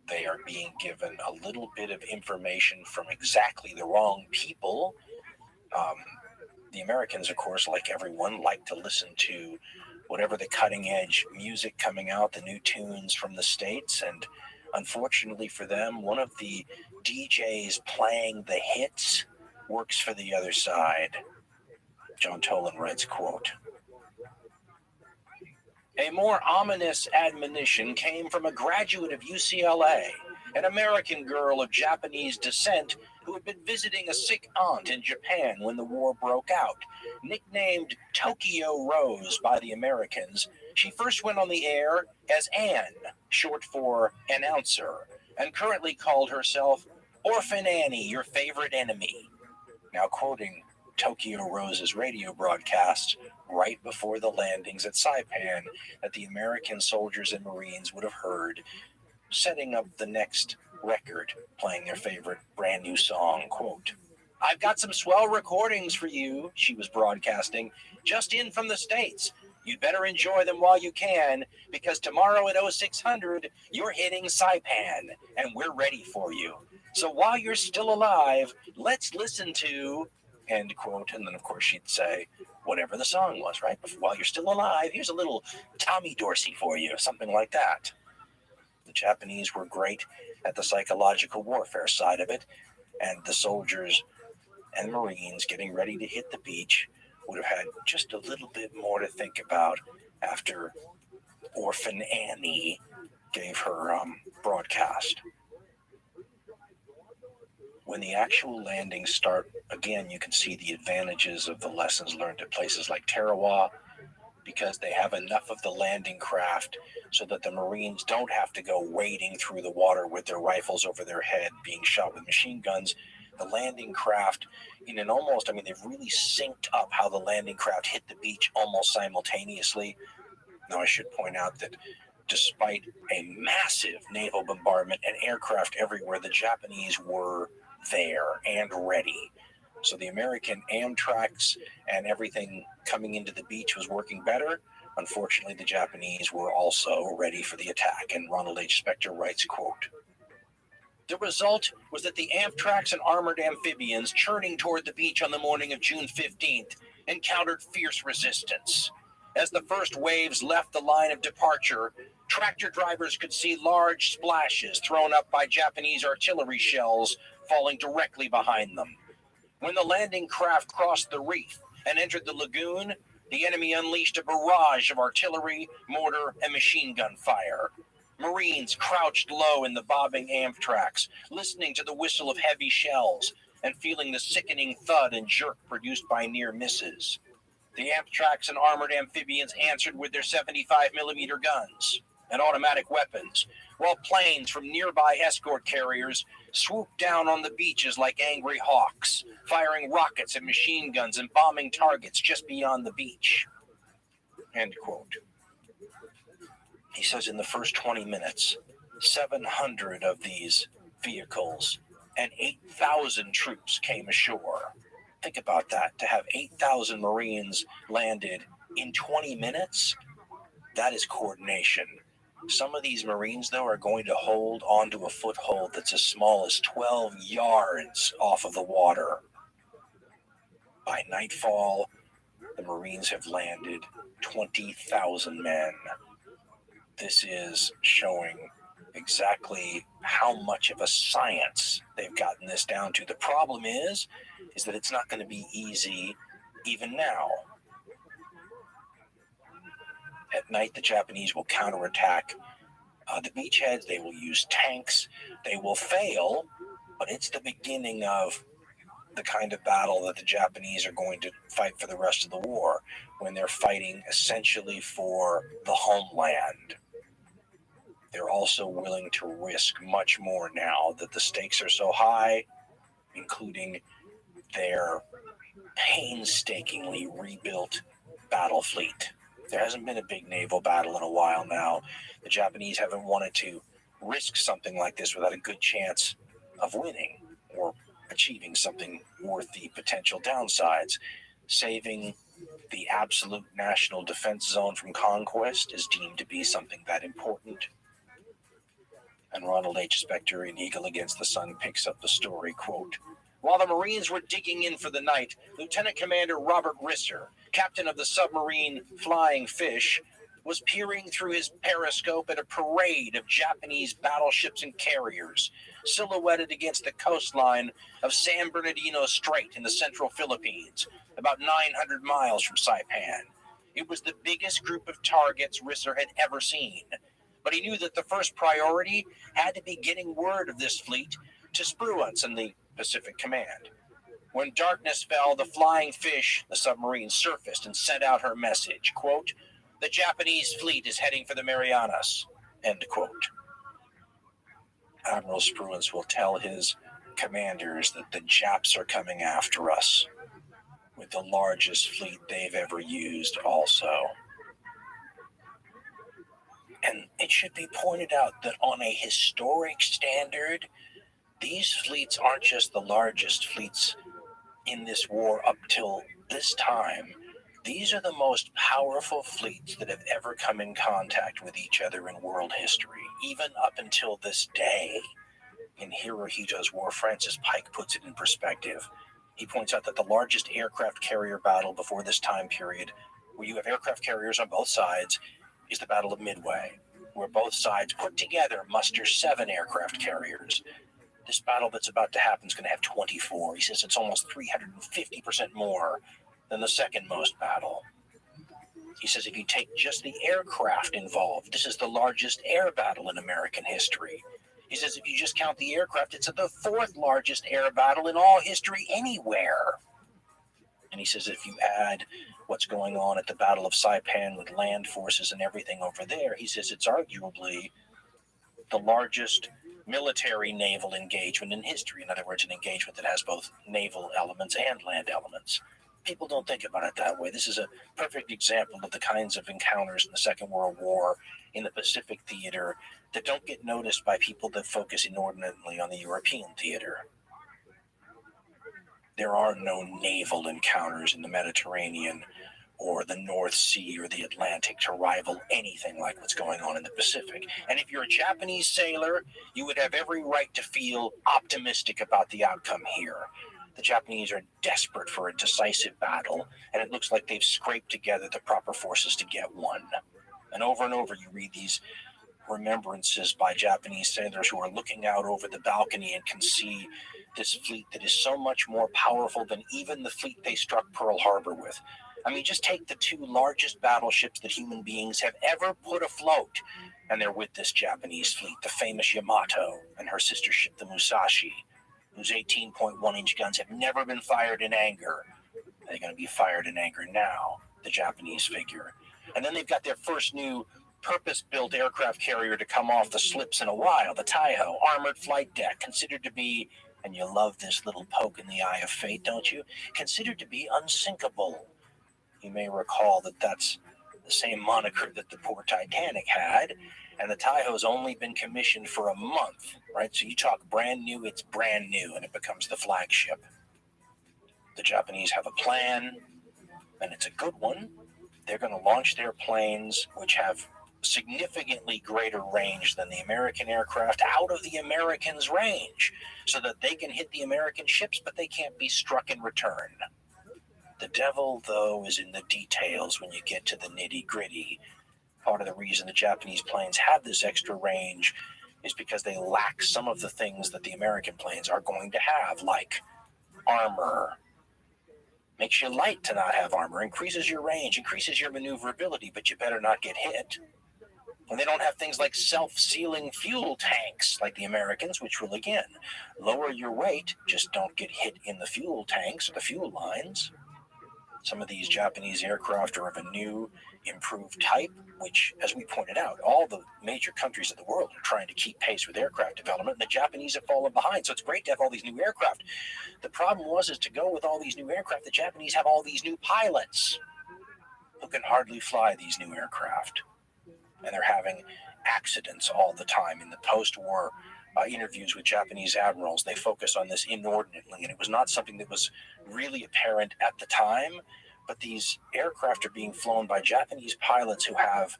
They are being given a little bit of information from exactly the wrong people. The Americans, of course, like everyone, like to listen to whatever the cutting edge music coming out, the new tunes from the States. And unfortunately for them, one of the DJs playing the hits works for the other side. John Tolan writes, quote, "A more ominous admonition came from a graduate of UCLA, an American girl of Japanese descent who had been visiting a sick aunt in Japan when the war broke out. Nicknamed Tokyo Rose by the Americans, she first went on the air as Ann, short for announcer, and currently called herself Orphan Annie, your favorite enemy." Now quoting Tokyo Rose's radio broadcast right before the landings at Saipan that the American soldiers and Marines would have heard, setting up the next record, playing their favorite brand new song, quote, "I've got some swell recordings for you," she was broadcasting, "just in from the States. You'd better enjoy them while you can, because tomorrow at 0600, you're hitting Saipan, and we're ready for you. So while you're still alive, let's listen to," end quote. And then, of course, she'd say whatever the song was, right? But while you're still alive, here's a little Tommy Dorsey for you, something like that. The Japanese were great at the psychological warfare side of it, and the soldiers and Marines getting ready to hit the beach would have had just a little bit more to think about after Orphan Annie gave her broadcast. When the actual landings start, again, you can see the advantages of the lessons learned at places like Tarawa, because they have enough of the landing craft so that the Marines don't have to go wading through the water with their rifles over their head, being shot with machine guns. The landing craft, in an almost, they've really synced up how the landing craft hit the beach almost simultaneously. Now, I should point out that despite a massive naval bombardment and aircraft everywhere, the Japanese were there and ready. So the American Amtraks and everything coming into the beach was working better. Unfortunately, the Japanese were also ready for the attack. And Ronald H. Spector writes, quote, "The result was that the Amtraks and armored amphibians churning toward the beach on the morning of June 15th encountered fierce resistance. As the first waves left the line of departure, tractor drivers could see large splashes thrown up by Japanese artillery shells falling directly behind them. When the landing craft crossed the reef and entered the lagoon, the enemy unleashed a barrage of artillery, mortar, and machine gun fire. Marines crouched low in the bobbing Amtraks, listening to the whistle of heavy shells and feeling the sickening thud and jerk produced by near misses. The Amtraks and armored amphibians answered with their 75mm guns and automatic weapons, while planes from nearby escort carriers swooped down on the beaches like angry hawks, firing rockets and machine guns and bombing targets just beyond the beach." End quote. He says in the first 20 minutes, 700 of these vehicles and 8,000 troops came ashore. Think about that. To have 8,000 Marines landed in 20 minutes, that is coordination. Some of these Marines, though, are going to hold onto a foothold that's as small as 12 yards off of the water. By nightfall, the Marines have landed 20,000 men. This is showing exactly how much of a science they've gotten this down to. The problem is that it's not going to be easy even now. At night, the Japanese will counterattack the beachheads. They will use tanks. They will fail, but it's the beginning of the kind of battle that the Japanese are going to fight for the rest of the war, when they're fighting essentially for the homeland. They're also willing to risk much more now that the stakes are so high, including their painstakingly rebuilt battle fleet. There hasn't been a big naval battle in a while now. The Japanese haven't wanted to risk something like this without a good chance of winning or achieving something worth the potential downsides. Saving the absolute national defense zone from conquest is deemed to be something that important. And Ronald H. Spector in Eagle Against the Sun picks up the story, quote, "While the Marines were digging in for the night, Lieutenant Commander Robert Risser, captain of the submarine Flying Fish, was peering through his periscope at a parade of Japanese battleships and carriers, silhouetted against the coastline of San Bernardino Strait in the central Philippines, about 900 miles from Saipan. It was the biggest group of targets Risser had ever seen. But he knew that the first priority had to be getting word of this fleet to Spruance and the Pacific Command. When darkness fell, the Flying Fish, the submarine, surfaced and sent out her message, quote, 'The Japanese fleet is heading for the Marianas,' end quote. Admiral Spruance will tell his commanders that the Japs are coming after us, with the largest fleet they've ever used also. And it should be pointed out that on a historic standard, these fleets aren't just the largest fleets in this war up till this time. These are the most powerful fleets that have ever come in contact with each other in world history, even up until this day. In Hirohito's War, Francis Pike puts it in perspective. He points out that the largest aircraft carrier battle before this time period, where you have aircraft carriers on both sides, is the Battle of Midway, where both sides put together muster 7 aircraft carriers. This battle that's about to happen is going to have 24. He says it's almost 350% more than the second most battle. He says if you take just the aircraft involved, this is the largest air battle in American history. He says if you just count the aircraft, it's the 4th largest air battle in all history anywhere. And he says if you add what's going on at the Battle of Saipan with land forces and everything over there, he says it's arguably the largest military naval engagement in history. In other words, an engagement that has both naval elements and land elements. People don't think about it that way. This is a perfect example of the kinds of encounters in the Second World War in the Pacific theater that don't get noticed by people that focus inordinately on the European theater. There are no naval encounters in the Mediterranean or the North Sea or the Atlantic to rival anything like what's going on in the Pacific. And if you're a Japanese sailor, you would have every right to feel optimistic about the outcome here. The Japanese are desperate for a decisive battle, and it looks like they've scraped together the proper forces to get one. And over you read these remembrances by Japanese sailors who are looking out over the balcony and can see this fleet that is so much more powerful than even the fleet they struck Pearl Harbor with. I mean, just take the 2 largest battleships that human beings have ever put afloat, and they're with this Japanese fleet, the famous Yamato and her sister ship, the Musashi, whose 18.1-inch guns have never been fired in anger. They're going to be fired in anger now, the Japanese figure. And then they've got their first new purpose-built aircraft carrier to come off the slips in a while, the Taiho, armored flight deck, considered to be, and you love this little poke in the eye of fate, don't you? Considered to be unsinkable. You may recall that that's the same moniker that the poor Titanic had, and the Taiho's only been commissioned for a month, right? So you talk brand new, it's brand new, and it becomes the flagship. The Japanese have a plan, and it's a good one. They're going to launch their planes, which have significantly greater range than the American aircraft, out of the Americans' range, so that they can hit the American ships, but they can't be struck in return. The devil, though, is in the details when you get to the nitty-gritty. Part of the reason the Japanese planes have this extra range is because they lack some of the things that the American planes are going to have, like armor. Makes you light to not have armor, increases your range, increases your maneuverability, but you better not get hit. And they don't have things like self-sealing fuel tanks like the Americans, which will, again, lower your weight, just don't get hit in the fuel tanks or the fuel lines. Some of these Japanese aircraft are of a new, improved type, which, as we pointed out, all the major countries of the world are trying to keep pace with aircraft development, and the Japanese have fallen behind. So it's great to have all these new aircraft. The problem is to go with all these new aircraft, the Japanese have all these new pilots who can hardly fly these new aircraft. And they're having accidents all the time. In the post-war interviews with Japanese admirals, they focus on this inordinately, and it was not something that was really apparent at the time, but these aircraft are being flown by Japanese pilots who have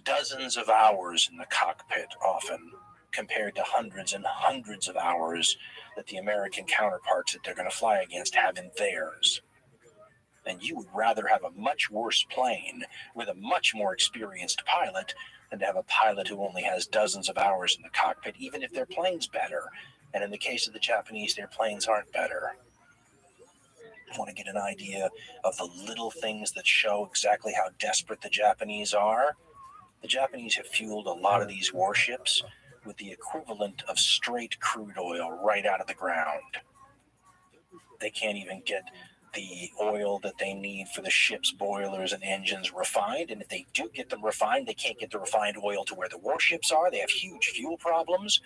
dozens of hours in the cockpit often, compared to hundreds and hundreds of hours that the American counterparts that they're going to fly against have in theirs. And you would rather have a much worse plane with a much more experienced pilot than to have a pilot who only has dozens of hours in the cockpit, even if their plane's better. And in the case of the Japanese, their planes aren't better. You want to get an idea of the little things that show exactly how desperate the Japanese are? The Japanese have fueled a lot of these warships with the equivalent of straight crude oil right out of the ground. They can't even get the oil that they need for the ship's boilers and engines refined, and if they do get them refined, they can't get the refined oil to where the warships are. They have huge fuel problems,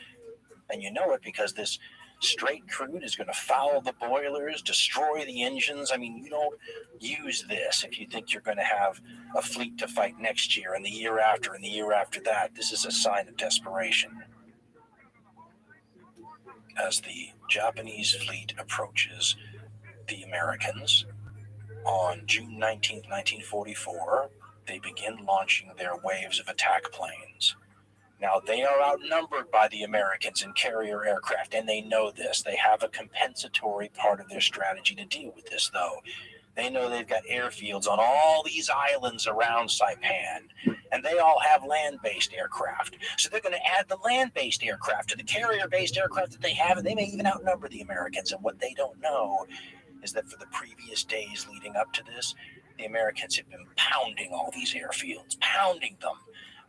and you know it because this straight crude is going to foul the boilers, destroy the engines. I mean, you don't use this if you think you're going to have a fleet to fight next year and the year after and the year after that. This is a sign of desperation. As the Japanese fleet approaches the Americans on June 19, 1944, they begin launching their waves of attack planes. Now, they are outnumbered by the Americans in carrier aircraft, and they know this. They have a compensatory part of their strategy to deal with this, though. They know they've got airfields on all these islands around Saipan, and they all have land-based aircraft. So they're going to add the land-based aircraft to the carrier-based aircraft that they have, and they may even outnumber the Americans. And what they don't know is that for the previous days leading up to this, the Americans have been pounding all these airfields, pounding them,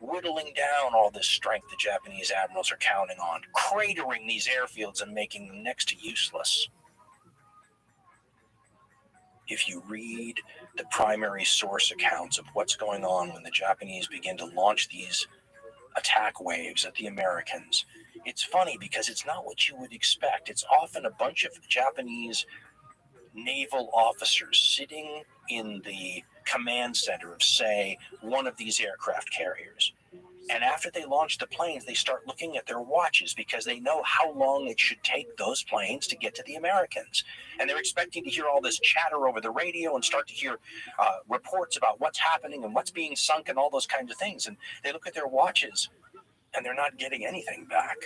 whittling down all this strength the Japanese admirals are counting on, cratering these airfields and making them next to useless. If you read the primary source accounts of what's going on when the Japanese begin to launch these attack waves at the Americans, it's funny because it's not what you would expect. It's often a bunch of Japanese naval officers sitting in the command center of, say, one of these aircraft carriers. And after they launch the planes, they start looking at their watches because they know how long it should take those planes to get to the Americans. And they're expecting to hear all this chatter over the radio and start to hear reports about what's happening and what's being sunk and all those kinds of things. And they look at their watches and they're not getting anything back.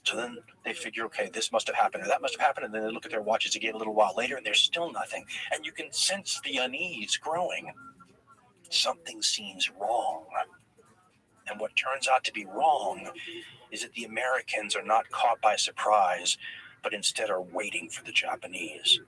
So then they figure, okay, this must have happened or that must have happened. And then they look at their watches again a little while later and there's still nothing. And you can sense the unease growing. Something seems wrong. And what turns out to be wrong is that the Americans are not caught by surprise, but instead are waiting for the Japanese.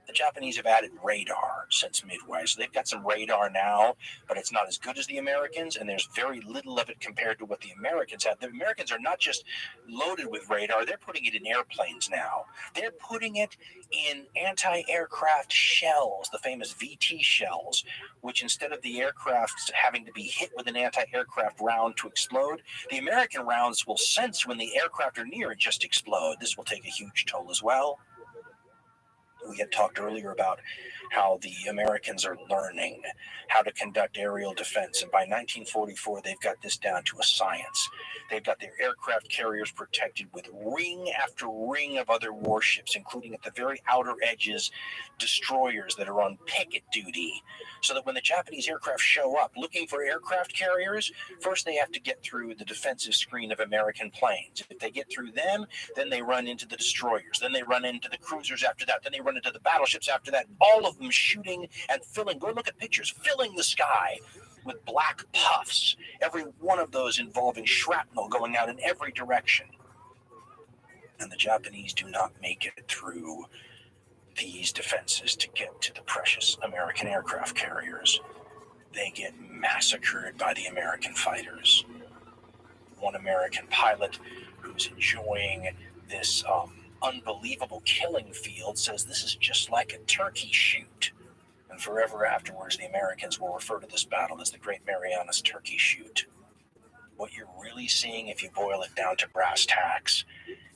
The Japanese have added radar since Midway, so they've got some radar now, but it's not as good as the Americans, and there's very little of it compared to what the Americans have. The Americans are not just loaded with radar, they're putting it in airplanes now. They're putting it in anti-aircraft shells, the famous VT shells, which instead of the aircraft having to be hit with an anti-aircraft round to explode, the American rounds will sense when the aircraft are near and just explode. This will take a huge toll as well. We had talked earlier about how the Americans are learning how to conduct aerial defense. And by 1944, they've got this down to a science. They've got their aircraft carriers protected with ring after ring of other warships, including at the very outer edges, destroyers that are on picket duty. So that when the Japanese aircraft show up looking for aircraft carriers, first they have to get through the defensive screen of American planes. If they get through them, then they run into the destroyers. Then they run into the cruisers after that. Then they run into the battleships after that. All of them shooting and filling. Go look at pictures. Filling the sky with black puffs. Every one of those involving shrapnel going out in every direction. And the Japanese do not make it through these defenses to get to the precious American aircraft carriers. They get massacred by the American fighters. One American pilot who's enjoying this unbelievable killing field says this is just like a turkey shoot. And forever afterwards, the Americans will refer to this battle as the Great Marianas Turkey Shoot. What you're really seeing, if you boil it down to brass tacks,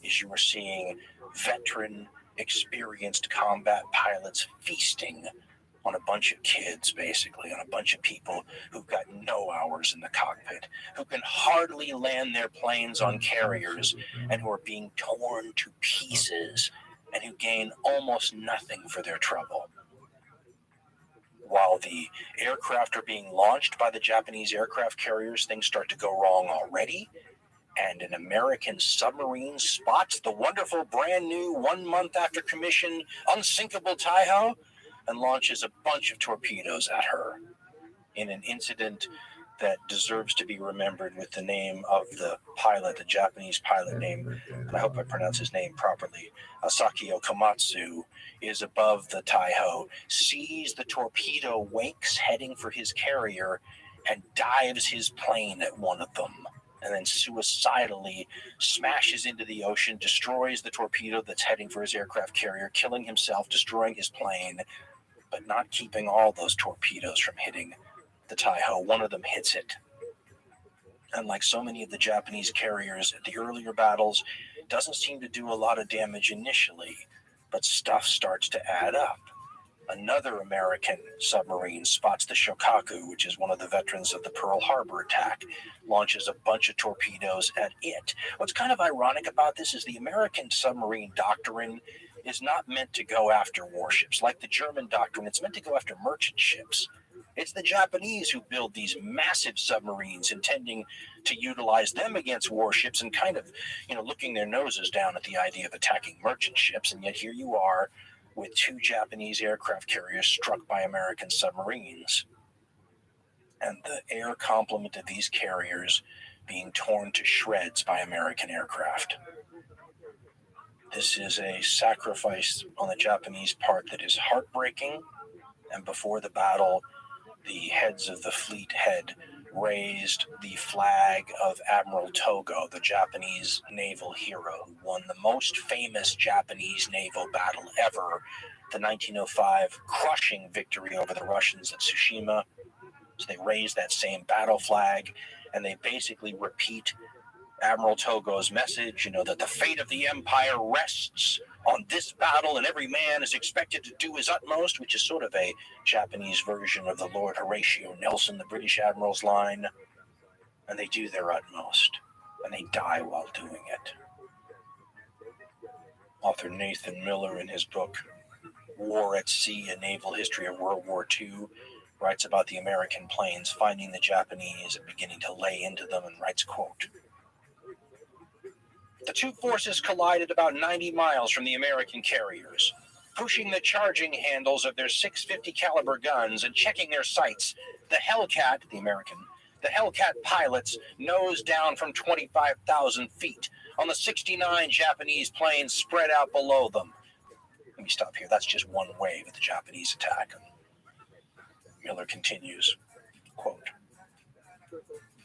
is you are seeing veteran, experienced combat pilots feasting on a bunch of kids, basically, on a bunch of people who've got no hours in the cockpit, who can hardly land their planes on carriers, and who are being torn to pieces, and who gain almost nothing for their trouble. While the aircraft are being launched by the Japanese aircraft carriers, things start to go wrong already, and an American submarine spots the wonderful, brand new, 1 month after commission, unsinkable Taiho, and launches a bunch of torpedoes at her in an incident that deserves to be remembered with the name of the pilot, the Japanese pilot name, and I hope I pronounce his name properly, Asakio Komatsu, is above the Taiho, sees the torpedo wakes heading for his carrier, and dives his plane at one of them, and then suicidally smashes into the ocean, destroys the torpedo that's heading for his aircraft carrier, killing himself, destroying his plane, but not keeping all those torpedoes from hitting the Taiho. One of them hits it. And like so many of the Japanese carriers at the earlier battles, doesn't seem to do a lot of damage initially, but stuff starts to add up. Another American submarine spots the Shokaku, which is one of the veterans of the Pearl Harbor attack, launches a bunch of torpedoes at it. What's kind of ironic about this is the American submarine doctrine is not meant to go after warships. Like the German doctrine, it's meant to go after merchant ships. It's the Japanese who build these massive submarines, intending to utilize them against warships and kind of, looking their noses down at the idea of attacking merchant ships. And yet here you are with 2 Japanese aircraft carriers struck by American submarines. And the air complement of these carriers being torn to shreds by American aircraft. This is a sacrifice on the Japanese part that is heartbreaking, and before the battle, the heads of the fleet had raised the flag of Admiral Togo, the Japanese naval hero, who won the most famous Japanese naval battle ever, the 1905 crushing victory over the Russians at Tsushima. So they raised that same battle flag, and they basically repeat Admiral Togo's message, that the fate of the empire rests on this battle, and every man is expected to do his utmost, which is sort of a Japanese version of the Lord Horatio Nelson, the British admiral's line. And they do their utmost, and they die while doing it. Author Nathan Miller, in his book War at Sea, A Naval History of World War II, writes about the American planes finding the Japanese and beginning to lay into them, and writes, quote, "The 2 forces collided about 90 miles from the American carriers. Pushing the charging handles of their .650 caliber guns and checking their sights, the Hellcat, the Hellcat pilots nosed down from 25,000 feet on the 69 Japanese planes spread out below them." Let me stop here. That's just one wave of the Japanese attack. Miller continues, quote,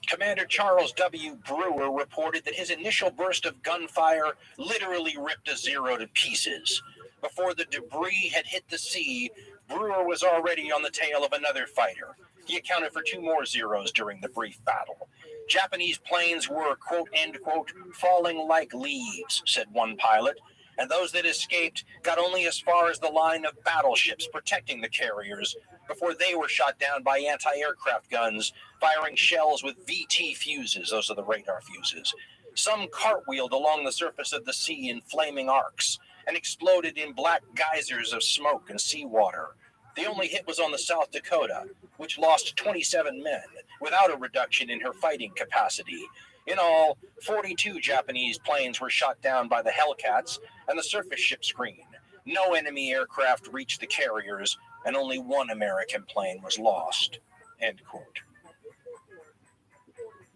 "Commander Charles W. Brewer reported that his initial burst of gunfire literally ripped a Zero to pieces. Before the debris had hit the sea, Brewer was already on the tail of another fighter. He accounted for 2 more Zeros during the brief battle. Japanese planes were, quote, end quote, falling like leaves, said one pilot, and those that escaped got only as far as the line of battleships protecting the carriers before they were shot down by anti-aircraft guns, firing shells with VT fuses, those are the radar fuses. Some cartwheeled along the surface of the sea in flaming arcs and exploded in black geysers of smoke and seawater. The only hit was on the South Dakota, which lost 27 men without a reduction in her fighting capacity. In all, 42 Japanese planes were shot down by the Hellcats and the surface ship screen. No enemy aircraft reached the carriers, and only 1 American plane was lost." End quote.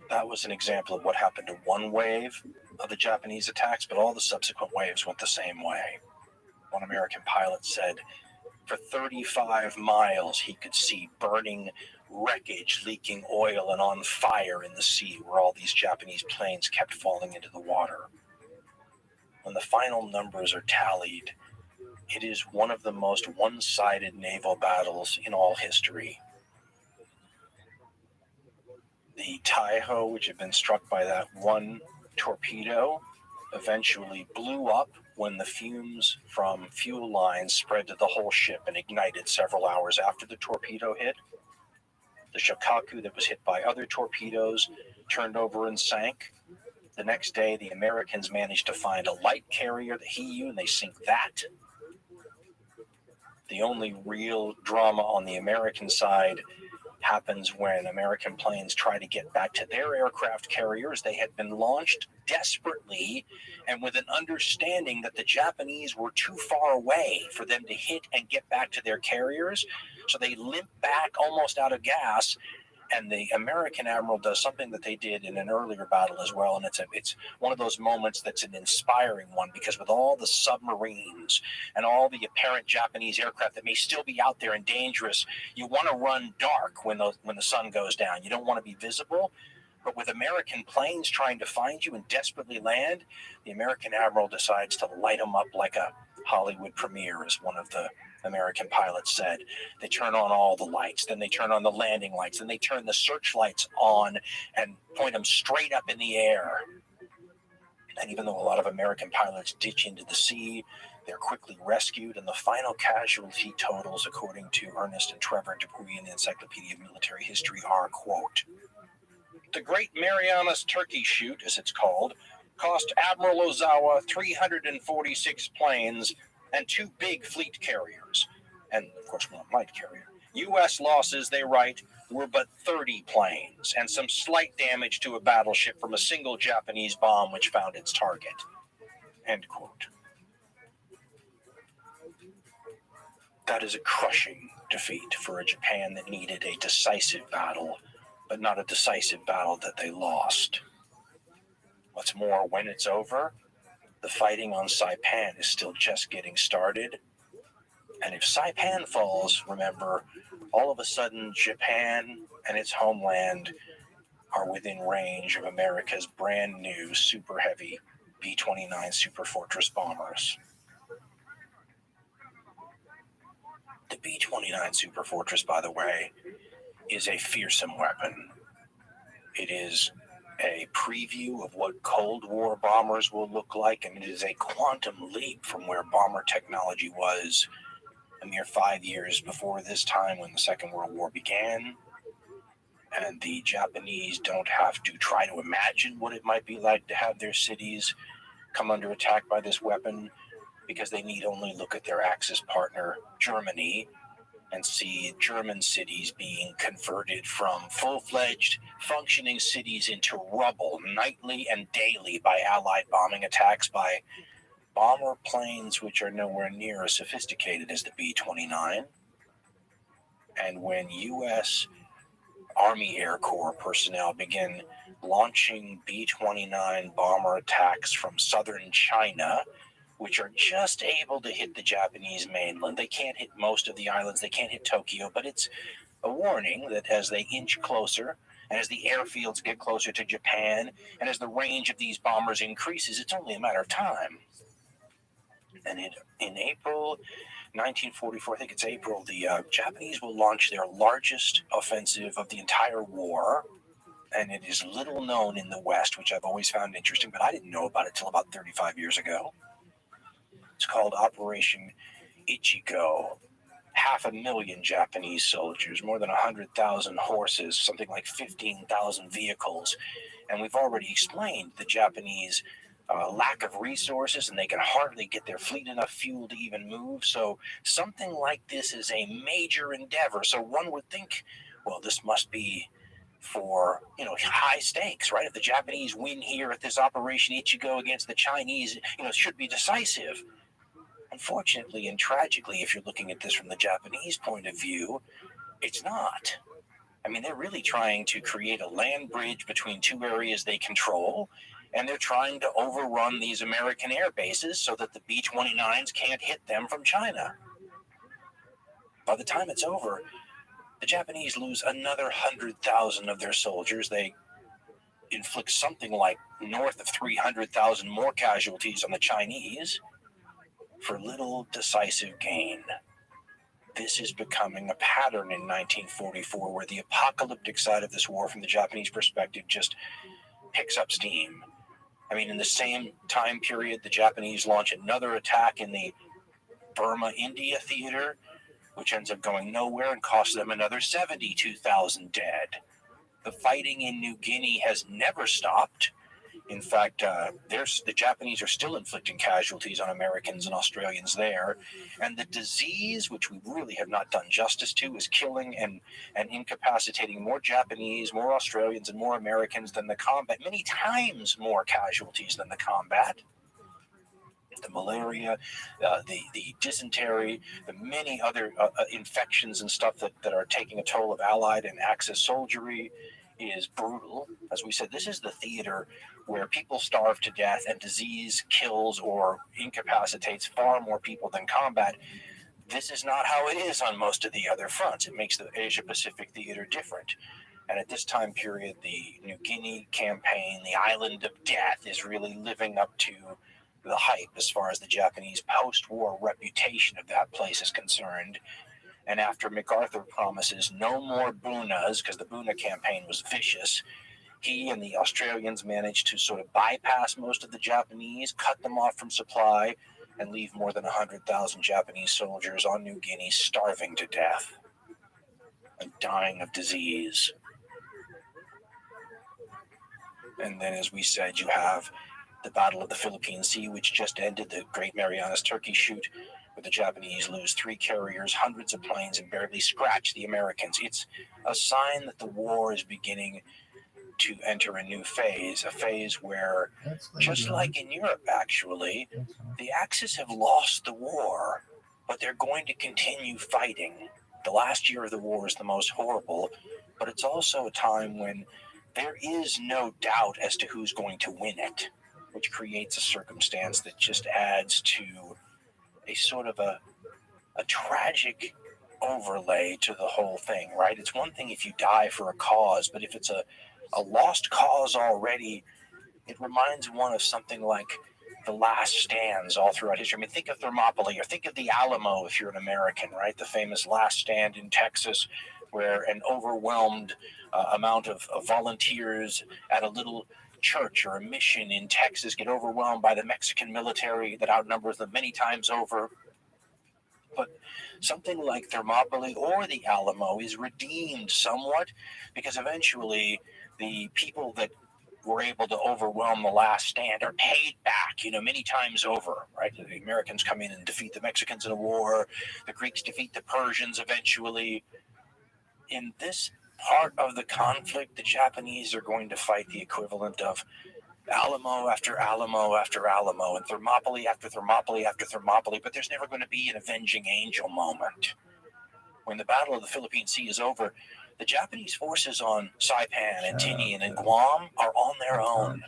That was an example of what happened to one wave of the Japanese attacks, but all the subsequent waves went the same way. One American pilot said for 35 miles he could see burning wreckage, leaking oil, and on fire in the sea where all these Japanese planes kept falling into the water. When the final numbers are tallied, it is one of the most one-sided naval battles in all history. The Taiho, which had been struck by that one torpedo, eventually blew up when the fumes from fuel lines spread to the whole ship and ignited several hours after the torpedo hit. The Shokaku that was hit by other torpedoes turned over and sank. The next day, the Americans managed to find a light carrier, the Hiyu, and they sink that. The only real drama on the American side happens when American planes try to get back to their aircraft carriers. They had been launched desperately and with an understanding that the Japanese were too far away for them to hit and get back to their carriers. So they limp back almost out of gas. And the American admiral does something that they did in an earlier battle as well. And it's one of those moments that's an inspiring one, because with all the submarines and all the apparent Japanese aircraft that may still be out there and dangerous, you want to run dark when the sun goes down. You don't want to be visible. But with American planes trying to find you and desperately land, the American admiral decides to light them up like a Hollywood premiere, as one of the American pilots said. They turn on all the lights, then they turn on the landing lights, then they turn the searchlights on and point them straight up in the air. And even though a lot of American pilots ditch into the sea, they're quickly rescued, and the final casualty totals, according to Ernest and Trevor Dupuy in the Encyclopedia of Military History, are, quote, "The Great Marianas Turkey Shoot, as it's called, cost Admiral Ozawa 346 planes and 2 big fleet carriers, and of course one light carrier. U.S. losses, they write, were but 30 planes and some slight damage to a battleship from a single Japanese bomb which found its target." End quote. That is a crushing defeat for a Japan that needed a decisive battle, but not a decisive battle that they lost. What's more, when it's over, the fighting on Saipan is still just getting started. And if Saipan falls, remember, all of a sudden Japan and its homeland are within range of America's brand new super heavy B-29 Superfortress bombers. The B-29 Superfortress, by the way, is a fearsome weapon. It is a preview of what Cold War bombers will look like, and it is a quantum leap from where bomber technology was a mere 5 years before this time, when the Second World War began. And the Japanese don't have to try to imagine what it might be like to have their cities come under attack by this weapon, because they need only look at their Axis partner, Germany, and see German cities being converted from full-fledged functioning cities into rubble nightly and daily by Allied bombing attacks by bomber planes which are nowhere near as sophisticated as the B-29. And when U.S. Army Air Corps personnel begin launching B-29 bomber attacks from southern China, which are just able to hit the Japanese mainland. They can't hit most of the islands, they can't hit Tokyo, but it's a warning that as they inch closer, and as the airfields get closer to Japan, and as the range of these bombers increases, it's only a matter of time. And in April 1944, I think it's April, the Japanese will launch their largest offensive of the entire war, and it is little known in the West, which I've always found interesting, but I didn't know about it till about 35 years ago. It's called Operation Ichigo. 500,000 Japanese soldiers, more than 100,000 horses, something like 15,000 vehicles. And we've already explained the Japanese lack of resources, and they can hardly get their fleet enough fuel to even move. So something like this is a major endeavor. So one would think, well, this must be for, high stakes, right? If the Japanese win here at this Operation Ichigo against the Chinese, it should be decisive. Unfortunately and tragically, if you're looking at this from the Japanese point of view, it's not. I mean, they're really trying to create a land bridge between two areas they control, and they're trying to overrun these American air bases so that the B-29s can't hit them from China. By the time it's over, the Japanese lose another 100,000 of their soldiers. They inflict something like north of 300,000 more casualties on the Chinese for little decisive gain. This is becoming a pattern in 1944, where the apocalyptic side of this war from the Japanese perspective just picks up steam. I mean, in the same time period, the Japanese launch another attack in the Burma, India theater, which ends up going nowhere and costs them another 72,000 dead. The fighting in New Guinea has never stopped. In fact, the Japanese are still inflicting casualties on Americans and Australians there. And the disease, which we really have not done justice to, is killing and incapacitating more Japanese, more Australians, and more Americans than the combat. Many times more casualties than the combat. The malaria, the dysentery, the many other infections and stuff that are taking a toll of Allied and Axis soldiery is brutal. As we said, this is the theater where people starve to death and disease kills or incapacitates far more people than combat. This is not how it is on most of the other fronts. It makes the Asia-Pacific theater different. And at this time period, the New Guinea campaign, the Island of Death, is really living up to the hype as far as the Japanese post-war reputation of that place is concerned. And after MacArthur promises no more Bunas, because the Buna campaign was vicious, he and the Australians managed to sort of bypass most of the Japanese, cut them off from supply, and leave more than 100,000 Japanese soldiers on New Guinea starving to death and dying of disease. And then, as we said, you have the Battle of the Philippine Sea, which just ended, the Great Marianas Turkey Shoot, where the Japanese lose 3 carriers, hundreds of planes, and barely scratch the Americans. It's a sign that the war is beginning to enter a new phase, a phase where, just like in Europe actually, the Axis have lost the war, but they're going to continue fighting. The last year of the war is the most horrible, but it's also a time when there is no doubt as to who's going to win it, which creates a circumstance that just adds to a sort of a tragic overlay to the whole thing, right? It's one thing if you die for a cause, but if it's a lost cause already, it reminds one of something like the last stands all throughout history. I mean, think of Thermopylae, or think of the Alamo if you're an American, right? The famous last stand in Texas, where an overwhelmed amount of volunteers at a little church or a mission in Texas get overwhelmed by the Mexican military that outnumbers them many times over. But something like Thermopylae or the Alamo is redeemed somewhat, because eventually the people that were able to overwhelm the last stand are paid back, many times over, right? The Americans come in and defeat the Mexicans in a war. The Greeks defeat the Persians eventually. In this part of the conflict, the Japanese are going to fight the equivalent of Alamo after Alamo after Alamo, and Thermopylae after Thermopylae after Thermopylae, but there's never going to be an avenging angel moment. When the Battle of the Philippine Sea is over, the Japanese forces on Saipan and Tinian and Guam are on their own.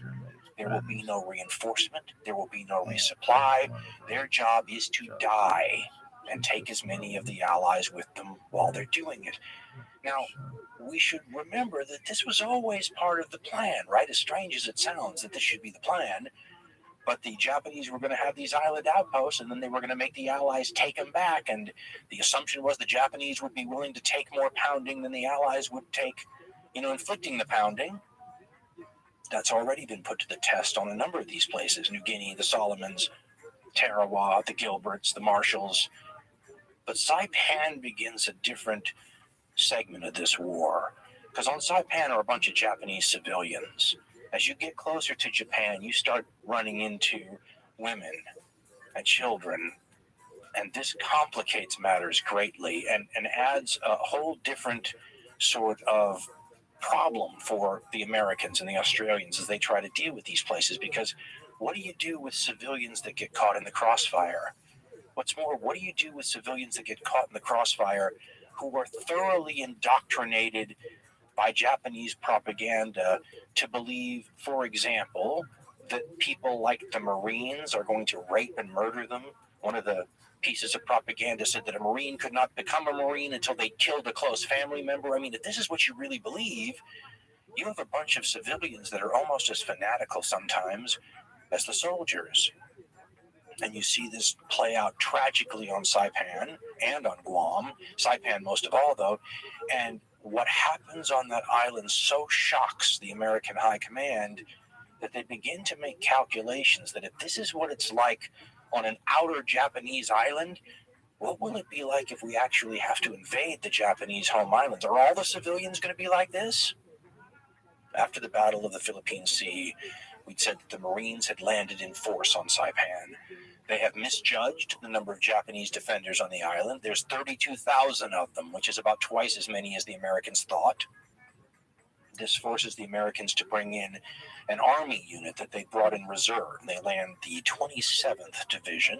There will be no reinforcement. There will be no resupply. Their job is to die and take as many of the allies with them while they're doing it. Now, we should remember that this was always part of the plan, right? As strange as it sounds that this should be the plan, but the Japanese were going to have these island outposts, and then they were going to make the Allies take them back, and the assumption was the Japanese would be willing to take more pounding than the Allies would take, inflicting the pounding. That's already been put to the test on a number of these places: New Guinea, the Solomons, Tarawa, the Gilberts, the Marshalls. But Saipan begins a different segment of this war, because on Saipan are a bunch of Japanese civilians. As you get closer to Japan, you start running into women and children, and this complicates matters greatly and adds a whole different sort of problem for the Americans and the Australians as they try to deal with these places, because what do you do with civilians that get caught in the crossfire? What's more, what do you do with civilians that get caught in the crossfire who are thoroughly indoctrinated by Japanese propaganda to believe, for example, that people like the Marines are going to rape and murder them? One of the pieces of propaganda said that a Marine could not become a Marine until they killed a close family member. I mean, if this is what you really believe, you have a bunch of civilians that are almost as fanatical sometimes as the soldiers. And you see this play out tragically on Saipan and on Guam. Saipan most of all, though. And what happens on that island so shocks the American High Command that they begin to make calculations that if this is what it's like on an outer Japanese island, what will it be like if we actually have to invade the Japanese home islands? Are all the civilians going to be like this? After the Battle of the Philippine Sea, we'd said that the Marines had landed in force on Saipan. They have misjudged the number of Japanese defenders on the island. There's 32,000 of them, which is about twice as many as the Americans thought. This forces the Americans to bring in an army unit that they brought in reserve. They land the 27th Division,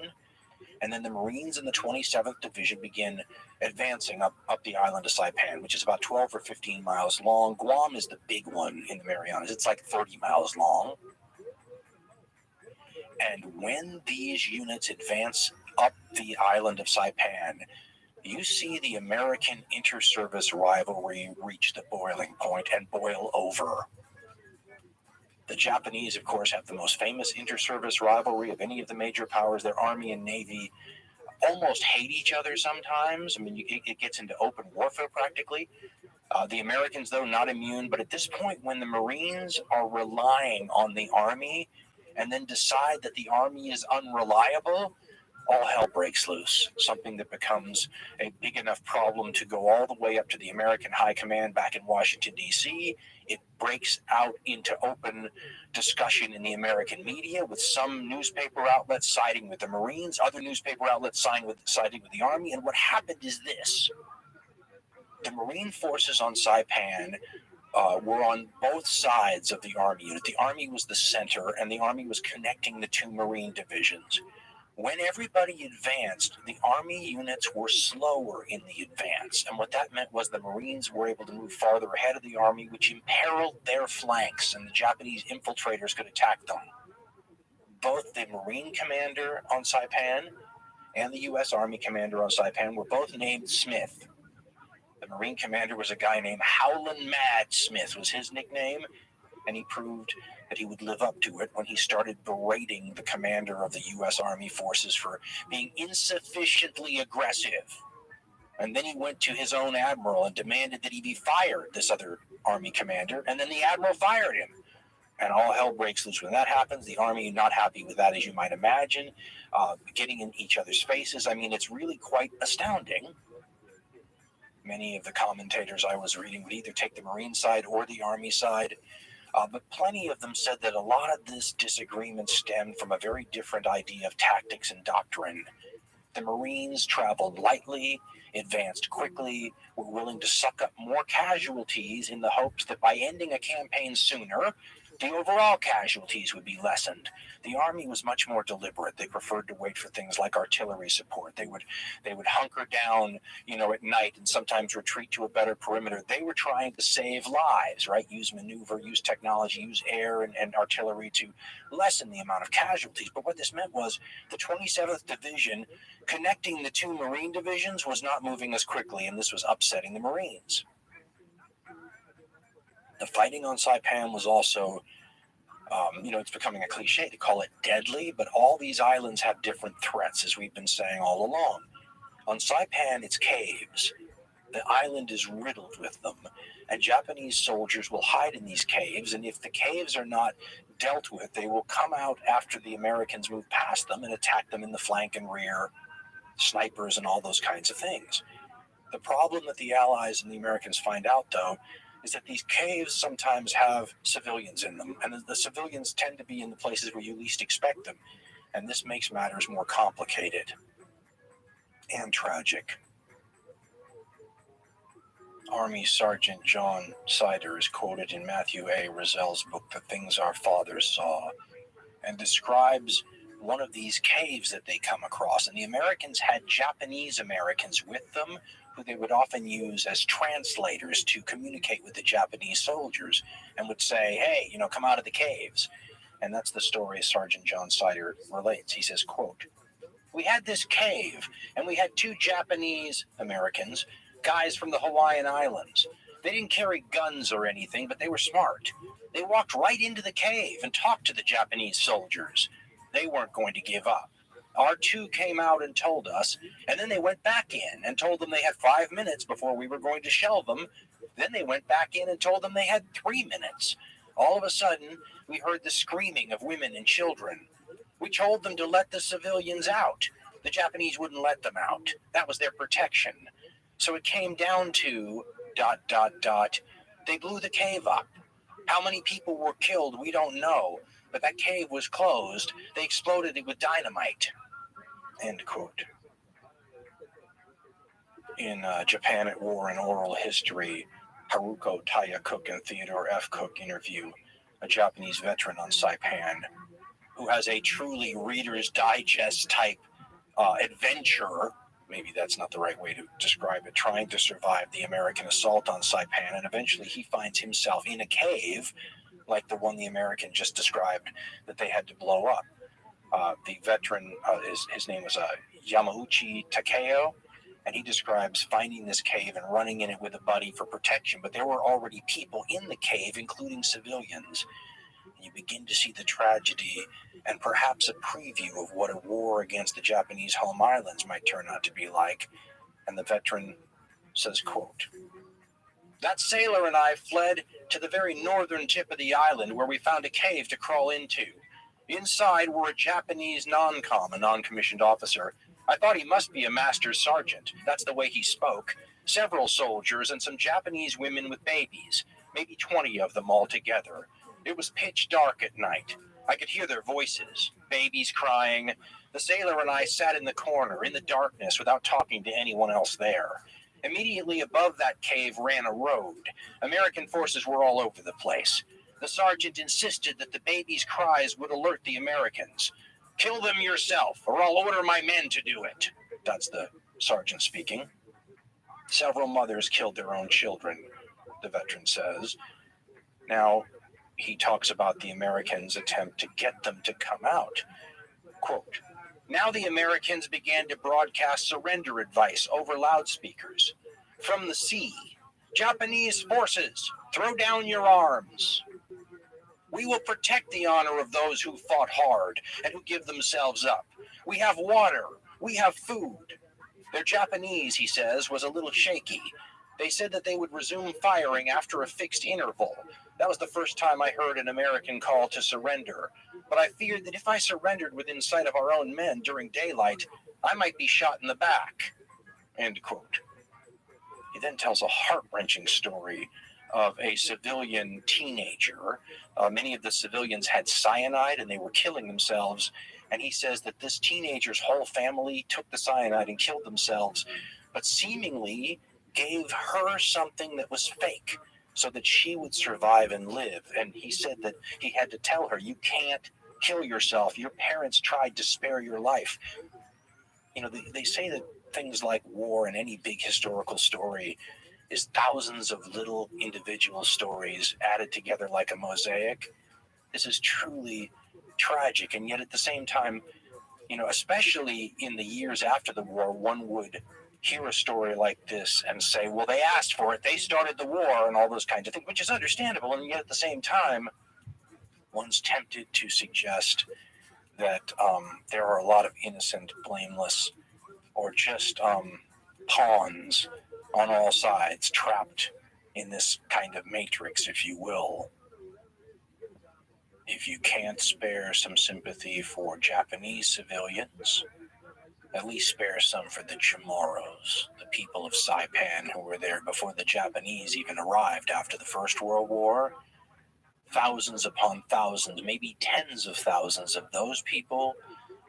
and then the Marines in the 27th Division begin advancing up the island of Saipan, which is about 12 or 15 miles long. Guam is the big one in the Marianas. It's like 30 miles long. And when these units advance up the island of Saipan, you see the American inter-service rivalry reach the boiling point and boil over. The Japanese, of course, have the most famous inter-service rivalry of any of the major powers. Their army and navy almost hate each other sometimes. I mean, it gets into open warfare practically. The Americans, though, not immune. But at this point, when the Marines are relying on the army and then decide that the army is unreliable, all hell breaks loose, something that becomes a big enough problem to go all the way up to the American High Command back in Washington, D.C. It breaks out into open discussion in the American media, with some newspaper outlets siding with the Marines, other newspaper outlets siding with the Army. And what happened is this. The Marine forces on Saipan were on both sides of the Army unit. The Army was the center, and the Army was connecting the two Marine divisions. When everybody advanced, the Army units were slower in the advance, and what that meant was the Marines were able to move farther ahead of the Army, which imperiled their flanks, and the Japanese infiltrators could attack them. Both the Marine commander on Saipan and the U.S. Army commander on Saipan were both named Smith. The Marine commander was a guy named Howlin' Mad Smith, was his nickname, and he proved that he would live up to it when he started berating the commander of the U.S. Army forces for being insufficiently aggressive. And then he went to his own admiral and demanded that he be fired, this other Army commander, and then the admiral fired him. And all hell breaks loose when that happens. The Army not happy with that, as you might imagine, getting in each other's faces. I mean, it's really quite astounding. Many of the commentators I was reading would either take the Marine side or the Army side. But plenty of them said that a lot of this disagreement stemmed from a very different idea of tactics and doctrine. The Marines traveled lightly, advanced quickly, were willing to suck up more casualties in the hopes that by ending a campaign sooner, the overall casualties would be lessened. The Army was much more deliberate. They preferred to wait for things like artillery support. They would hunker down, at night and sometimes retreat to a better perimeter. They were trying to save lives, right? Use maneuver, use technology, use air and artillery to lessen the amount of casualties. But what this meant was the 27th Division connecting the two Marine divisions was not moving as quickly, and this was upsetting the Marines. The fighting on Saipan was also, it's becoming a cliche to call it deadly, but all these islands have different threats, as we've been saying all along. On Saipan, it's caves. The island is riddled with them, and Japanese soldiers will hide in these caves, and if the caves are not dealt with, they will come out after the Americans move past them and attack them in the flank and rear, snipers and all those kinds of things. The problem that the Allies and the Americans find out, though, is that these caves sometimes have civilians in them, and the civilians tend to be in the places where you least expect them, and this makes matters more complicated and tragic. Army Sergeant John Sider is quoted in Matthew A. Rozel's book, The Things Our Fathers Saw, and describes one of these caves that they come across, and the Americans had Japanese Americans with them who they would often use as translators to communicate with the Japanese soldiers, and would say, hey, come out of the caves. And that's the story Sergeant John Sider relates. He says, quote, "We had this cave, and we had two Japanese Americans, guys from the Hawaiian Islands. They didn't carry guns or anything, but they were smart. They walked right into the cave and talked to the Japanese soldiers. They weren't going to give up. Our two came out and told us, and then they went back in and told them they had 5 minutes before we were going to shell them. Then they went back in and told them they had 3 minutes. All of a sudden, we heard the screaming of women and children. We told them to let the civilians out. The Japanese wouldn't let them out. That was their protection. So it came down to ... They blew the cave up. How many people were killed, we don't know. But that cave was closed. They exploded it with dynamite. End quote. In Japan at War and Oral History, Haruko Taya Cook and Theodore F. Cook interview a Japanese veteran on Saipan who has a truly Reader's Digest type adventure, maybe that's not the right way to describe it, trying to survive the American assault on Saipan, and eventually he finds himself in a cave like the one the American just described that they had to blow up. The veteran, his name was Yamauchi Takeo, and he describes finding this cave and running in it with a buddy for protection, but there were already people in the cave, including civilians. And you begin to see the tragedy and perhaps a preview of what a war against the Japanese home islands might turn out to be like. And the veteran says, quote, "That sailor and I fled to the very northern tip of the island where we found a cave to crawl into. Inside were a Japanese non-com, a non-commissioned officer. I thought he must be a master's sergeant. That's the way he spoke. Several soldiers and some Japanese women with babies, maybe 20 of them all together. It was pitch dark at night. I could hear their voices, babies crying. The sailor and I sat in the corner, in the darkness, without talking to anyone else there. Immediately above that cave ran a road. American forces were all over the place. The sergeant insisted that the babies' cries would alert the Americans. 'Kill them yourself, or I'll order my men to do it.' That's the sergeant speaking. Several mothers killed their own children, the veteran says. Now, he talks about the Americans' attempt to get them to come out. Quote, now the Americans began to broadcast surrender advice over loudspeakers. From the sea, Japanese forces, throw down your arms. We will protect the honor of those who fought hard and who give themselves up. We have water. We have food. Their Japanese, he says, was a little shaky. They said that they would resume firing after a fixed interval. That was the first time I heard an American call to surrender. But I feared that if I surrendered within sight of our own men during daylight, I might be shot in the back." End quote. He then tells a heart-wrenching story of a civilian teenager. Many of the civilians had cyanide and they were killing themselves. And he says that this teenager's whole family took the cyanide and killed themselves, but seemingly gave her something that was fake so that she would survive and live. And he said that he had to tell her, you can't kill yourself. Your parents tried to spare your life. You know, they say that things like war and any big historical story is thousands of little individual stories added together like a mosaic. This is truly tragic. And yet at the same time, you know, especially in the years after the war, one would hear a story like this and say, well, they asked for it, they started the war, and all those kinds of things, which is understandable. And yet at the same time, one's tempted to suggest that there are a lot of innocent, blameless, or just pawns on all sides, trapped in this kind of matrix, if you will. If you can't spare some sympathy for Japanese civilians, at least spare some for the Chamorros, the people of Saipan who were there before the Japanese even arrived after the First World War. Thousands upon thousands, maybe tens of thousands of those people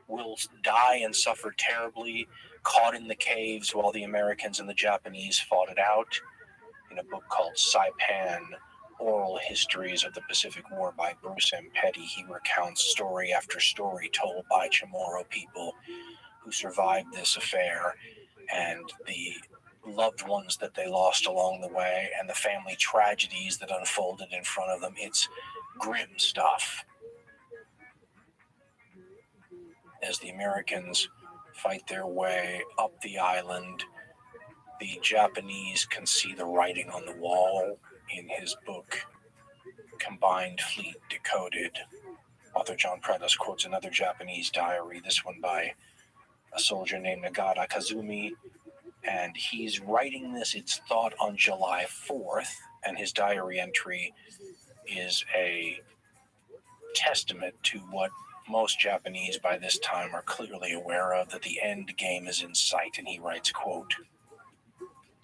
will die and suffer terribly, caught in the caves while the Americans and the Japanese fought it out. In a book called Saipan, Oral Histories of the Pacific War by Bruce M. Petty, he recounts story after story told by Chamorro people who survived this affair and the loved ones that they lost along the way and the family tragedies that unfolded in front of them. It's grim stuff. As the Americans fight their way up the island, the Japanese can see the writing on the wall. In his book, Combined Fleet Decoded, author John Prentice quotes another Japanese diary, this one by a soldier named Nagata Kazumi, and he's writing this, it's thought, on July 4th, and his diary entry is a testament to what most Japanese by this time are clearly aware of, that the end game is in sight, and he writes, quote,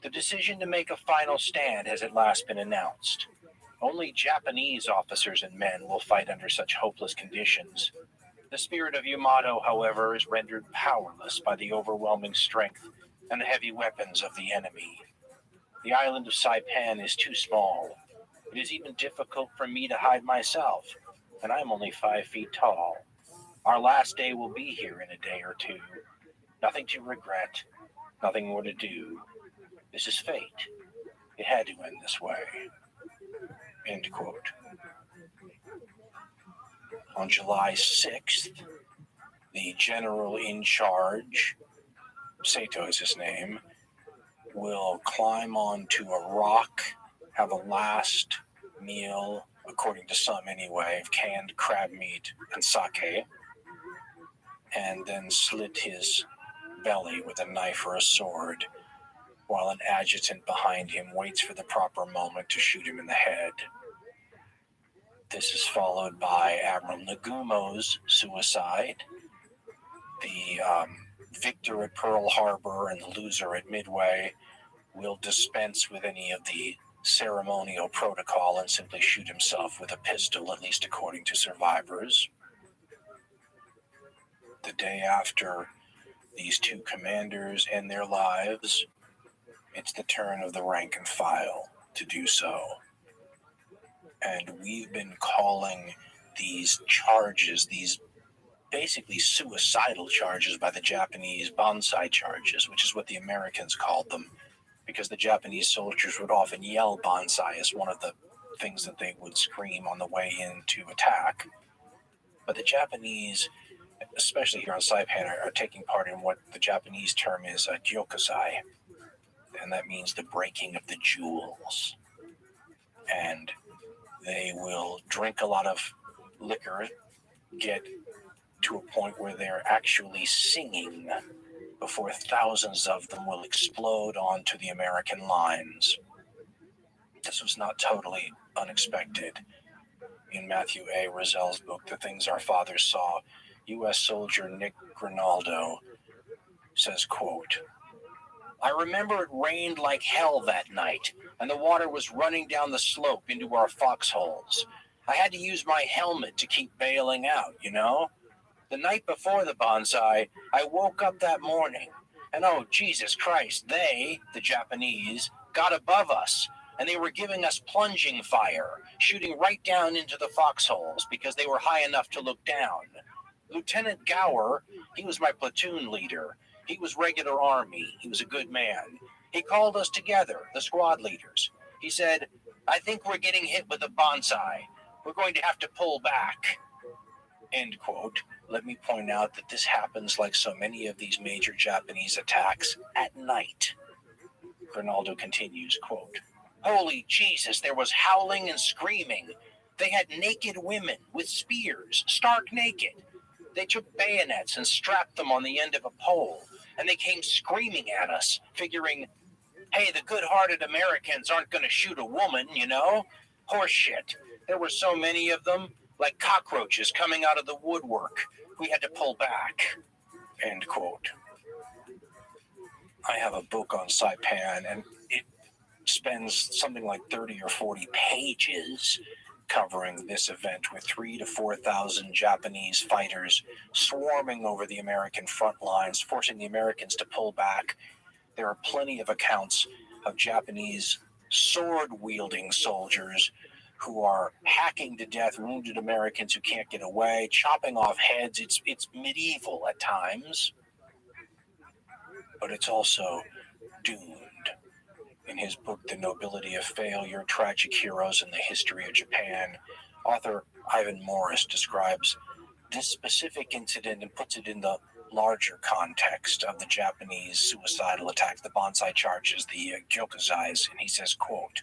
"The decision to make a final stand has at last been announced. Only Japanese officers and men will fight under such hopeless conditions. The spirit of Yamato, however, is rendered powerless by the overwhelming strength and the heavy weapons of the enemy. The island of Saipan is too small. It is even difficult for me to hide myself, and I'm only 5 feet tall. Our last day will be here in a day or two. Nothing to regret, nothing more to do. This is fate. It had to end this way." End quote. On July 6th, the general in charge, Sato is his name, will climb onto a rock, have a last meal, according to some anyway, of canned crab meat and sake, and then slit his belly with a knife or a sword, while an adjutant behind him waits for the proper moment to shoot him in the head. This is followed by Admiral Nagumo's suicide. The victor at Pearl Harbor and the loser at Midway will dispense with any of the ceremonial protocol and simply shoot himself with a pistol, at least according to survivors. The day after these two commanders end their lives, it's the turn of the rank and file to do so. And we've been calling these charges, these basically suicidal charges by the Japanese, bonsai charges, which is what the Americans called them, because the Japanese soldiers would often yell bonsai as one of the things that they would scream on the way in to attack. But the Japanese, especially here on Saipan, are taking part in what the Japanese term is a gyokusai, and that means the breaking of the jewels. And they will drink a lot of liquor, get to a point where they're actually singing before thousands of them will explode onto the American lines. This was not totally unexpected. In Matthew A. Rizal's book, The Things Our Fathers Saw, U.S. soldier Nick Grinaldo says, quote, "I remember it rained like hell that night, and the water was running down the slope into our foxholes. I had to use my helmet to keep bailing out, you know? The night before the bonsai, I woke up that morning, and oh, Jesus Christ, they, the Japanese, got above us, and they were giving us plunging fire, shooting right down into the foxholes because they were high enough to look down. Lieutenant Gower, he was my platoon leader. He was regular Army. He was a good man. He called us together, the squad leaders. He said, 'I think we're getting hit with a bonsai. We're going to have to pull back.'" End quote. Let me point out that this happens, like so many of these major Japanese attacks, at night. Grinaldo continues, quote, "Holy Jesus, there was howling and screaming. They had naked women with spears, stark naked. They took bayonets and strapped them on the end of a pole, and they came screaming at us, figuring, hey, the good-hearted Americans aren't going to shoot a woman, you know? Horseshit. There were so many of them, like cockroaches coming out of the woodwork. We had to pull back." End quote. I have a book on Saipan, and it spends something like 30 or 40 pages covering this event, with 3,000 to 4,000 Japanese fighters swarming over the American front lines, forcing the Americans to pull back. There are plenty of accounts of Japanese sword-wielding soldiers who are hacking to death wounded Americans who can't get away, chopping off heads. It's medieval at times, but it's also doomed. In his book, The Nobility of Failure, Tragic Heroes in the History of Japan, author Ivan Morris describes this specific incident and puts it in the larger context of the Japanese suicidal attacks, the bonsai charges, the gyokusais, and he says, quote,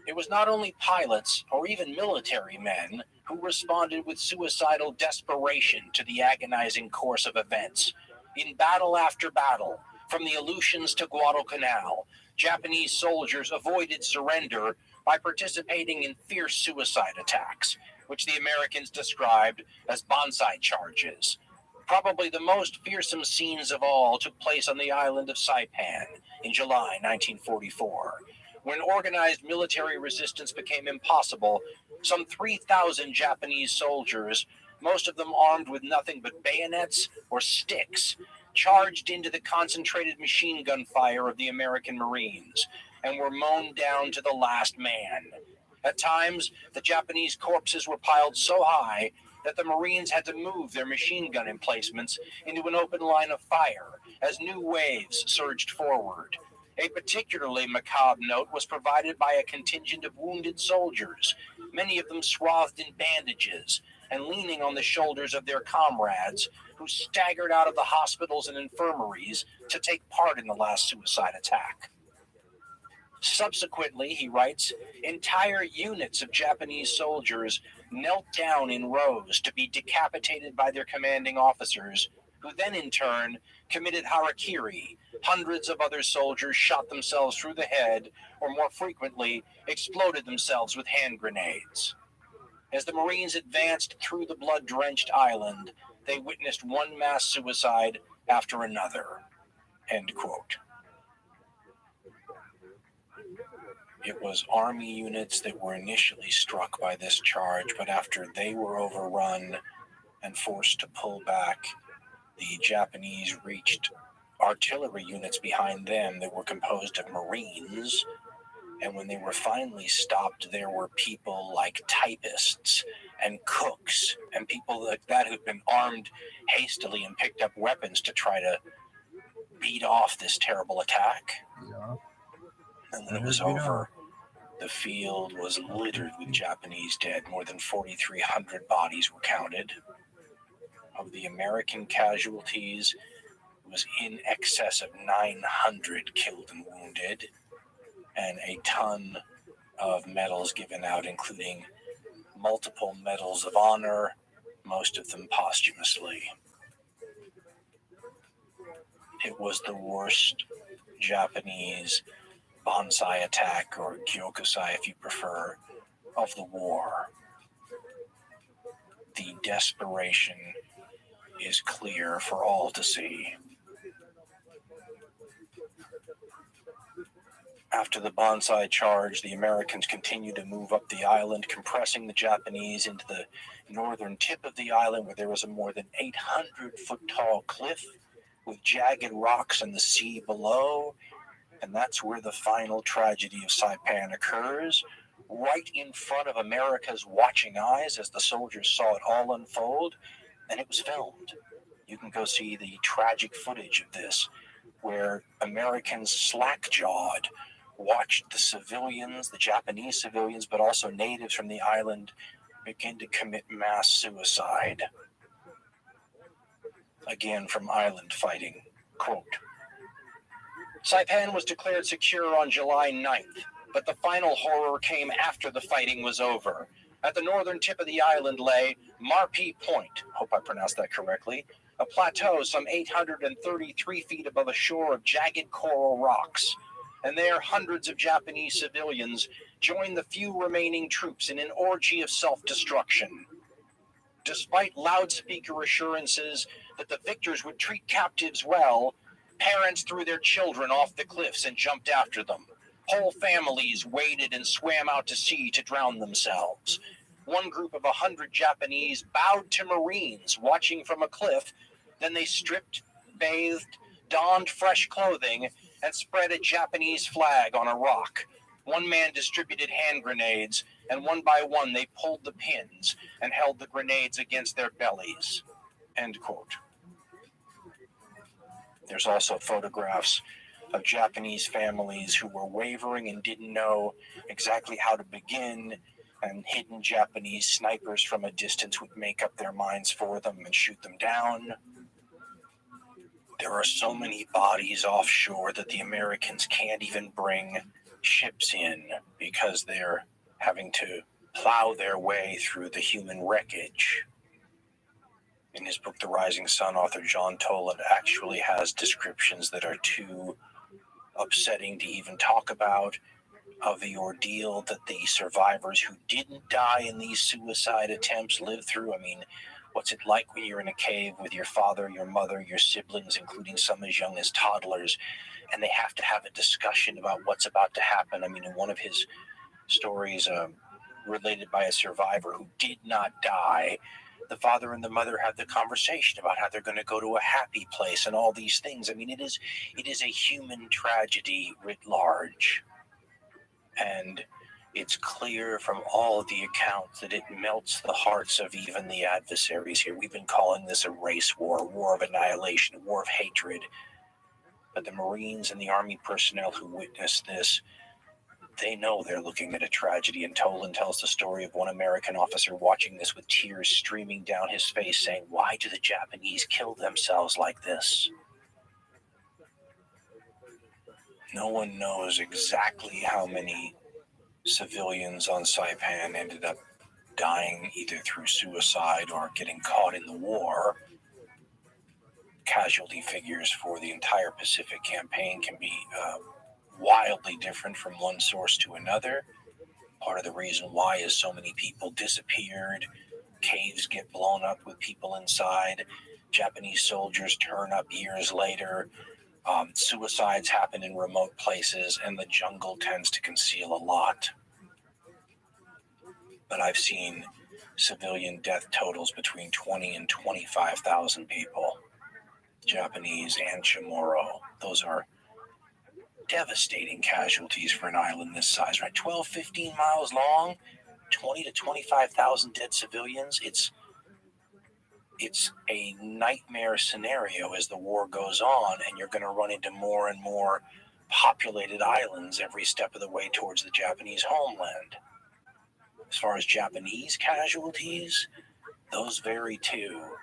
"It was not only pilots or even military men who responded with suicidal desperation to the agonizing course of events. In battle after battle, from the Aleutians to Guadalcanal, Japanese soldiers avoided surrender by participating in fierce suicide attacks, which the Americans described as bonsai charges. Probably the most fearsome scenes of all took place on the island of Saipan in July 1944. When organized military resistance became impossible, some 3,000 Japanese soldiers, most of them armed with nothing but bayonets or sticks, charged into the concentrated machine gun fire of the American Marines and were mown down to the last man. At times, the Japanese corpses were piled so high that the Marines had to move their machine gun emplacements into an open line of fire as new waves surged forward. A particularly macabre note was provided by a contingent of wounded soldiers, many of them swathed in bandages and leaning on the shoulders of their comrades who staggered out of the hospitals and infirmaries to take part in the last suicide attack. Subsequently, he writes, entire units of Japanese soldiers knelt down in rows to be decapitated by their commanding officers, who then in turn committed harakiri. Hundreds of other soldiers shot themselves through the head, or more frequently, exploded themselves with hand grenades. As the Marines advanced through the blood-drenched island, they witnessed one mass suicide after another. End quote. It was army units that were initially struck by this charge, but after they were overrun and forced to pull back, the Japanese reached artillery units behind them that were composed of Marines, and when they were finally stopped, there were people like typists and cooks and people like that who'd been armed hastily and picked up weapons to try to beat off this terrible attack. Yeah. And when it was over, the field was littered with Japanese dead. More than 4,300 bodies were counted. Of the American casualties, it was in excess of 900 killed and wounded, and a ton of medals given out, including multiple medals of honor, most of them posthumously. It was the worst Japanese bonsai attack, or gyokusai if you prefer, of the war. The desperation is clear for all to see. After the bonsai charge, the Americans continued to move up the island, compressing the Japanese into the northern tip of the island, where there was a more than 800-foot-tall cliff with jagged rocks and the sea below. And that's where the final tragedy of Saipan occurs, right in front of America's watching eyes as the soldiers saw it all unfold, and it was filmed. You can go see the tragic footage of this, where Americans slack-jawed watched the civilians, the Japanese civilians, but also natives from the island, begin to commit mass suicide. Again from Island Fighting, quote, Saipan was declared secure on July 9th, but the final horror came after the fighting was over. At the northern tip of the island lay Marpi Point, hope I pronounced that correctly, a plateau some 833 feet above a shore of jagged coral rocks. And there hundreds of Japanese civilians joined the few remaining troops in an orgy of self-destruction. Despite loudspeaker assurances that the victors would treat captives well, parents threw their children off the cliffs and jumped after them. Whole families waded and swam out to sea to drown themselves. One group of 100 Japanese bowed to Marines watching from a cliff. Then they stripped, bathed, donned fresh clothing, and spread a Japanese flag on a rock. One man distributed hand grenades, and one by one they pulled the pins and held the grenades against their bellies. End quote. There's also photographs of Japanese families who were wavering and didn't know exactly how to begin, and hidden Japanese snipers from a distance would make up their minds for them and shoot them down. There are so many bodies offshore that the Americans can't even bring ships in because they're having to plow their way through the human wreckage. In his book, The Rising Sun, author John Toland actually has descriptions that are too upsetting to even talk about, of the ordeal that the survivors who didn't die in these suicide attempts lived through. I mean, what's it like when you're in a cave with your father, your mother, your siblings, including some as young as toddlers, and they have to have a discussion about what's about to happen? I mean, in one of his stories related by a survivor who did not die, the father and the mother have the conversation about how they're going to go to a happy place and all these things. I mean, it is a human tragedy writ large. And it's clear from all of the accounts that it melts the hearts of even the adversaries here. We've been calling this a race war, a war of annihilation, a war of hatred. But the Marines and the Army personnel who witnessed this, they know they're looking at a tragedy. And Tolan tells the story of one American officer watching this with tears streaming down his face, saying, "Why do the Japanese kill themselves like this?" No one knows exactly how many civilians on Saipan ended up dying either through suicide or getting caught in the war. Casualty figures for the entire Pacific campaign can be wildly different from one source to another. Part of the reason why is so many people disappeared, caves get blown up with people inside, Japanese soldiers turn up years later, suicides happen in remote places, and the jungle tends to conceal a lot. But I've seen civilian death totals between 20 and 25,000 people, Japanese and Chamorro. Those are devastating casualties for an island this size, right? 12, 15 miles long, 20 to 25,000 dead civilians. It's a nightmare scenario as the war goes on, and you're going to run into more and more populated islands every step of the way towards the Japanese homeland. As far as Japanese casualties, those vary too.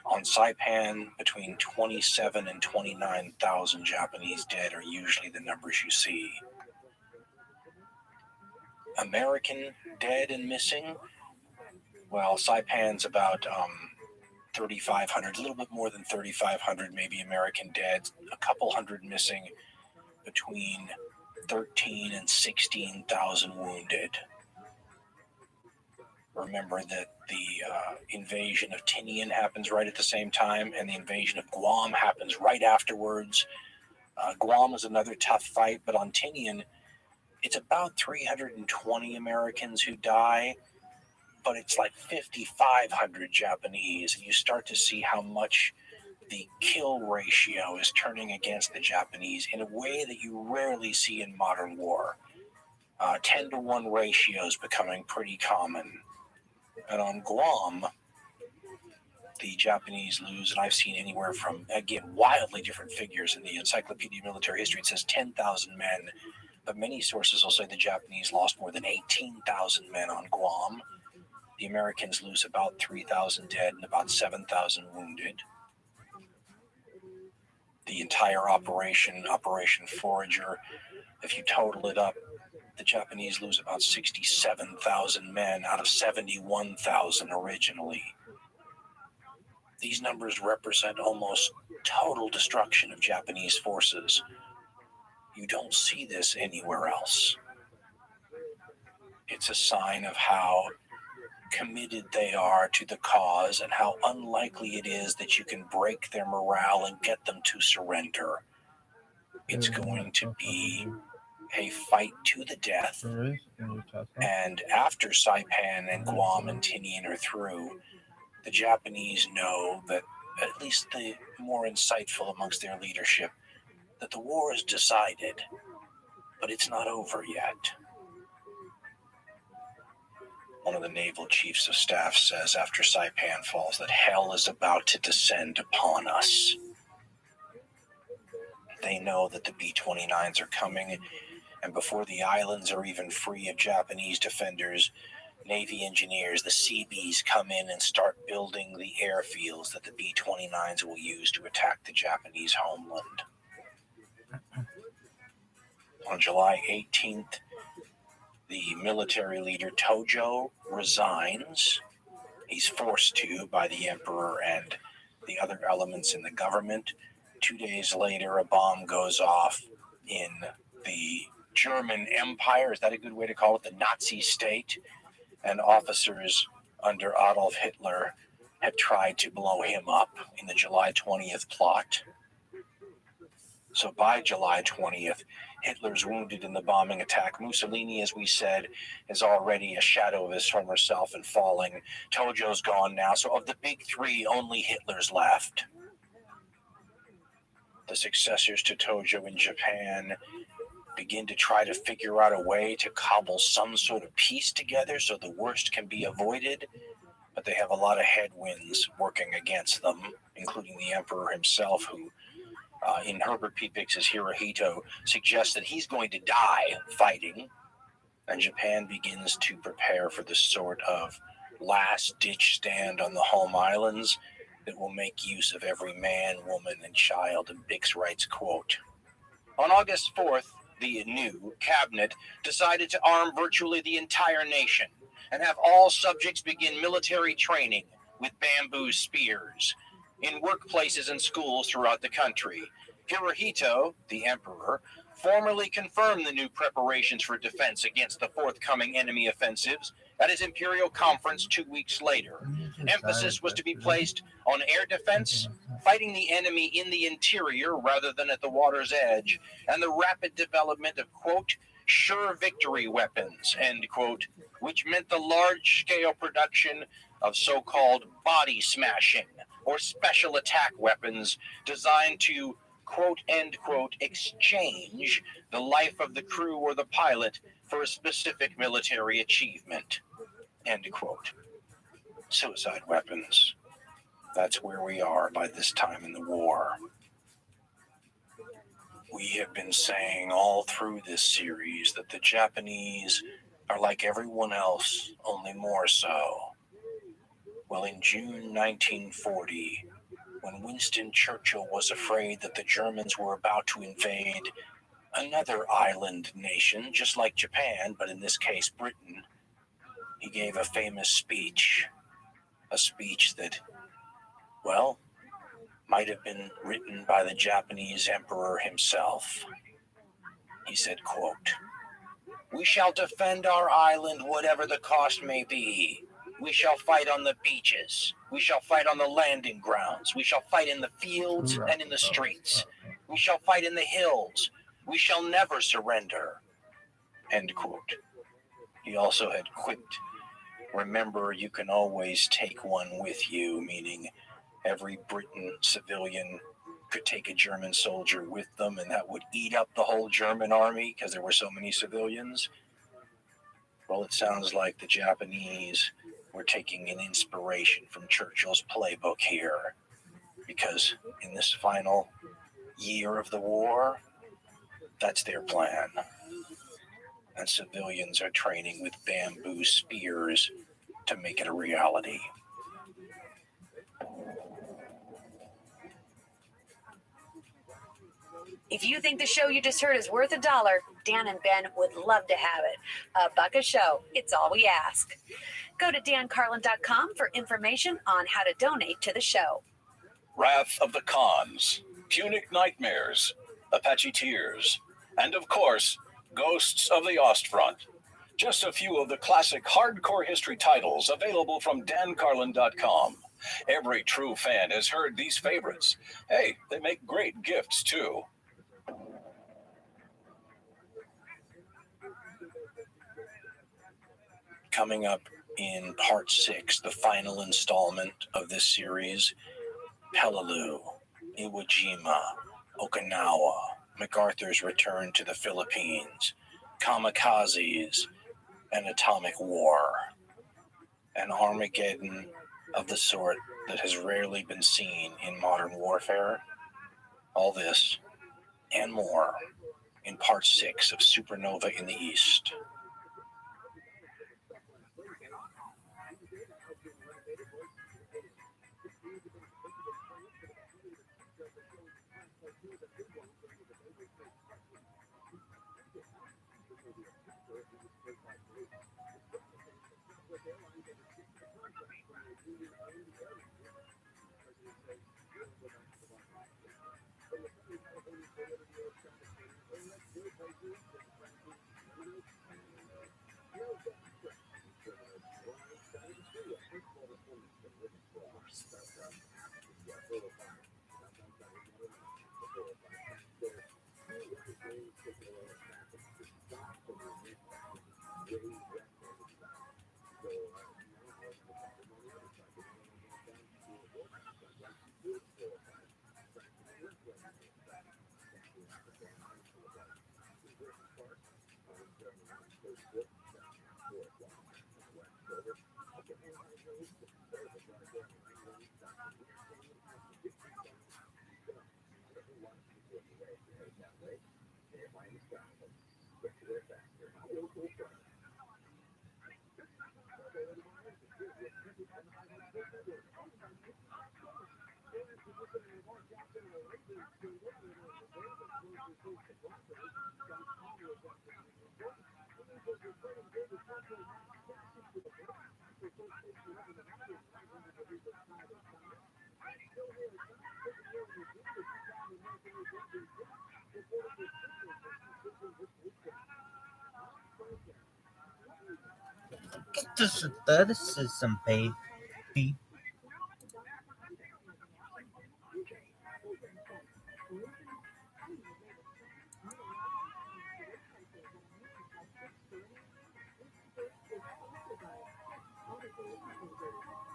On Saipan, between 27 and 29,000 Japanese dead are usually the numbers you see. American dead and missing, well, Saipan's about 3,500, a little bit more than 3,500 maybe American dead, a couple hundred missing, between 13 and 16,000 wounded. Remember that the invasion of Tinian happens right at the same time, and the invasion of Guam happens right afterwards. Guam is another tough fight, but on Tinian, it's about 320 Americans who die, but it's like 5,500 Japanese, and you start to see how much the kill ratio is turning against the Japanese in a way that you rarely see in modern war. 10-to-1 ratios becoming pretty common. And on Guam, the Japanese lose, and I've seen anywhere from, again, wildly different figures. In the Encyclopedia of Military History, it says 10,000 men, but many sources will say the Japanese lost more than 18,000 men on Guam. The Americans lose about 3,000 dead and about 7,000 wounded. The entire Operation Forager, if you total it up, the Japanese lose about 67,000 men out of 71,000 originally. These numbers represent almost total destruction of Japanese forces. You don't see this anywhere else. It's a sign of how committed they are to the cause and how unlikely it is that you can break their morale and get them to surrender. It's going to be a fight to the death. And after Saipan and Guam and Tinian are through, the Japanese know that, at least the more insightful amongst their leadership, that the war is decided, but it's not over yet. One of the naval chiefs of staff says after Saipan falls that hell is about to descend upon us. They know that the B-29s are coming, and before the islands are even free of Japanese defenders, Navy engineers, the Seabees, come in and start building the airfields that the B-29s will use to attack the Japanese homeland. On July 18th, the military leader Tojo resigns. He's forced to by the emperor and the other elements in the government. 2 days later, a bomb goes off in the German Empire. Is that a good way to call it? The Nazi state. And officers under Adolf Hitler had tried to blow him up in the July 20th plot. So by July 20th, Hitler's wounded in the bombing attack. Mussolini, as we said, is already a shadow of his former self and falling. Tojo's gone now. So of the big three, only Hitler's left. The successors to Tojo in Japan begin to try to figure out a way to cobble some sort of peace together so the worst can be avoided. But they have a lot of headwinds working against them, including the emperor himself, who in Herbert P. Bix's Hirohito suggests that he's going to die fighting. And Japan begins to prepare for the sort of last-ditch stand on the home islands that will make use of every man, woman, and child, and Bix writes, quote, on August 4th, the new cabinet decided to arm virtually the entire nation and have all subjects begin military training with bamboo spears in workplaces and schools throughout the country. Hirohito, the emperor, formally confirmed the new preparations for defense against the forthcoming enemy offensives at his imperial conference 2 weeks later. Emphasis was to be placed on air defense, fighting the enemy in the interior rather than at the water's edge, and the rapid development of, quote, sure victory weapons, end quote, which meant the large-scale production of so-called body smashing or special attack weapons designed to, quote, end quote, exchange the life of the crew or the pilot for a specific military achievement, end quote. Suicide weapons. That's where we are by this time in the war. We have been saying all through this series that the Japanese are like everyone else, only more so. Well, in June 1940, when Winston Churchill was afraid that the Germans were about to invade another island nation, just like Japan, but in this case Britain, he gave a famous speech. A speech that, well, might have been written by the Japanese emperor himself. He said, quote, we shall defend our island whatever the cost may be. We shall fight on the beaches. We shall fight on the landing grounds. We shall fight in the fields and in the streets. We shall fight in the hills. We shall never surrender. End quote. He also had quipped, remember, you can always take one with you, meaning every Briton civilian could take a German soldier with them, and that would eat up the whole German army because there were so many civilians. Well, it sounds like the Japanese were taking an inspiration from Churchill's playbook here, because in this final year of the war, that's their plan. And civilians are training with bamboo spears to make it a reality. If you think the show you just heard is worth $1, Dan and Ben would love to have it. $1 a show. It's all we ask. Go to dancarlin.com for information on how to donate to the show. Wrath of the Khans, Punic Nightmares, Apache Tears, and of course, Ghosts of the Ostfront. Just a few of the classic hardcore history titles available from dancarlin.com. Every true fan has heard these favorites. Hey, they make great gifts too. Coming up in part 6, the final installment of this series, Peleliu, Iwo Jima, Okinawa, MacArthur's return to the Philippines, kamikazes, and atomic war. An Armageddon of the sort that has rarely been seen in modern warfare. All this and more in part 6 of Supernova in the East. Get this athleticism, baby.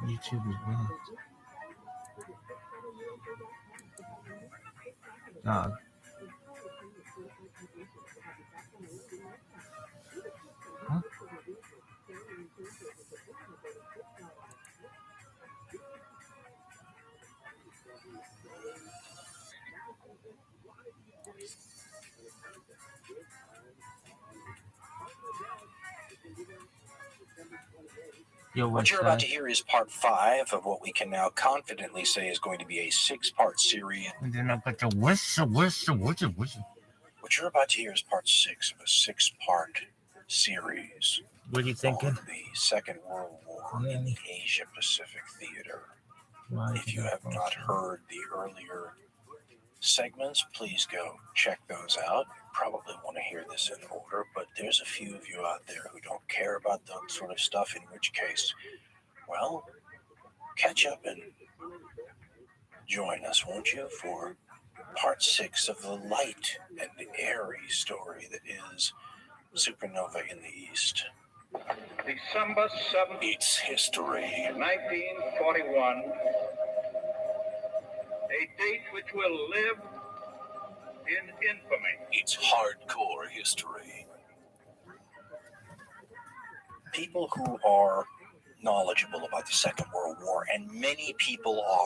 YouTube is wrong. Dog. Huh? Yo, What you're about to hear is part 5 of what we can now confidently say is going to be a 6-part series. And then I got the whistle. What you're about to hear is part 6 of a 6-part series What are you thinking? on the Second World War in the Asia Pacific theater. If you have not heard the earlier segments, please go check those out. You probably want to hear this in order, but there's a few of you out there who don't care about that sort of stuff, in which case, well, catch up and join us, won't you, for part 6 of the light and airy story that is Supernova in the East. December 7th, It's history. 1941, a date which will live in infamy. It's hardcore history. People who are knowledgeable about the Second World War, and many people are,